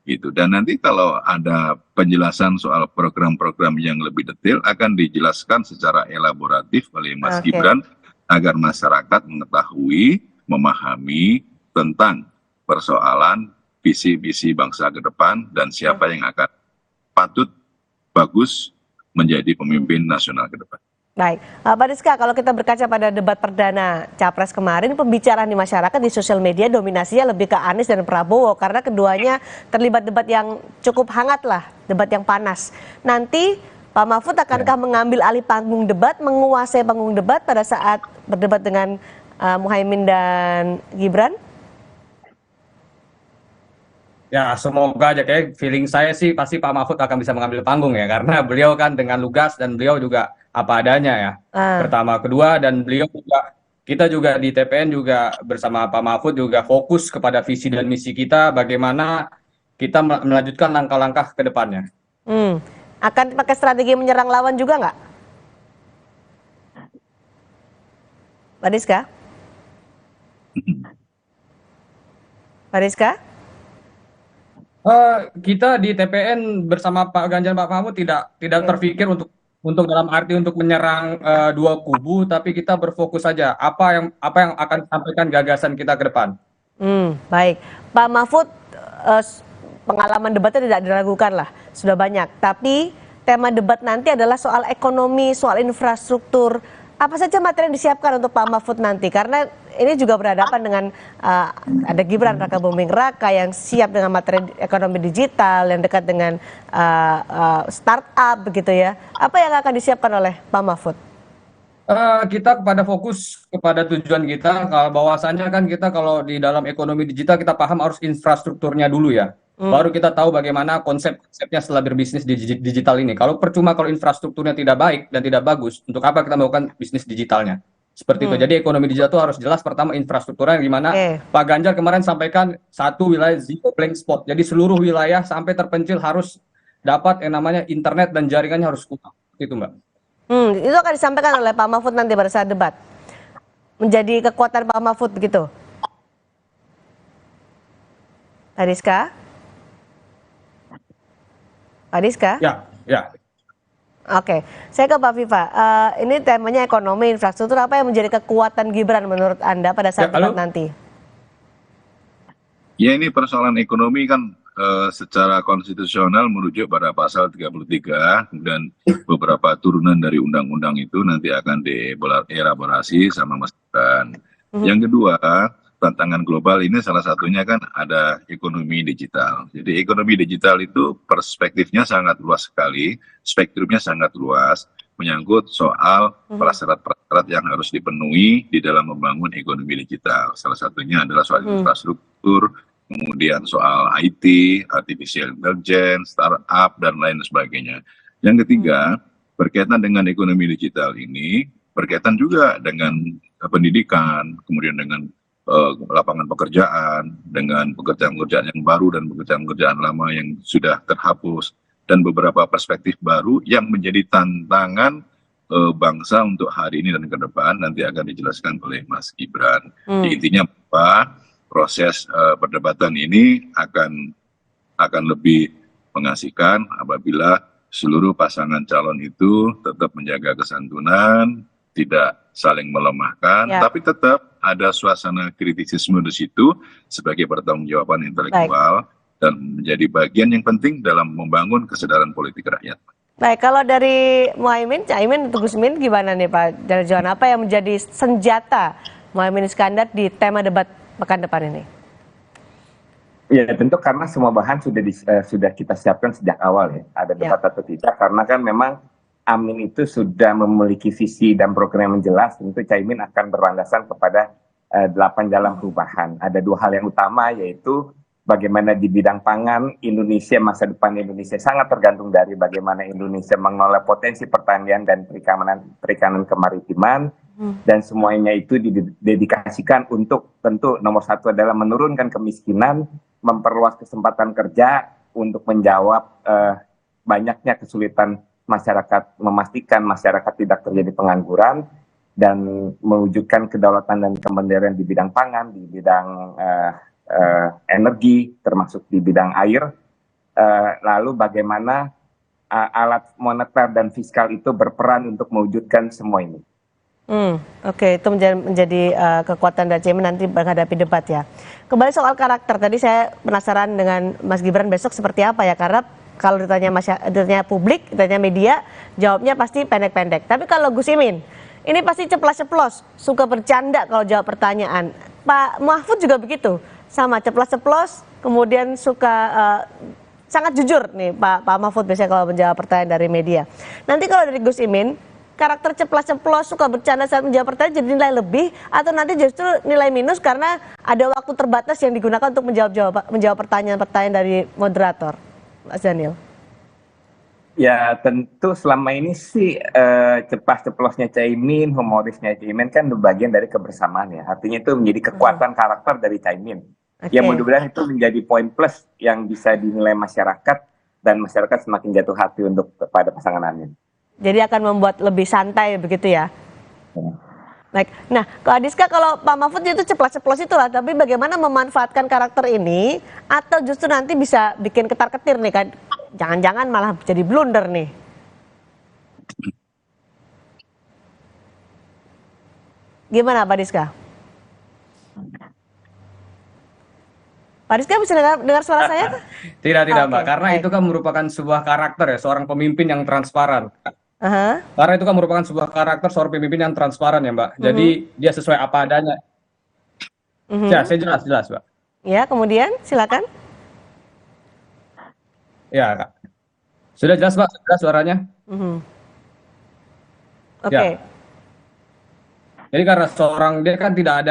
Gitu. Dan nanti kalau ada penjelasan soal program-program yang lebih detail akan dijelaskan secara elaboratif oleh Mas Gibran agar masyarakat mengetahui, memahami tentang persoalan visi-visi bangsa ke depan dan siapa yang akan patut bagus menjadi pemimpin nasional ke depan. Baik, Pak Rizka, kalau kita berkaca pada debat perdana Capres kemarin, pembicaraan di masyarakat di sosial media dominasinya lebih ke Anies dan Prabowo karena keduanya terlibat debat yang cukup hangat lah, debat yang panas. Nanti Pak Mahfud akankah mengambil alih panggung debat, menguasai panggung debat pada saat berdebat dengan Muhaimin dan Gibran? Ya semoga aja, kayak feeling saya sih pasti Pak Mahfud akan bisa mengambil panggung ya, karena beliau kan dengan lugas dan beliau juga apa adanya ya. Pertama, kedua, dan beliau juga, kita juga di TPN juga bersama Pak Mahfud juga fokus kepada visi dan misi kita, bagaimana kita melanjutkan langkah-langkah ke depannya. Akan pakai strategi menyerang lawan juga nggak? Pak Rizka? Pak Rizka? Kita di TPN bersama Pak Ganjar, Pak Mahfud tidak terpikir untuk untuk dalam arti untuk menyerang dua kubu, tapi kita berfokus saja apa yang akan disampaikan gagasan kita ke depan. Baik, Pak Mahfud, pengalaman debatnya tidak diragukan lah, sudah banyak. Tapi tema debat nanti adalah soal ekonomi, soal infrastruktur. Apa saja materi yang disiapkan untuk Pak Mahfud nanti? Karena ini juga berhadapan dengan ada Gibran Rakabuming Raka yang siap dengan materi ekonomi digital, yang dekat dengan startup begitu ya. Apa yang akan disiapkan oleh Pak Mahfud? Kita fokus kepada tujuan kita, bahwasannya kan kita kalau di dalam ekonomi digital kita paham harus infrastrukturnya dulu ya. Baru kita tahu bagaimana konsepnya setelah berbisnis di digital ini. Kalau percuma kalau infrastrukturnya tidak baik dan tidak bagus, untuk apa kita melakukan bisnis digitalnya? Seperti itu. Jadi ekonomi digital itu harus jelas pertama infrastrukturnya, di mana Pak Ganjar kemarin sampaikan satu wilayah zero blank spot. Jadi seluruh wilayah sampai terpencil harus dapat yang namanya internet dan jaringannya harus kuat. Itu Mbak. Itu akan disampaikan oleh Pak Mahfud nanti pada saat debat. Menjadi kekuatan Pak Mahfud begitu. Adiska? Adiska? Ya. Oke, saya ke Pak Viva. Ini temanya ekonomi, infrastruktur. Apa yang menjadi kekuatan Gibran menurut Anda pada saat debat nanti? Ya, ini persoalan ekonomi kan secara konstitusional merujuk pada pasal 33 dan beberapa turunan dari undang-undang itu nanti akan dielaborasi sama Mas Gibran. Yang kedua, tantangan global ini salah satunya kan ada ekonomi digital. Jadi ekonomi digital itu perspektifnya sangat luas sekali, spektrumnya sangat luas, menyangkut soal prasyarat-prasyarat yang harus dipenuhi di dalam membangun ekonomi digital. Salah satunya adalah soal infrastruktur, kemudian soal IT, artificial intelligence, startup, dan lain sebagainya. Yang ketiga, berkaitan dengan ekonomi digital ini, berkaitan juga dengan pendidikan, kemudian dengan lapangan pekerjaan, dengan pekerjaan-pekerjaan yang baru dan pekerjaan-pekerjaan lama yang sudah terhapus, dan beberapa perspektif baru yang menjadi tantangan bangsa untuk hari ini dan ke depan nanti akan dijelaskan oleh Mas Gibran. Jadi intinya apa? Proses perdebatan ini akan lebih mengasihkan apabila seluruh pasangan calon itu tetap menjaga kesantunan, tidak saling melemahkan, tapi tetap ada suasana kritisisme di situ sebagai pertanggungjawaban intelektual dan menjadi bagian yang penting dalam membangun kesadaran politik rakyat. Baik, kalau dari Muhaimin, Caimin, atau Gusmin gimana nih Pak Jarjon? Apa yang menjadi senjata Muhaimin Iskandar di tema debat pekan depan ini? Ya tentu karena semua bahan sudah kita siapkan sejak awal ya. Ada debat atau tidak, karena kan memang Amin itu sudah memiliki visi dan program yang jelas. Tentu Caimin akan berlandasan kepada 8 jalan perubahan. Ada 2 hal yang utama, yaitu bagaimana di bidang pangan Indonesia, masa depan Indonesia sangat tergantung dari bagaimana Indonesia mengelola potensi pertanian dan perikanan kemaritiman, dan semuanya itu didedikasikan untuk tentu nomor 1 adalah menurunkan kemiskinan, memperluas kesempatan kerja untuk menjawab banyaknya kesulitan masyarakat, memastikan masyarakat tidak terjadi pengangguran, dan mewujudkan kedaulatan dan kemandirian di bidang pangan, di bidang energi, termasuk di bidang air. Lalu bagaimana alat moneter dan fiskal itu berperan untuk mewujudkan semua ini. Oke, itu menjadi kekuatan dari Caimin nanti menghadapi debat ya. Kembali soal karakter, tadi saya penasaran dengan Mas Gibran besok seperti apa ya, karena kalau ditanya publik, ditanya media, jawabnya pasti pendek-pendek. Tapi kalau Gus Imin, ini pasti ceplas-ceplos, suka bercanda kalau jawab pertanyaan. Pak Mahfud juga begitu, sama ceplas-ceplos, kemudian suka sangat jujur nih Pak Mahfud biasanya kalau menjawab pertanyaan dari media. Nanti kalau dari Gus Imin, karakter ceplas-ceplos, suka bercanda saat menjawab pertanyaan jadi nilai lebih, atau nanti justru nilai minus karena ada waktu terbatas yang digunakan untuk menjawab pertanyaan-pertanyaan dari moderator? Mas Daniel. Ya tentu selama ini sih ceplas-ceplosnya Caimin, humorisnya Caimin kan bagian dari kebersamaan ya. Artinya itu menjadi kekuatan karakter dari Caimin. Ya mudah-mudahan itu menjadi poin plus yang bisa dinilai masyarakat, dan masyarakat semakin jatuh hati untuk kepada pasangan Amin. Jadi akan membuat lebih santai begitu ya? Baik. Nah, Adiska, kalau Pak Mahfud itu ceplas-ceplos itulah, tapi bagaimana memanfaatkan karakter ini, atau justru nanti bisa bikin ketar-ketir nih kan? Jangan-jangan malah jadi blunder nih. Gimana Pak Diska? Pak Diska bisa dengar suara saya? Tidak Mbak, karena itu kan merupakan sebuah karakter ya, seorang pemimpin yang transparan. Karena itu kan merupakan sebuah karakter seorang pemimpin yang transparan ya Mbak. Jadi dia sesuai apa adanya. Ya, saya jelas Mbak. Ya, kemudian silakan. Ya, Kak. Sudah jelas Mbak, sudah suaranya. Oke. Ya. Jadi karena seorang dia kan tidak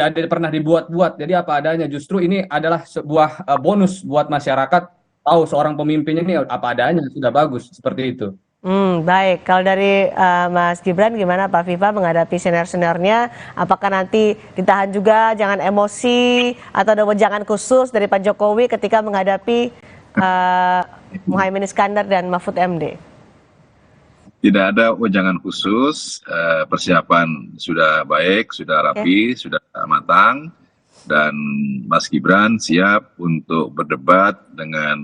ada pernah dibuat-buat. Jadi apa adanya. Justru ini adalah sebuah bonus buat masyarakat tahu seorang pemimpin ini apa adanya, sudah bagus seperti itu. Baik, kalau dari Mas Gibran gimana Pak Viva menghadapi senior-seniornya? Apakah nanti ditahan juga, jangan emosi atau ada wejangan khusus dari Pak Jokowi ketika menghadapi Muhaimin Iskandar dan Mahfud MD? Tidak ada wejangan khusus, persiapan sudah baik, sudah rapi, sudah matang, dan Mas Gibran siap untuk berdebat dengan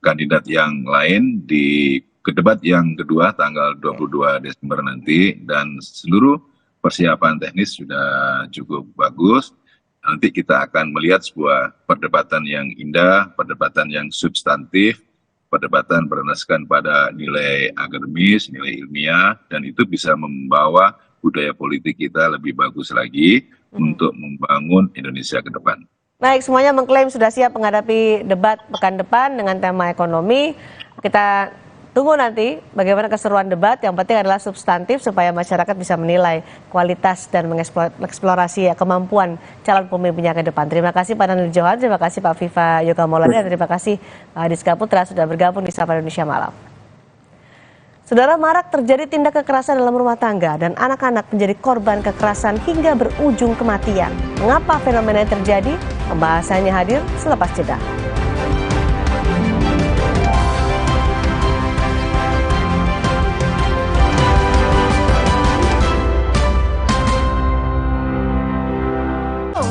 kandidat yang lain di debat yang kedua tanggal 22 Desember nanti, dan seluruh persiapan teknis sudah cukup bagus. Nanti kita akan melihat sebuah perdebatan yang indah, perdebatan yang substantif, perdebatan berdasarkan pada nilai akademis, nilai ilmiah, dan itu bisa membawa budaya politik kita lebih bagus lagi untuk membangun Indonesia ke depan. Baik, semuanya mengklaim sudah siap menghadapi debat pekan depan dengan tema ekonomi. Kita tunggu nanti bagaimana keseruan debat, yang penting adalah substantif supaya masyarakat bisa menilai kualitas dan mengeksplorasi kemampuan calon pemimpinnya ke depan. Terima kasih Pak Daniel Johan, terima kasih Pak Viva Yoga Maulana, dan terima kasih Pak Diska Putra sudah bergabung di Sapa Indonesia Malam. Saudara, marak terjadi tindak kekerasan dalam rumah tangga dan anak-anak menjadi korban kekerasan hingga berujung kematian. Mengapa fenomena ini terjadi? Pembahasannya hadir selepas jeda.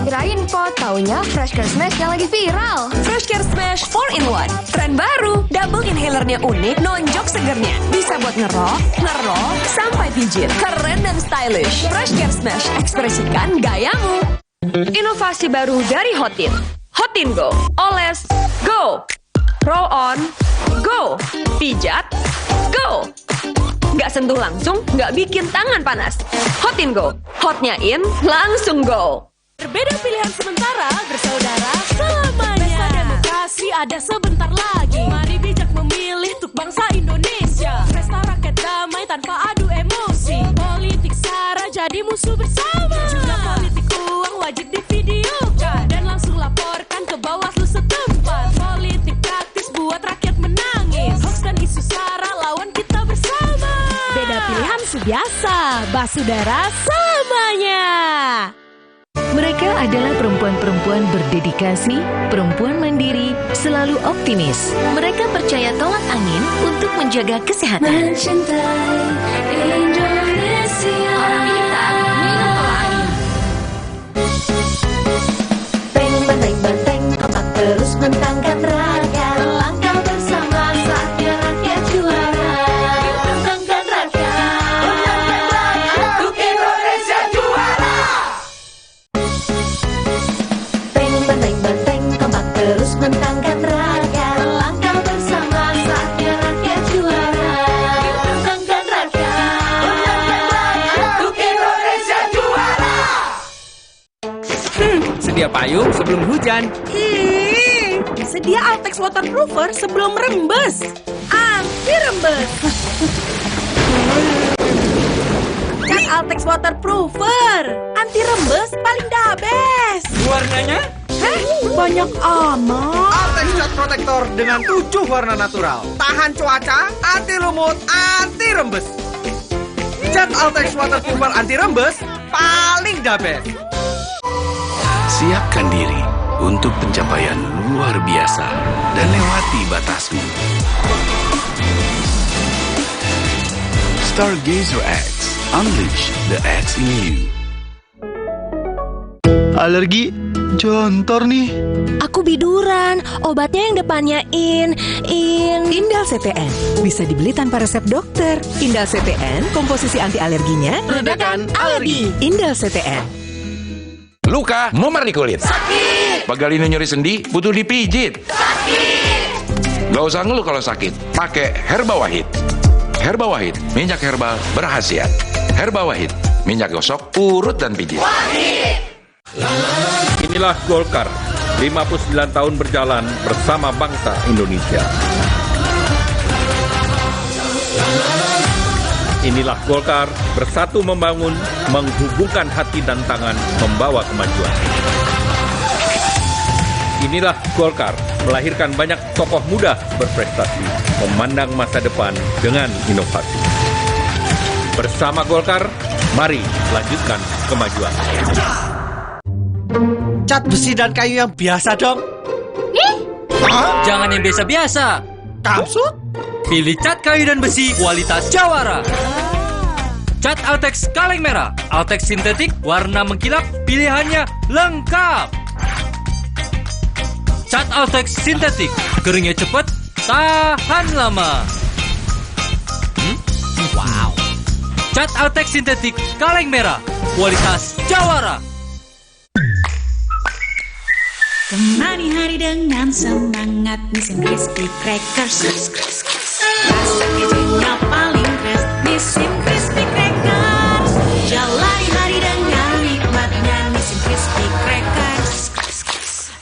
Kirain po, taunya Freshcare Smash yang lagi viral. Freshcare Smash 4-in-1. Tren baru, double inhalernya unik, nonjok segernya. Bisa buat ngerok, sampai pijit. Keren dan stylish. Freshcare Smash, ekspresikan gayamu. Inovasi baru dari Hotin. Hotin Go. Oles, go. Roll on, go. Pijat, go. Nggak sentuh langsung, nggak bikin tangan panas. Hotin Go. Hotnya in, langsung go. Berbeda pilihan sementara, bersaudara selamanya. Pesta demokrasi ada sebentar lagi. Mari bijak memilih untuk bangsa Indonesia. Pesta rakyat damai tanpa adu emosi. Politik sara jadi musuh bersama. Juga politik uang wajib divideokan dan langsung laporkan ke Bawaslu setempat. Politik praktis buat rakyat menangis. Hoax dan isu sara lawan kita bersama. Beda pilihan subiasa, basudara selamanya. Mereka adalah perempuan-perempuan berdedikasi, perempuan mandiri, selalu optimis. Mereka percaya tolak angin untuk menjaga kesehatan. Mencintai Indonesia. Orang ini tak minum tolak angin. Benteng, kompak terus mentangkan raga. Langkah bersama saatnya rakyat juara. Mentangkan raga. Untuk Indonesia juara. Benteng, kompak terus mentangkan raga. Langkah bersama saatnya rakyat juara. Mentangkan raga. Untuk Indonesia juara. Sedia payung sebelum hujan. Sedia Altex Waterproofer sebelum rembes. Anti rembes. Cat Altex Waterproofer. Anti rembes paling the best. Warnanya? Banyak amat. Altex Cat Protector dengan 7 warna natural. Tahan cuaca, anti lumut, anti rembes. Cat Altex Waterproofer anti rembes paling the best. Siapkan diri untuk pencapaian luar biasa dan lewati batasmu. Stargazer X, unleash the X in you. Alergi Jontor nih. Aku biduran, obatnya yang depannya Indal CTN. Bisa dibeli tanpa resep dokter. Indal CTN, komposisi anti alerginya Redakan alergi. Indal CTN. Luka, memar di kulit. Sakit. Pegalinu nyeri sendi, butuh dipijit. Sakit. Gak usah ngeluh kalau sakit, pakai Herba Wahid. Herba Wahid, minyak herbal berkhasiat. Herba Wahid, minyak gosok, urut dan pijit. Inilah Golkar, 59 tahun berjalan bersama bangsa Indonesia. Inilah Golkar, bersatu membangun, menghubungkan hati dan tangan, membawa kemajuan. Inilah Golkar, melahirkan banyak tokoh muda berprestasi, memandang masa depan dengan inovasi. Bersama Golkar, mari lanjutkan kemajuan. Cat besi dan kayu yang biasa dong. Jangan yang biasa-biasa. Maksud? Pilih cat kayu dan besi kualitas Jawara. Cat Altex kaleng merah, Altex sintetik, warna mengkilap, pilihannya lengkap. Cat Altex sintetik, keringnya cepat, tahan lama. Wow. Cat Altex sintetik kaleng merah, kualitas Jawara. Kemari hari dengan semangat Nissin Crispy Crackers. Rasa kejunya paling fresh Nissin Crispy Crackers. Jalani hari dengan nikmatnya Nissin Crispy Crackers.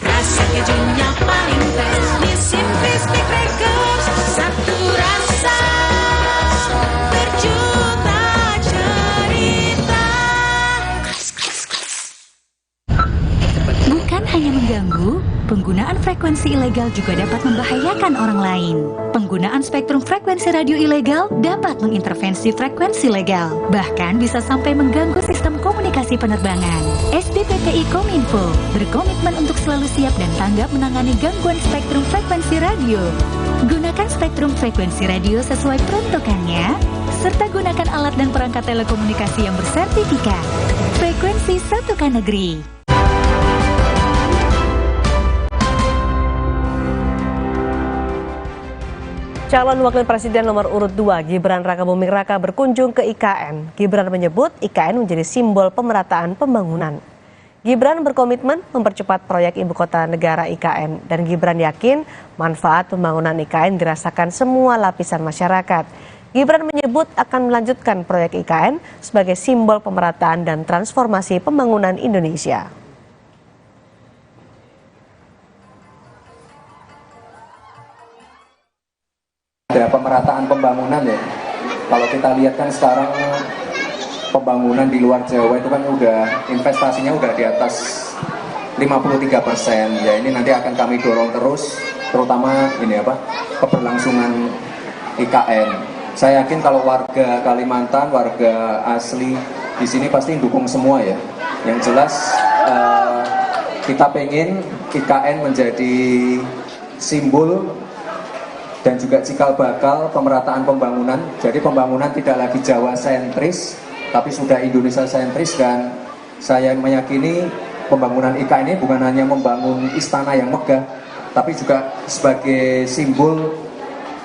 Rasa kejunya paling fresh Nissin Crispy Crackers. Satu rasa berjuta cerita. Bukan hanya mengganggu, penggunaan frekuensi ilegal juga dapat membahayakan orang lain. Penggunaan spektrum frekuensi radio ilegal dapat mengintervensi frekuensi legal, bahkan bisa sampai mengganggu sistem komunikasi penerbangan. SBPTI Kominfo berkomitmen untuk selalu siap dan tanggap menangani gangguan spektrum frekuensi radio. Gunakan spektrum frekuensi radio sesuai peruntukannya, serta gunakan alat dan perangkat telekomunikasi yang bersertifikat. Frekuensi satukan negeri. Calon Wakil Presiden nomor urut 2 Gibran Rakabuming Raka berkunjung ke IKN. Gibran menyebut IKN menjadi simbol pemerataan pembangunan. Gibran berkomitmen mempercepat proyek Ibu Kota Negara IKN dan Gibran yakin manfaat pembangunan IKN dirasakan semua lapisan masyarakat. Gibran menyebut akan melanjutkan proyek IKN sebagai simbol pemerataan dan transformasi pembangunan Indonesia. Ada pemerataan pembangunan ya. Kalau kita lihat kan sekarang pembangunan di luar Jawa itu kan udah investasinya udah di atas 53%. Ya ini nanti akan kami dorong terus, terutama ini keberlangsungan IKN. Saya yakin kalau warga Kalimantan, warga asli di sini pasti dukung semua ya. Yang jelas kita pengen IKN menjadi simbol dan juga cikal bakal pemerataan pembangunan. Jadi pembangunan tidak lagi Jawa sentris, tapi sudah Indonesia sentris, dan saya meyakini pembangunan IKN ini bukan hanya membangun istana yang megah, tapi juga sebagai simbol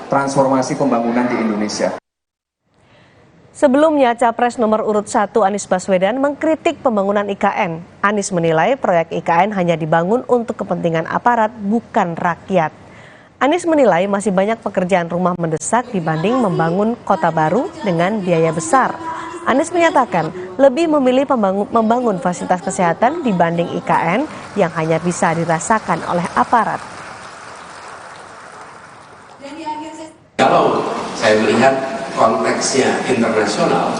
transformasi pembangunan di Indonesia. Sebelumnya, Capres nomor urut 1 Anies Baswedan mengkritik pembangunan IKN. Anies menilai proyek IKN hanya dibangun untuk kepentingan aparat, bukan rakyat. Anies menilai masih banyak pekerjaan rumah mendesak dibanding membangun kota baru dengan biaya besar. Anies menyatakan lebih memilih membangun fasilitas kesehatan dibanding IKN yang hanya bisa dirasakan oleh aparat. Kalau saya melihat konteksnya internasional,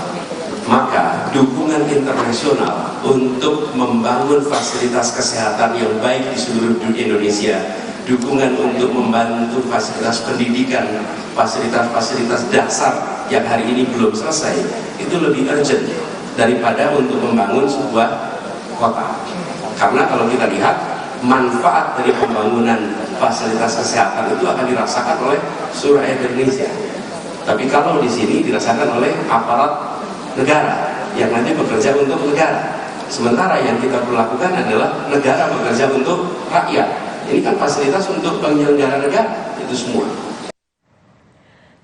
maka dukungan internasional untuk membangun fasilitas kesehatan yang baik di seluruh Indonesia, dukungan untuk membantu fasilitas pendidikan, fasilitas-fasilitas dasar yang hari ini belum selesai, itu lebih urgent daripada untuk membangun sebuah kota. Karena kalau kita lihat, manfaat dari pembangunan fasilitas kesehatan itu akan dirasakan oleh seluruh rakyat Indonesia. Tapi kalau di sini dirasakan oleh aparat negara yang nanti bekerja untuk negara. Sementara yang kita perlu lakukan adalah negara bekerja untuk rakyat. Ini kan fasilitas untuk penyelenggara negara, itu semua.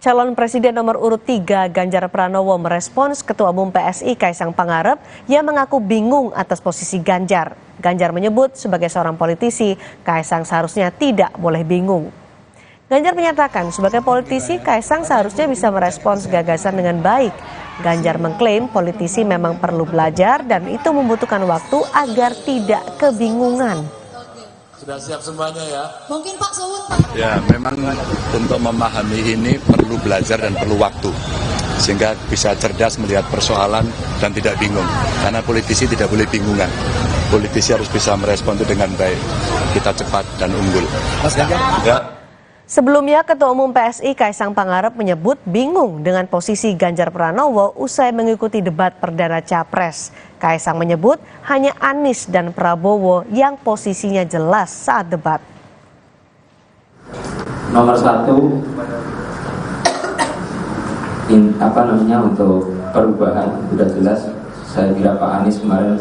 Calon Presiden nomor urut 3 Ganjar Pranowo merespons Ketua Umum PSI Kaisang Pangarep yang mengaku bingung atas posisi Ganjar. Ganjar menyebut sebagai seorang politisi, Kaisang seharusnya tidak boleh bingung. Ganjar menyatakan sebagai politisi, Kaisang seharusnya bisa merespons gagasan dengan baik. Ganjar mengklaim politisi memang perlu belajar dan itu membutuhkan waktu agar tidak kebingungan. Sudah siap semuanya ya? Mungkin Pak Suwun, Pak. Ya, memang untuk memahami ini perlu belajar dan perlu waktu. Sehingga bisa cerdas melihat persoalan dan tidak bingung. Karena politisi tidak boleh bingungan. Politisi harus bisa merespon itu dengan baik. Kita cepat dan unggul. Mas Ganjar? Ya. Sebelumnya, Ketua Umum PSI Kaisang Pangarep menyebut bingung dengan posisi Ganjar Pranowo usai mengikuti debat perdana Capres. Kaisang menyebut hanya Anies dan Prabowo yang posisinya jelas saat debat. Nomor 1, untuk perubahan sudah jelas. Saya kira Pak Anies kemarin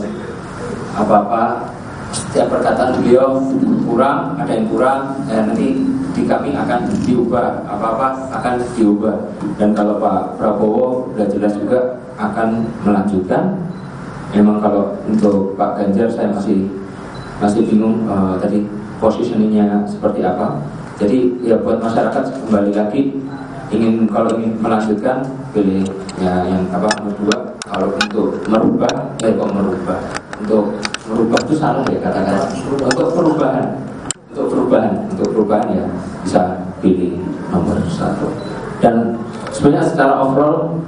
apa-apa setiap perkataan beliau kurang, ada yang kurang, nanti di kami akan diubah, apa-apa akan diubah. Dan kalau Pak Prabowo sudah jelas juga akan melanjutkan. Memang kalau untuk Pak Ganjar saya masih bingung tadi positioningnya seperti apa. Jadi ya buat masyarakat kembali lagi kalau ingin melanjutkan pilih ya yang nomor 2. Kalau untuk merubah, untuk merubah itu salah ya kata-kata. Untuk perubahan ya bisa pilih nomor 1. Dan sebenarnya secara overall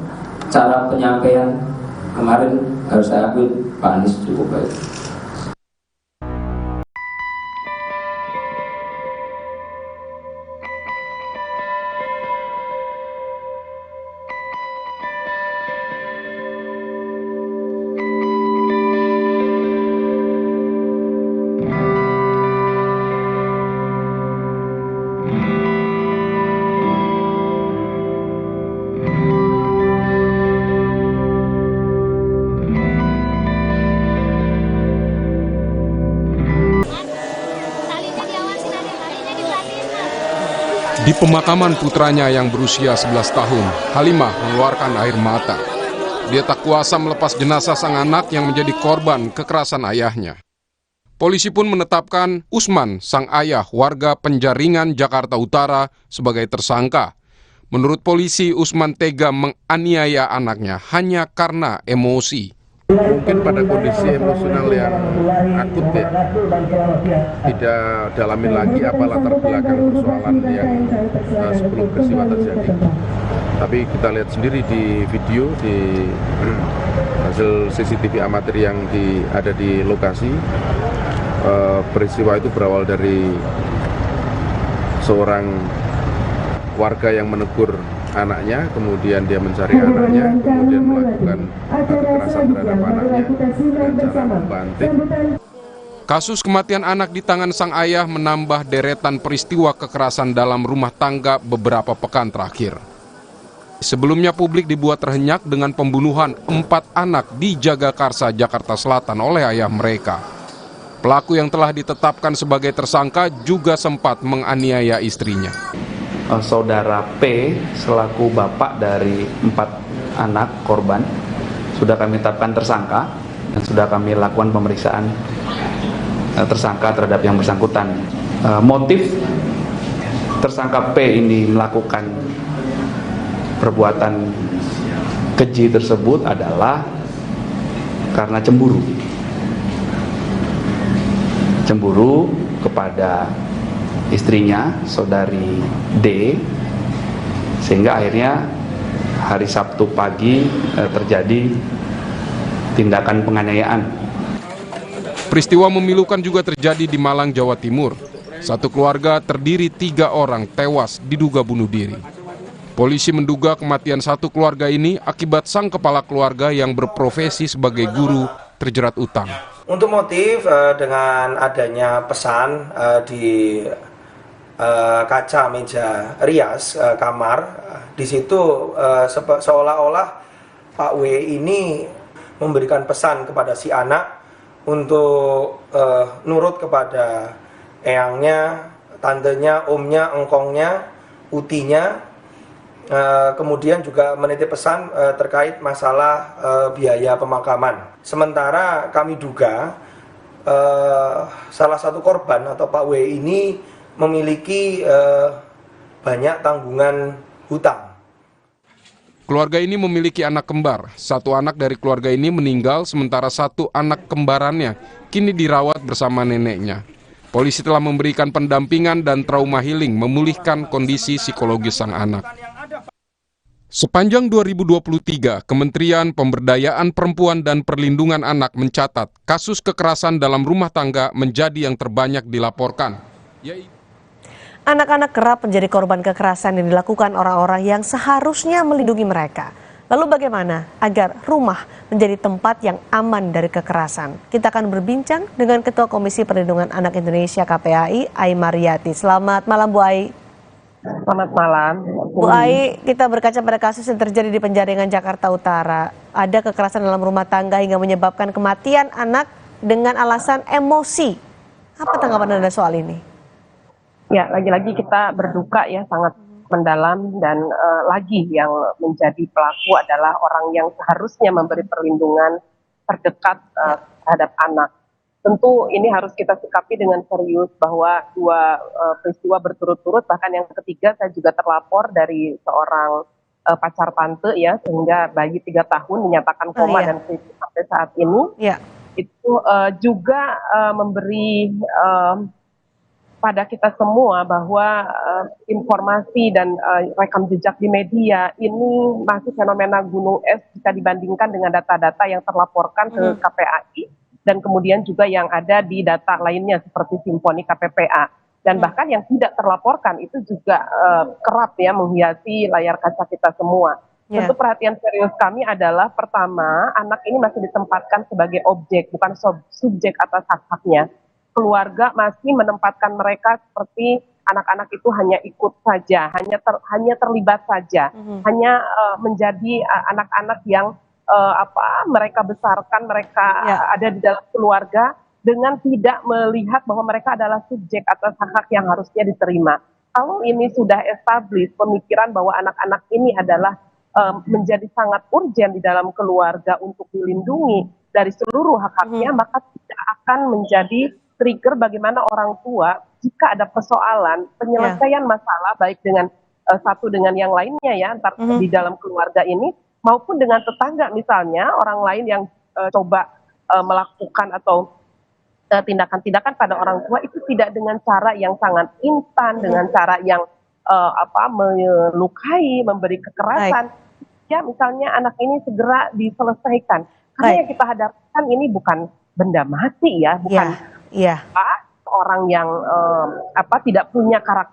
cara penyampaian kemarin harus saya akui Pak Anies cukup baik. Di pemakaman putranya yang berusia 11 tahun, Halimah mengeluarkan air mata. Dia tak kuasa melepas jenazah sang anak yang menjadi korban kekerasan ayahnya. Polisi pun menetapkan Usman, sang ayah warga Penjaringan, Jakarta Utara, sebagai tersangka. Menurut polisi, Usman tega menganiaya anaknya hanya karena emosi. Mungkin pada kondisi emosional yang akut ya, tidak dalamin lagi apa latar belakang persoalan yang sebelum peristiwa terjadi. Tapi kita lihat sendiri di video, di hasil CCTV amatir yang ada di lokasi, peristiwa itu berawal dari seorang warga yang menegur anaknya, kemudian dia mencari anaknya, kemudian melakukan kekerasan terhadap anaknya dengan cara membanting. Kasus kematian anak di tangan sang ayah menambah deretan peristiwa kekerasan dalam rumah tangga beberapa pekan terakhir. Sebelumnya publik dibuat terhenyak dengan pembunuhan 4 anak di Jagakarsa, Jakarta Selatan oleh ayah mereka. Pelaku yang telah ditetapkan sebagai tersangka juga sempat menganiaya istrinya. Saudara P selaku bapak dari 4 anak korban sudah kami tetapkan tersangka dan sudah kami lakukan pemeriksaan tersangka terhadap yang bersangkutan. Motif tersangka P ini melakukan perbuatan keji tersebut adalah karena cemburu kepada istrinya, saudari D, sehingga akhirnya hari Sabtu pagi terjadi tindakan penganiayaan. Peristiwa memilukan juga terjadi di Malang, Jawa Timur. Satu keluarga terdiri 3 orang tewas diduga bunuh diri. Polisi menduga kematian satu keluarga ini akibat sang kepala keluarga yang berprofesi sebagai guru terjerat utang. Untuk motif dengan adanya pesan di kaca meja rias kamar, di situ seolah-olah Pak W ini memberikan pesan kepada si anak untuk nurut kepada eyangnya, tantenya, omnya, engkongnya, utinya. Kemudian juga menitip pesan terkait masalah biaya pemakaman. Sementara kami duga salah satu korban atau Pak W ini memiliki banyak tanggungan hutang. Keluarga ini memiliki anak kembar. Satu anak dari keluarga ini meninggal, sementara satu anak kembarannya kini dirawat bersama neneknya. Polisi telah memberikan pendampingan dan trauma healing, memulihkan kondisi psikologis sang anak. Sepanjang 2023, Kementerian Pemberdayaan Perempuan dan Perlindungan Anak mencatat kasus kekerasan dalam rumah tangga menjadi yang terbanyak dilaporkan. Anak-anak kerap menjadi korban kekerasan yang dilakukan orang-orang yang seharusnya melindungi mereka. Lalu bagaimana agar rumah menjadi tempat yang aman dari kekerasan? Kita akan berbincang dengan Ketua Komisi Perlindungan Anak Indonesia KPAI, Ai Mariyati. Selamat malam Bu Ai. Selamat malam. Bu Ai, kita berkaca pada kasus yang terjadi di Penjaringan, Jakarta Utara. Ada kekerasan dalam rumah tangga hingga menyebabkan kematian anak dengan alasan emosi. Apa tanggapan Anda soal ini? Ya, lagi-lagi kita berduka ya, sangat mendalam, dan lagi yang menjadi pelaku adalah orang yang seharusnya memberi perlindungan terdekat terhadap anak. Tentu ini harus kita sikapi dengan serius bahwa dua peristiwa berturut-turut, bahkan yang ketiga saya juga terlapor dari seorang pacar tante ya, sehingga bayi 3 tahun dinyatakan koma dan kritis sampai saat ini. Itu juga memberi pada kita semua bahwa informasi dan rekam jejak di media ini masih fenomena gunung es jika dibandingkan dengan data-data yang terlaporkan ke KPAI dan kemudian juga yang ada di data lainnya seperti Simponi KPPA, dan bahkan yang tidak terlaporkan itu juga kerap ya menghiasi layar kaca kita semua. Tentu perhatian serius kami adalah pertama, anak ini masih ditempatkan sebagai objek, bukan subjek atas hak-haknya. Keluarga masih menempatkan mereka seperti anak-anak itu hanya ikut saja, hanya terlibat saja, hanya menjadi anak-anak yang mereka besarkan, mereka ada di dalam keluarga dengan tidak melihat bahwa mereka adalah subjek atas hak-hak yang harusnya diterima. Kalau ini sudah establis pemikiran bahwa anak-anak ini adalah menjadi sangat urgen di dalam keluarga untuk dilindungi dari seluruh hak-haknya, maka tidak akan menjadi trigger bagaimana orang tua jika ada persoalan penyelesaian masalah baik dengan satu dengan yang lainnya ya, antar di dalam keluarga ini maupun dengan tetangga misalnya, orang lain yang coba melakukan atau tindakan-tindakan pada orang tua itu tidak dengan cara yang sangat instan, dengan cara yang melukai, memberi kekerasan. Ya misalnya anak ini segera diselesaikan. Karena yang kita hadapkan ini bukan benda mati ya, bukan orang yang tidak punya karakter